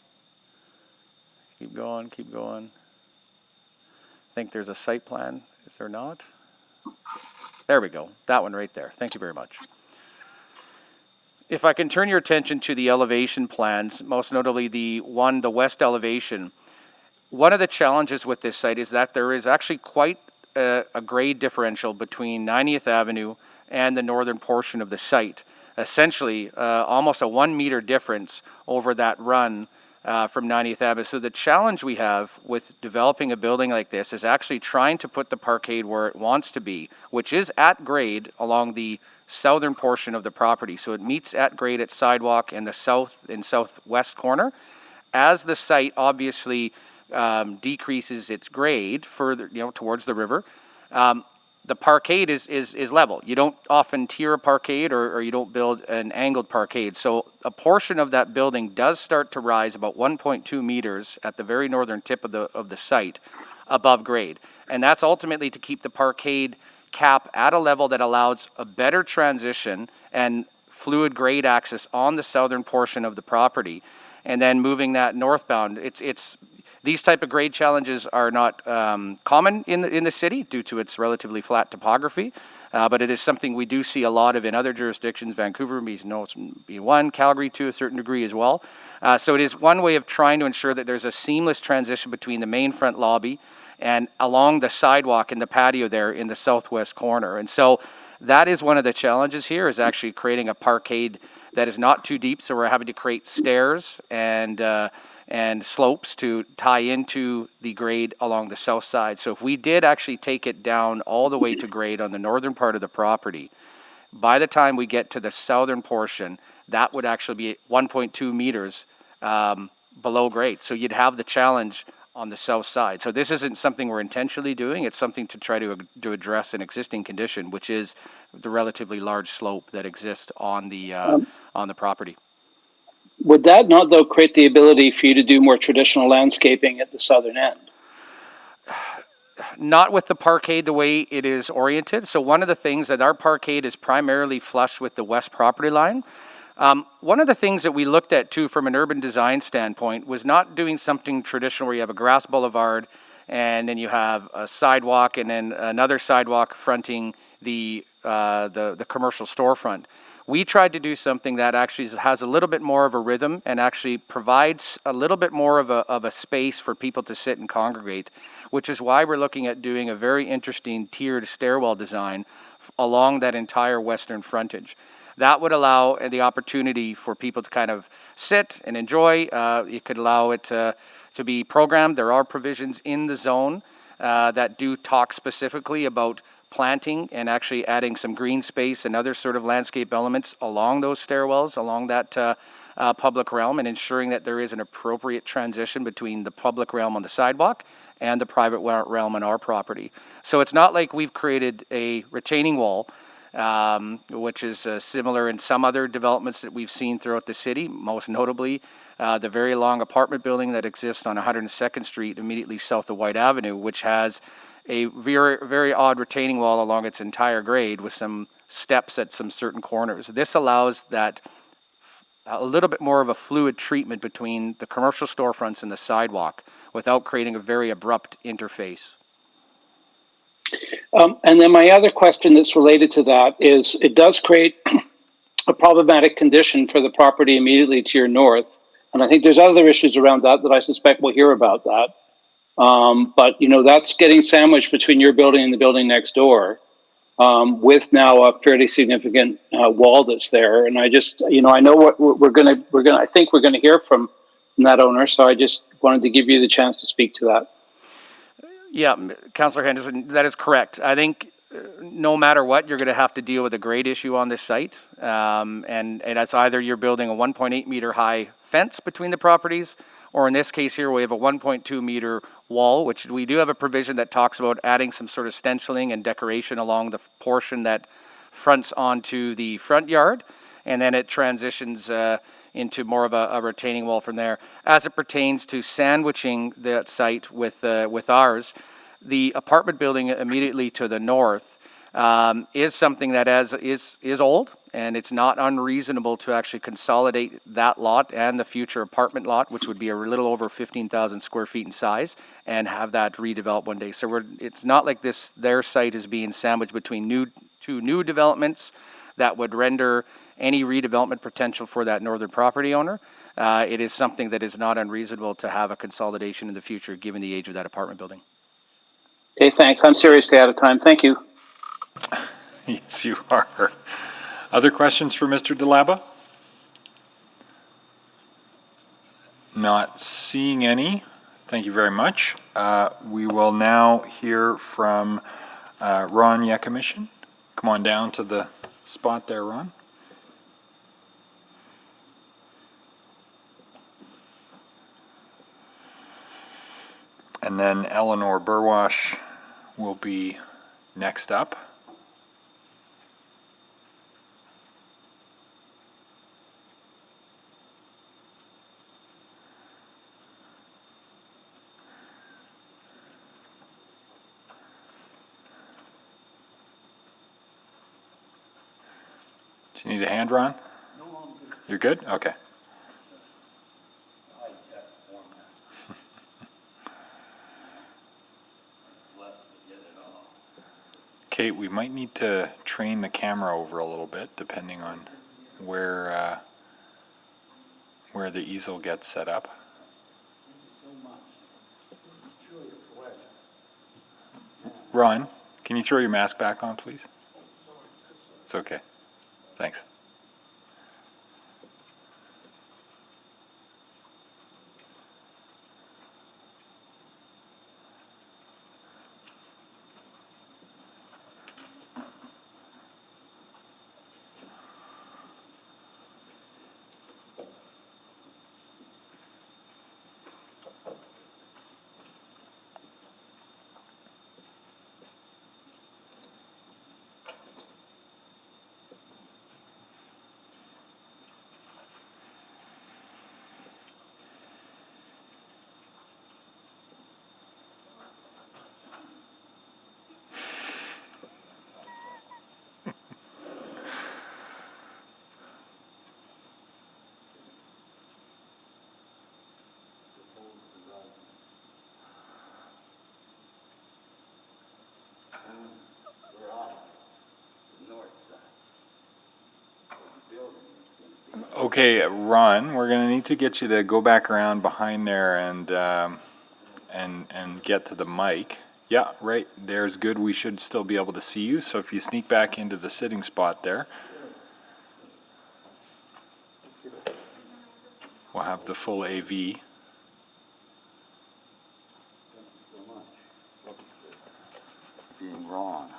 Keep going, keep going. I think there's a site plan. Is there not? There we go. That one right there. Thank you very much. If I can turn your attention to the elevation plans, most notably the west elevation. One of the challenges with this site is that there is actually quite a grade differential between 90th Avenue and the northern portion of the site. Essentially, almost a 1 meter difference over that run from 90th Avenue. So the challenge we have with developing a building like this is actually trying to put the parkade where it wants to be, which is at grade along the southern portion of the property. So it meets at grade at sidewalk in the south and southwest corner. As the site obviously decreases its grade further, towards the river, the parkade is level. You don't often tier a parkade or you don't build an angled parkade. So a portion of that building does start to rise about 1.2 meters at the very northern tip of the site above grade. And that's ultimately to keep the parkade cap at a level that allows a better transition and fluid grade access on the southern portion of the property. And then moving that northbound, these type of grade challenges are not common in the city due to its relatively flat topography, but it is something we do see a lot of in other jurisdictions. Vancouver being one, Calgary to a certain degree as well. So it is one way of trying to ensure that there's a seamless transition between the main front lobby and along the sidewalk and the patio there in the southwest corner. And so that is one of the challenges here, is actually creating a parkade that is not too deep. So we're having to create stairs and slopes to tie into the grade along the south side. So if we did actually take it down all the way to grade on the northern part of the property, by the time we get to the southern portion, that would actually be 1.2 meters below grade. So you'd have the challenge on the south side. So this isn't something we're intentionally doing. It's something to try to address an existing condition, which is the relatively large slope that exists on the property. Would that not, though, create the ability for you to do more traditional landscaping at the southern end? Not with the parkade the way it is oriented. So one of the things that our parkade is primarily flush with the west property line. One of the things that we looked at too from an urban design standpoint was not doing something traditional where you have a grass boulevard and then you have a sidewalk and then another sidewalk fronting the commercial storefront. We tried to do something that actually has a little bit more of a rhythm and actually provides a little bit more of a space for people to sit and congregate, which is why we're looking at doing a very interesting tiered stairwell design along that entire western frontage. That would allow the opportunity for people to kind of sit and enjoy. You could allow it to be programmed. There are provisions in the zone that do talk specifically about planting and actually adding some green space and other sort of landscape elements along those stairwells, along that public realm, and ensuring that there is an appropriate transition between the public realm on the sidewalk and the private realm on our property. So it's not like we've created a retaining wall, which is similar in some other developments that we've seen throughout the city, most notably the very long apartment building that exists on 102nd Street immediately south of White Avenue, which has a very, very odd retaining wall along its entire grade with some steps at some certain corners. This allows that a little bit more of a fluid treatment between the commercial storefronts and the sidewalk without creating a very abrupt interface. And then my other question that's related to that is it does create a problematic condition for the property immediately to your north. And I think there's other issues around that I suspect we'll hear about that. But, that's getting sandwiched between your building and the building next door with now a fairly significant wall that's there. And I just, I know what I think we're going to hear from that owner. So I just wanted to give you the chance to speak to that. Yeah, Councillor Henderson, that is correct. I think no matter what, you're going to have to deal with a grade issue on this site. And that's either you're building a 1.8 meter high fence between the properties, or in this case here, we have a 1.2 meter wall, which we do have a provision that talks about adding some sort of stenciling and decoration along the portion that fronts onto the front yard. And then it transitions into more of a retaining wall from there. As it pertains to sandwiching that site with ours, the apartment building immediately to the north is something that is old, and it's not unreasonable to actually consolidate that lot and the future apartment lot, which would be a little over 15,000 square feet in size, and have that redeveloped one day. So it's not like their site is being sandwiched between two new developments that would render any redevelopment potential for that northern property owner. It is something that is not unreasonable to have a consolidation in the future, given the age of that apartment building. Okay, thanks. I'm seriously out of time. Thank you. Yes, you are. Other questions for Mr. DeLaba? Not seeing any. Thank you very much. We will now hear from Ron Yekamishin. Come on down to the spot there, Ron. And then Eleanor Burwash will be next up. Do you need a hand, Ron? No, I'm good. You're good? Okay. Kate, we might need to train the camera over a little bit, depending on where the easel gets set up. Ron, can you throw your mask back on, please? It's okay. Thanks. Okay, Ron, we're going to need to get you to go back around behind there and get to the mic. Yeah, right there's good. We should still be able to see you. So if you sneak back into the sitting spot there, we'll have the full AV. Being wrong.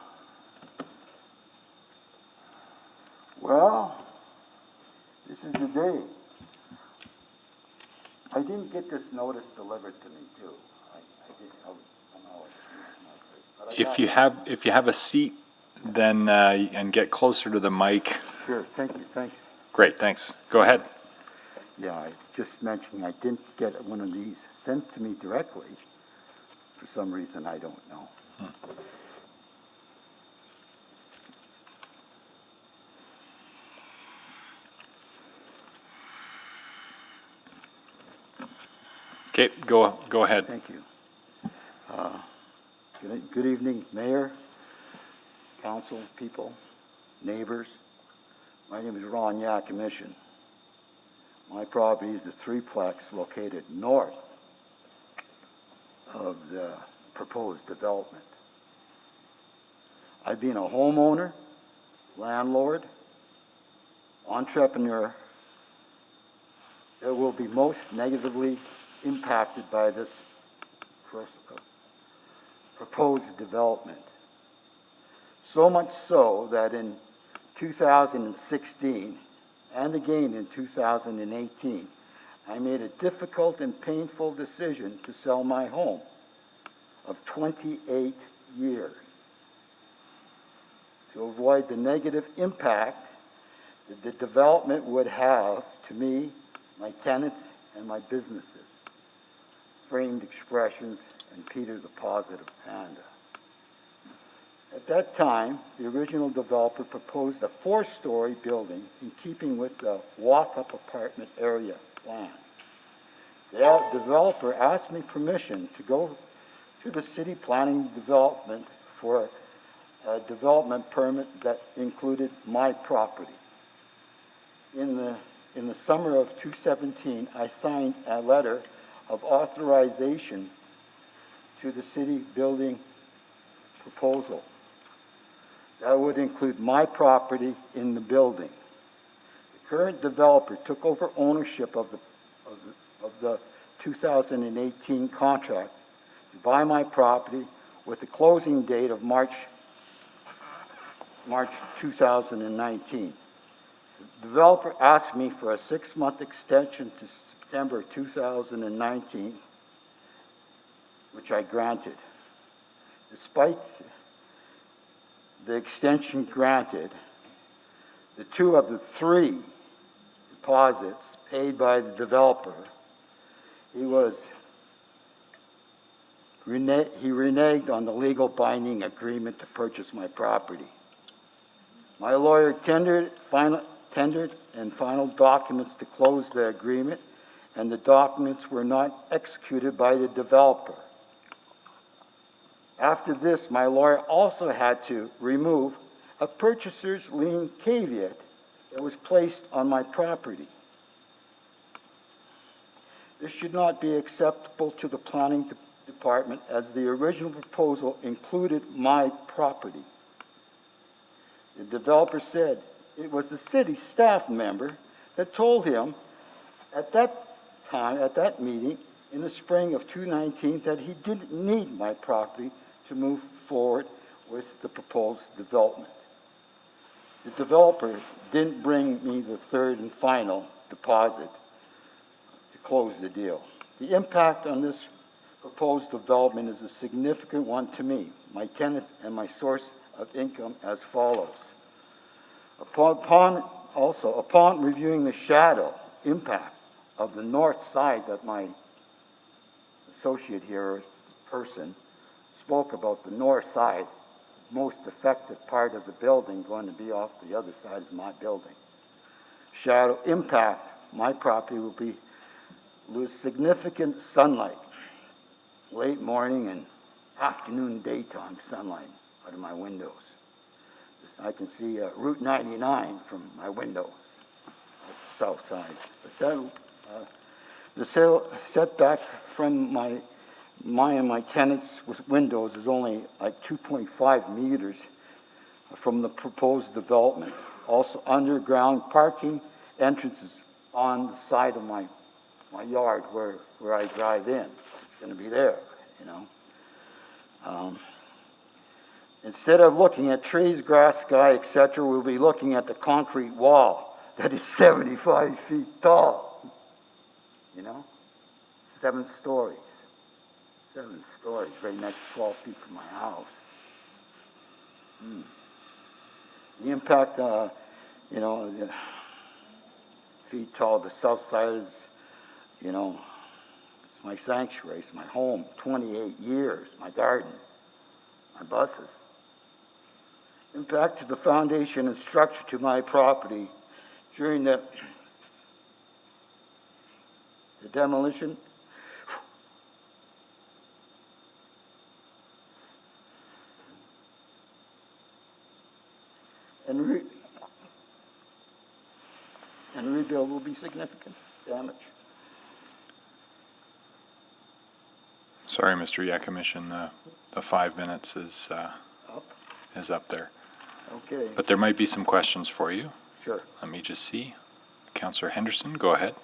Well, this is the day. I didn't get this notice delivered to me too. If you have a seat, then and get closer to the mic. Sure, thank you, thanks. Great, thanks. Go ahead. Yeah, I just mentioned I didn't get one of these sent to me directly. For some reason, I don't know. Okay, go ahead. Thank you. Good evening, Mayor, Council, people, neighbors. My name is Ron Yakimishin. My property is a threeplex located north of the proposed development. I've been a homeowner, landlord, entrepreneur that will be most negatively impacted by this proposed development. So much so that in 2016 and again in 2018, I made a difficult and painful decision to sell my home of 28 years to avoid the negative impact that the development would have to me, my tenants, and my businesses. Framed expressions and Peter the Positive Panda. At that time, the original developer proposed a 4-story building in keeping with the walk-up apartment area plan. The developer asked me permission to go to the city planning development for a development permit that included my property. In the summer of 2017, I signed a letter of authorization to the city building proposal. That would include my property in the building. The current developer took over ownership of the 2018 contract to buy my property with the closing date of March 2019. The developer asked me for a 6-month extension to September 2019, which which I granted. Despite the extension granted, the 2 of the 3 deposits paid by the developer, he reneged on the legal binding agreement to purchase my property. My lawyer tendered final documents to close the agreement, and the documents were not executed by the developer. After this, my lawyer also had to remove a purchaser's lien caveat that was placed on my property. This should not be acceptable to the planning department, as the original proposal included my property. The developer said it was the city staff member that told him at that time, at that meeting in the spring of 2019, that he didn't need my property to move forward with the proposed development. The developer didn't bring me the 3rd and final deposit to close the deal. The impact on this proposed development is a significant one to me, my tenants, and my source of income as follows. Upon reviewing the shadow impact of the north side that my associate here, person, spoke about, the north side, most affected part of the building going to be off the other side is my building. Shadow impact, my property will lose significant sunlight, late morning and afternoon, daytime sunlight out of my windows. I can see Route 99 from my windows at the south side. The setback from my and my tenants' with windows is only like 2.5 meters from the proposed development. Also, underground parking entrances on the side of my yard where I drive in. It's going to be there, you know. Instead of looking at trees, grass, sky, etc., we'll be looking at the concrete wall that is 75 feet tall. You know, 7 stories. 7 stories, right next 12 feet from my house. The impact, you know, feet tall, the south side is, you know, it's my sanctuary, it's my home, 28 years, my garden, my buses. Impact to the foundation and structure to my property during the demolition. And rebuild will be significant damage. Sorry, Mr. Yakimishin, the 5 minutes is up there. Okay. But there might be some questions for you. Sure. Let me just see. Councillor Henderson, go ahead.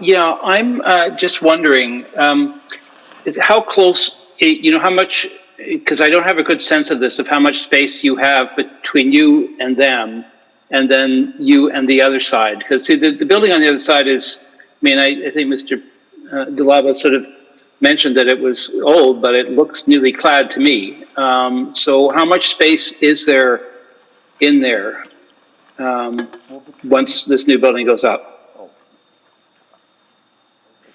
Yeah, I'm just wondering, how close, you know, how much, because I don't have a good sense of this, of how much space you have between you and them, and then you and the other side. Because see, the building on the other side is, I mean, I think Mr. Delava sort of mentioned that it was old, but it looks newly clad to me. So how much space is there in there once this new building goes up?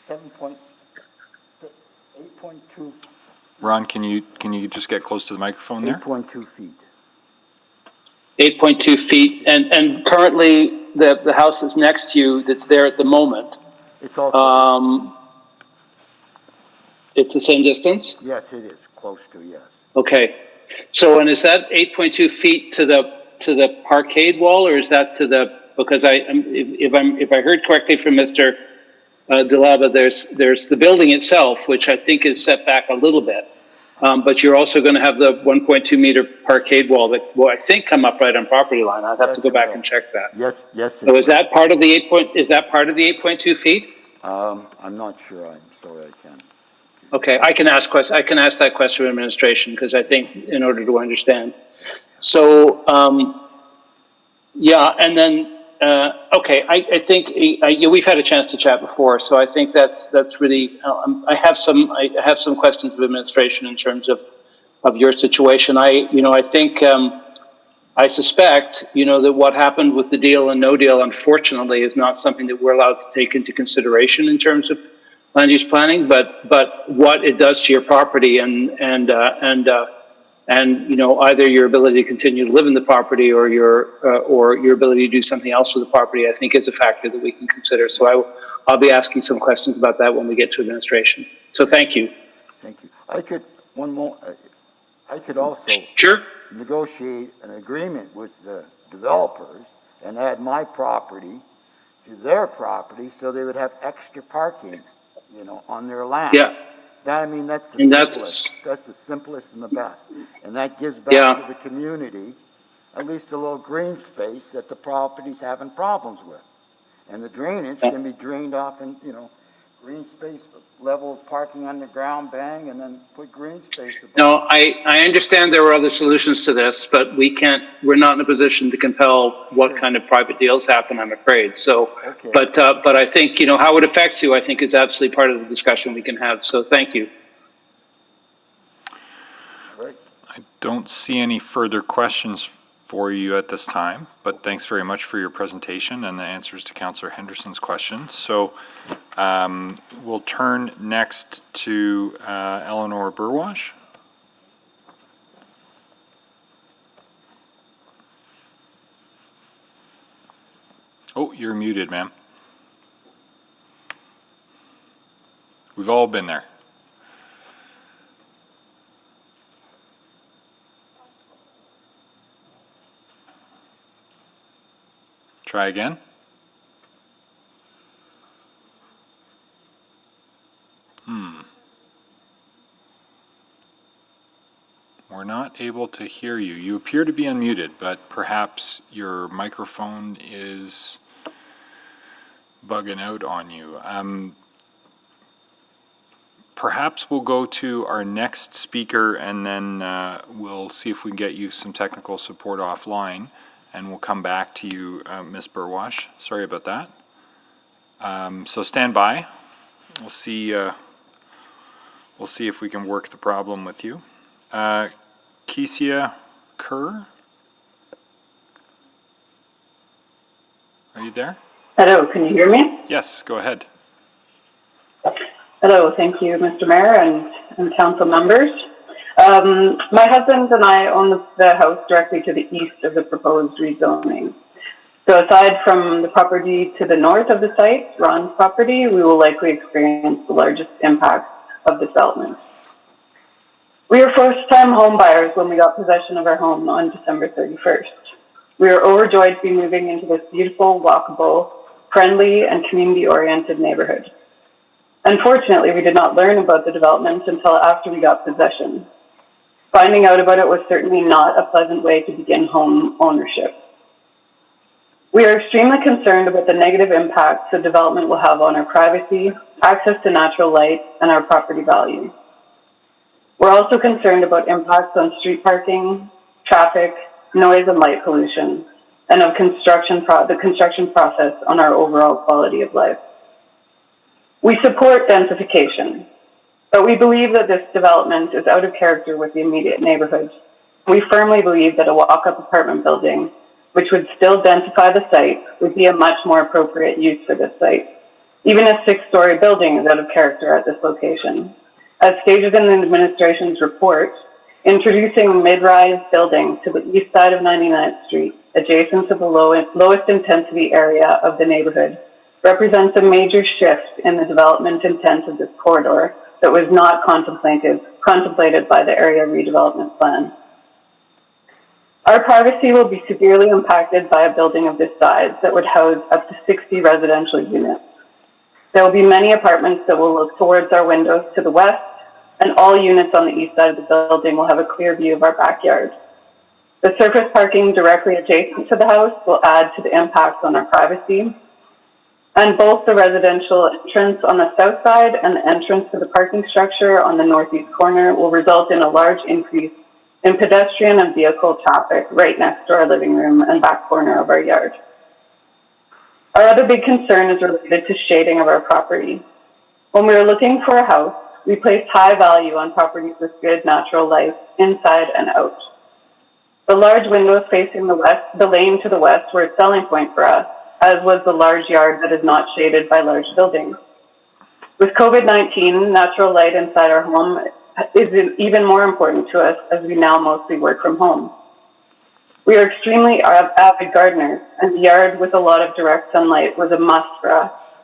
8.2. Ron, can you just get close to the microphone there? 8.2 feet. 8.2 feet, and currently the house that's next to you that's there at the moment. It's also. It's the same distance? Yes, it is close to, yes. Okay, so and is that 8.2 feet to the parkade wall, or is that to the, because if I heard correctly from Mr. Delava, there's the building itself, which I think is set back a little bit, but you're also going to have the 1.2 meter parkade wall that will, I think, come up right on property line. I'd have to go back and check that. Yes. So is that part of the 8.2 feet? I'm not sure. I'm sorry, I can't. Okay, I can ask that question of administration, because I think in order to understand. So, yeah, and then Okay, I think we've had a chance to chat before, so I think that's really. I have some questions of administration in terms of your situation. I think I suspect that what happened with the deal and no deal, unfortunately, is not something that we're allowed to take into consideration in terms of land use planning. But what it does to your property and either your ability to continue to live in the property or your ability to do something else with the property, I think is a factor that we can consider. So I'll be asking some questions about that when we get to administration. So thank you. Thank you. I could also negotiate an agreement with the developers and add my property to their property so they would have extra parking, on their land. Yeah. That's the simplest. That's the simplest and the best. And that gives back to the community at least a little green space that the property's having problems with. And the drainage can be drained off in, green space, level of parking on the ground, bang, and then put green space above. No, I understand there were other solutions to this, but we're not in a position to compel what kind of private deals happen, I'm afraid. So, but I think, how it affects you, I think is absolutely part of the discussion we can have. So thank you. I don't see any further questions for you at this time, but thanks very much for your presentation and the answers to Councillor Henderson's questions. So we'll turn next to Eleanor Burwash. Oh, you're muted, ma'am. We've all been there. Try again. We're not able to hear you. You appear to be unmuted, but perhaps your microphone is bugging out on you. Perhaps we'll go to our next speaker and then we'll see if we can get you some technical support offline. And we'll come back to you, Ms. Burwash. Sorry about that. So stand by. We'll see if we can work the problem with you. Kesia Kerr? Are you there? Hello, can you hear me? Yes, go ahead. Hello, thank you, Mr. Mayor and council members. My husband and I own the house directly to the east of the proposed rezoning. So aside from the property to the north of the site, Ron's property, we will likely experience the largest impact of the development. We were first-time home buyers when we got possession of our home on December 31st. We were overjoyed to be moving into this beautiful, walkable, friendly, and community-oriented neighborhood. Unfortunately, we did not learn about the development until after we got possession. Finding out about it was certainly not a pleasant way to begin home ownership. We are extremely concerned about the negative impacts the development will have on our privacy, access to natural light, and our property value. We're also concerned about impacts on street parking, traffic, noise and light pollution, and of the construction process on our overall quality of life. We support densification, but we believe that this development is out of character with the immediate neighborhood. We firmly believe that a walk-up apartment building, which would still densify the site, would be a much more appropriate use for this site. Even a 6-story building is out of character at this location. As stated in the administration's report, introducing a mid-rise building to the east side of 99th Street, adjacent to the lowest intensity area of the neighborhood, represents a major shift in the development intent of this corridor that was not contemplated by the area redevelopment plan. Our privacy will be severely impacted by a building of this size that would house up to 60 residential units. There will be many apartments that will look towards our windows to the west, and all units on the east side of the building will have a clear view of our backyard. The surface parking directly adjacent to the house will add to the impacts on our privacy, and both the residential entrance on the south side and the entrance to the parking structure on the northeast corner will result in a large increase in pedestrian and vehicle traffic right next to our living room and back corner of our yard. Our other big concern is related to shading of our property. When we were looking for a house, we placed high value on properties with good natural light inside and out. The large windows facing the west, the lane to the west, were a selling point for us, as was the large yard that is not shaded by large buildings. With COVID-19, natural light inside our home is even more important to us as we now mostly work from home. We are extremely avid gardeners, and the yard with a lot of direct sunlight was a must for us.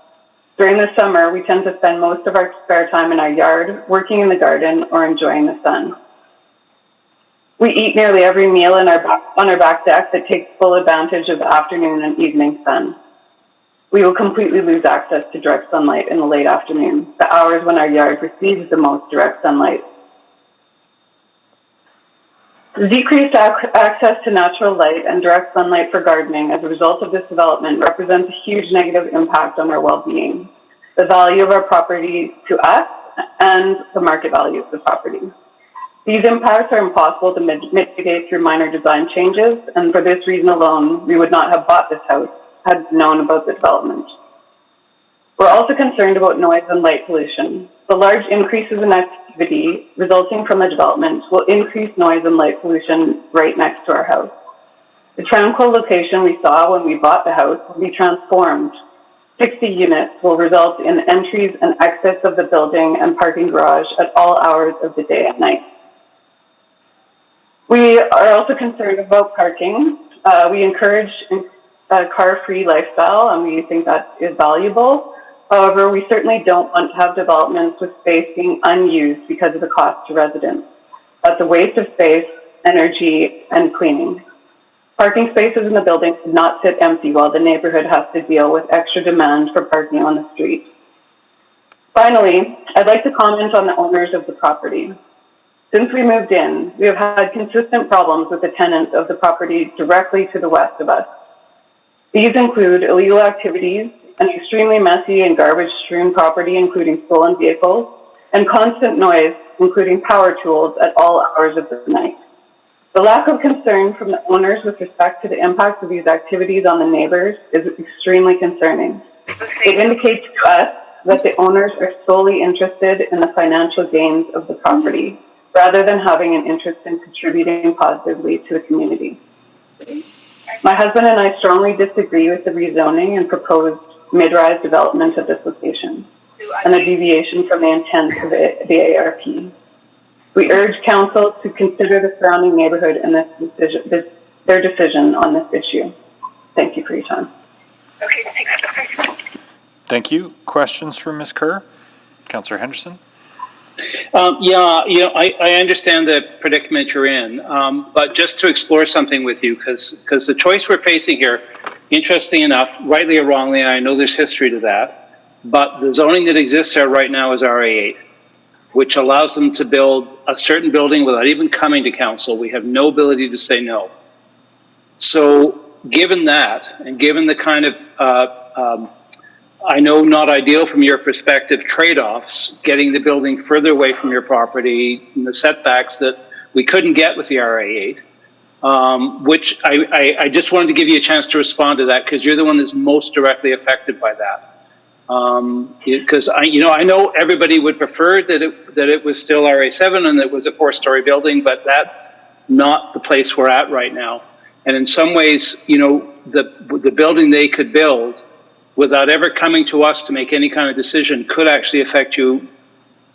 During the summer, we tend to spend most of our spare time in our yard, working in the garden or enjoying the sun. We eat nearly every meal on our back deck that takes full advantage of the afternoon and evening sun. We will completely lose access to direct sunlight in the late afternoon, the hours when our yard receives the most direct sunlight. The decreased access to natural light and direct sunlight for gardening as a result of this development represents a huge negative impact on our well-being, the value of our property to us, and the market value of the property. These impacts are impossible to mitigate through minor design changes, and for this reason alone, we would not have bought this house had we known about the development. We're also concerned about noise and light pollution. The large increases in activity resulting from the development will increase noise and light pollution right next to our house. The tranquil location we saw when we bought the house will be transformed. 60 units will result in entries and exits of the building and parking garage at all hours of the day and night. We are also concerned about parking. We encourage a car-free lifestyle, and we think that is valuable. However, we certainly don't want to have developments with space being unused because of the cost to residents. That's a waste of space, energy, and cleaning. Parking spaces in the building should not sit empty while the neighborhood has to deal with extra demand for parking on the street. Finally, I'd like to comment on the owners of the property. Since we moved in, we have had consistent problems with the tenants of the property directly to the west of us. These include illegal activities, an extremely messy and garbage-strewn property, including stolen vehicles, and constant noise, including power tools at all hours of the night. The lack of concern from the owners with respect to the impacts of these activities on the neighbors is extremely concerning. It indicates to us that the owners are solely interested in the financial gains of the property, rather than having an interest in contributing positively to the community. My husband and I strongly disagree with the rezoning and proposed mid-rise development of this location, and a deviation from the intent of the ARP. We urge council to consider the surrounding neighborhood in their decision on this issue. Thank you for your time. Thank you. Questions from Ms. Kerr? Councillor Henderson? I understand the predicament you're in, but just to explore something with you, because the choice we're facing here, interesting enough, rightly or wrongly, I know there's history to that, but the zoning that exists there right now is RA8, which allows them to build a certain building without even coming to council. We have no ability to say no. So given that, and given the kind of I know not ideal from your perspective trade-offs, getting the building further away from your property and the setbacks that we couldn't get with the RA8, which I just wanted to give you a chance to respond to that because you're the one that's most directly affected by that. Because I know everybody would prefer that it was still RA7 and that it was a 4-story building, but that's not the place we're at right now. And in some ways, the building they could build without ever coming to us to make any kind of decision could actually affect you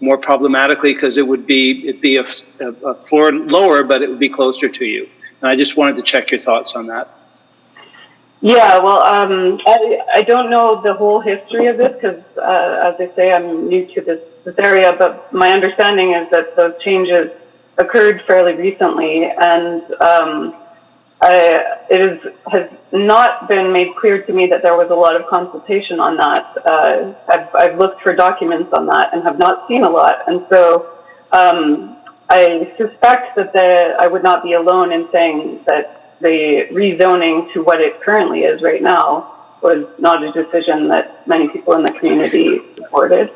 more problematically because it'd be a floor lower, but it would be closer to you. And I just wanted to check your thoughts on that. Yeah, well, I don't know the whole history of this because, as I say, I'm new to this area, but my understanding is that those changes occurred fairly recently, and it has not been made clear to me that there was a lot of consultation on that. I've looked for documents on that and have not seen a lot, and so I suspect that I would not be alone in saying that the rezoning to what it currently is right now was not a decision that many people in the community supported.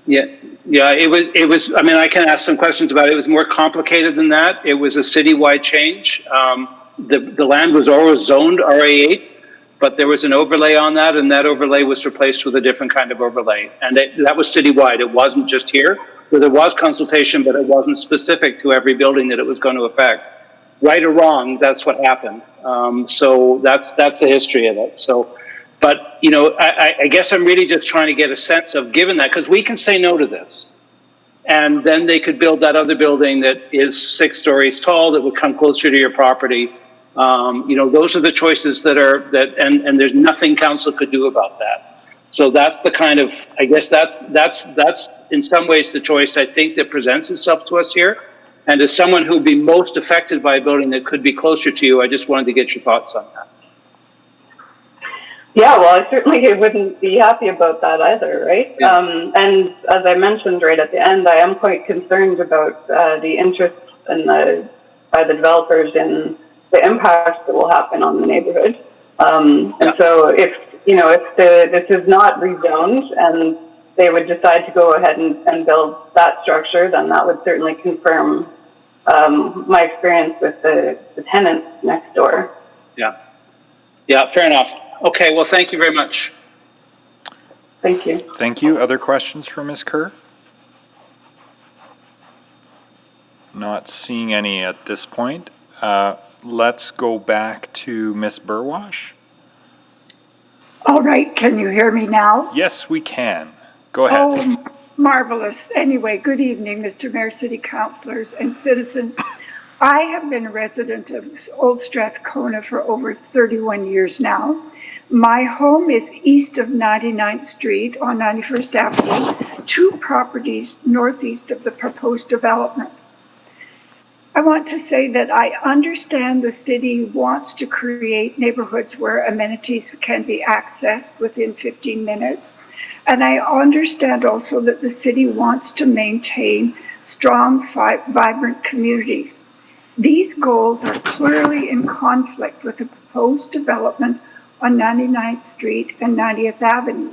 Yeah, it was, I mean, I can ask some questions about it. It was more complicated than that. It was a citywide change. The land was always zoned RA8. but there was an overlay on that, and that overlay was replaced with a different kind of overlay. And that was citywide. It wasn't just here. So there was consultation, but it wasn't specific to every building that it was going to affect. Right or wrong, that's what happened. So that's the history of it. So, but, you know, I guess I'm really just trying to get a sense of, given that, because we can say no to this. And then they could build that other building that is 6 stories tall that would come closer to your property. You know, those are the choices and there's nothing council could do about that. So that's the kind of, I guess that's in some ways the choice I think that presents itself to us here. And as someone who'd be most affected by a building that could be closer to you, I just wanted to get your thoughts on that. Yeah, well, I certainly wouldn't be happy about that either, right? Yeah. And as I mentioned right at the end, I am quite concerned about the interest by the developers in the impacts that will happen on the neighborhood. And so if this is not rezoned and they would decide to go ahead and build that structure, then that would certainly confirm my experience with the tenants next door. Yeah, fair enough. Okay, well, thank you very much. Thank you. Thank you. Other questions for Ms. Kerr? Not seeing any at this point. Let's go back to Ms. Burwash. All right, can you hear me now? Yes, we can. Go ahead. Oh, marvelous. Anyway, good evening, Mr. Mayor, City Councilors, and citizens. I have been a resident of Old Strath Kona for over 31 years now. My home is east of 99th Street on 91st Avenue, 2 properties northeast of the proposed development. I want to say that I understand the city wants to create neighborhoods where amenities can be accessed within 15 minutes. And I understand also that the city wants to maintain strong, vibrant communities. These goals are clearly in conflict with the proposed development on 99th Street and 90th Avenue.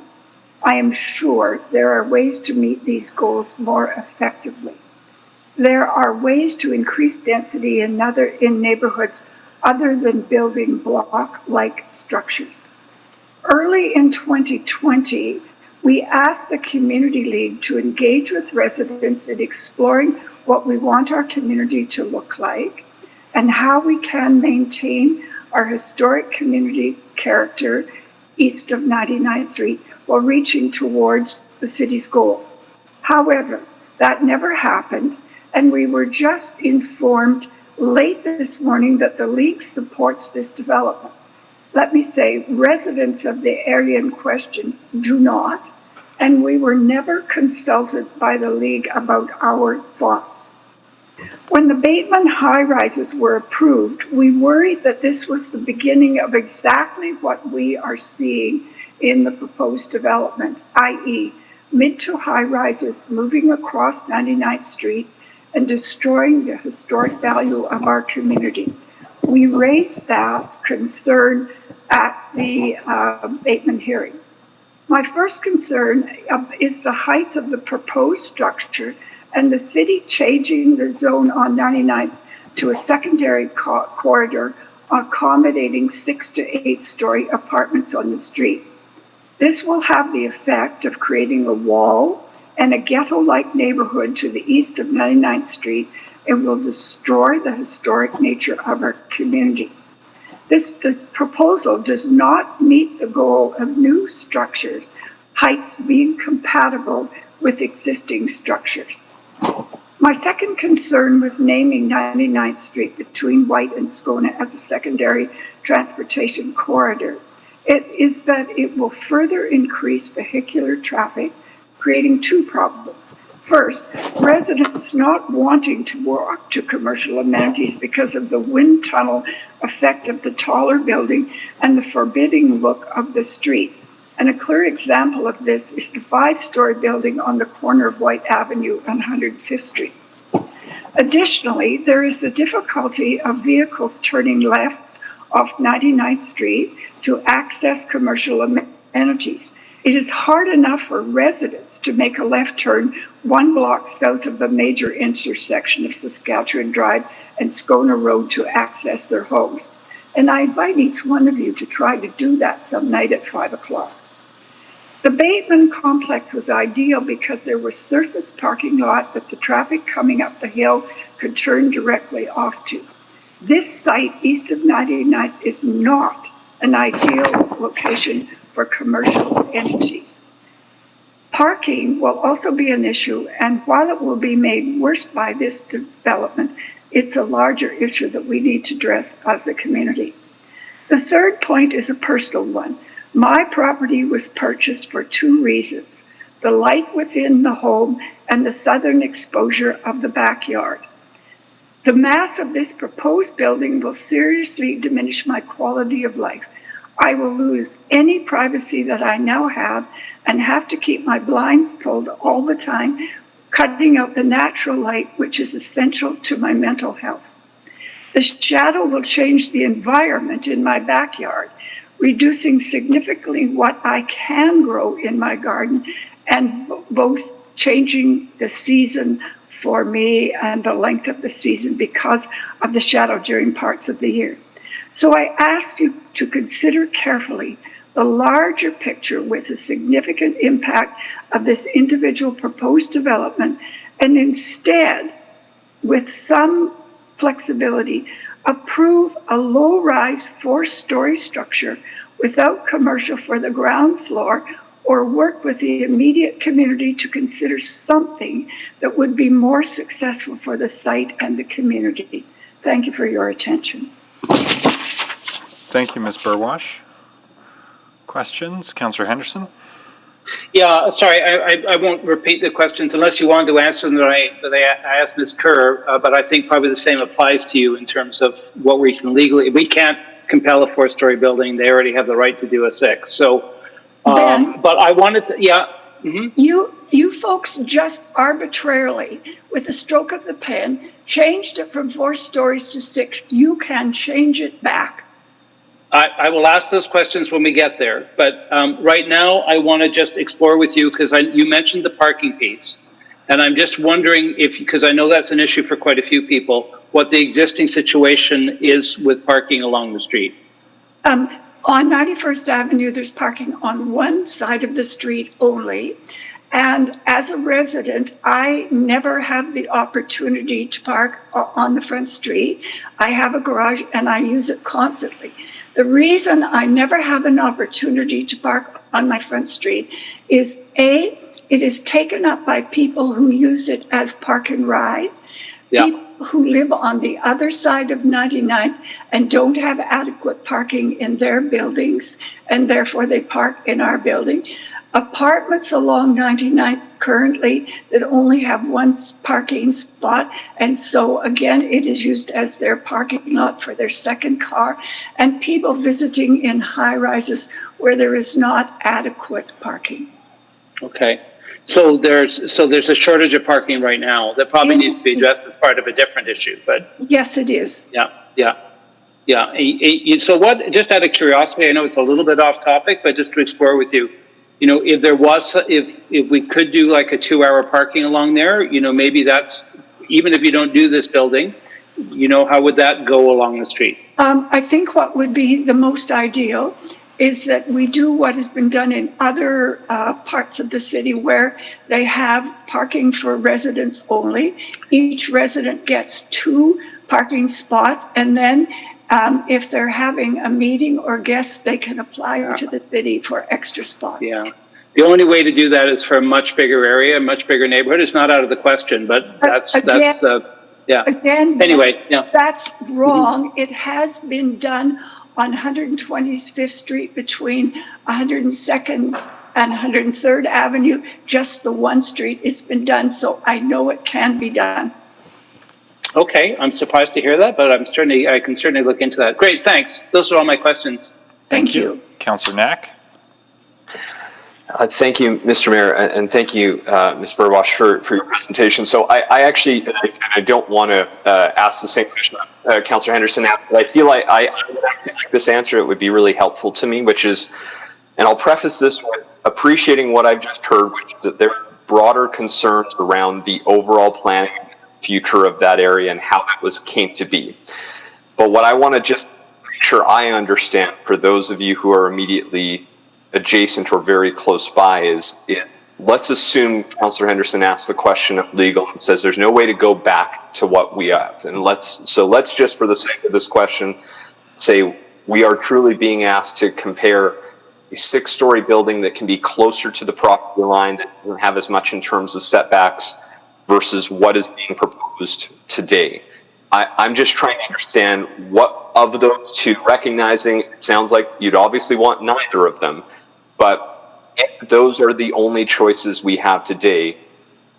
I am sure there are ways to meet these goals more effectively. There are ways to increase density in neighborhoods other than building block-like structures. Early in 2020, we asked the Community League to engage with residents in exploring what we want our community to look like and how we can maintain our historic community character east of 99th Street while reaching towards the city's goals. However, that never happened, and we were just informed late this morning that the League supports this development. Let me say, residents of the area in question do not, and we were never consulted by the League about our thoughts. When the Bateman high-rises were approved, we worried that this was the beginning of exactly what we are seeing in the proposed development, i.e. mid to high-rises moving across 99th Street and destroying the historic value of our community. We raised that concern at the Bateman hearing. My first concern is the height of the proposed structure and the city changing the zone on 99th to a secondary corridor accommodating 6 to 8-story apartments on the street. This will have the effect of creating a wall and a ghetto-like neighborhood to the east of 99th Street and will destroy the historic nature of our community. This proposal does not meet the goal of new structures, heights being compatible with existing structures. My second concern was naming 99th Street between White and Skona as a secondary transportation corridor. It is that it will further increase vehicular traffic, creating 2 problems. First, residents not wanting to walk to commercial amenities because of the wind tunnel effect of the taller building and the forbidding look of the street. And a clear example of this is the 5-story building on the corner of White Avenue and 105th Street. Additionally, there is the difficulty of vehicles turning left off 99th Street to access commercial amenities. It is hard enough for residents to make a left turn 1 block south of the major intersection of Saskatchewan Drive and Skona Road to access their homes. And I invite each one of you to try to do that some night at 5 o'clock. The Bateman complex was ideal because there was surface parking lot that the traffic coming up the hill could turn directly off to. This site east of 99th is not an ideal location for commercial entities. Parking will also be an issue, and while it will be made worse by this development, it's a larger issue that we need to address as a community. The third point is a personal one. My property was purchased for two reasons: the light within the home and the southern exposure of the backyard. The mass of this proposed building will seriously diminish my quality of life. I will lose any privacy that I now have and have to keep my blinds pulled all the time, cutting out the natural light, which is essential to my mental health. The shadow will change the environment in my backyard, reducing significantly what I can grow in my garden, and both changing the season for me and the length of the season because of the shadow during parts of the year. So I ask you to consider carefully the larger picture with a significant impact of this individual proposed development, and instead, with some flexibility, approve a low-rise 4-story structure without commercial for the ground floor, or work with the immediate community to consider something that would be more successful for the site and the community. Thank you for your attention. Thank you, Ms. Burwash. Questions? Councillor Henderson? Yeah, sorry, I won't repeat the questions unless you wanted to answer them that I asked Ms. Kerr, but I think probably the same applies to you in terms of what we can legally, we can't compel a 4-story building. They already have the right to do a 6. So, Ben, but I wanted to, yeah. Mm-hmm. You folks just arbitrarily, with a stroke of the pen, changed it from 4 stories to 6. You can change it back. I will ask those questions when we get there, but right now I want to just explore with you because you mentioned the parking piece, and I'm just wondering if, because I know that's an issue for quite a few people, what the existing situation is with parking along the street. On 91st Avenue, there's parking on one side of the street only. And as a resident, I never have the opportunity to park on the front street. I have a garage and I use it constantly. The reason I never have an opportunity to park on my front street is A, it is taken up by people who use it as park and ride. Yeah. People who live on the other side of 99 and don't have adequate parking in their buildings, and therefore they park in our building. Apartments along 99th currently that only have one parking spot, and so again it is used as their parking lot for their second car, and people visiting in high rises where there is not adequate parking. Okay. So there's a shortage of parking right now that probably needs to be addressed as part of a different issue, but. Yes, it is. Yeah. So what, just out of curiosity, I know it's a little bit off topic, but just to explore with you, if there was, if we could do like a 2-hour parking along there, maybe that's, even if you don't do this building, how would that go along the street? I think what would be the most ideal is that we do what has been done in other parts of the city where they have parking for residents only. Each resident gets 2 parking spots, and then if they're having a meeting or guests, they can apply to the city for extra spots. Yeah. The only way to do that is for a much bigger area, a much bigger neighborhood. It's not out of the question, but yeah. Again, anyway, yeah. That's wrong. It has been done on 125th Street between 102nd and 103rd Avenue, just the one street. It's been done, so I know it can be done. Okay, I'm surprised to hear that, but I can certainly look into that. Great, thanks. Those are all my questions. Thank you. Councillor Knack? Thank you, Mr. Mayor, and thank you, Ms. Burwash, for your presentation. So I actually, I don't want to ask the same question Councillor Henderson asked, but I feel like I like this answer. It would be really helpful to me, which is, and I'll preface this with appreciating what I've just heard, which is that there are broader concerns around the overall planning future of that area and how that came to be. But what I want to just make sure I understand for those of you who are immediately adjacent or very close by is let's assume Councillor Henderson asks the question of legal and says there's no way to go back to what we have. And let's just, for the sake of this question, say we are truly being asked to compare a 6-story building that can be closer to the property line, that doesn't have as much in terms of setbacks, versus what is being proposed today. I'm just trying to understand what of those two, recognizing it sounds like you'd obviously want neither of them, but if those are the only choices we have today,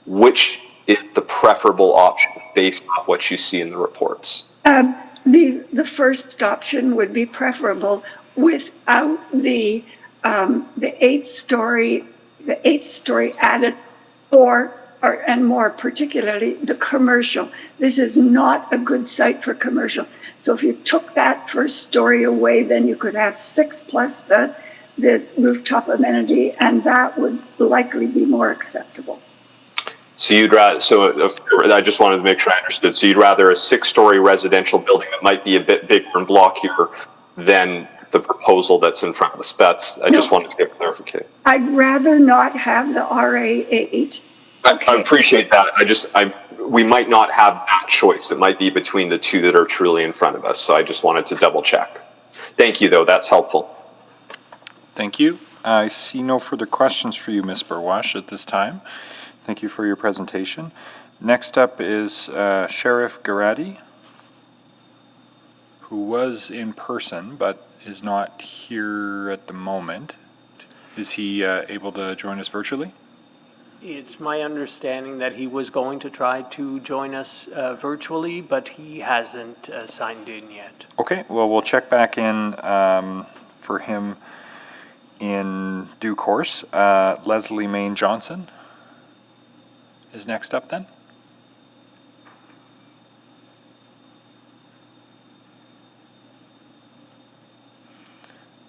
which is the preferable option based on what you see in the reports? The first option would be preferable without the 8-story added, and more particularly the commercial. This is not a good site for commercial. So if you took that first story away, then you could have 6 plus the rooftop amenity, and that would likely be more acceptable. So you'd rather, I just wanted to make sure I understood. So you'd rather a 6-story residential building that might be a bit bigger and blockier than the proposal that's in front of us. I just wanted to get clarification. I'd rather not have the RA8. I appreciate that. We might not have that choice. It might be between the two that are truly in front of us. So I just wanted to double check. Thank you, though. That's helpful. Thank you. I see no further questions for you, Ms. Burwash, at this time. Thank you for your presentation. Next up is Sheriff Garadi, who was in person but is not here at the moment. Is he able to join us virtually? It's my understanding that he was going to try to join us virtually, but he hasn't signed in yet. Okay, well, we'll check back in for him in due course. Leslie Main Johnson is next up then.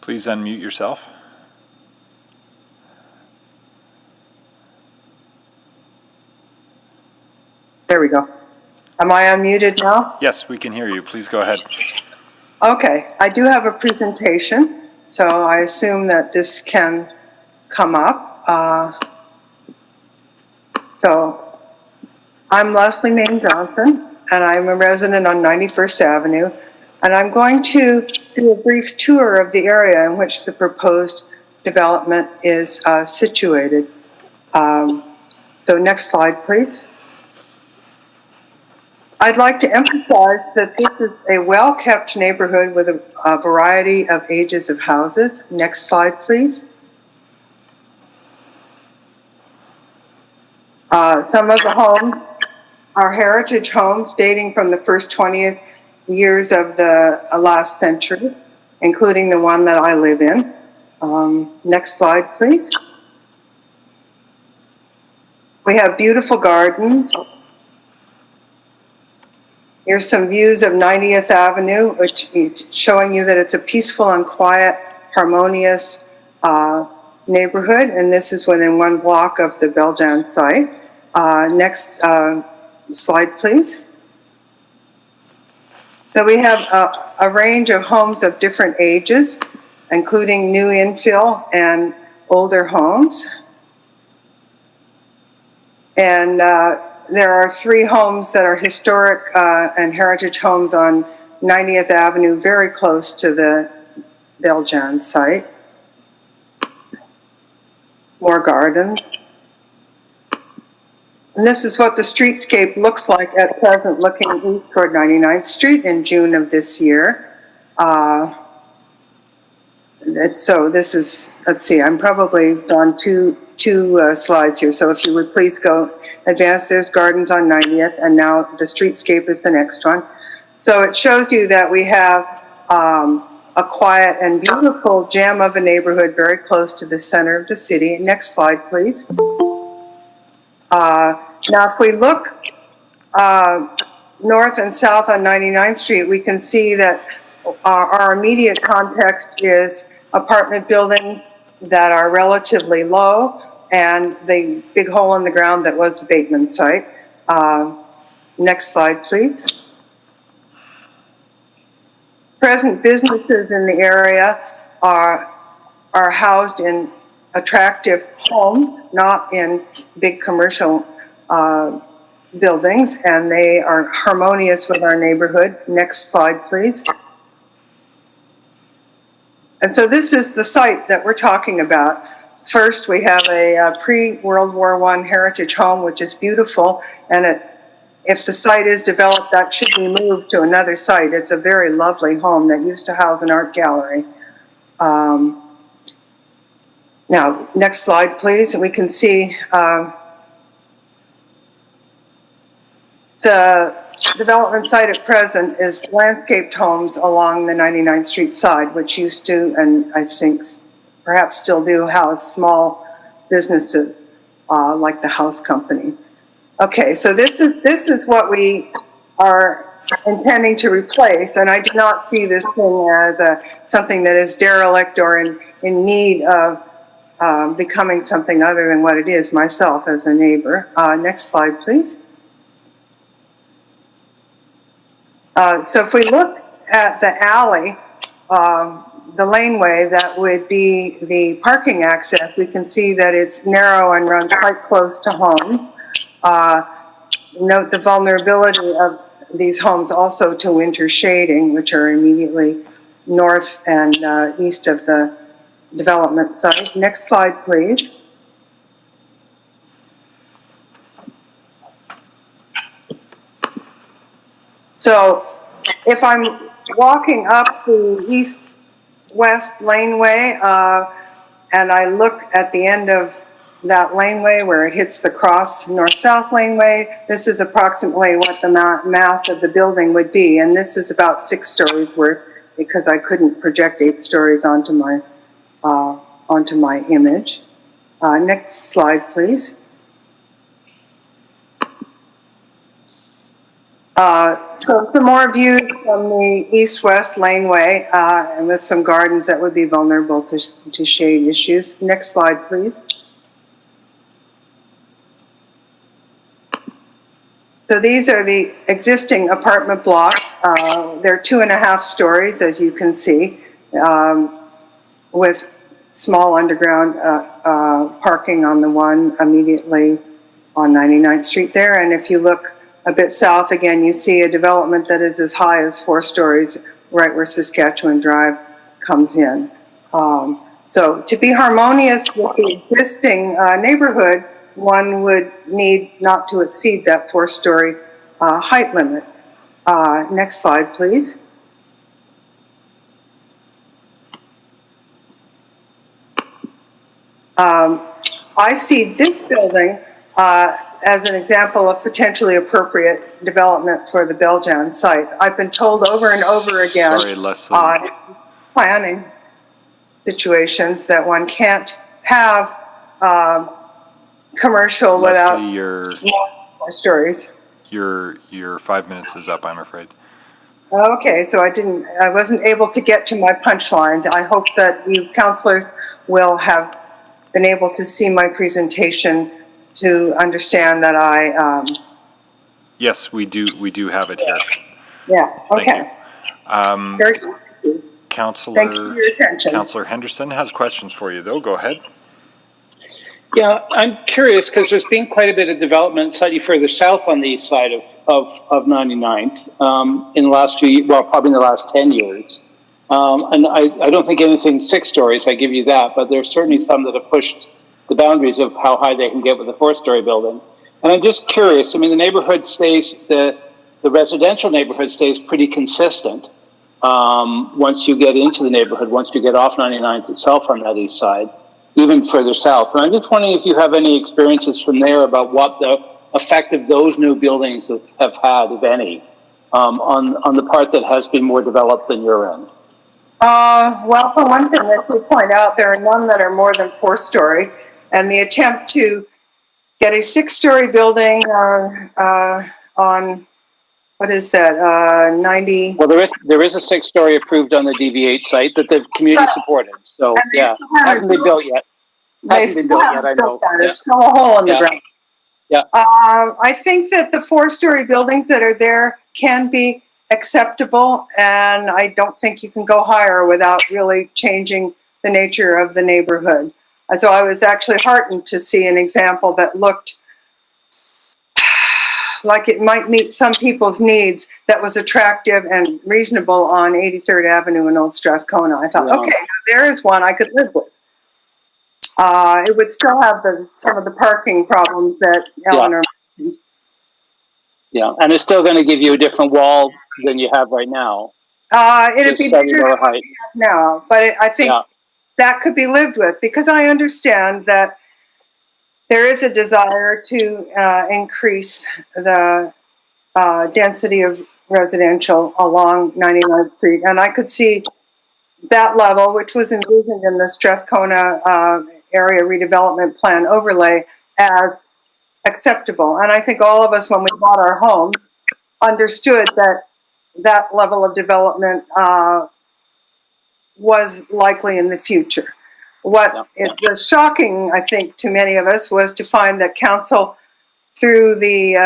Please unmute yourself. There we go. Am I unmuted now? Yes, we can hear you. Please go ahead. Okay, I do have a presentation, so I assume that this can come up. So I'm Leslie Main Johnson, and I'm a resident on 91st Avenue, and I'm going to do a brief tour of the area in which the proposed development is situated. So next slide, please. I'd like to emphasize that this is a well-kept neighborhood with a variety of ages of houses. Next slide, please. Some of the homes are heritage homes dating from the first 20th years of the last century, including the one that I live in. Next slide, please. We have beautiful gardens. Here's some views of 90th Avenue, which is showing you that it's a peaceful and quiet, harmonious neighborhood, and this is within 1 block of the Beljan site. Next slide, please. So we have a range of homes of different ages, including new infill and older homes. And there are 3 homes that are historic and heritage homes on 90th Avenue, very close to the Beljan site. More gardens. And this is what the streetscape looks like at present, looking east toward 99th Street in June of this year. So this is, let's see, I'm probably on two slides here. So if you would please go advance, there's gardens on 90th, and now the streetscape is the next one. So it shows you that we have a quiet and beautiful gem of a neighborhood very close to the center of the city. Next slide, please. Now, if we look north and south on 99th Street, we can see that our immediate context is apartment buildings that are relatively low and the big hole in the ground that was the Bateman site. Next slide, please. Present businesses in the area are housed in attractive homes, not in big commercial buildings, and they are harmonious with our neighborhood. Next slide, please. And so this is the site that we're talking about. First, we have a pre-World War I heritage home, which is beautiful, and if the site is developed, that should be moved to another site. It's a very lovely home that used to house an art gallery. Now, next slide, please. We can see the development site at present is landscaped homes along the 99th Street side, which used to, and I think perhaps still do, house small businesses like the house company. Okay, so this is what we are intending to replace, and I do not see this thing as something that is derelict or in need of becoming something other than what it is myself as a neighbor. Next slide, please. So if we look at the alley, the laneway that would be the parking access, we can see that it's narrow and runs quite close to homes. Note the vulnerability of these homes also to winter shading, which are immediately north and east of the development site. Next slide, please. So if I'm walking up the east-west laneway and I look at the end of that laneway where it hits the cross north-south laneway, this is approximately what the mass of the building would be, and this is about 6 stories worth because I couldn't project 8 stories onto my image. Next slide, please. So some more views from the east-west laneway and with some gardens that would be vulnerable to shade issues. Next slide, please. So these are the existing apartment blocks. They're 2.5 stories, as you can see, with small underground parking on the one immediately on 99th Street there. And if you look a bit south again, you see a development that is as high as 4 stories right where Saskatchewan Drive comes in. So to be harmonious with the existing neighborhood, one would need not to exceed that 4-story height limit. Next slide, please. I see this building as an example of potentially appropriate development for the Beljan site. I've been told over and over again, Sorry, Leslie. Planning situations that one can't have commercial Leslie, without more stories. Your 5 minutes is up, I'm afraid. Okay, so I wasn't able to get to my punchlines. I hope that you councillors will have been able to see my presentation to understand that I Yes, we do have it here. yeah, okay. Very good. Thank you for your attention. Councillor Henderson has questions for you, though. Go ahead. Yeah, I'm curious because there's been quite a bit of development slightly further south on the east side of 99th in the last probably in the last 10 years. And I don't think anything's 6 stories, I give you that, but there's certainly some that have pushed the boundaries of how high they can get with a 4-story building. And I'm just curious, I mean, the neighborhood stays, the residential neighborhood stays pretty consistent once you get into the neighborhood, once you get off 99th itself on that east side, even further south. And I'm just wondering if you have any experiences from there about what the effect of those new buildings have had, if any, on the part that has been more developed than your end. Well, for one thing, as you point out, there are none that are more than 4-story, and the attempt to get a 6-story building on, what is that, 90? Well, there is a 6-story approved on the DV8 site that the community supported, so yeah, hasn't been built yet. Hasn't been built yet, I know. It's still a hole in the ground. Yeah. I think that the 4-story buildings that are there can be acceptable, and I don't think you can go higher without really changing the nature of the neighborhood. And so I was actually heartened to see an example that looked like it might meet some people's needs, that was attractive and reasonable on 83rd Avenue in Old Strath Kona. I thought, okay, there is one I could live with. It would still have some of the parking problems that Eleanor mentioned. Yeah, and it's still going to give you a different wall than you have right now. It'd be bigger than what we have now, but I think that could be lived with, because I understand that there is a desire to increase the density of residential along 99th Street. And I could see that level, which was envisioned in the Strath Kona area redevelopment plan overlay, as acceptable. And I think all of us, when we bought our homes, understood that that level of development was likely in the future. What was shocking, I think, to many of us was to find that council, through the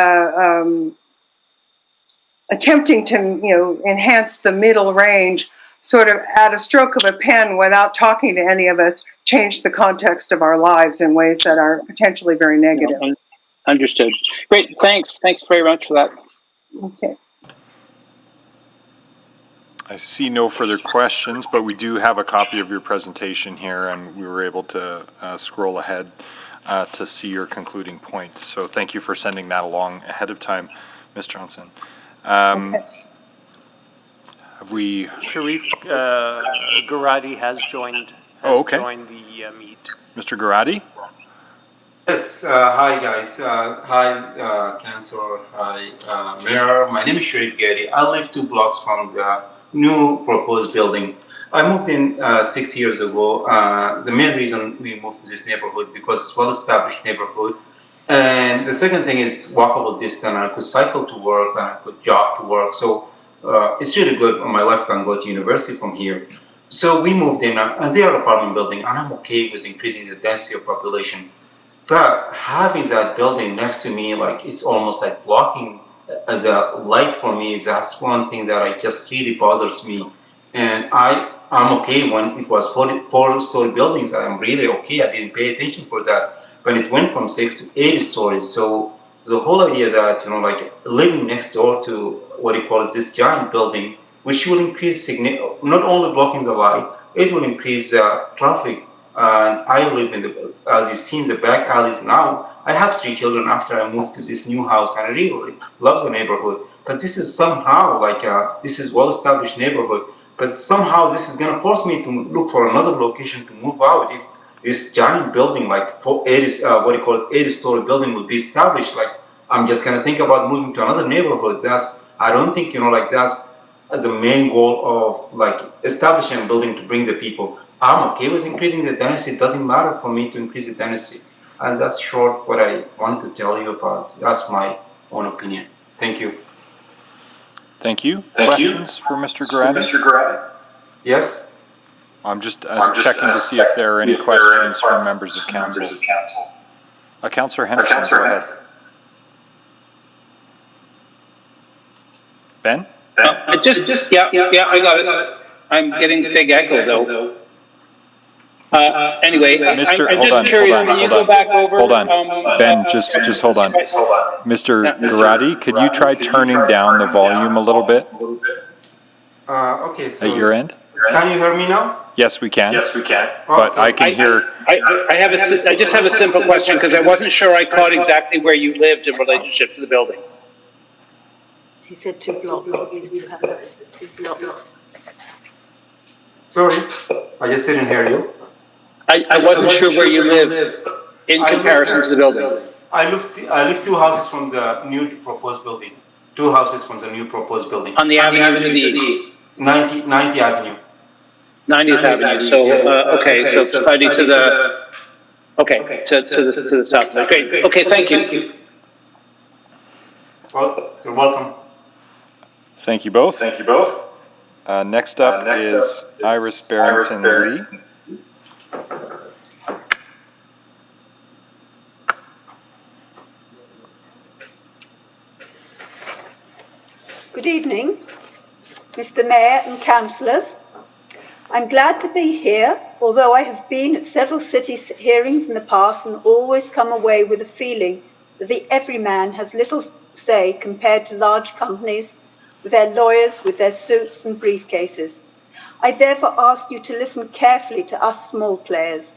attempting to enhance the middle range, sort of at a stroke of a pen, without talking to any of us, changed the context of our lives in ways that are potentially very negative. Understood. Great, thanks. Thanks very much for that. Okay. I see no further questions, but we do have a copy of your presentation here, and we were able to scroll ahead to see your concluding points. So thank you for sending that along ahead of time, Ms. Johnson. Have we? Sharif Garadi has joined. Joined the meet. Mr. Garadi? Yes, hi guys, hi Councilor, hi Mayor. My name is Sharif Gadi. I live 2 blocks from the new proposed building. I moved in 6 years ago. The main reason we moved to this neighborhood because it's a well-established neighborhood. And the second thing is walkable distance. I could cycle to work and I could jog to work. So it's really good. My wife can go to university from here. So we moved in, and they are apartment building, and I'm okay with increasing the density of population. But having that building next to me, like it's almost like blocking as a light for me, that's one thing that I just really bothers me. And I'm okay when it was 4-story buildings. I'm really okay. I didn't pay attention for that. When it went from 6 to 8 stories. So the whole idea that, like living next door to what you call it, this giant building, which will increase not only blocking the light, it will increase traffic. And I live as you see in the back alleys now. I have 3 children after I moved to this new house, and I really love the neighborhood. But this is somehow this is well-established neighborhood. But somehow this is gonna force me to look for another location to move out. If this giant building, like 80-story building, will be established, like I'm just gonna think about moving to another neighborhood. I don't think that's the main goal of establishing a building to bring the people. I'm okay with increasing the density. It doesn't matter for me to increase the density. And that's short what I wanted to tell you about. That's my own opinion. Thank you. Thank you. Questions for Mr. Garadi? Yes. I'm just checking to see if there are any questions from members of council. Councillor Henderson, go ahead. Ben? I got it. I'm getting big echo though. Anyway, Mr. I'm hold just on, curious, hold on, when you hold go back over... Hold on, Ben, just hold on. Mr. Garadi, could you try turning down the volume a little bit Okay, so... at your end? Can you hear me now? Yes, we can. Yes, we can. But I can hear... I just have a simple question, because I wasn't sure I caught exactly where you lived in relationship to the building. He said 2 blocks. He used to have 2 blocks. Sorry, I just didn't hear you. I wasn't sure where you lived in comparison to the building. I live 2 houses from the new proposed building. 2 houses from the new proposed building. On the avenue to the east? 90 Avenue. 90th Avenue. So, okay, so slightly to the... Okay, to the south. Great. Okay, thank you. Well, you're welcome. Thank you both. Next up is Iris Barrington Lee. Good evening. Mr. Mayor and councillors, I'm glad to be here, although I have been at several city hearings in the past and always come away with a feeling that the everyman has little say compared to large companies with their lawyers, with their suits and briefcases. I therefore ask you to listen carefully to us small players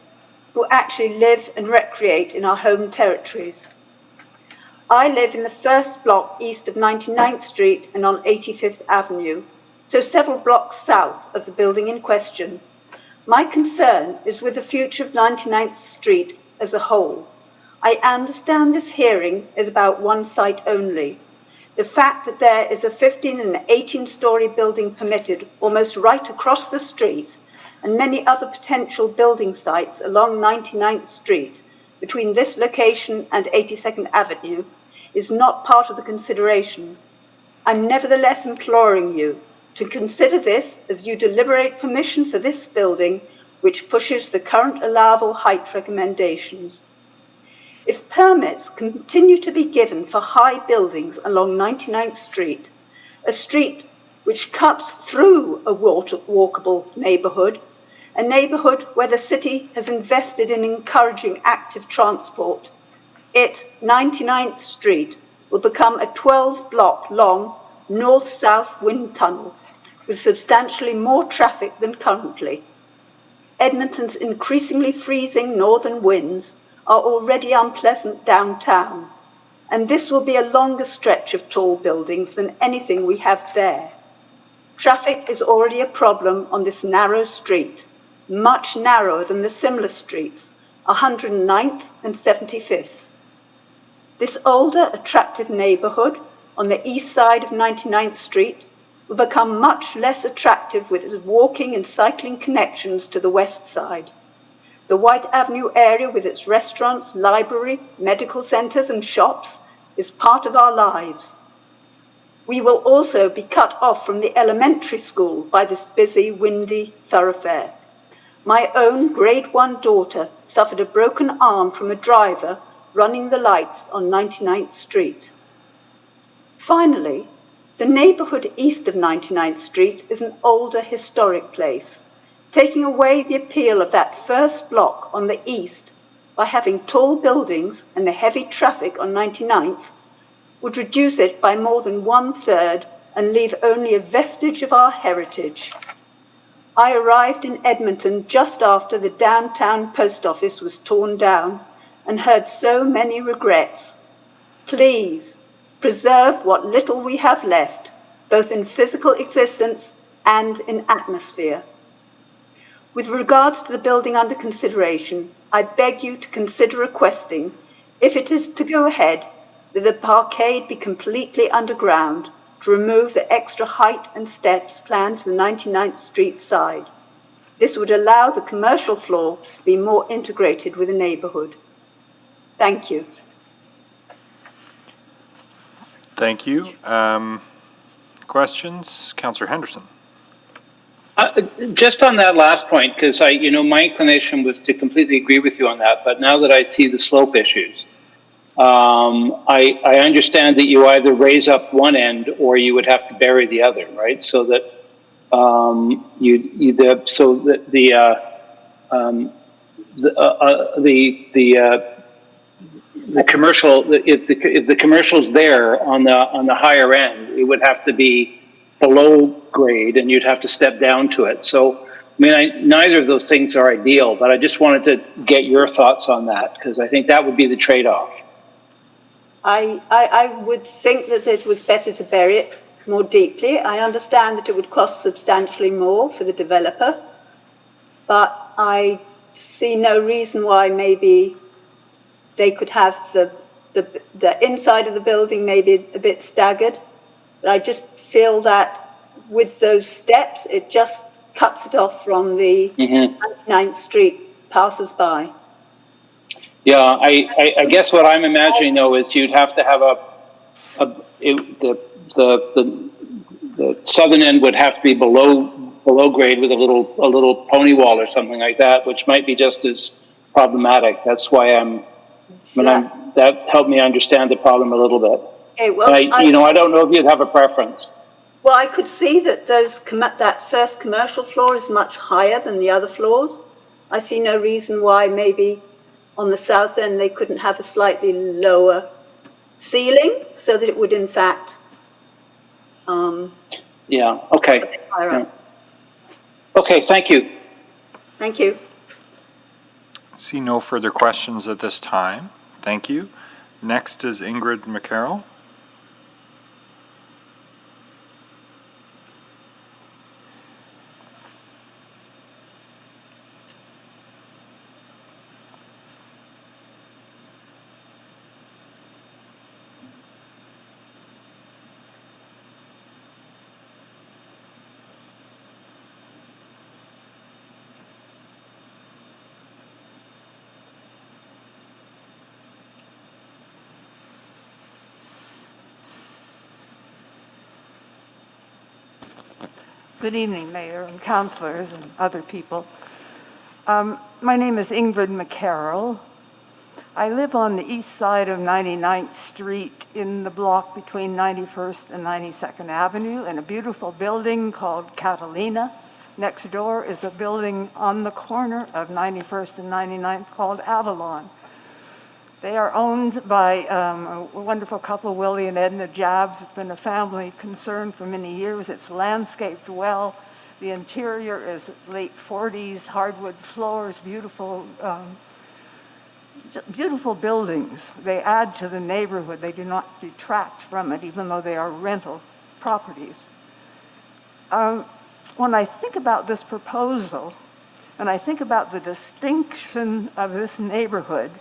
who actually live and recreate in our home territories. I live in the first block east of 99th Street and on 85th Avenue, so several blocks south of the building in question. My concern is with the future of 99th Street as a whole. I understand this hearing is about one site only. The fact that there is a 15 and 18-story building permitted almost right across the street and many other potential building sites along 99th Street between this location and 82nd Avenue is not part of the consideration. I'm nevertheless imploring you to consider this as you deliberate permission for this building, which pushes the current allowable height recommendations. If permits continue to be given for high buildings along 99th Street, a street which cuts through a walkable neighbourhood, a neighbourhood where the city has invested in encouraging active transport, 99th Street will become a 12-block long north-south wind tunnel with substantially more traffic than currently. Edmonton's increasingly freezing northern winds are already unpleasant downtown, and this will be a longer stretch of tall buildings than anything we have there. Traffic is already a problem on this narrow street, much narrower than the similar streets, 109th and 75th. This older, attractive neighbourhood on the east side of 99th Street will become much less attractive with its walking and cycling connections to the west side. The White Avenue area with its restaurants, library, medical centres and shops is part of our lives. We will also be cut off from the elementary school by this busy, windy thoroughfare. My own grade 1 daughter suffered a broken arm from a driver running the lights on 99th Street. Finally, the neighbourhood east of 99th Street is an older historic place. Taking away the appeal of that first block on the east by having tall buildings and the heavy traffic on 99th would reduce it by more than 1/3 and leave only a vestige of our heritage. I arrived in Edmonton just after the downtown post office was torn down and heard so many regrets. Please preserve what little we have left, both in physical existence and in atmosphere. With regards to the building under consideration, I beg you to consider requesting, if it is to go ahead, that the parkade be completely underground to remove the extra height and steps planned for the 99th Street side. This would allow the commercial floor to be more integrated with the neighbourhood. Thank you. Thank you. Questions? Councillor Henderson. Just on that last point, because my inclination was to completely agree with you on that, but now that I see the slope issues, I understand that you either raise up one end or you would have to bury the other, right? So that the commercial, if the commercial's there on the higher end, it would have to be below grade and you'd have to step down to it. So, neither of those things are ideal, but I just wanted to get your thoughts on that because I think that would be the trade-off. I would think that it was better to bury it more deeply. I understand that it would cost substantially more for the developer, but I see no reason why maybe they could have the inside of the building maybe a bit staggered. But I just feel that with those steps, it just cuts it off from the 99th Street passers-by. Yeah, I guess what I'm imagining though is you'd have to have the southern end would have to be below grade with a little pony wall or something like that, which might be just as problematic. That's why that helped me understand the problem a little bit. Okay, well, I don't know if you'd have a preference. Well, I could see that that first commercial floor is much higher than the other floors. I see no reason why maybe on the south end they couldn't have a slightly lower ceiling so that it would in fact Yeah, okay. higher Yeah. up. Okay, thank you. Thank you. See no further questions at this time. Thank you. Next is Ingrid McCarroll. Good evening, Mayor and councilors and other people. My name is Ingrid McCarroll. I live on the east side of 99th Street in the block between 91st and 92nd Avenue in a beautiful building called Catalina. Next door is a building on the corner of 91st and 99th called Avalon. They are owned by a wonderful couple, Willie and Edna Jabs. It's been a family concern for many years. It's landscaped well. The interior is late 40s, hardwood floors, beautiful buildings. They add to the neighborhood. They do not detract from it, even though they are rental properties. When I think about this proposal, and I think about the distinction of this neighborhood,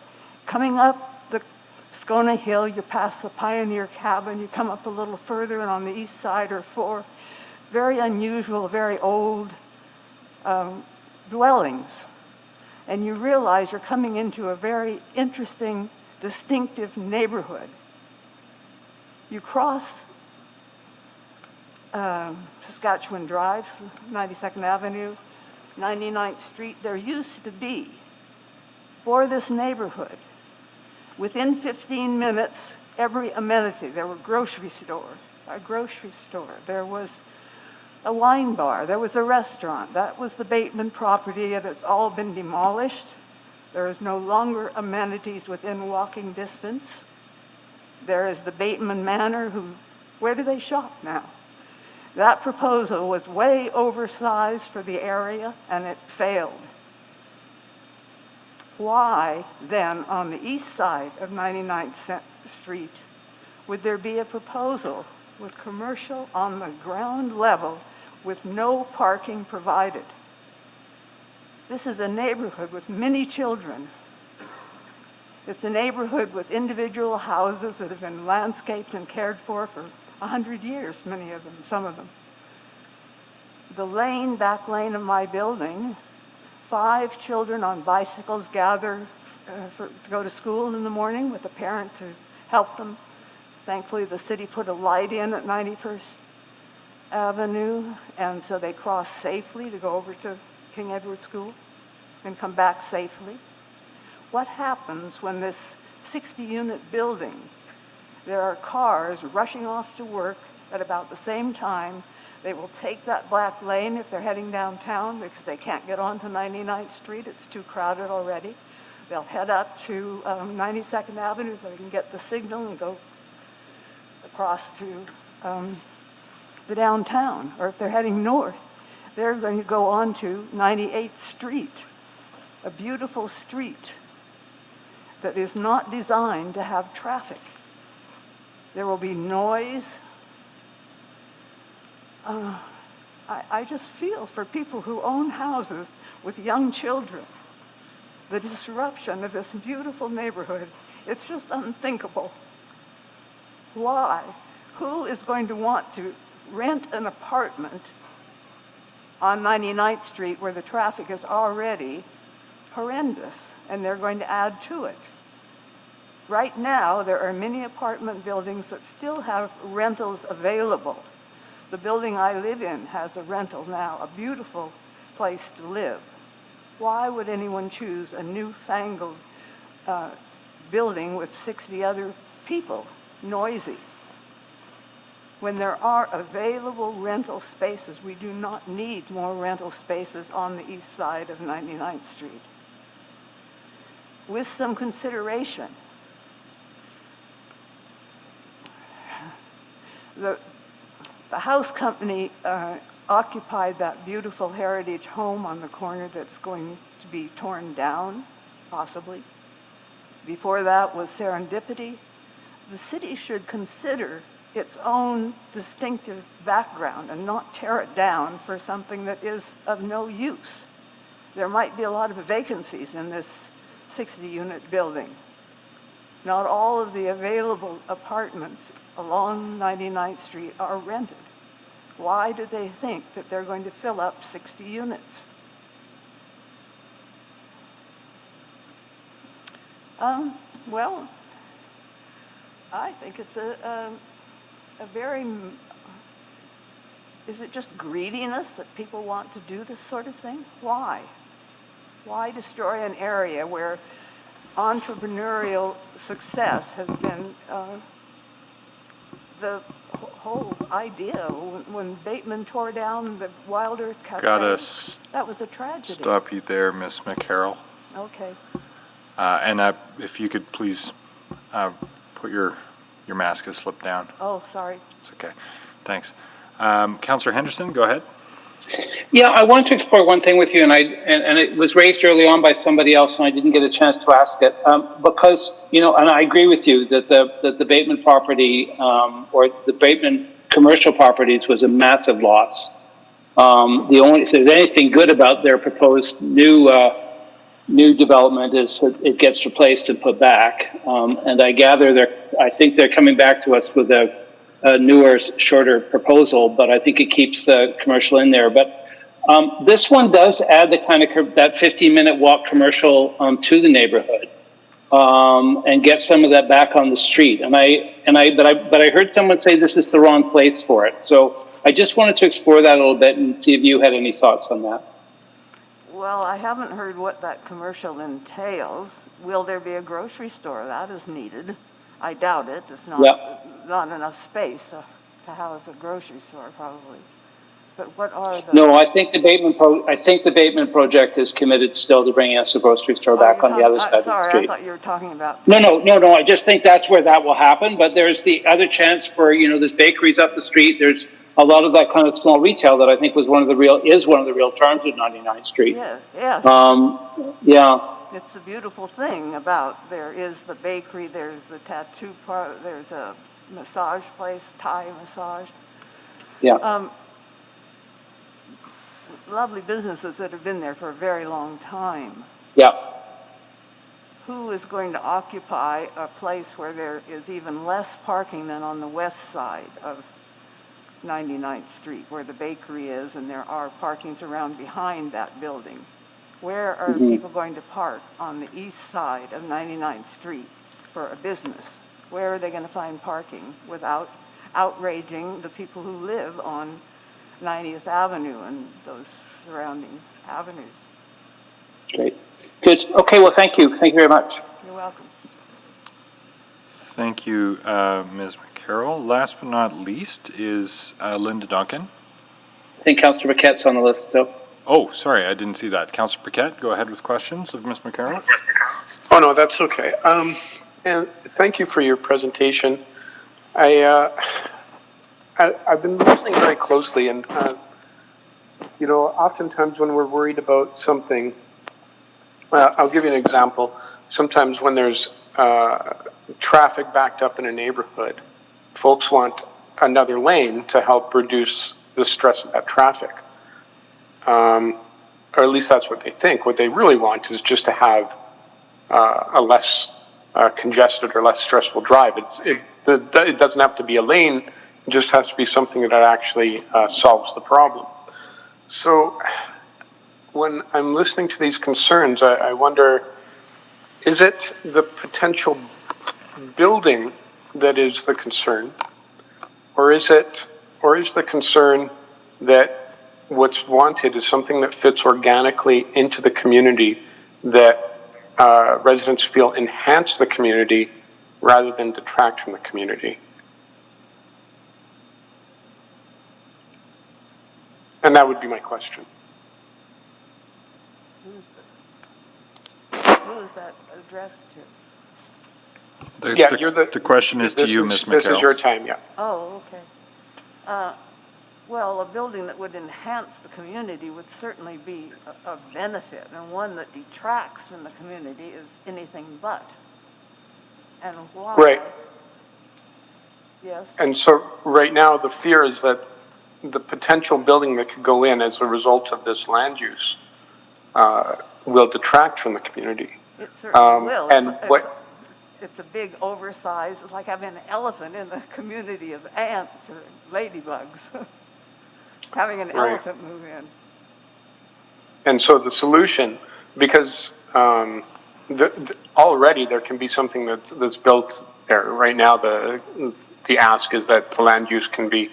coming up the Skona Hill, you pass the Pioneer Cabin, you come up a little further, and on the east side are four very unusual, very old dwellings. And you realize you're coming into a very interesting, distinctive neighborhood. You cross Saskatchewan Drive, 92nd Avenue, 99th Street. There used to be, for this neighborhood, within 15 minutes, every amenity. There were a grocery store, there was a wine bar, there was a restaurant. That was the Bateman property, and it's all been demolished. There is no longer amenities within walking distance. There is the Bateman Manor, where do they shop now? That proposal was way oversized for the area, and it failed. Why, then, on the east side of 99th Street, would there be a proposal with commercial on the ground level with no parking provided? This is a neighborhood with many children. It's a neighborhood with individual houses that have been landscaped and cared for 100 years, many of them, some of them. The back lane of my building, 5 children on bicycles gather to go to school in the morning with a parent to help them. Thankfully, the city put a light in at 91st Avenue, and so they cross safely to go over to King Edward School and come back safely. What happens when this 60-unit building, there are cars rushing off to work at about the same time? They will take that black lane if they're heading downtown because they can't get onto 99th Street. It's too crowded already. They'll head up to 92nd Avenue so they can get the signal and go across to the downtown. Or if they're heading north, they're going to go on to 98th Street, a beautiful street that is not designed to have traffic. There will be noise. I just feel for people who own houses with young children, the disruption of this beautiful neighborhood. It's just unthinkable. Why? Who is going to want to rent an apartment on 99th Street where the traffic is already horrendous and they're going to add to it? Right now, there are many apartment buildings that still have rentals available. The building I live in has a rental now, a beautiful place to live. Why would anyone choose a newfangled building with 60 other people, noisy? when there are available rental spaces. We do not need more rental spaces on the east side of 99th Street. With some consideration, the house company occupied that beautiful heritage home on the corner that's going to be torn down, possibly. Before that was Serendipity. The city should consider its own distinctive background and not tear it down for something that is of no use. There might be a lot of vacancies in this 60-unit building. Not all of the available apartments along 99th Street are rented. Why do they think that they're going to fill up 60 units? Well, I think it's a very, is it just greediness that people want to do this sort of thing? Why? Why destroy an area where entrepreneurial success has been the whole idea? When Bateman tore down the Wild Earth Cafe, that was a tragedy. Stop you there, Miss McCarroll. Okay. And if you could please put your mask has slipped down. Oh, sorry. It's okay. Thanks. Councillor Henderson, go ahead. Yeah, I wanted to explore one thing with you, and it was raised early on by somebody else, and I didn't get a chance to ask it because and I agree with you that the Bateman property or the Bateman commercial properties was a massive loss. If there's anything good about their proposed new development is that it gets replaced and put back, and I gather I think they're coming back to us with a newer, shorter proposal, but I think it keeps the commercial in there. But this one does add the kind of that 15-minute walk commercial to the neighborhood and get some of that back on the street. But I heard someone say this is the wrong place for it. So I just wanted to explore that a little bit and see if you had any thoughts on that. Well, I haven't heard what that commercial entails. Will there be a grocery store? That is needed. I doubt it. It's not enough space to house a grocery store, probably. But what are the? No, I think the Bateman project is committed still to bringing us a grocery store back on the other side of the street. Sorry, I thought you were talking about. No. I just think that's where that will happen. But there's the other chance for there's bakeries up the street. There's a lot of that kind of small retail that I think is one of the real charms of 99th Street. Yeah. Yes. Yeah. It's a beautiful thing about there is the bakery, there's the tattoo parlor, there's a massage place, Thai massage. Yeah. Lovely businesses that have been there for a very long time. Yeah. Who is going to occupy a place where there is even less parking than on the west side of 99th Street, where the bakery is, and there are parkings around behind that building? Where are people going to park on the east side of 99th Street for a business? Where are they going to find parking without outraging the people who live on 90th Avenue and those surrounding avenues? Great. Good. Okay, well, thank you. Thank you very much. You're welcome. Thank you, Ms. McCarroll. Last but not least is Linda Duncan. I think Councillor Paquette's on the list, so. Oh, sorry, I didn't see that. Councillor Paquette, go ahead with questions of Ms. McCarroll. Oh, no, that's okay. And thank you for your presentation. I've been listening very closely, and oftentimes when we're worried about something, I'll give you an example. Sometimes when there's traffic backed up in a neighborhood, folks want another lane to help reduce the stress of that traffic. Or at least that's what they think. What they really want is just to have a less congested or less stressful drive. It doesn't have to be a lane, it just has to be something that actually solves the problem. So when I'm listening to these concerns, I wonder, is it the potential building that is the concern, or is the concern that what's wanted is something that fits organically into the community, that residents feel enhance the community rather than detract from the community? And that would be my question. Who is that addressed to? The question is to you, Ms. McCarroll. This is your time, yeah. Oh, okay. Well, a building that would enhance the community would certainly be a benefit, and one that detracts from the community is anything but. And why? Right. Yes. And so right now, the fear is that the potential building that could go in as a result of this land use will detract from the community. It certainly will. And It's a big oversized, it's like having an elephant in the community of ants or ladybugs. Having an elephant move in. And so the solution, because already there can be something that's built there. Right now, the ask is that the land use can be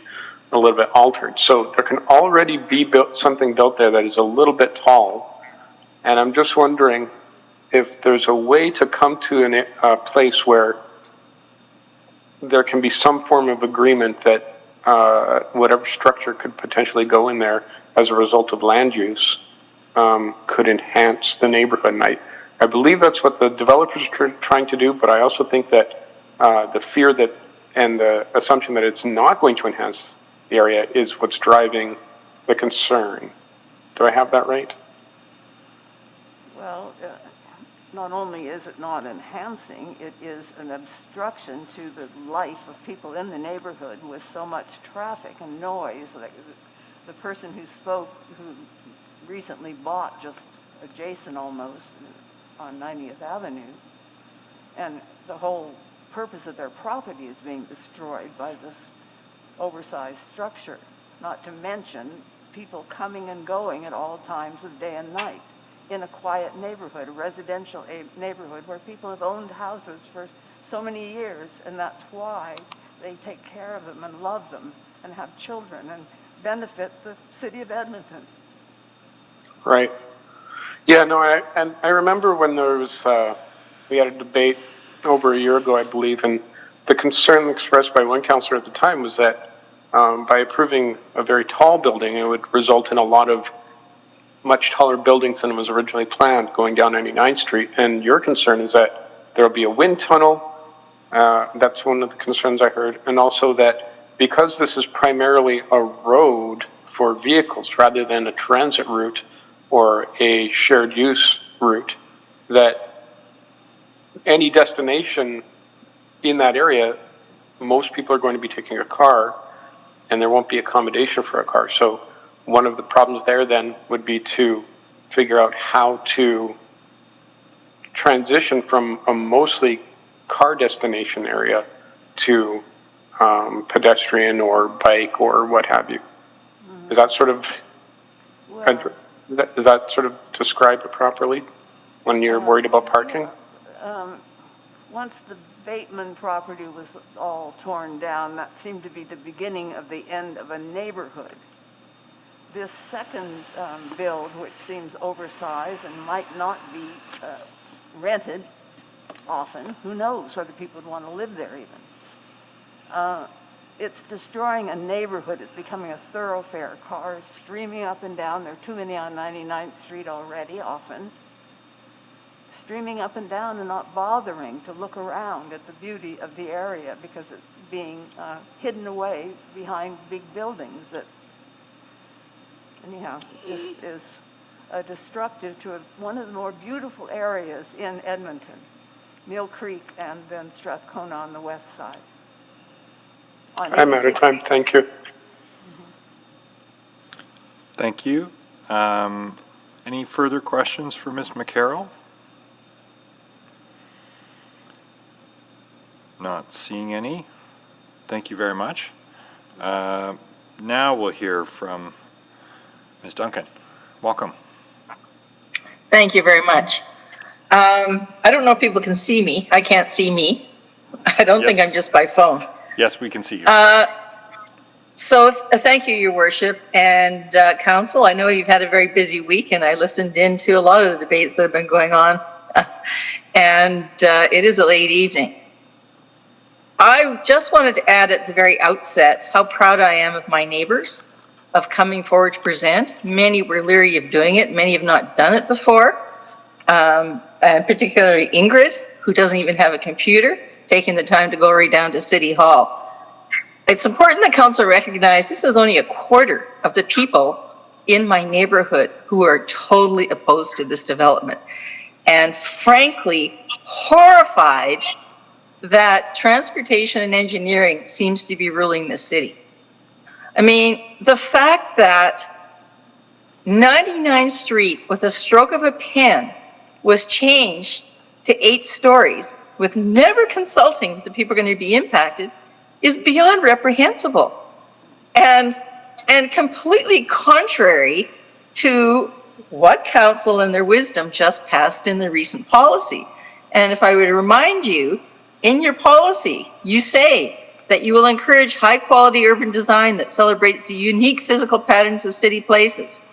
a little bit altered. So there can already be something built there that is a little bit tall. And I'm just wondering if there's a way to come to a place where there can be some form of agreement that whatever structure could potentially go in there as a result of land use could enhance the neighborhood. And I believe that's what the developers are trying to do, but I also think that the fear that and the assumption that it's not going to enhance the area is what's driving the concern. Do I have that right? Well, not only is it not enhancing, it is an obstruction to the life of people in the neighborhood with so much traffic and noise. Like the person who spoke, who recently bought just adjacent almost on 90th Avenue, and the whole purpose of their property is being destroyed by this oversized structure, not to mention people coming and going at all times of day and night in a quiet neighborhood, a residential neighborhood where people have owned houses for so many years, and that's why they take care of them and love them and have children and benefit the city of Edmonton. Right. Yeah, no, I remember when there was, we had a debate over a year ago, I believe, and the concern expressed by one councillor at the time was that by approving a very tall building, it would result in a lot of much taller buildings than was originally planned going down 99th Street. And your concern is that there'll be a wind tunnel. That's one of the concerns I heard. And also that because this is primarily a road for vehicles rather than a transit route or a shared use route, that any destination in that area, most people are going to be taking a car and there won't be accommodation for a car. So one of the problems there then would be to figure out how to transition from a mostly car destination area to pedestrian or bike or what have you. Is that sort of, does that sort of describe it properly when you're worried about parking? Once the Bateman property was all torn down, that seemed to be the beginning of the end of a neighborhood. This second build, which seems oversized and might not be rented often, who knows whether people would want to live there even. It's destroying a neighborhood. It's becoming a thoroughfare. Cars streaming up and down. There are too many on 99th Street already, often. Streaming up and down and not bothering to look around at the beauty of the area because it's being hidden away behind big buildings that, anyhow, just is destructive to one of the more beautiful areas in Edmonton, Mill Creek and then Strath Kona on the west side. I'm out of time. Thank you. Thank you. Any further questions for Ms. McCarroll? Not seeing any. Thank you very much. Now we'll hear from Ms. Duncan. Welcome. Thank you very much. I don't know if people can see me. I can't see me. I don't think I'm just by phone. Yes, we can see you. So thank you, Your Worship, and Council. I know you've had a very busy week, and I listened in to a lot of the debates that have been going on, and it is a late evening. I just wanted to add at the very outset how proud I am of my neighbors of coming forward to present. Many were leery of doing it. Many have not done it before. And particularly Ingrid, who doesn't even have a computer, taking the time to go right down to City Hall. It's important that council recognize this is only a quarter of the people in my neighborhood who are totally opposed to this development. And frankly, horrified that transportation and engineering seems to be ruling the city. I mean, the fact that 99th Street, with a stroke of a pen, was changed to 8 stories with never consulting with the people going to be impacted is beyond reprehensible and completely contrary to what council in their wisdom just passed in the recent policy. And if I were to remind you, in your policy, you say that you will encourage high quality urban design that celebrates the unique physical patterns of city places,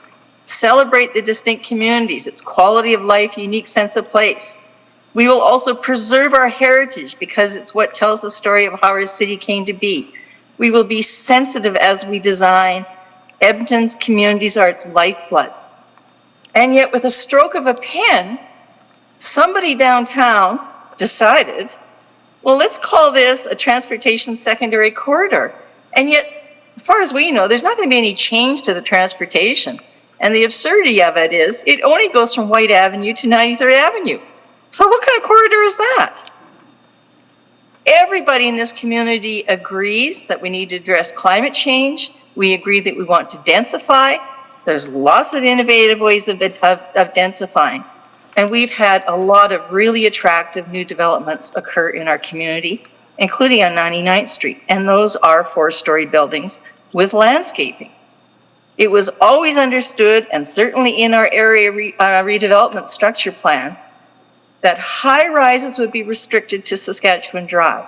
celebrate the distinct communities, its quality of life, unique sense of place. We will also preserve our heritage because it's what tells the story of how our city came to be. We will be sensitive as we design. Edmonton's communities are its lifeblood. And yet with a stroke of a pen, somebody downtown decided, well, let's call this a transportation secondary corridor. And yet, as far as we know, there's not going to be any change to the transportation. And the absurdity of it is, it only goes from White Avenue to 93rd Avenue. So what kind of corridor is that? Everybody in this community agrees that we need to address climate change. We agree that we want to densify. There's lots of innovative ways of densifying. And we've had a lot of really attractive new developments occur in our community, including on 99th Street. And those are 4-story buildings with landscaping. It was always understood, and certainly in our area redevelopment structure plan, that high rises would be restricted to Saskatchewan Drive.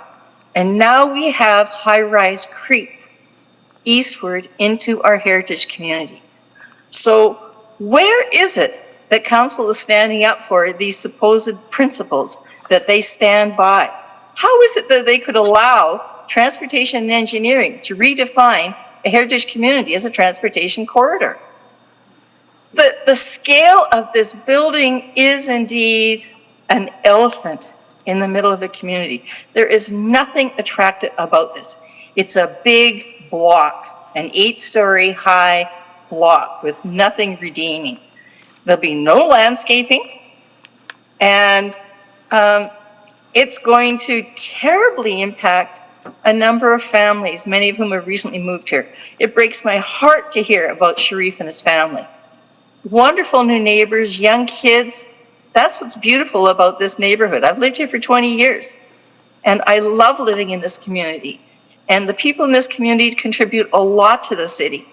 And now we have high-rise creep eastward into our heritage community. So where is it that council is standing up for these supposed principles that they stand by? How is it that they could allow transportation and engineering to redefine a heritage community as a transportation corridor? The scale of this building is indeed an elephant in the middle of a community. There is nothing attractive about this. It's a big block, an 8-story high block with nothing redeeming. There'll be no landscaping, and it's going to terribly impact a number of families, many of whom have recently moved here. It breaks my heart to hear about Sharif and his family. Wonderful new neighbors, young kids. That's what's beautiful about this neighborhood. I've lived here for 20 years, and I love living in this community. And the people in this community contribute a lot to the city.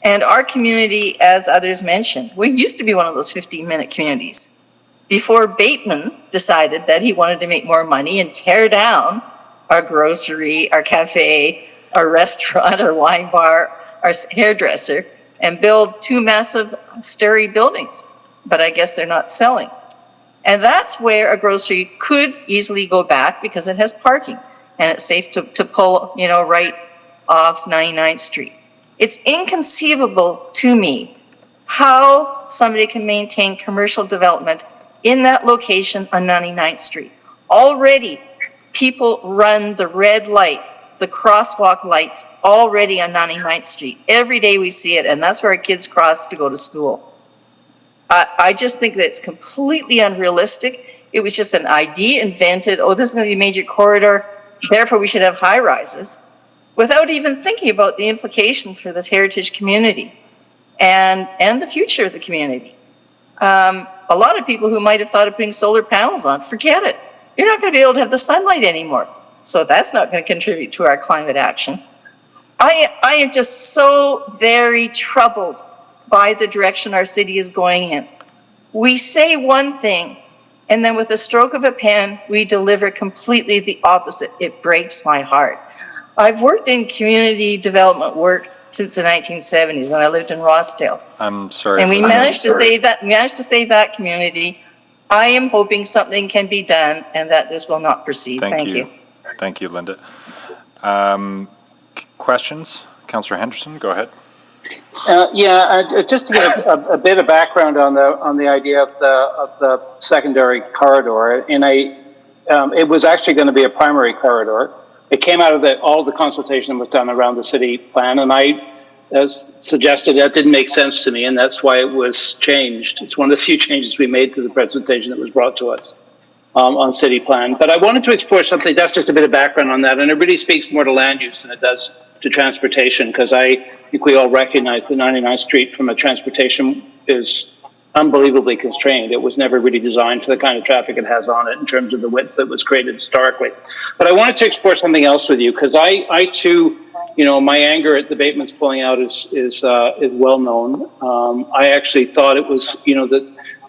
And our community, as others mentioned, we used to be one of those 15-minute communities before Bateman decided that he wanted to make more money and tear down our grocery, our cafe, our restaurant, our wine bar, our hairdresser, and build 2 massive starry buildings. But I guess they're not selling. And that's where a grocery could easily go back because it has parking and it's safe to pull, right off 99th Street. It's inconceivable to me how somebody can maintain commercial development in that location on 99th Street. Already, people run the red light, the crosswalk lights already on 99th Street. Every day we see it, and that's where our kids cross to go to school. I just think that it's completely unrealistic. It was just an idea invented, oh, this is going to be a major corridor, therefore we should have high rises, without even thinking about the implications for this heritage community and the future of the community. A lot of people who might have thought of putting solar panels on, forget it. You're not going to be able to have the sunlight anymore. So that's not going to contribute to our climate action. I am just so very troubled by the direction our city is going in. We say one thing, and then with a stroke of a pen, we deliver completely the opposite. It breaks my heart. I've worked in community development work since the 1970s when I lived in Rossdale. I'm sorry. And we managed to save that community. I am hoping something can be done and that this will not proceed. Thank you. Thank you, Linda. Questions? Councillor Henderson, go ahead. Just to give a bit of background on the idea of the secondary corridor, and it was actually going to be a primary corridor. It came out of all the consultation that was done around the city plan, and I suggested that didn't make sense to me, and that's why it was changed. It's one of the few changes we made to the presentation that was brought to us on city plan. But I wanted to explore something, that's just a bit of background on that, and it really speaks more to land use than it does to transportation, because I think we all recognize the 99th Street from a transportation is unbelievably constrained. It was never really designed for the kind of traffic it has on it in terms of the width that was created historically. But I wanted to explore something else with you, because I too, my anger at the Bateman's pulling out is well known. I actually thought it was,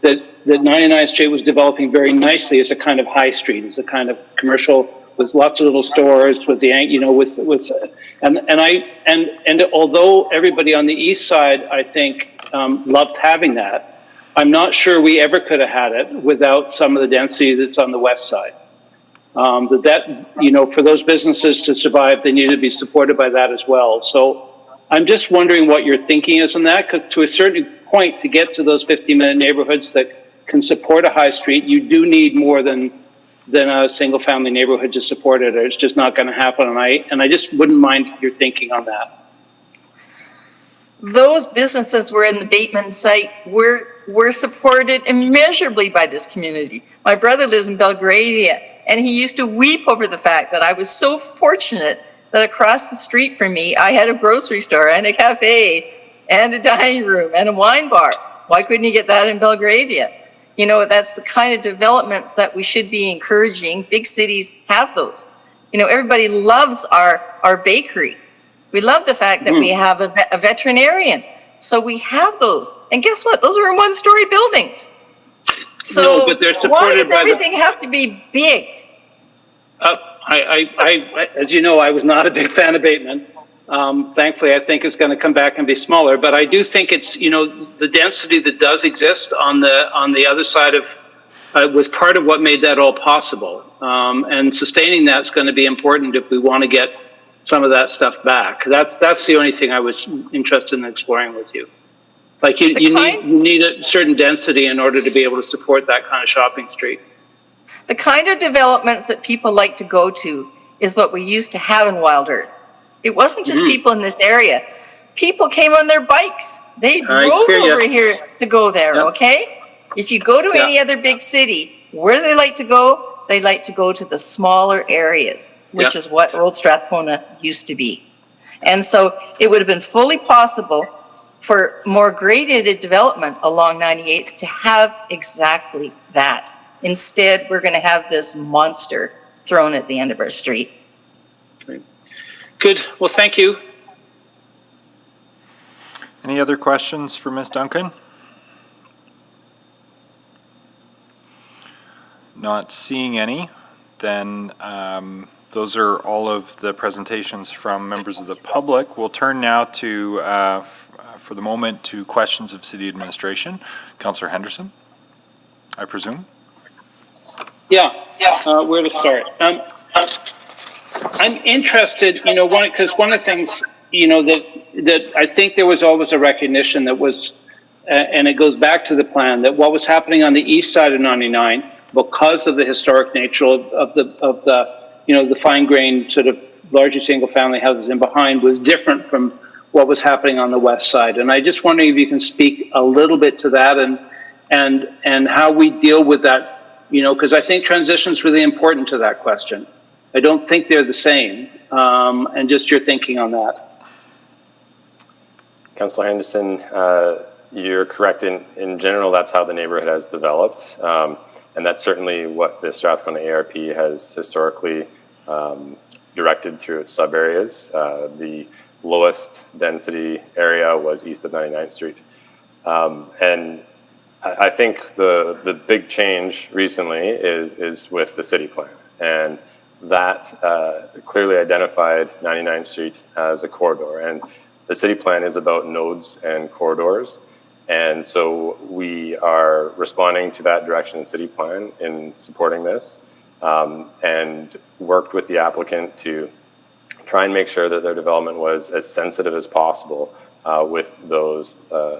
that 99th Street was developing very nicely as a kind of high street, as a kind of commercial with lots of little stores, with the, and although everybody on the east side, I think, loved having that, I'm not sure we ever could have had it without some of the density that's on the west side. For those businesses to survive, they need to be supported by that as well. So I'm just wondering what your thinking is on that, because to a certain point, to get to those 50-minute neighborhoods that can support a high street, you do need more than a single-family neighborhood to support it, or it's just not going to happen. And I just wouldn't mind your thinking on that. Those businesses were in the Bateman site were supported immeasurably by this community. My brother lives in Belgravia, and he used to weep over the fact that I was so fortunate that across the street from me, I had a grocery store and a cafe and a dining room and a wine bar. Why couldn't you get that in Belgravia? That's the kind of developments that we should be encouraging. Big cities have those. Everybody loves our bakery. We love the fact that we have a veterinarian. So we have those. And guess what? Those are in one-story buildings. So no, but they're why does everything have to be big? As you know, I was not a big fan of Bateman. Thankfully, I think it's going to come back and be smaller. But I do think it's, the density that does exist on the other side of was part of what made that all possible. And sustaining that's going to be important if we want to get some of that stuff back. That's the only thing I was interested in exploring with you. Like you need a certain density in order to be able to support that kind of shopping street. The kind of developments that people like to go to is what we used to have in Wild Earth. It wasn't just people in this area. People came on their bikes. They drove over here to go there, okay? If you go to any other big city, where do they like to go? They like to go to the smaller areas, which is what Old Strath Kona used to be. And so it would have been fully possible for more graded development along 98th to have exactly that. Instead, we're going to have this monster thrown at the end of our street. Great. Good. Well, thank you. Any other questions for Ms. Duncan? Not seeing any, then those are all of the presentations from members of the public. We'll turn now to, for the moment, to questions of city administration. Councillor Henderson, I presume? Where to start? I'm interested, because one of the things, that I think there was always a recognition that was, and it goes back to the plan, that what was happening on the east side of 99th, because of the historic nature of the fine-grained sort of largely single-family houses in behind, was different from what was happening on the west side. And I just wondering if you can speak a little bit to that and how we deal with that, because I think transition is really important to that question. I don't think they're the same, and just your thinking on that. Councillor Henderson, you're correct. In general, that's how the neighborhood has developed. And that's certainly what the Strath Kona ARP has historically directed through its sub-areas. The lowest density area was east of 99th Street. And I think the big change recently is with the city plan. And that clearly identified 99th Street as a corridor. And the city plan is about nodes and corridors. And so we are responding to that direction in city plan in supporting this, and worked with the applicant to try and make sure that their development was as sensitive as possible with those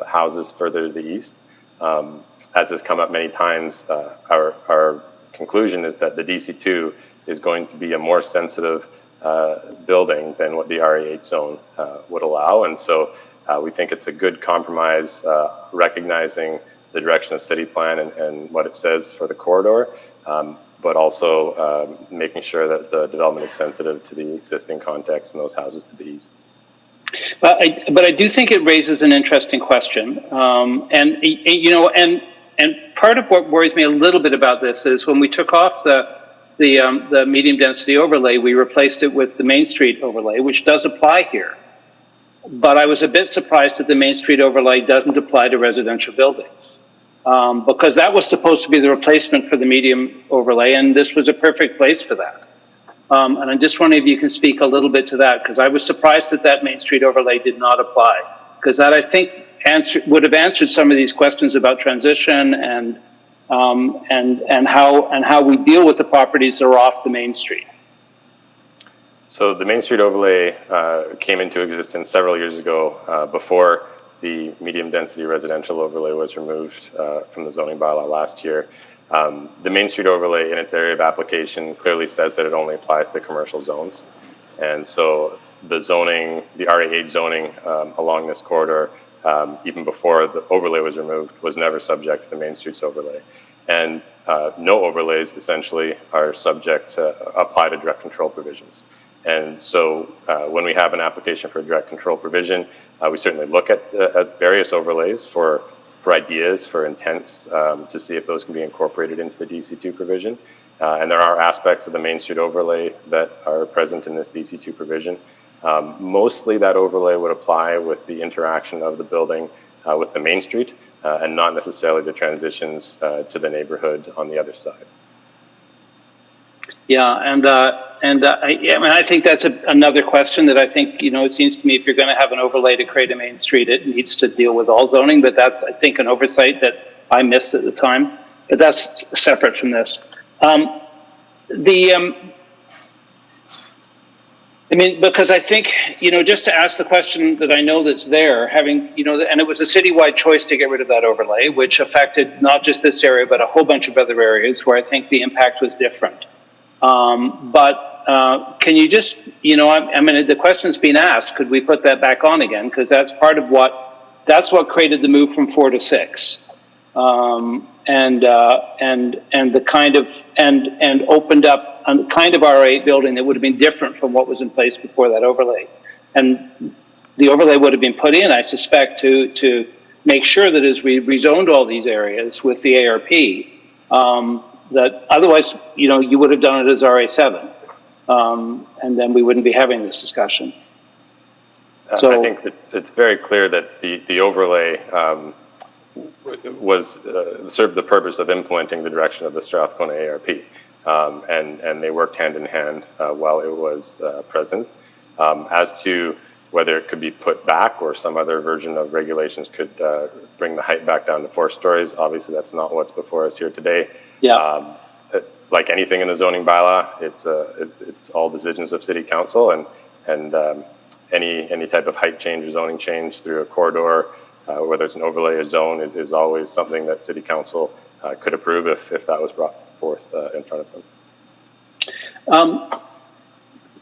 houses further to the east. As has come up many times, our conclusion is that the DC2 is going to be a more sensitive building than what the RA8 zone would allow. And so we think it's a good compromise, recognizing the direction of city plan and what it says for the corridor, but also making sure that the development is sensitive to the existing context in those houses to the east. But I do think it raises an interesting question, and part of what worries me a little bit about this is when we took off the medium density overlay, we replaced it with the Main Street overlay, which does apply here. But I was a bit surprised that the Main Street overlay doesn't apply to residential buildings, because that was supposed to be the replacement for the medium overlay, and this was a perfect place for that. And I'm just wondering if you can speak a little bit to that, because I was surprised that that Main Street overlay did not apply, because that, I think, would have answered some of these questions about transition and how we deal with the properties that are off the Main Street. So the Main Street overlay came into existence several years ago, before the medium density residential overlay was removed from the zoning bylaw last year. The Main Street overlay in its area of application clearly says that it only applies to commercial zones. And so the zoning, the RA8 zoning along this corridor, even before the overlay was removed, was never subject to the Main Street's overlay. And no overlays essentially are subject to apply to direct control provisions. And so when we have an application for a direct control provision, we certainly look at various overlays for ideas, for intents, to see if those can be incorporated into the DC2 provision. And there are aspects of the Main Street overlay that are present in this DC2 provision. Mostly that overlay would apply with the interaction of the building with the Main Street, and not necessarily the transitions to the neighborhood on the other side. Yeah, I think that's another question that I think, it seems to me if you're going to have an overlay to create a Main Street, it needs to deal with all zoning, but that's, I think, an oversight that I missed at the time. But that's separate from this. Because I think, just to ask the question that I know that's there, having, and it was a citywide choice to get rid of that overlay, which affected not just this area, but a whole bunch of other areas where I think the impact was different. Can you just, the question's been asked, could we put that back on again? Because that's part of that's what created the move from 4 to 6. And the kind of, and opened up a kind of R8 building that would have been different from what was in place before that overlay. And the overlay would have been put in, I suspect, to make sure that as we rezoned all these areas with the ARP, that otherwise, you would have done it as RA7, and then we wouldn't be having this discussion. So I think it's very clear that the overlay was served the purpose of implementing the direction of the Strath Kona ARP, and they worked hand in hand while it was present. As to whether it could be put back or some other version of regulations could bring the height back down to 4 stories, obviously that's not what's before us here today. Yeah. Like anything in the zoning bylaw, it's all decisions of city council, and any type of height change or zoning change through a corridor, whether it's an overlay or zone, is always something that city council could approve if that was brought forth in front of them.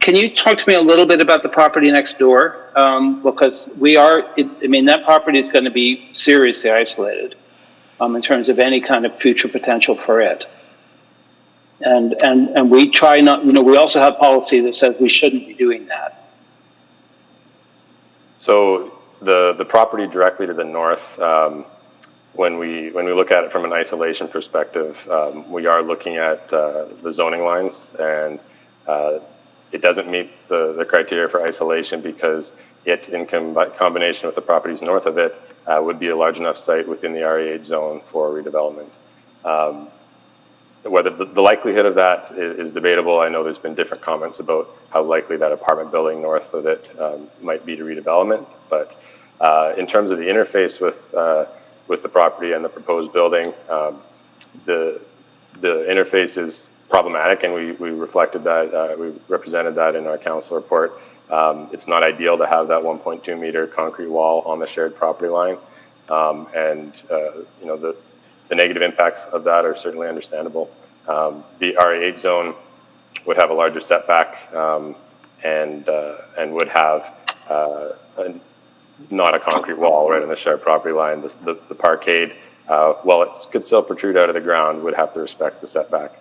Can you talk to me a little bit about the property next door? Because that property is going to be seriously isolated in terms of any kind of future potential for it. And we try not, we also have policy that says we shouldn't be doing that. So the property directly to the north, when we look at it from an isolation perspective, we are looking at the zoning lines, and it doesn't meet the criteria for isolation because it, in combination with the properties north of it, would be a large enough site within the RA8 zone for redevelopment. Whether the likelihood of that is debatable. I know there's been different comments about how likely that apartment building north of it might be to redevelopment, but in terms of the interface with the property and the proposed building, the interface is problematic, and we reflected that, we represented that in our council report. It's not ideal to have that 1.2 meter concrete wall on the shared property line. You know, the negative impacts of that are certainly understandable. The RA8 zone would have a larger setback and would have not a concrete wall right on the shared property line. The parkade, while it could still protrude out of the ground, would have to respect the setback.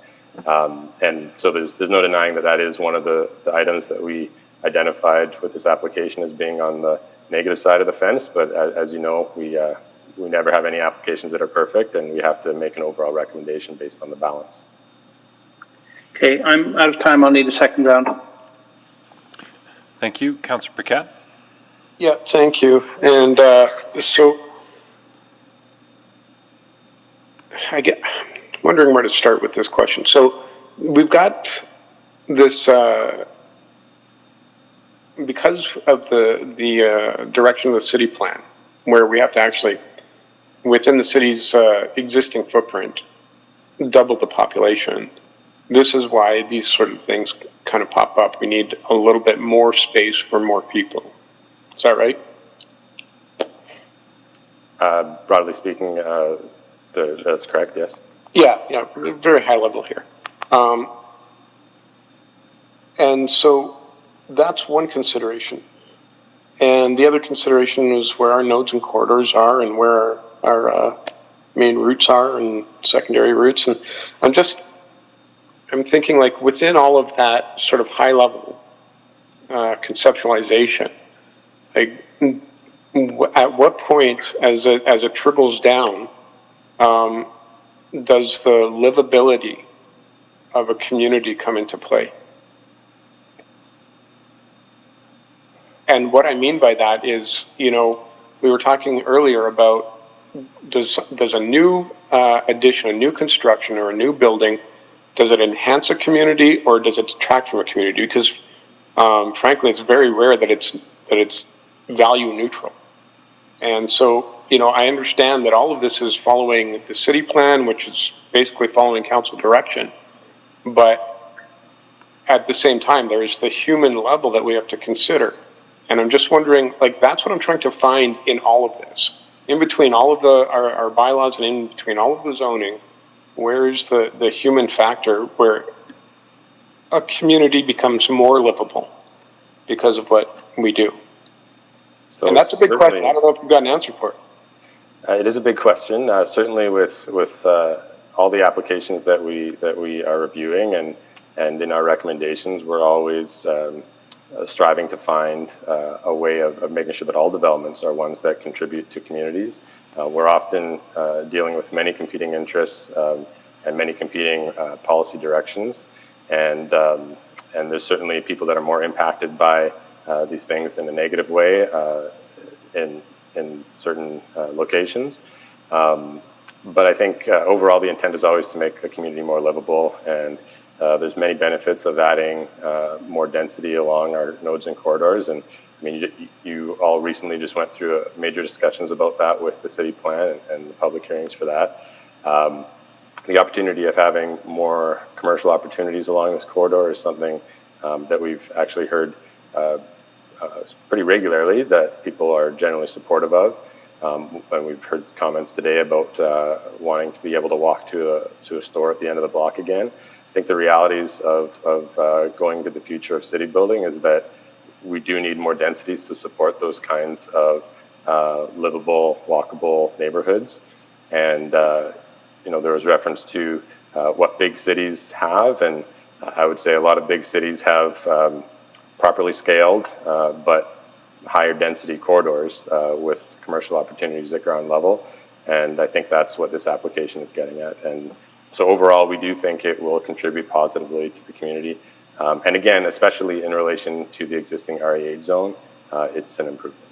And so there's no denying that is one of the items that we identified with this application as being on the negative side of the fence. But as you know, we never have any applications that are perfect, and we have to make an overall recommendation based on the balance. Okay, I'm out of time. I'll need a second round. Thank you. Councillor Paquette? Yeah, thank you. And so I'm wondering where to start with this question. So we've got this, because of the direction of the city plan, where we have to actually, within the city's existing footprint, double the population. This is why these sort of things kind of pop up. We need a little bit more space for more people. Is that right? Broadly speaking, that's correct, yes. Yeah, very high level here. And so that's one consideration. And the other consideration is where our nodes and corridors are and where our main routes are and secondary routes. And I'm thinking, like, within all of that sort of high level conceptualization, like, at what point, as it trickles down, does the livability of a community come into play? And what I mean by that is, you know, we were talking earlier about does a new addition, a new construction, or a new building, does it enhance a community or does it detract from a community? Because frankly, it's very rare that it's value neutral. And so, you know, I understand that all of this is following the city plan, which is basically following council direction. But at the same time, there is the human level that we have to consider. And I'm just wondering, like, that's what I'm trying to find in all of this. In between all of our bylaws and in between all of the zoning, where is the human factor where a community becomes more livable because of what we do? So and that's a big question. I don't know if you've got an answer for it. It is a big question. Certainly with all the applications that we are reviewing and in our recommendations, we're always striving to find a way of making sure that all developments are ones that contribute to communities. We're often dealing with many competing interests and many competing policy directions, and there's certainly people that are more impacted by these things in a negative way in certain locations. But I think overall the intent is always to make the community more livable, and there's many benefits of adding more density along our nodes and corridors. And I mean, you all recently just went through major discussions about that with the city plan and the public hearings for that. The opportunity of having more commercial opportunities along this corridor is something that we've actually heard pretty regularly that people are generally supportive of. And we've heard comments today about wanting to be able to walk to a store at the end of the block again. I think the realities of going to the future of city building is that we do need more densities to support those kinds of livable, walkable neighborhoods. And you know, there was reference to what big cities have, and I would say a lot of big cities have properly scaled but higher density corridors with commercial opportunities at ground level, and I think that's what this application is getting at. And so overall, we do think it will contribute positively to the community. And again, especially in relation to the existing RE8 zone, it's an improvement.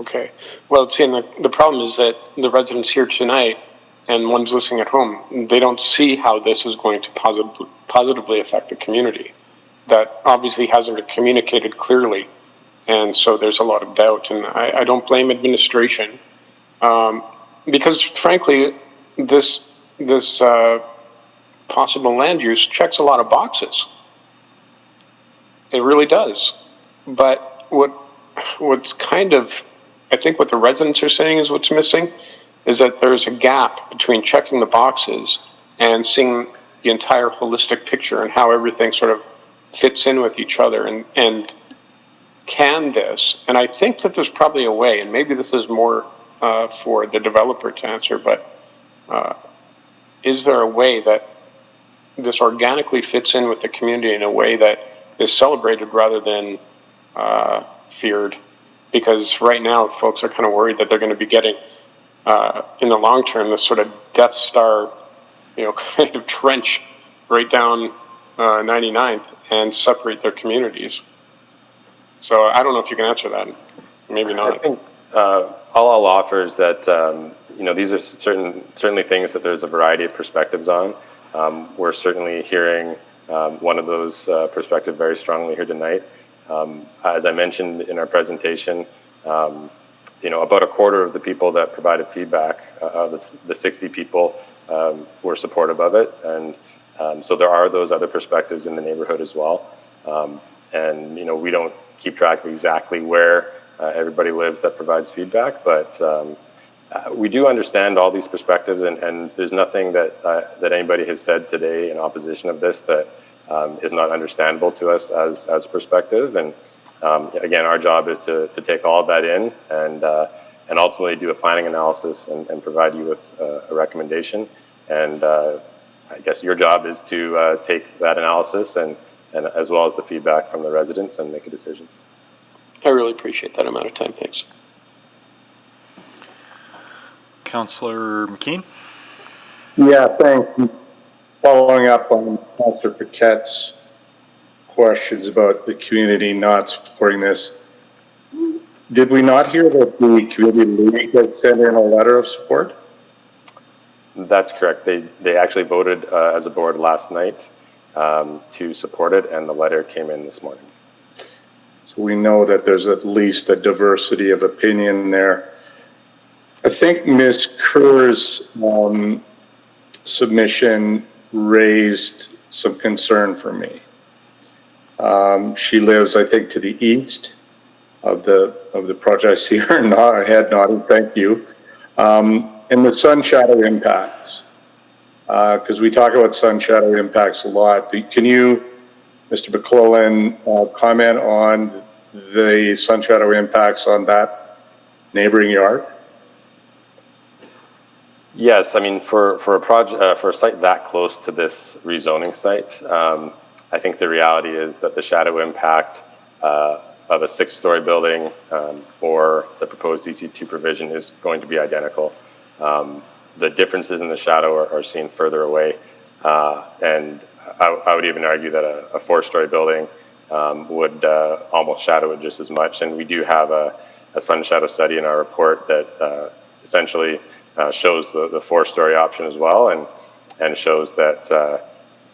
Okay. Well, see, the problem is that the residents here tonight and ones listening at home, they don't see how this is going to positively affect the community. That obviously hasn't been communicated clearly. And so there's a lot of doubt. And I don't blame administration because, frankly, this possible land use checks a lot of boxes. It really does. But what's kind of, I think what the residents are saying is what's missing is that there's a gap between checking the boxes and seeing the entire holistic picture and how everything sort of fits in with each other. And can this, and I think that there's probably a way, and maybe this is more for the developer to answer, but is there a way that this organically fits in with the community in a way that is celebrated rather than feared? Because right now folks are kind of worried that they're going to be getting in the long term this sort of Death Star, kind of trench right down 99th and separate their communities. So I don't know if you can answer that. Maybe not. I think all I'll offer is that these are certainly things that there's a variety of perspectives on. We're certainly hearing one of those perspectives very strongly here tonight. As I mentioned in our presentation, about a quarter of the people that provided feedback, the 60 people, were supportive of it. And so there are those other perspectives in the neighborhood as well. And we don't keep track of exactly where everybody lives that provides feedback, but we do understand all these perspectives, and there's nothing that anybody has said today in opposition of this that is not understandable to us as perspective. And again, our job is to take all of that in and ultimately do a planning analysis and provide you with a recommendation. And I guess your job is to take that analysis and as well as the feedback from the residents and make a decision. I really appreciate that amount of time. Thanks. Councillor McKean? Yeah, thanks. Following up on Councillor Paquette's questions about the community not supporting this, did we not hear that the community league had sent in a letter of support? That's correct. They actually voted as a board last night to support it, and the letter came in this morning. So we know that there's at least a diversity of opinion there. I think Ms. Kerr's submission raised some concern for me. She lives, I think, to the east of the project. I see her head nodding, thank you. And the sun shadow impacts, because we talk about sun shadow impacts a lot. Can you, Mr. McClellan, comment on the sun shadow impacts on that neighboring yard? Yes, I mean for a project for a site that close to this rezoning site, I think the reality is that the shadow impact of a 6-story building or the proposed DC2 provision is going to be identical. The differences in the shadow are seen further away, and I would even argue that a 4-story building would almost shadow it just as much. And we do have a sun shadow study in our report that essentially shows the 4-story option as well, and shows that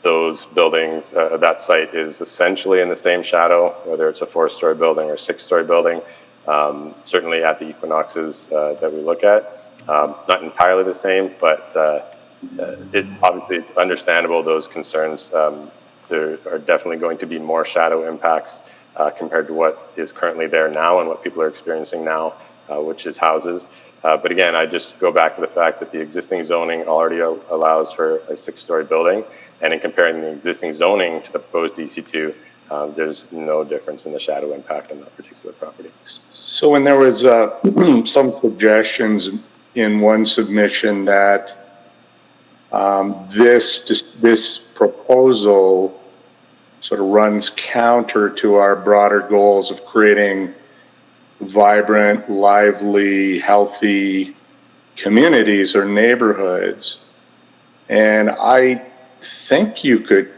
those buildings, that site is essentially in the same shadow, whether it's a 4-story building or 6-story building, certainly at the equinoxes that we look at. Not entirely the same, but obviously it's understandable, those concerns. There are definitely going to be more shadow impacts compared to what is currently there now and what people are experiencing now, which is houses. But again, I just go back to the fact that the existing zoning already allows for a 6-story building, and in comparing the existing zoning to the proposed DC2, there's no difference in the shadow impact on that particular property. So when there was some suggestions in one submission that this proposal sort of runs counter to our broader goals of creating vibrant, lively, healthy communities or neighborhoods. And I think you could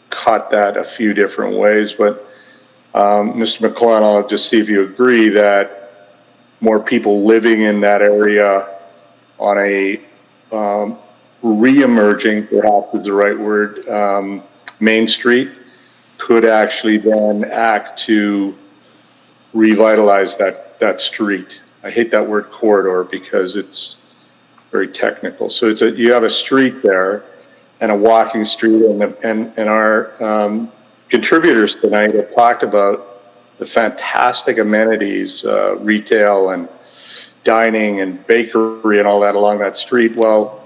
cut that a few different ways, but Mr. McClellan, I'll just see if you agree that more people living in that area on a re-emerging, perhaps is the right word, Main Street, could actually then act to revitalize that street. I hate that word corridor because it's very technical. So you have a street there and a walking street, and our contributors tonight have talked about the fantastic amenities, retail and dining and bakery and all that along that street. Well,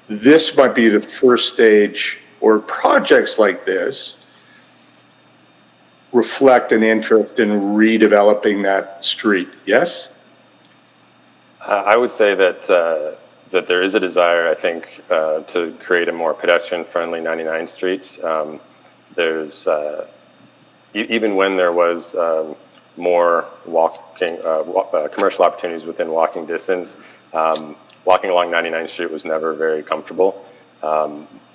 this might be the first stage, or projects like this reflect an interest in redeveloping that street. Yes? I would say that that there is a desire, I think, to create a more pedestrian-friendly 99th Street. There's even when there was more walking, commercial opportunities within walking distance, walking along 99th Street was never very comfortable.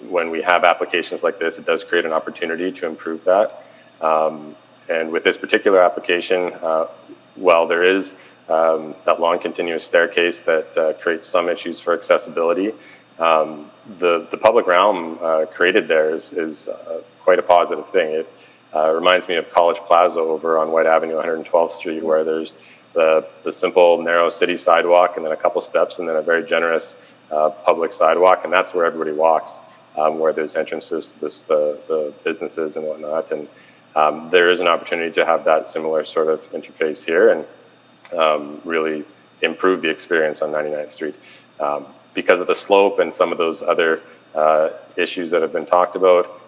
When we have applications like this, it does create an opportunity to improve that. And with this particular application, while there is that long continuous staircase that creates some issues for accessibility, the public realm created there is quite a positive thing. It reminds me of College Plaza over on White Avenue, 112th Street, where there's the simple narrow city sidewalk and then a couple steps and then a very generous public sidewalk, and that's where everybody walks, where there's entrances to the businesses and whatnot. And there is an opportunity to have that similar sort of interface here and really improve the experience on 99th Street. Because of the slope and some of those other issues that have been talked about,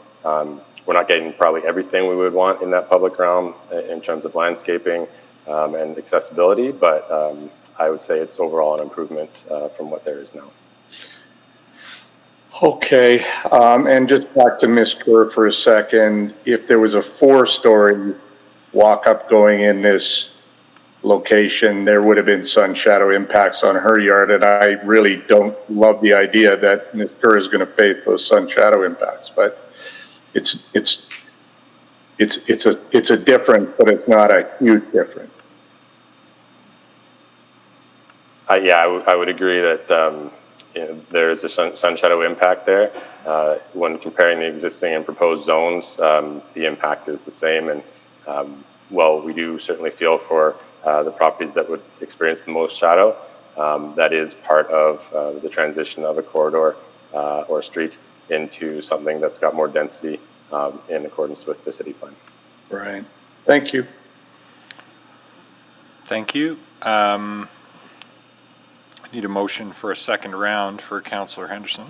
we're not getting probably everything we would want in that public realm in terms of landscaping and accessibility, but I would say it's overall an improvement from what there is now. Okay, and just back to Ms. Kerr for a second. If there was a 4-story walk-up going in this location, there would have been sun shadow impacts on her yard, and I really don't love the idea that Ms. Kerr is going to face those sun shadow impacts. But it's a difference, but it's not a huge difference. Yeah, I would agree that there is a sun shadow impact there. When comparing the existing and proposed zones, the impact is the same. And while we do certainly feel for the properties that would experience the most shadow, that is part of the transition of a corridor or street into something that's got more density in accordance with the city plan. Right. Thank you. Thank you. Need a motion for a second round for Councillor Henderson.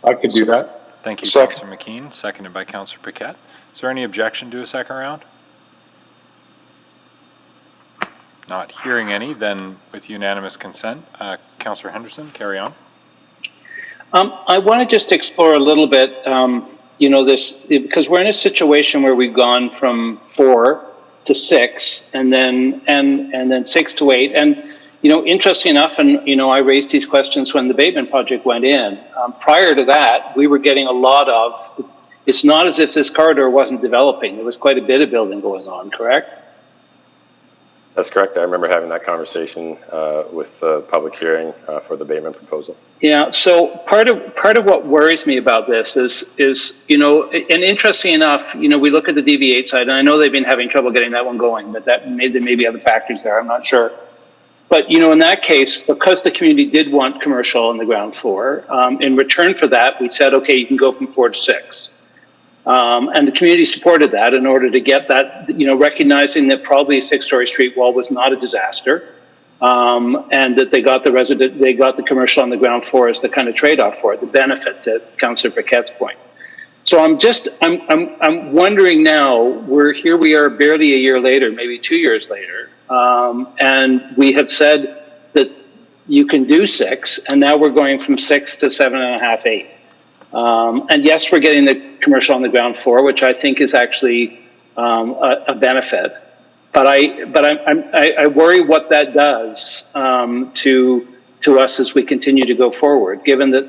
I could do that. Thank you, Councillor McKean, seconded by Councillor Paquette. Is there any objection to a second round? Not hearing any, then with unanimous consent, Councillor Henderson, carry on. I want to just explore a little bit, this, because we're in a situation where we've gone from 4 to 6 and then 6 to 8. And interesting enough, and, I raised these questions when the Bateman project went in. Prior to that, we were getting a lot of, it's not as if this corridor wasn't developing. There was quite a bit of building going on, correct? That's correct. I remember having that conversation with the public hearing for the Bateman proposal. Yeah, so part of what worries me about this is and interesting enough, we look at the DV8 side, and I know they've been having trouble getting that one going, but there may be other factors there, I'm not sure. But, in that case, because the community did want commercial on the ground floor, in return for that, we said, okay, you can go from 4 to 6. And the community supported that in order to get that, recognizing that probably a 6-story street wall was not a disaster. And that they got the commercial on the ground floor as the kind of trade-off for it, the benefit, to Councillor Paquette's point. So I'm wondering now, we are barely a year later, maybe 2 years later, and we have said that you can do 6, and now we're going from 6 to 7.5, 8. And yes, we're getting the commercial on the ground floor, which I think is actually a benefit. But I worry what that does to us as we continue to go forward, given that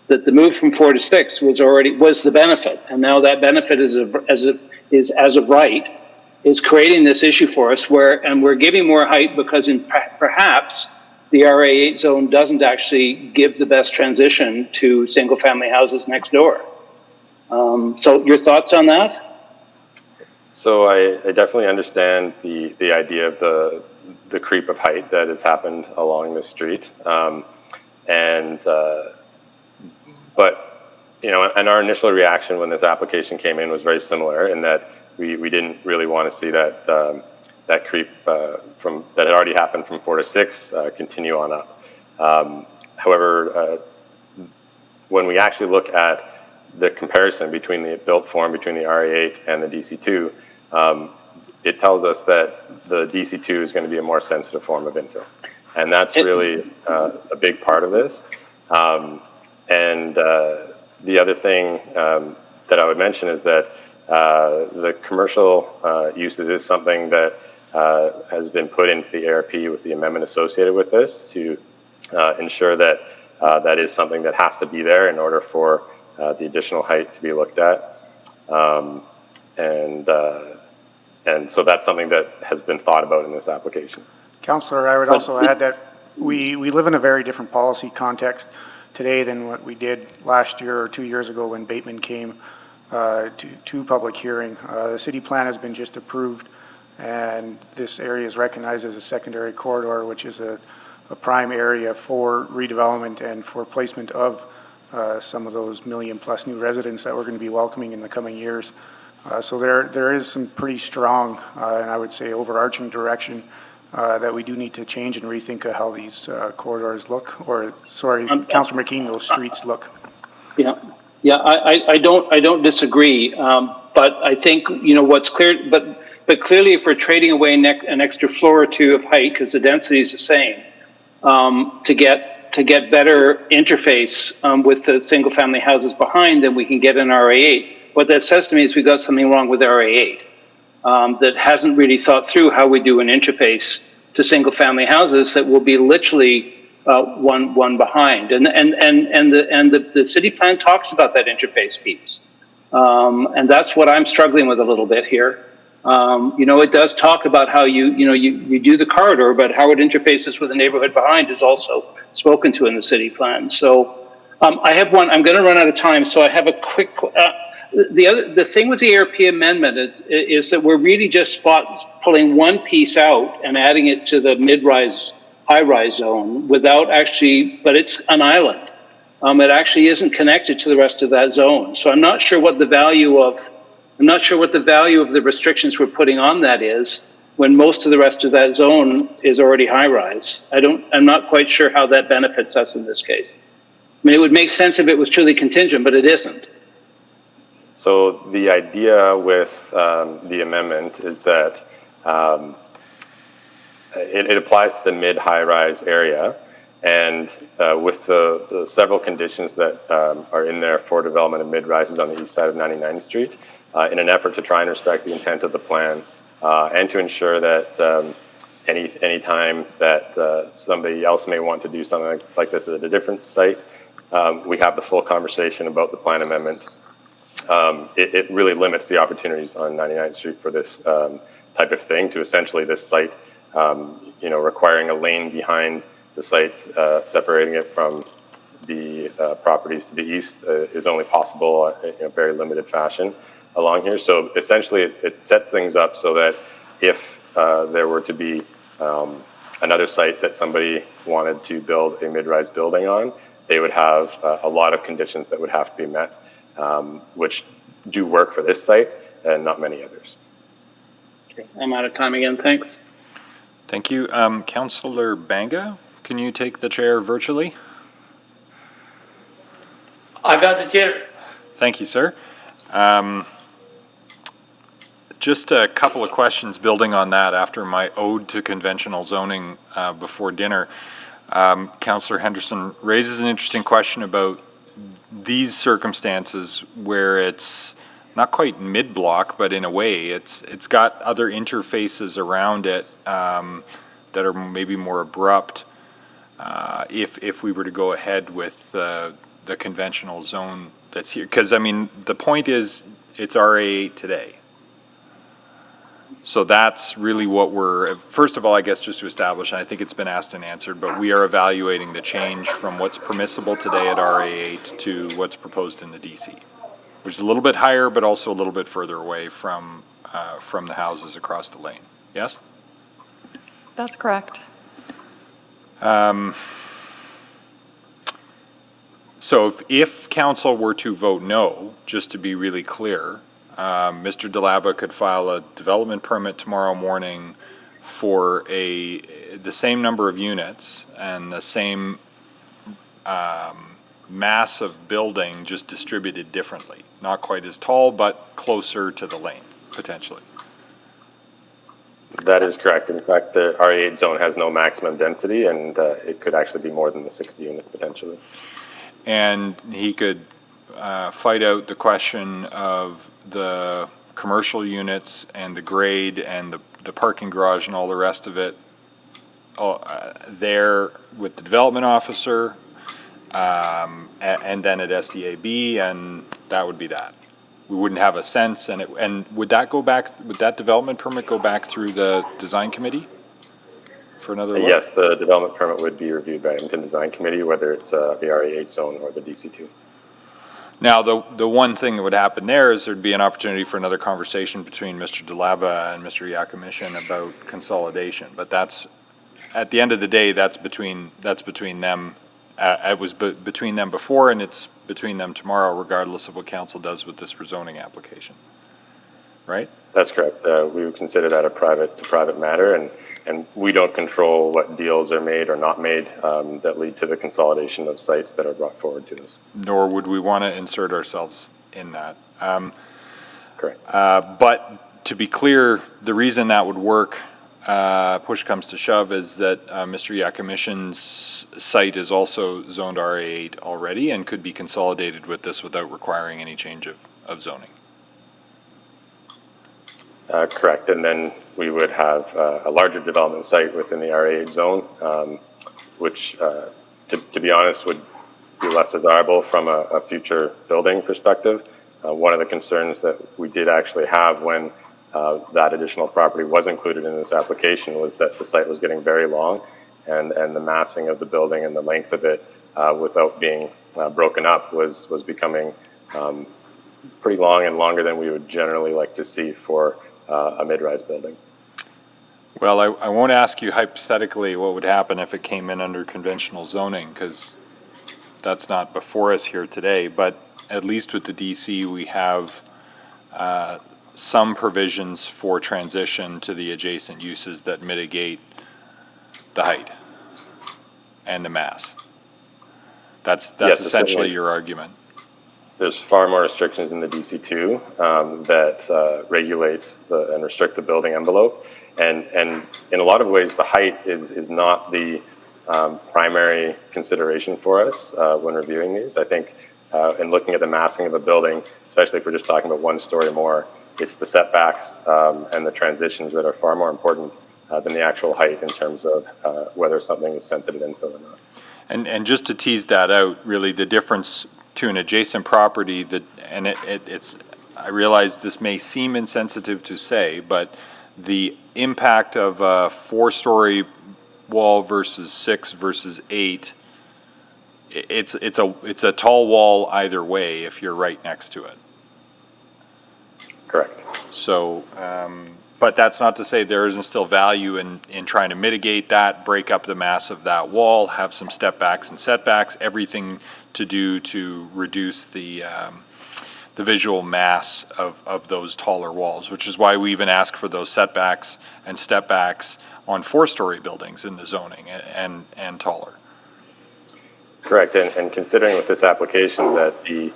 the move from 4 to 6 was the benefit, and now that benefit is as of right is creating this issue for us and we're giving more height because perhaps the RA8 zone doesn't actually give the best transition to single family houses next door. So your thoughts on that? So I definitely understand the idea of the creep of height that has happened along this street. But, and our initial reaction when this application came in was very similar in that we didn't really want to see that that creep from that had already happened from 4 to 6 continue on up. However, when we actually look at the comparison between the built form between the RA8 and the DC2, it tells us that the DC2 is going to be a more sensitive form of infill. And that's really a big part of this. And the other thing that I would mention is that the commercial usage is something that has been put into the ARP with the amendment associated with this to ensure that that is something that has to be there in order for the additional height to be looked at. And so that's something that has been thought about in this application. Councillor, I would also add that we live in a very different policy context today than what we did last year or 2 years ago when Bateman came to public hearing. The city plan has been just approved, and this area is recognized as a secondary corridor, which is a prime area for redevelopment and for placement of some of those million-plus new residents that we're going to be welcoming in the coming years. So there is some pretty strong, and I would say overarching direction that we do need to change and rethink of how these corridors look, or sorry, Councillor McKean, those streets look. Yeah, I don't disagree, but I think what's clear, but clearly if we're trading away an extra floor or two of height because the density is the same, to get better interface with the single family houses behind than we can get in RA8. What that says to me is we've got something wrong with RA8 that hasn't really thought through how we do an interface to single family houses that will be literally one behind. And the city plan talks about that interface piece. And that's what I'm struggling with a little bit here. It does talk about how you do the corridor, but how it interfaces with the neighborhood behind is also spoken to in the city plan. So I have one. I'm going to run out of time, so I have a quick. The thing with the ARP amendment is that we're really just pulling one piece out and adding it to the mid-rise, high-rise zone without actually, but it's an island. It actually isn't connected to the rest of that zone. So I'm not sure what the value of the restrictions we're putting on that is when most of the rest of that zone is already high-rise. I'm not quite sure how that benefits us in this case. I mean, it would make sense if it was truly contingent, but it isn't. So the idea with the amendment is that it applies to the mid-high-rise area, and with the several conditions that are in there for development of mid-rises on the east side of 99th Street, in an effort to try and respect the intent of the plan and to ensure that any time that somebody else may want to do something like this at a different site, we have the full conversation about the plan amendment. It really limits the opportunities on 99th Street for this type of thing, to essentially this site, requiring a lane behind the site, separating it from the properties to the east is only possible in a very limited fashion along here. So essentially it sets things up so that if there were to be another site that somebody wanted to build a mid-rise building on, they would have a lot of conditions that would have to be met, which do work for this site and not many others. Okay. I'm out of time again. Thanks. Thank you. Councillor Banga, can you take the chair virtually? I got the chair. Thank you, sir. Just a couple of questions building on that after my ode to conventional zoning before dinner. Councillor Henderson raises an interesting question about these circumstances where it's not quite mid-block, but in a way it's got other interfaces around it that are maybe more abrupt if we were to go ahead with the conventional zone that's here. Because, I mean, the point is it's RA8 today. So that's really what we're, first of all, I guess just to establish, and I think it's been asked and answered, but we are evaluating the change from what's permissible today at RA8 to what's proposed in the DC, which is a little bit higher, but also a little bit further away from the houses across the lane. Yes? That's correct. So if council were to vote no, just to be really clear, Mr. DeLaba could file a development permit tomorrow morning for the same number of units and the same mass of building, just distributed differently. Not quite as tall, but closer to the lane, potentially. That is correct. In fact, the RA8 zone has no maximum density, and it could actually be more than the 60 units potentially. And he could fight out the question of the commercial units and the grade and the parking garage and all the rest of it there with the development officer, and then at SDAB, and that would be that. We wouldn't have a sense, and would that go back? Would that development permit go back through the design committee for another look? Yes, the development permit would be reviewed by Edmonton Design Committee, whether it's the RA8 zone or the DC2. Now, the one thing that would happen there is there'd be an opportunity for another conversation between Mr. DeLaba and Mr. Yakimishin about consolidation. But that's, at the end of the day, that's between them. It was between them before, and it's between them tomorrow, regardless of what council does with this rezoning application. Right? That's correct. We would consider that a private matter, and we don't control what deals are made or not made that lead to the consolidation of sites that are brought forward to us. Nor would we want to insert ourselves in that. Correct. But to be clear, the reason that would work, push comes to shove, is that Mr. Yakimishin's site is also zoned RA8 already and could be consolidated with this without requiring any change of zoning. Correct, and then we would have a larger development site within the RA8 zone, which, to be honest, would be less desirable from a future building perspective. One of the concerns that we did actually have when that additional property was included in this application was that the site was getting very long, and the massing of the building and the length of it without being broken up was becoming pretty long, and longer than we would generally like to see for a mid-rise building. Well, I won't ask you hypothetically what would happen if it came in under conventional zoning, because that's not before us here today, but at least with the DC, we have some provisions for transition to the adjacent uses that mitigate the height and the mass. That's Yes, essentially your argument. There's far more restrictions in the DC2 that regulate and restrict the building envelope. And in a lot of ways, the height is not the primary consideration for us when reviewing these. I think in looking at the massing of a building, especially if we're just talking about 1 story more, it's the setbacks and the transitions that are far more important than the actual height in terms of whether something is sensitive infill or not. And just to tease that out, really the difference to an adjacent property it's, I realize this may seem insensitive to say, but the impact of a 4-story wall versus 6 versus 8, it's a tall wall either way if you're right next to it. Correct. So, but that's not to say there isn't still value in trying to mitigate that, break up the mass of that wall, have some step backs and setbacks, everything to do to reduce the visual mass of those taller walls, which is why we even ask for those setbacks and step backs on 4-story buildings in the zoning and taller. Correct, and considering with this application that the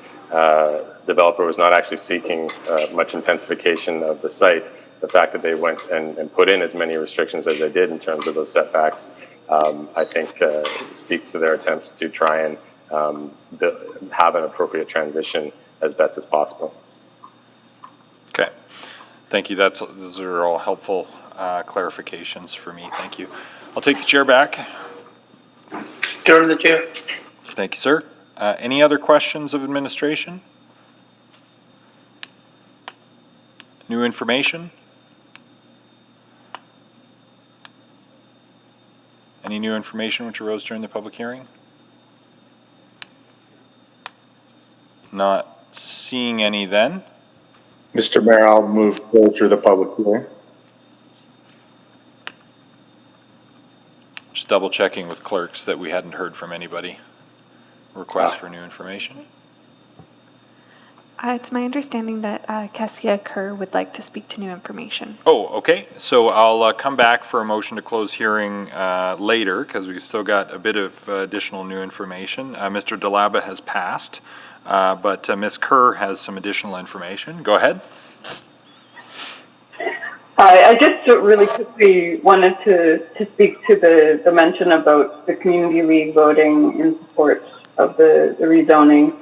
developer was not actually seeking much intensification of the site, the fact that they went and put in as many restrictions as they did in terms of those setbacks, I think speaks to their attempts to try and have an appropriate transition as best as possible. Okay, thank you. Those are all helpful clarifications for me. Thank you. I'll take the chair back. Turn the chair. Thank you, sir. Any other questions of administration? New information? Any new information which arose during the public hearing? Not seeing any then. Mr. Mayor, I'll move closer to the public hearing. Just double checking with clerks that we hadn't heard from anybody. Request for new information. It's my understanding that Kessia Kerr would like to speak to new information. Oh, okay. So I'll come back for a motion to close hearing later because we've still got a bit of additional new information. Mr. Dalaba has passed, but Ms. Kerr has some additional information. Go ahead. Hi, I just really quickly wanted to speak to the mention about the Community League voting in support of the rezoning.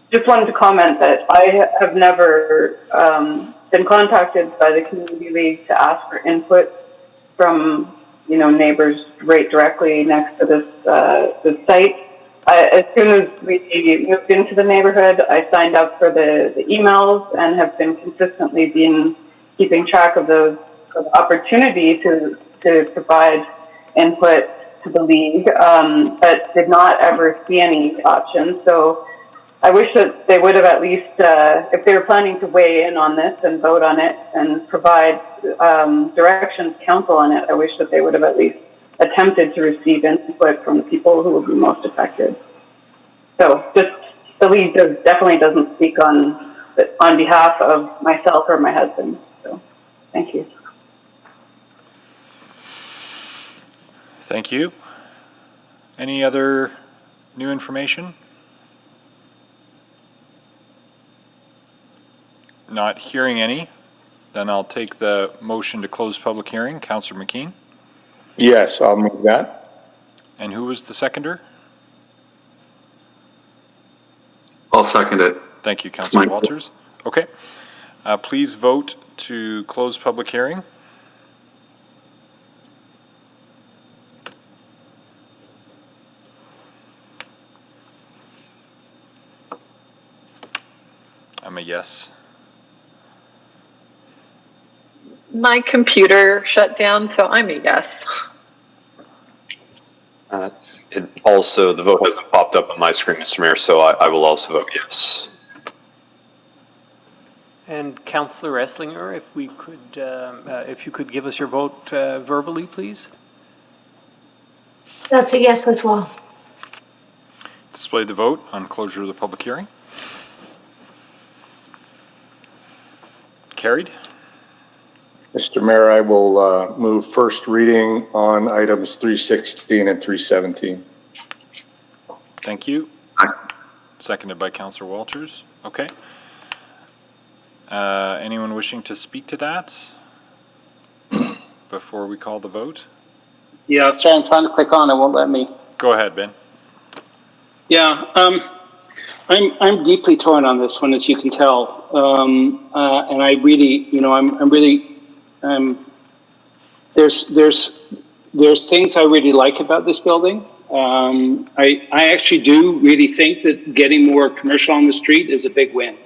Just wanted to comment that I have never been contacted by the Community League to ask for input from, neighbors right directly next to this site. As soon as we moved into the neighborhood, I signed up for the emails and have been consistently keeping track of those opportunity to provide input to the league, but did not ever see any options. So I wish that they would have at least, if they were planning to weigh in on this and vote on it and provide directions council on it, I wish that they would have at least attempted to receive input from the people who would be most affected. So just the league definitely doesn't speak on behalf of myself or my husband. So thank you. Thank you. Any other new information? Not hearing any, then I'll take the motion to close public hearing. Councillor McKean? Yes, I'll move that. And who was the seconder? I'll second it. Thank you, Councillor Walters. Okay. Please vote to close public hearing. I'm a yes. My computer shut down, so I'm a yes. The vote hasn't popped up on my screen, Mr. Mayor, so I will also vote yes. And Councillor Esslinger, if you could give us your vote verbally, please. That's a yes as well. Display the vote on closure of the public hearing. Carried. Mr. Mayor, I will move first reading on items 316 and 317. Thank you. Seconded by Councillor Walters. Okay. Anyone wishing to speak to that before we call the vote? Yeah, sorry, I'm trying to click on, it won't let me. Go ahead, Ben. Yeah, I'm deeply torn on this one, as you can tell. And I really, there's things I really like about this building. I actually do really think that getting more commercial on the street is a big win.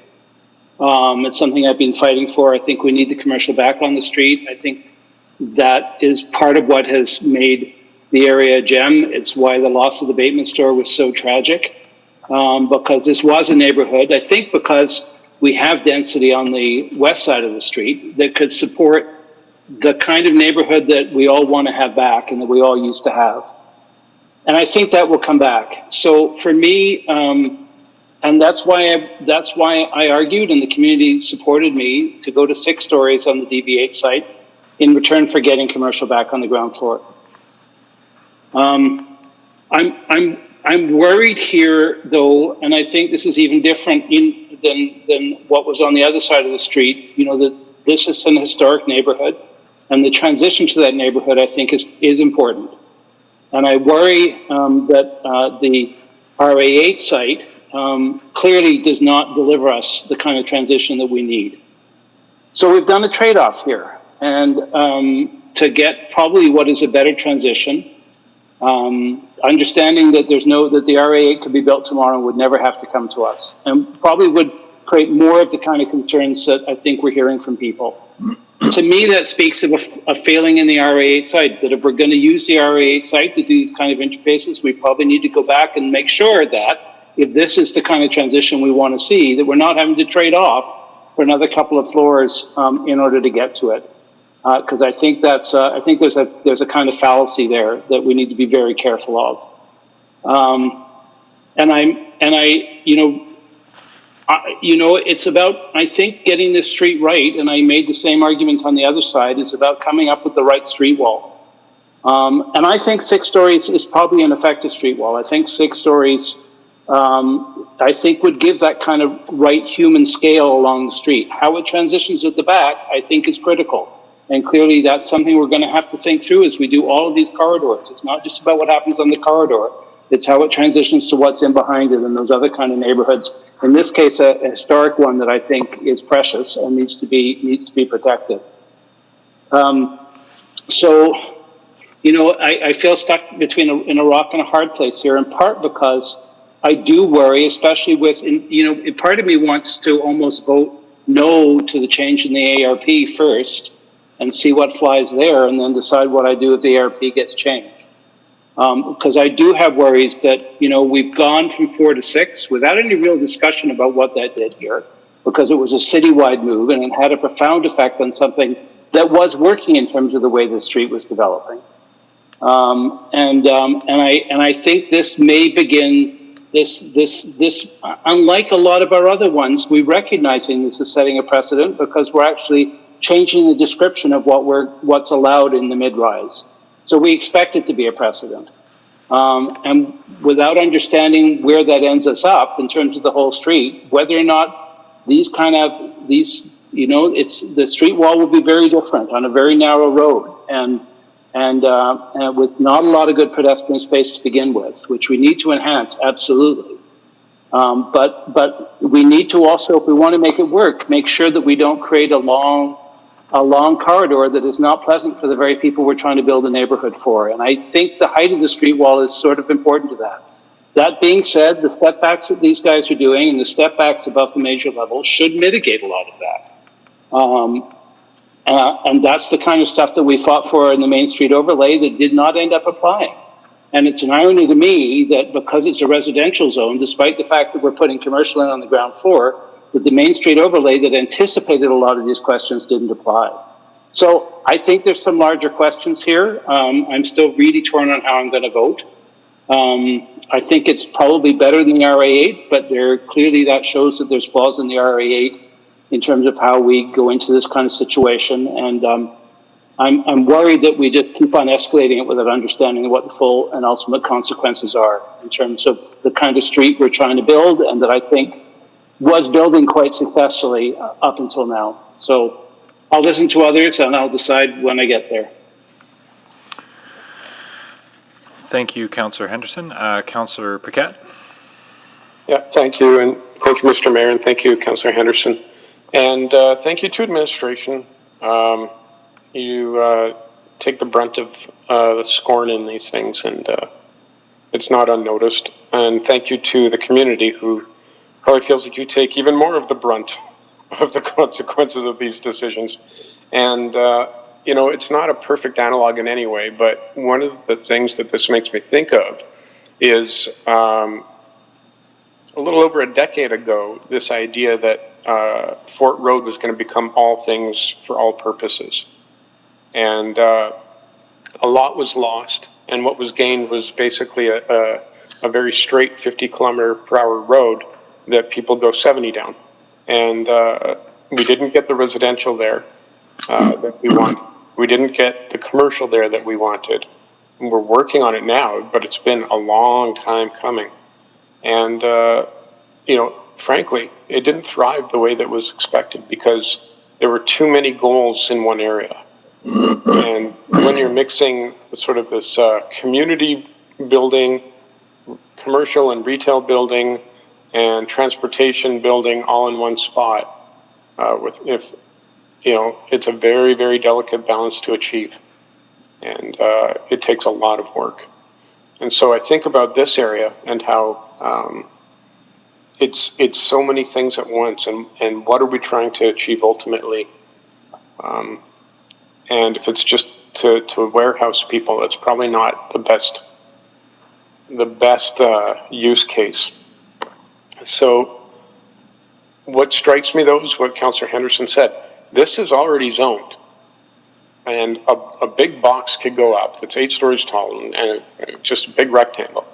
It's something I've been fighting for. I think we need the commercial back on the street. I think that is part of what has made the area a gem. It's why the loss of the Bateman store was so tragic, because this was a neighborhood, I think because we have density on the west side of the street that could support the kind of neighborhood that we all want to have back and that we all used to have. And I think that will come back. So for me, and that's why I argued and the community supported me to go to 6 stories on the DB8 site in return for getting commercial back on the ground floor. I'm worried here though, and I think this is even different than what was on the other side of the street. That this is an historic neighborhood, and the transition to that neighborhood I think is important. And I worry that the RA8 site clearly does not deliver us the kind of transition that we need. So we've done a trade-off here, and to get probably what is a better transition, understanding that that the RA8 could be built tomorrow and would never have to come to us, and probably would create more of the kind of concerns that I think we're hearing from people. To me, that speaks of a failing in the RA8 site, that if we're going to use the RA8 site to do these kind of interfaces, we probably need to go back and make sure that if this is the kind of transition we want to see, that we're not having to trade off for another couple of floors in order to get to it. Because I think there's a kind of fallacy there that we need to be very careful of. it's about, I think, getting this street right, and I made the same argument on the other side, is about coming up with the right street wall. And I think 6 stories is probably an effective street wall. I think 6 stories, I think would give that kind of right human scale along the street. How it transitions at the back, I think, is critical. And clearly that's something we're going to have to think through as we do all of these corridors. It's not just about what happens on the corridor. It's how it transitions to what's in behind it and those other kind of neighborhoods. In this case, a historic one that I think is precious and needs to be protected. So, I feel stuck between in a rock and a hard place here, in part because I do worry, especially with, part of me wants to almost vote no to the change in the ARP first and see what flies there, and then decide what I do if the ARP gets changed. Because I do have worries that, we've gone from 4 to 6 without any real discussion about what that did here, because it was a citywide move and it had a profound effect on something that was working in terms of the way the street was developing. And I think this may begin this, unlike a lot of our other ones, we're recognizing this is setting a precedent because we're actually changing the description of what's allowed in the mid-rise. So we expect it to be a precedent. And without understanding where that ends us up in terms of the whole street, whether or not the street wall will be very different on a very narrow road and with not a lot of good pedestrian space to begin with, which we need to enhance, absolutely. But we need to also, if we want to make it work, make sure that we don't create a long corridor that is not pleasant for the very people we're trying to build a neighborhood for. And I think the height of the street wall is sort of important to that. That being said, the step backs that these guys are doing and the step backs above the major level should mitigate a lot of that. And that's the kind of stuff that we fought for in the Main Street overlay that did not end up applying. And it's an irony to me that because it's a residential zone, despite the fact that we're putting commercial in on the ground floor, that the Main Street overlay that anticipated a lot of these questions didn't apply. So I think there's some larger questions here. I'm still really torn on how I'm going to vote. I think it's probably better than the RA8, but clearly that shows that there's flaws in the RA8 in terms of how we go into this kind of situation. And I'm worried that we just keep on escalating it without understanding what the full and ultimate consequences are in terms of the kind of street we're trying to build and that I think was building quite successfully up until now. So I'll listen to others and I'll decide when I get there. Thank you, Councillor Henderson. Councillor Paquette. Yeah, thank you. And thank you, Mr. Mayor, and thank you, Councillor Henderson. And thank you to administration. You take the brunt of the scorn in these things, and it's not unnoticed. And thank you to the community who probably feels like you take even more of the brunt of the consequences of these decisions. And, it's not a perfect analog in any way, but one of the things that this makes me think of is a little over a decade ago, this idea that Fort Road was going to become all things for all purposes. And a lot was lost, and what was gained was basically a very straight 50-kilometer-per-hour road that people go 70 down. And we didn't get the residential there that we want. We didn't get the commercial there that we wanted. And we're working on it now, but it's been a long time coming. And, frankly, it didn't thrive the way that was expected because there were too many goals in one area. And when you're mixing sort of this community building, commercial and retail building, and transportation building all in one spot, it's a very, very delicate balance to achieve. And it takes a lot of work. And so I think about this area and how it's so many things at once, and what are we trying to achieve ultimately? And if it's just to warehouse people, it's probably not the best use case. So what strikes me, though, is what Councillor Henderson said. This is already zoned, and a big box could go up that's 8 stories tall and just a big rectangle.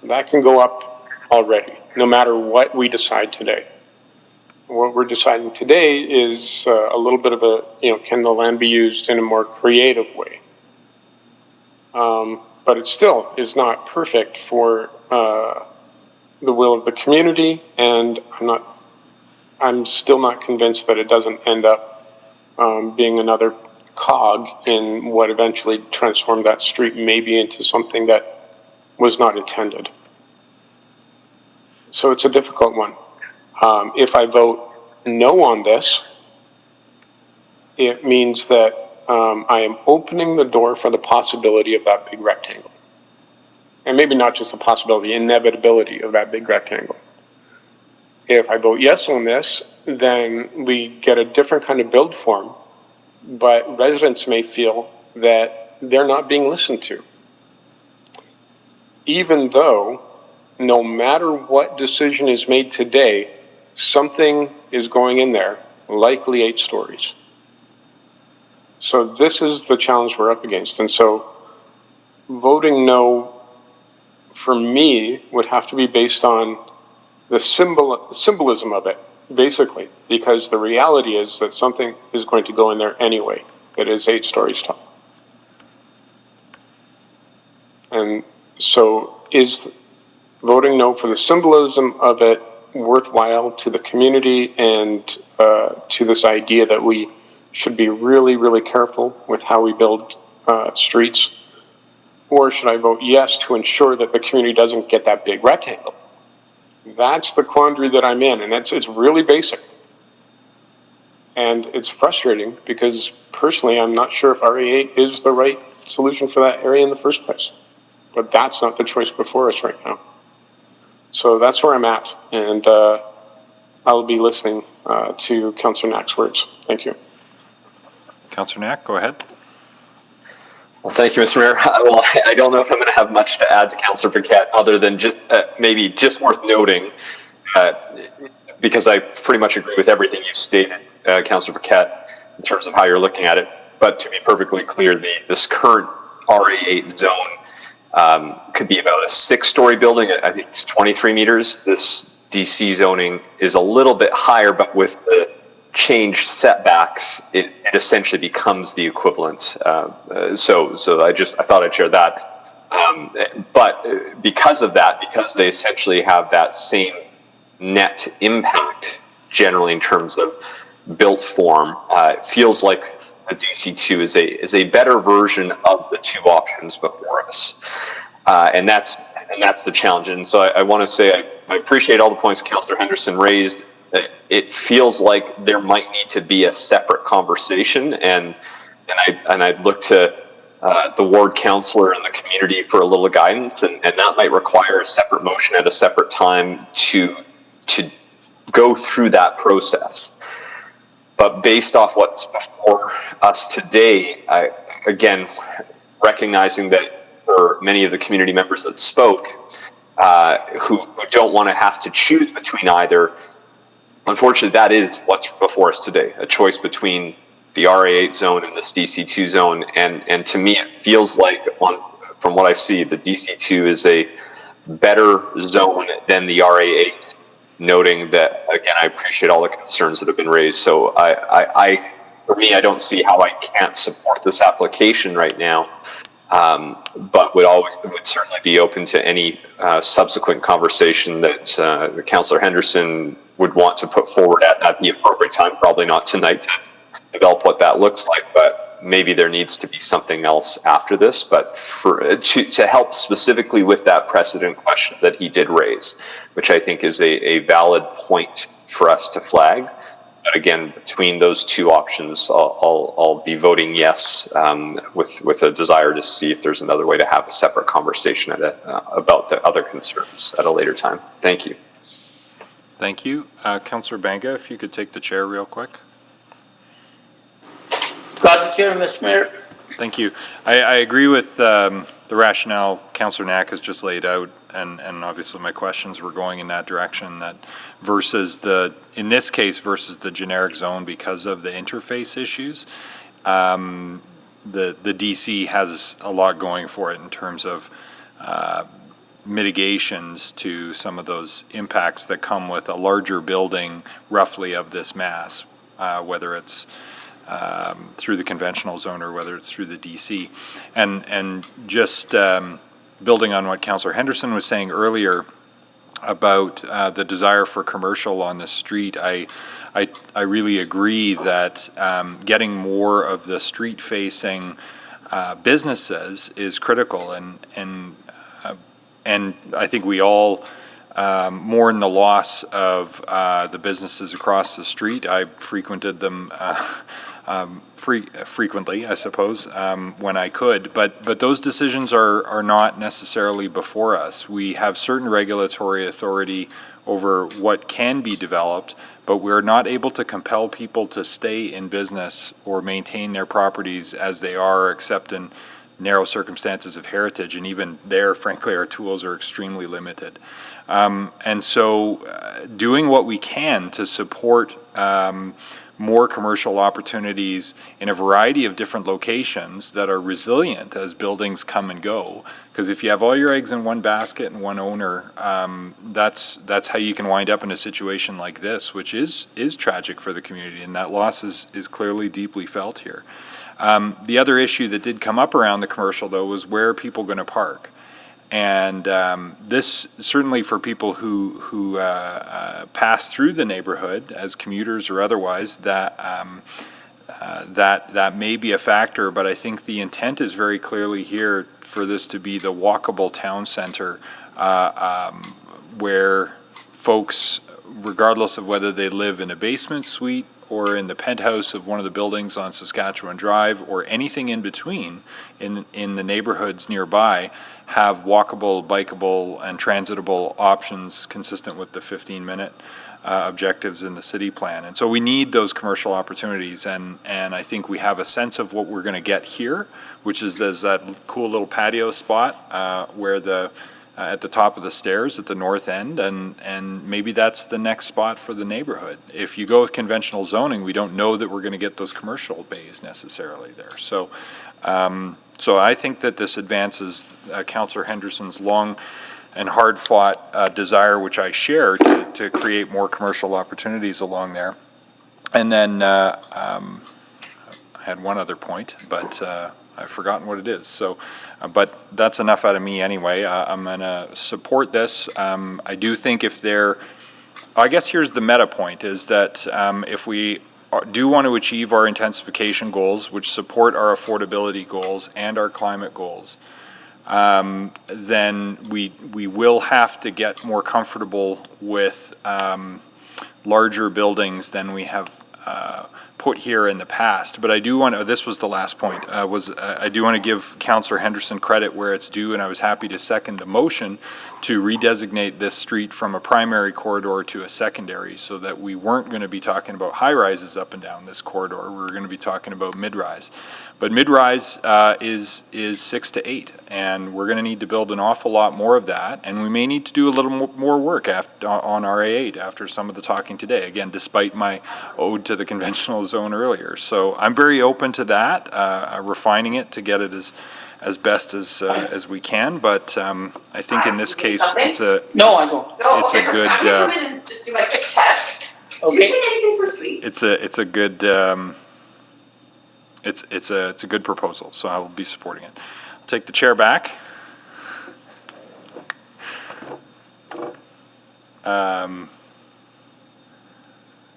That can go up already, no matter what we decide today. What we're deciding today is a little bit of a, can the land be used in a more creative way? But it still is not perfect for the will of the community, and I'm still not convinced that it doesn't end up being another cog in what eventually transformed that street maybe into something that was not intended. So it's a difficult one. If I vote no on this, it means that I am opening the door for the possibility of that big rectangle. And maybe not just the possibility, inevitability of that big rectangle. If I vote yes on this, then we get a different kind of build form, but residents may feel that they're not being listened to. Even though, no matter what decision is made today, something is going in there, likely 8 stories. So this is the challenge we're up against. And so voting no for me would have to be based on the symbolism of it, basically, because the reality is that something is going to go in there anyway that is 8 stories tall. And so is voting no for the symbolism of it worthwhile to the community and to this idea that we should be really, really careful with how we build streets? Or should I vote yes to ensure that the community doesn't get that big rectangle? That's the quandary that I'm in, and it's really basic. And it's frustrating because personally, I'm not sure if RA8 is the right solution for that area in the first place. But that's not the choice before us right now. So that's where I'm at, and I'll be listening to Councillor Knack's words. Thank you. Councillor Knack, go ahead. Well, thank you, Mr. Mayor. Well, I don't know if I'm going to have much to add to Councillor Paquette other than just maybe just worth noting, because I pretty much agree with everything you stated, Councillor Paquette, in terms of how you're looking at it. But to be perfectly clear, this current RA8 zone could be about a 6-story building. I think it's 23 meters. This DC zoning is a little bit higher, but with the changed setbacks, it essentially becomes the equivalent. So I thought I'd share that. But because of that, because they essentially have that same net impact generally in terms of built form, it feels like the DC2 is a better version of the 2 options before us. And that's the challenge. And so I want to say I appreciate all the points Councillor Henderson raised. It feels like there might need to be a separate conversation, and I'd look to the ward councillor and the community for a little guidance, and that might require a separate motion at a separate time to go through that process. But based off what's before us today, again, recognizing that for many of the community members that spoke, who don't want to have to choose between either, unfortunately, that is what's before us today, a choice between the RA8 zone and this DC2 zone. And to me, it feels like, from what I see, the DC2 is a better zone than the RA8, noting that, again, I appreciate all the concerns that have been raised. So for me, I don't see how I can't support this application right now, but would certainly be open to any subsequent conversation that Councillor Henderson would want to put forward at the appropriate time. Probably not tonight to develop what that looks like, but maybe there needs to be something else after this. But to help specifically with that precedent question that he did raise, which I think is a valid point for us to flag. But again, between those 2 options, I'll be voting yes, with a desire to see if there's another way to have a separate conversation about the other concerns at a later time. Thank you. Thank you. Councillor Banga, if you could take the chair real quick. Got the chair, Mr. Mayor. Thank you. I agree with the rationale Councillor Knack has just laid out, and obviously my questions were going in that direction, that versus in this case, versus the generic zone because of the interface issues. The DC has a lot going for it in terms of mitigations to some of those impacts that come with a larger building roughly of this mass, whether it's through the conventional zone or whether it's through the DC. And just building on what Councillor Henderson was saying earlier about the desire for commercial on the street, I really agree that getting more of the street-facing businesses is critical, and I think we all mourn the loss of the businesses across the street. I frequented them frequently, I suppose, when I could, but those decisions are not necessarily before us. We have certain regulatory authority over what can be developed, but we're not able to compel people to stay in business or maintain their properties as they are, except in narrow circumstances of heritage, and even there, frankly, our tools are extremely limited. And so doing what we can to support more commercial opportunities in a variety of different locations that are resilient as buildings come and go. Because if you have all your eggs in one basket and one owner, that's how you can wind up in a situation like this, which is tragic for the community, and that loss is clearly deeply felt here. The other issue that did come up around the commercial, though, was where are people going to park? And this, certainly for people who pass through the neighborhood as commuters or otherwise, that may be a factor, but I think the intent is very clearly here for this to be the walkable town center where folks, regardless of whether they live in a basement suite or in the penthouse of one of the buildings on Saskatchewan Drive or anything in between in the neighborhoods nearby, have walkable, bikeable, and transitable options consistent with the 15-minute objectives in the city plan. And so we need those commercial opportunities, and I think we have a sense of what we're going to get here, which is there's that cool little patio spot where at the top of the stairs at the north end, and maybe that's the next spot for the neighborhood. If you go with conventional zoning, we don't know that we're going to get those commercial bays necessarily there. So I think that this advances Councillor Henderson's long and hard-fought desire, which I share, to create more commercial opportunities along there. And then I had one other point, but I've forgotten what it is. So, but that's enough out of me anyway. I'm going to support this. I do think I guess here's the meta point, is that if we do want to achieve our intensification goals, which support our affordability goals and our climate goals, then we will have to get more comfortable with larger buildings than we have put here in the past. But I do want to, this was the last point, I do want to give Councillor Henderson credit where it's due, and I was happy to second the motion to redesignate this street from a primary corridor to a secondary, so that we weren't going to be talking about high rises up and down this corridor. We were going to be talking about mid-rise. But mid-rise is 6 to 8, and we're going to need to build an awful lot more of that, and we may need to do a little more work on RA8 after some of the talking today, again, despite my ode to the conventional zone earlier. So I'm very open to that, refining it to get it as best as we can, but I think in this case it's a good just do my quick chat. Okay. Do you take anything for sweet? it's a good it's a good proposal, so I will be supporting it. I'll take the chair back. I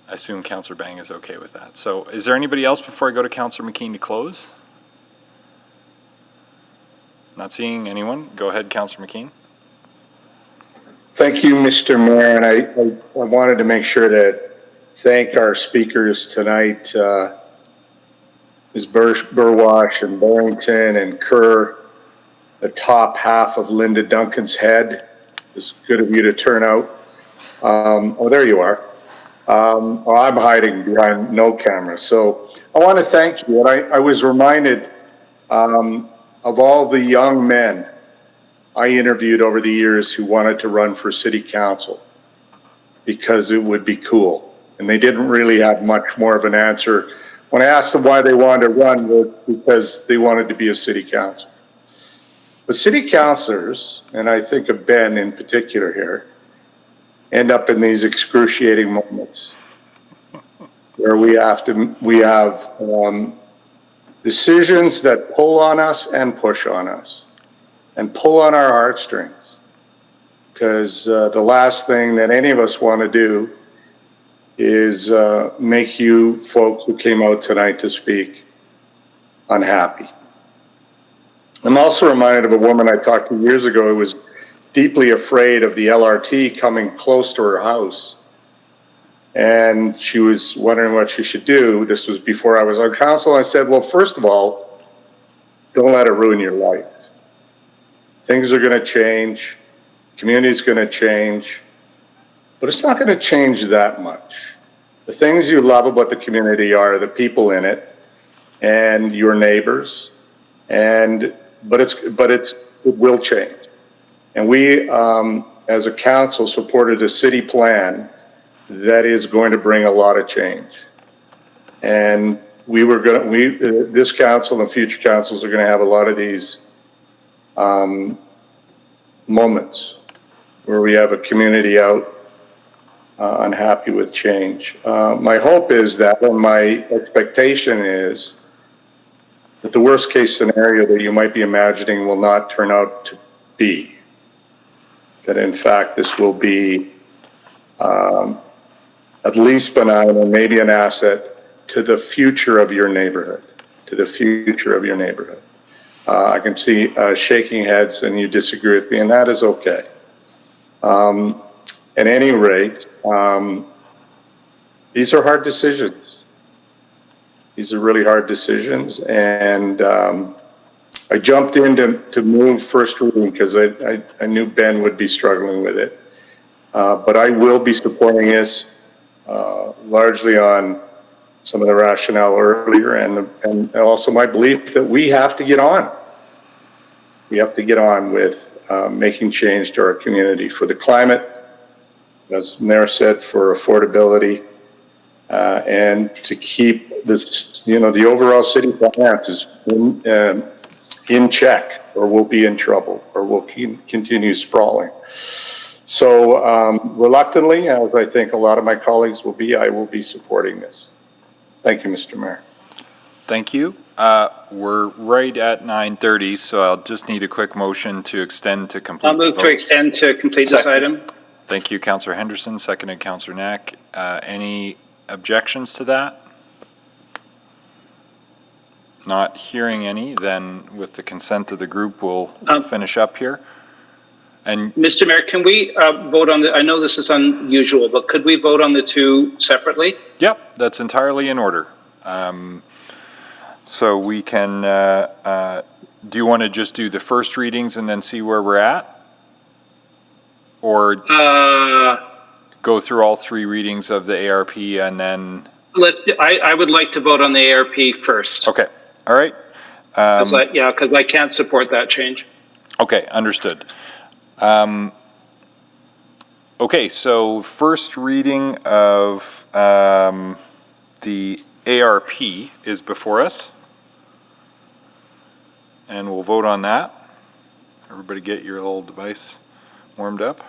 assume Councillor Bang is okay with that. So is there anybody else before I go to Councillor McKean to close? Not seeing anyone. Go ahead, Councillor McKean. Thank you, Mr. Mayor, and I wanted to make sure to thank our speakers tonight, Ms. Burwash and Barrington and Kerr, the top half of Linda Duncan's head. It's good of you to turn out. Oh, there you are. Well, I'm hiding behind no camera. So I want to thank you. And I was reminded of all the young men I interviewed over the years who wanted to run for city council because it would be cool. And they didn't really have much more of an answer. When I asked them why they wanted to run, it was because they wanted to be a city council. But city councilors, and I think of Ben in particular here, end up in these excruciating moments where we have decisions that pull on us and push on us and pull on our heartstrings. Because the last thing that any of us want to do is make you folks who came out tonight to speak unhappy. I'm also reminded of a woman I talked to years ago who was deeply afraid of the LRT coming close to her house. And she was wondering what she should do. This was before I was on council. I said, well, first of all, don't let it ruin your life. Things are going to change. Community's going to change. But it's not going to change that much. The things you love about the community are the people in it and your neighbors. But it will change. And we, as a council, supported a city plan that is going to bring a lot of change. And this council and future councils are going to have a lot of these moments where we have a community out unhappy with change. My hope is that, and my expectation is, that the worst case scenario that you might be imagining will not turn out to be. That in fact this will be at least benign and maybe an asset to the future of your neighborhood, to the future of your neighborhood. I can see shaking heads and you disagree with me, and that is okay. At any rate, these are hard decisions. These are really hard decisions, and I jumped in to move first reading because I knew Ben would be struggling with it. But I will be supporting this largely on some of the rationale earlier and also my belief that we have to get on. We have to get on with making change to our community for the climate, as Mayor said, for affordability, and to keep this, the overall city finances in check, or we'll be in trouble, or we'll continue sprawling. So reluctantly, as I think a lot of my colleagues will be, I will be supporting this. Thank you, Mr. Mayor. Thank you. We're right at 9:30, so I'll just need a quick motion to extend to complete I'll move the to votes. extend to complete this item. Thank you, Councillor Henderson, seconded Councillor Knack. Any objections to that? Not hearing any, then with the consent of the group, we'll finish up here. And Mr. Mayor, can we vote on I know this is unusual, but could we vote on the two separately? Yep, that's entirely in order. So we can, do you want to just do the first readings and then see where we're at? Or go through all three readings of the ARP and then? I would like to vote on the ARP first. Okay, all right. Because I can't support that change. Okay, understood. Okay, so first reading of the ARP is before us. And we'll vote on that. Everybody get your little device warmed up.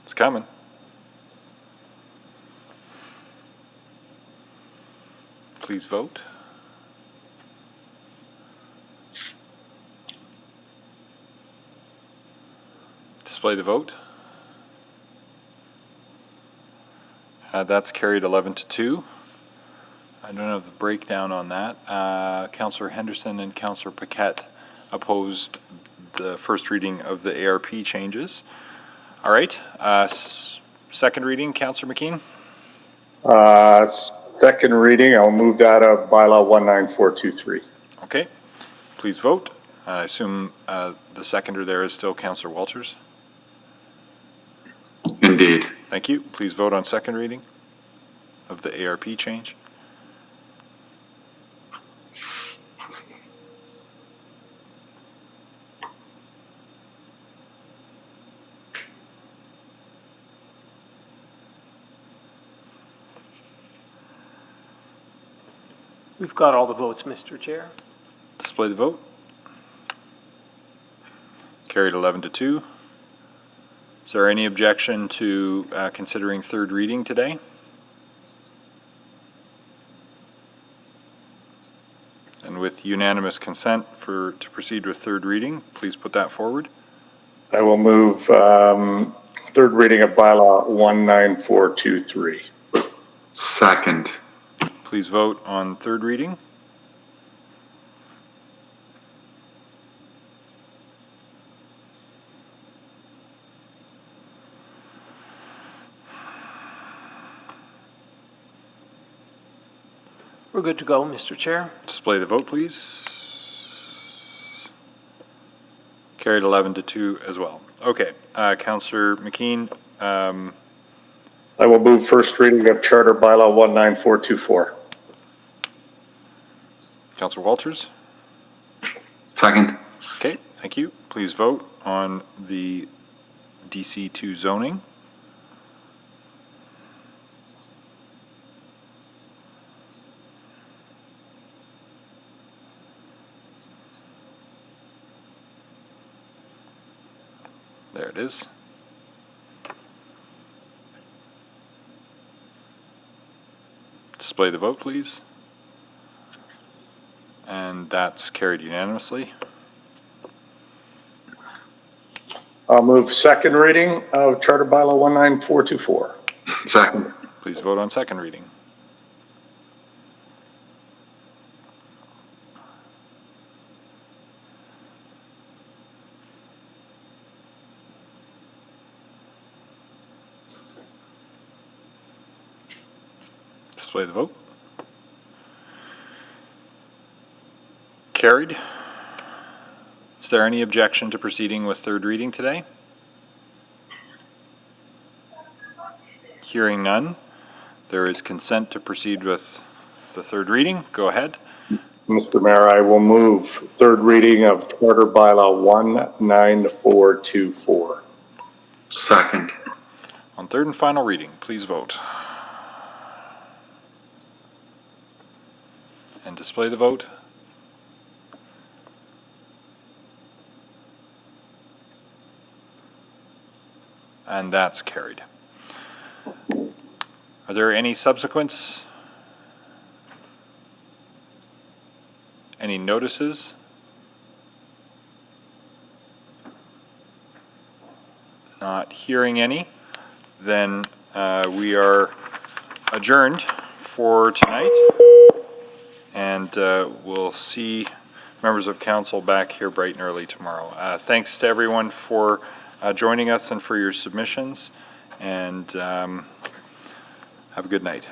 It's coming. Please vote. Display the vote. That's carried 11-2. I don't have the breakdown on that. Councillor Henderson and Councillor Paquette opposed the first reading of the ARP changes. All right. Second reading, Councillor McKean. Second reading, I'll move that of bylaw 19423. Okay. Please vote. I assume the seconder there is still Councillor Walters. Indeed. Thank you. Please vote on second reading of the ARP change. We've got all the votes, Mr. Chair. Display the vote. Carried 11-2. Is there any objection to considering third reading today? And with unanimous consent to proceed with third reading, please put that forward. I will move third reading of bylaw 19423. Second. Please vote on third reading. We're good to go, Mr. Chair. Display the vote, please. Carried 11-2 as well. Okay, Councillor McKean. I will move first reading of Charter Bylaw 19424. Councillor Walters. Second. Okay, thank you. Please vote on the DC2 zoning. There it is. Display the vote, please. And that's carried unanimously. I'll move second reading of Charter Bylaw 19424. Second. Please vote on second reading. Display the vote. Carried. Is there any objection to proceeding with third reading today? Hearing none, there is consent to proceed with the third reading. Go ahead. Mr. Mayor, I will move third reading of Charter Bylaw 19424. Second. On third and final reading, please vote. And display the vote. And that's carried. Are there any subsequents? Any notices? Not hearing any. Then we are adjourned for tonight. And we'll see members of council back here bright and early tomorrow. Thanks to everyone for joining us and for your submissions. And have a good night.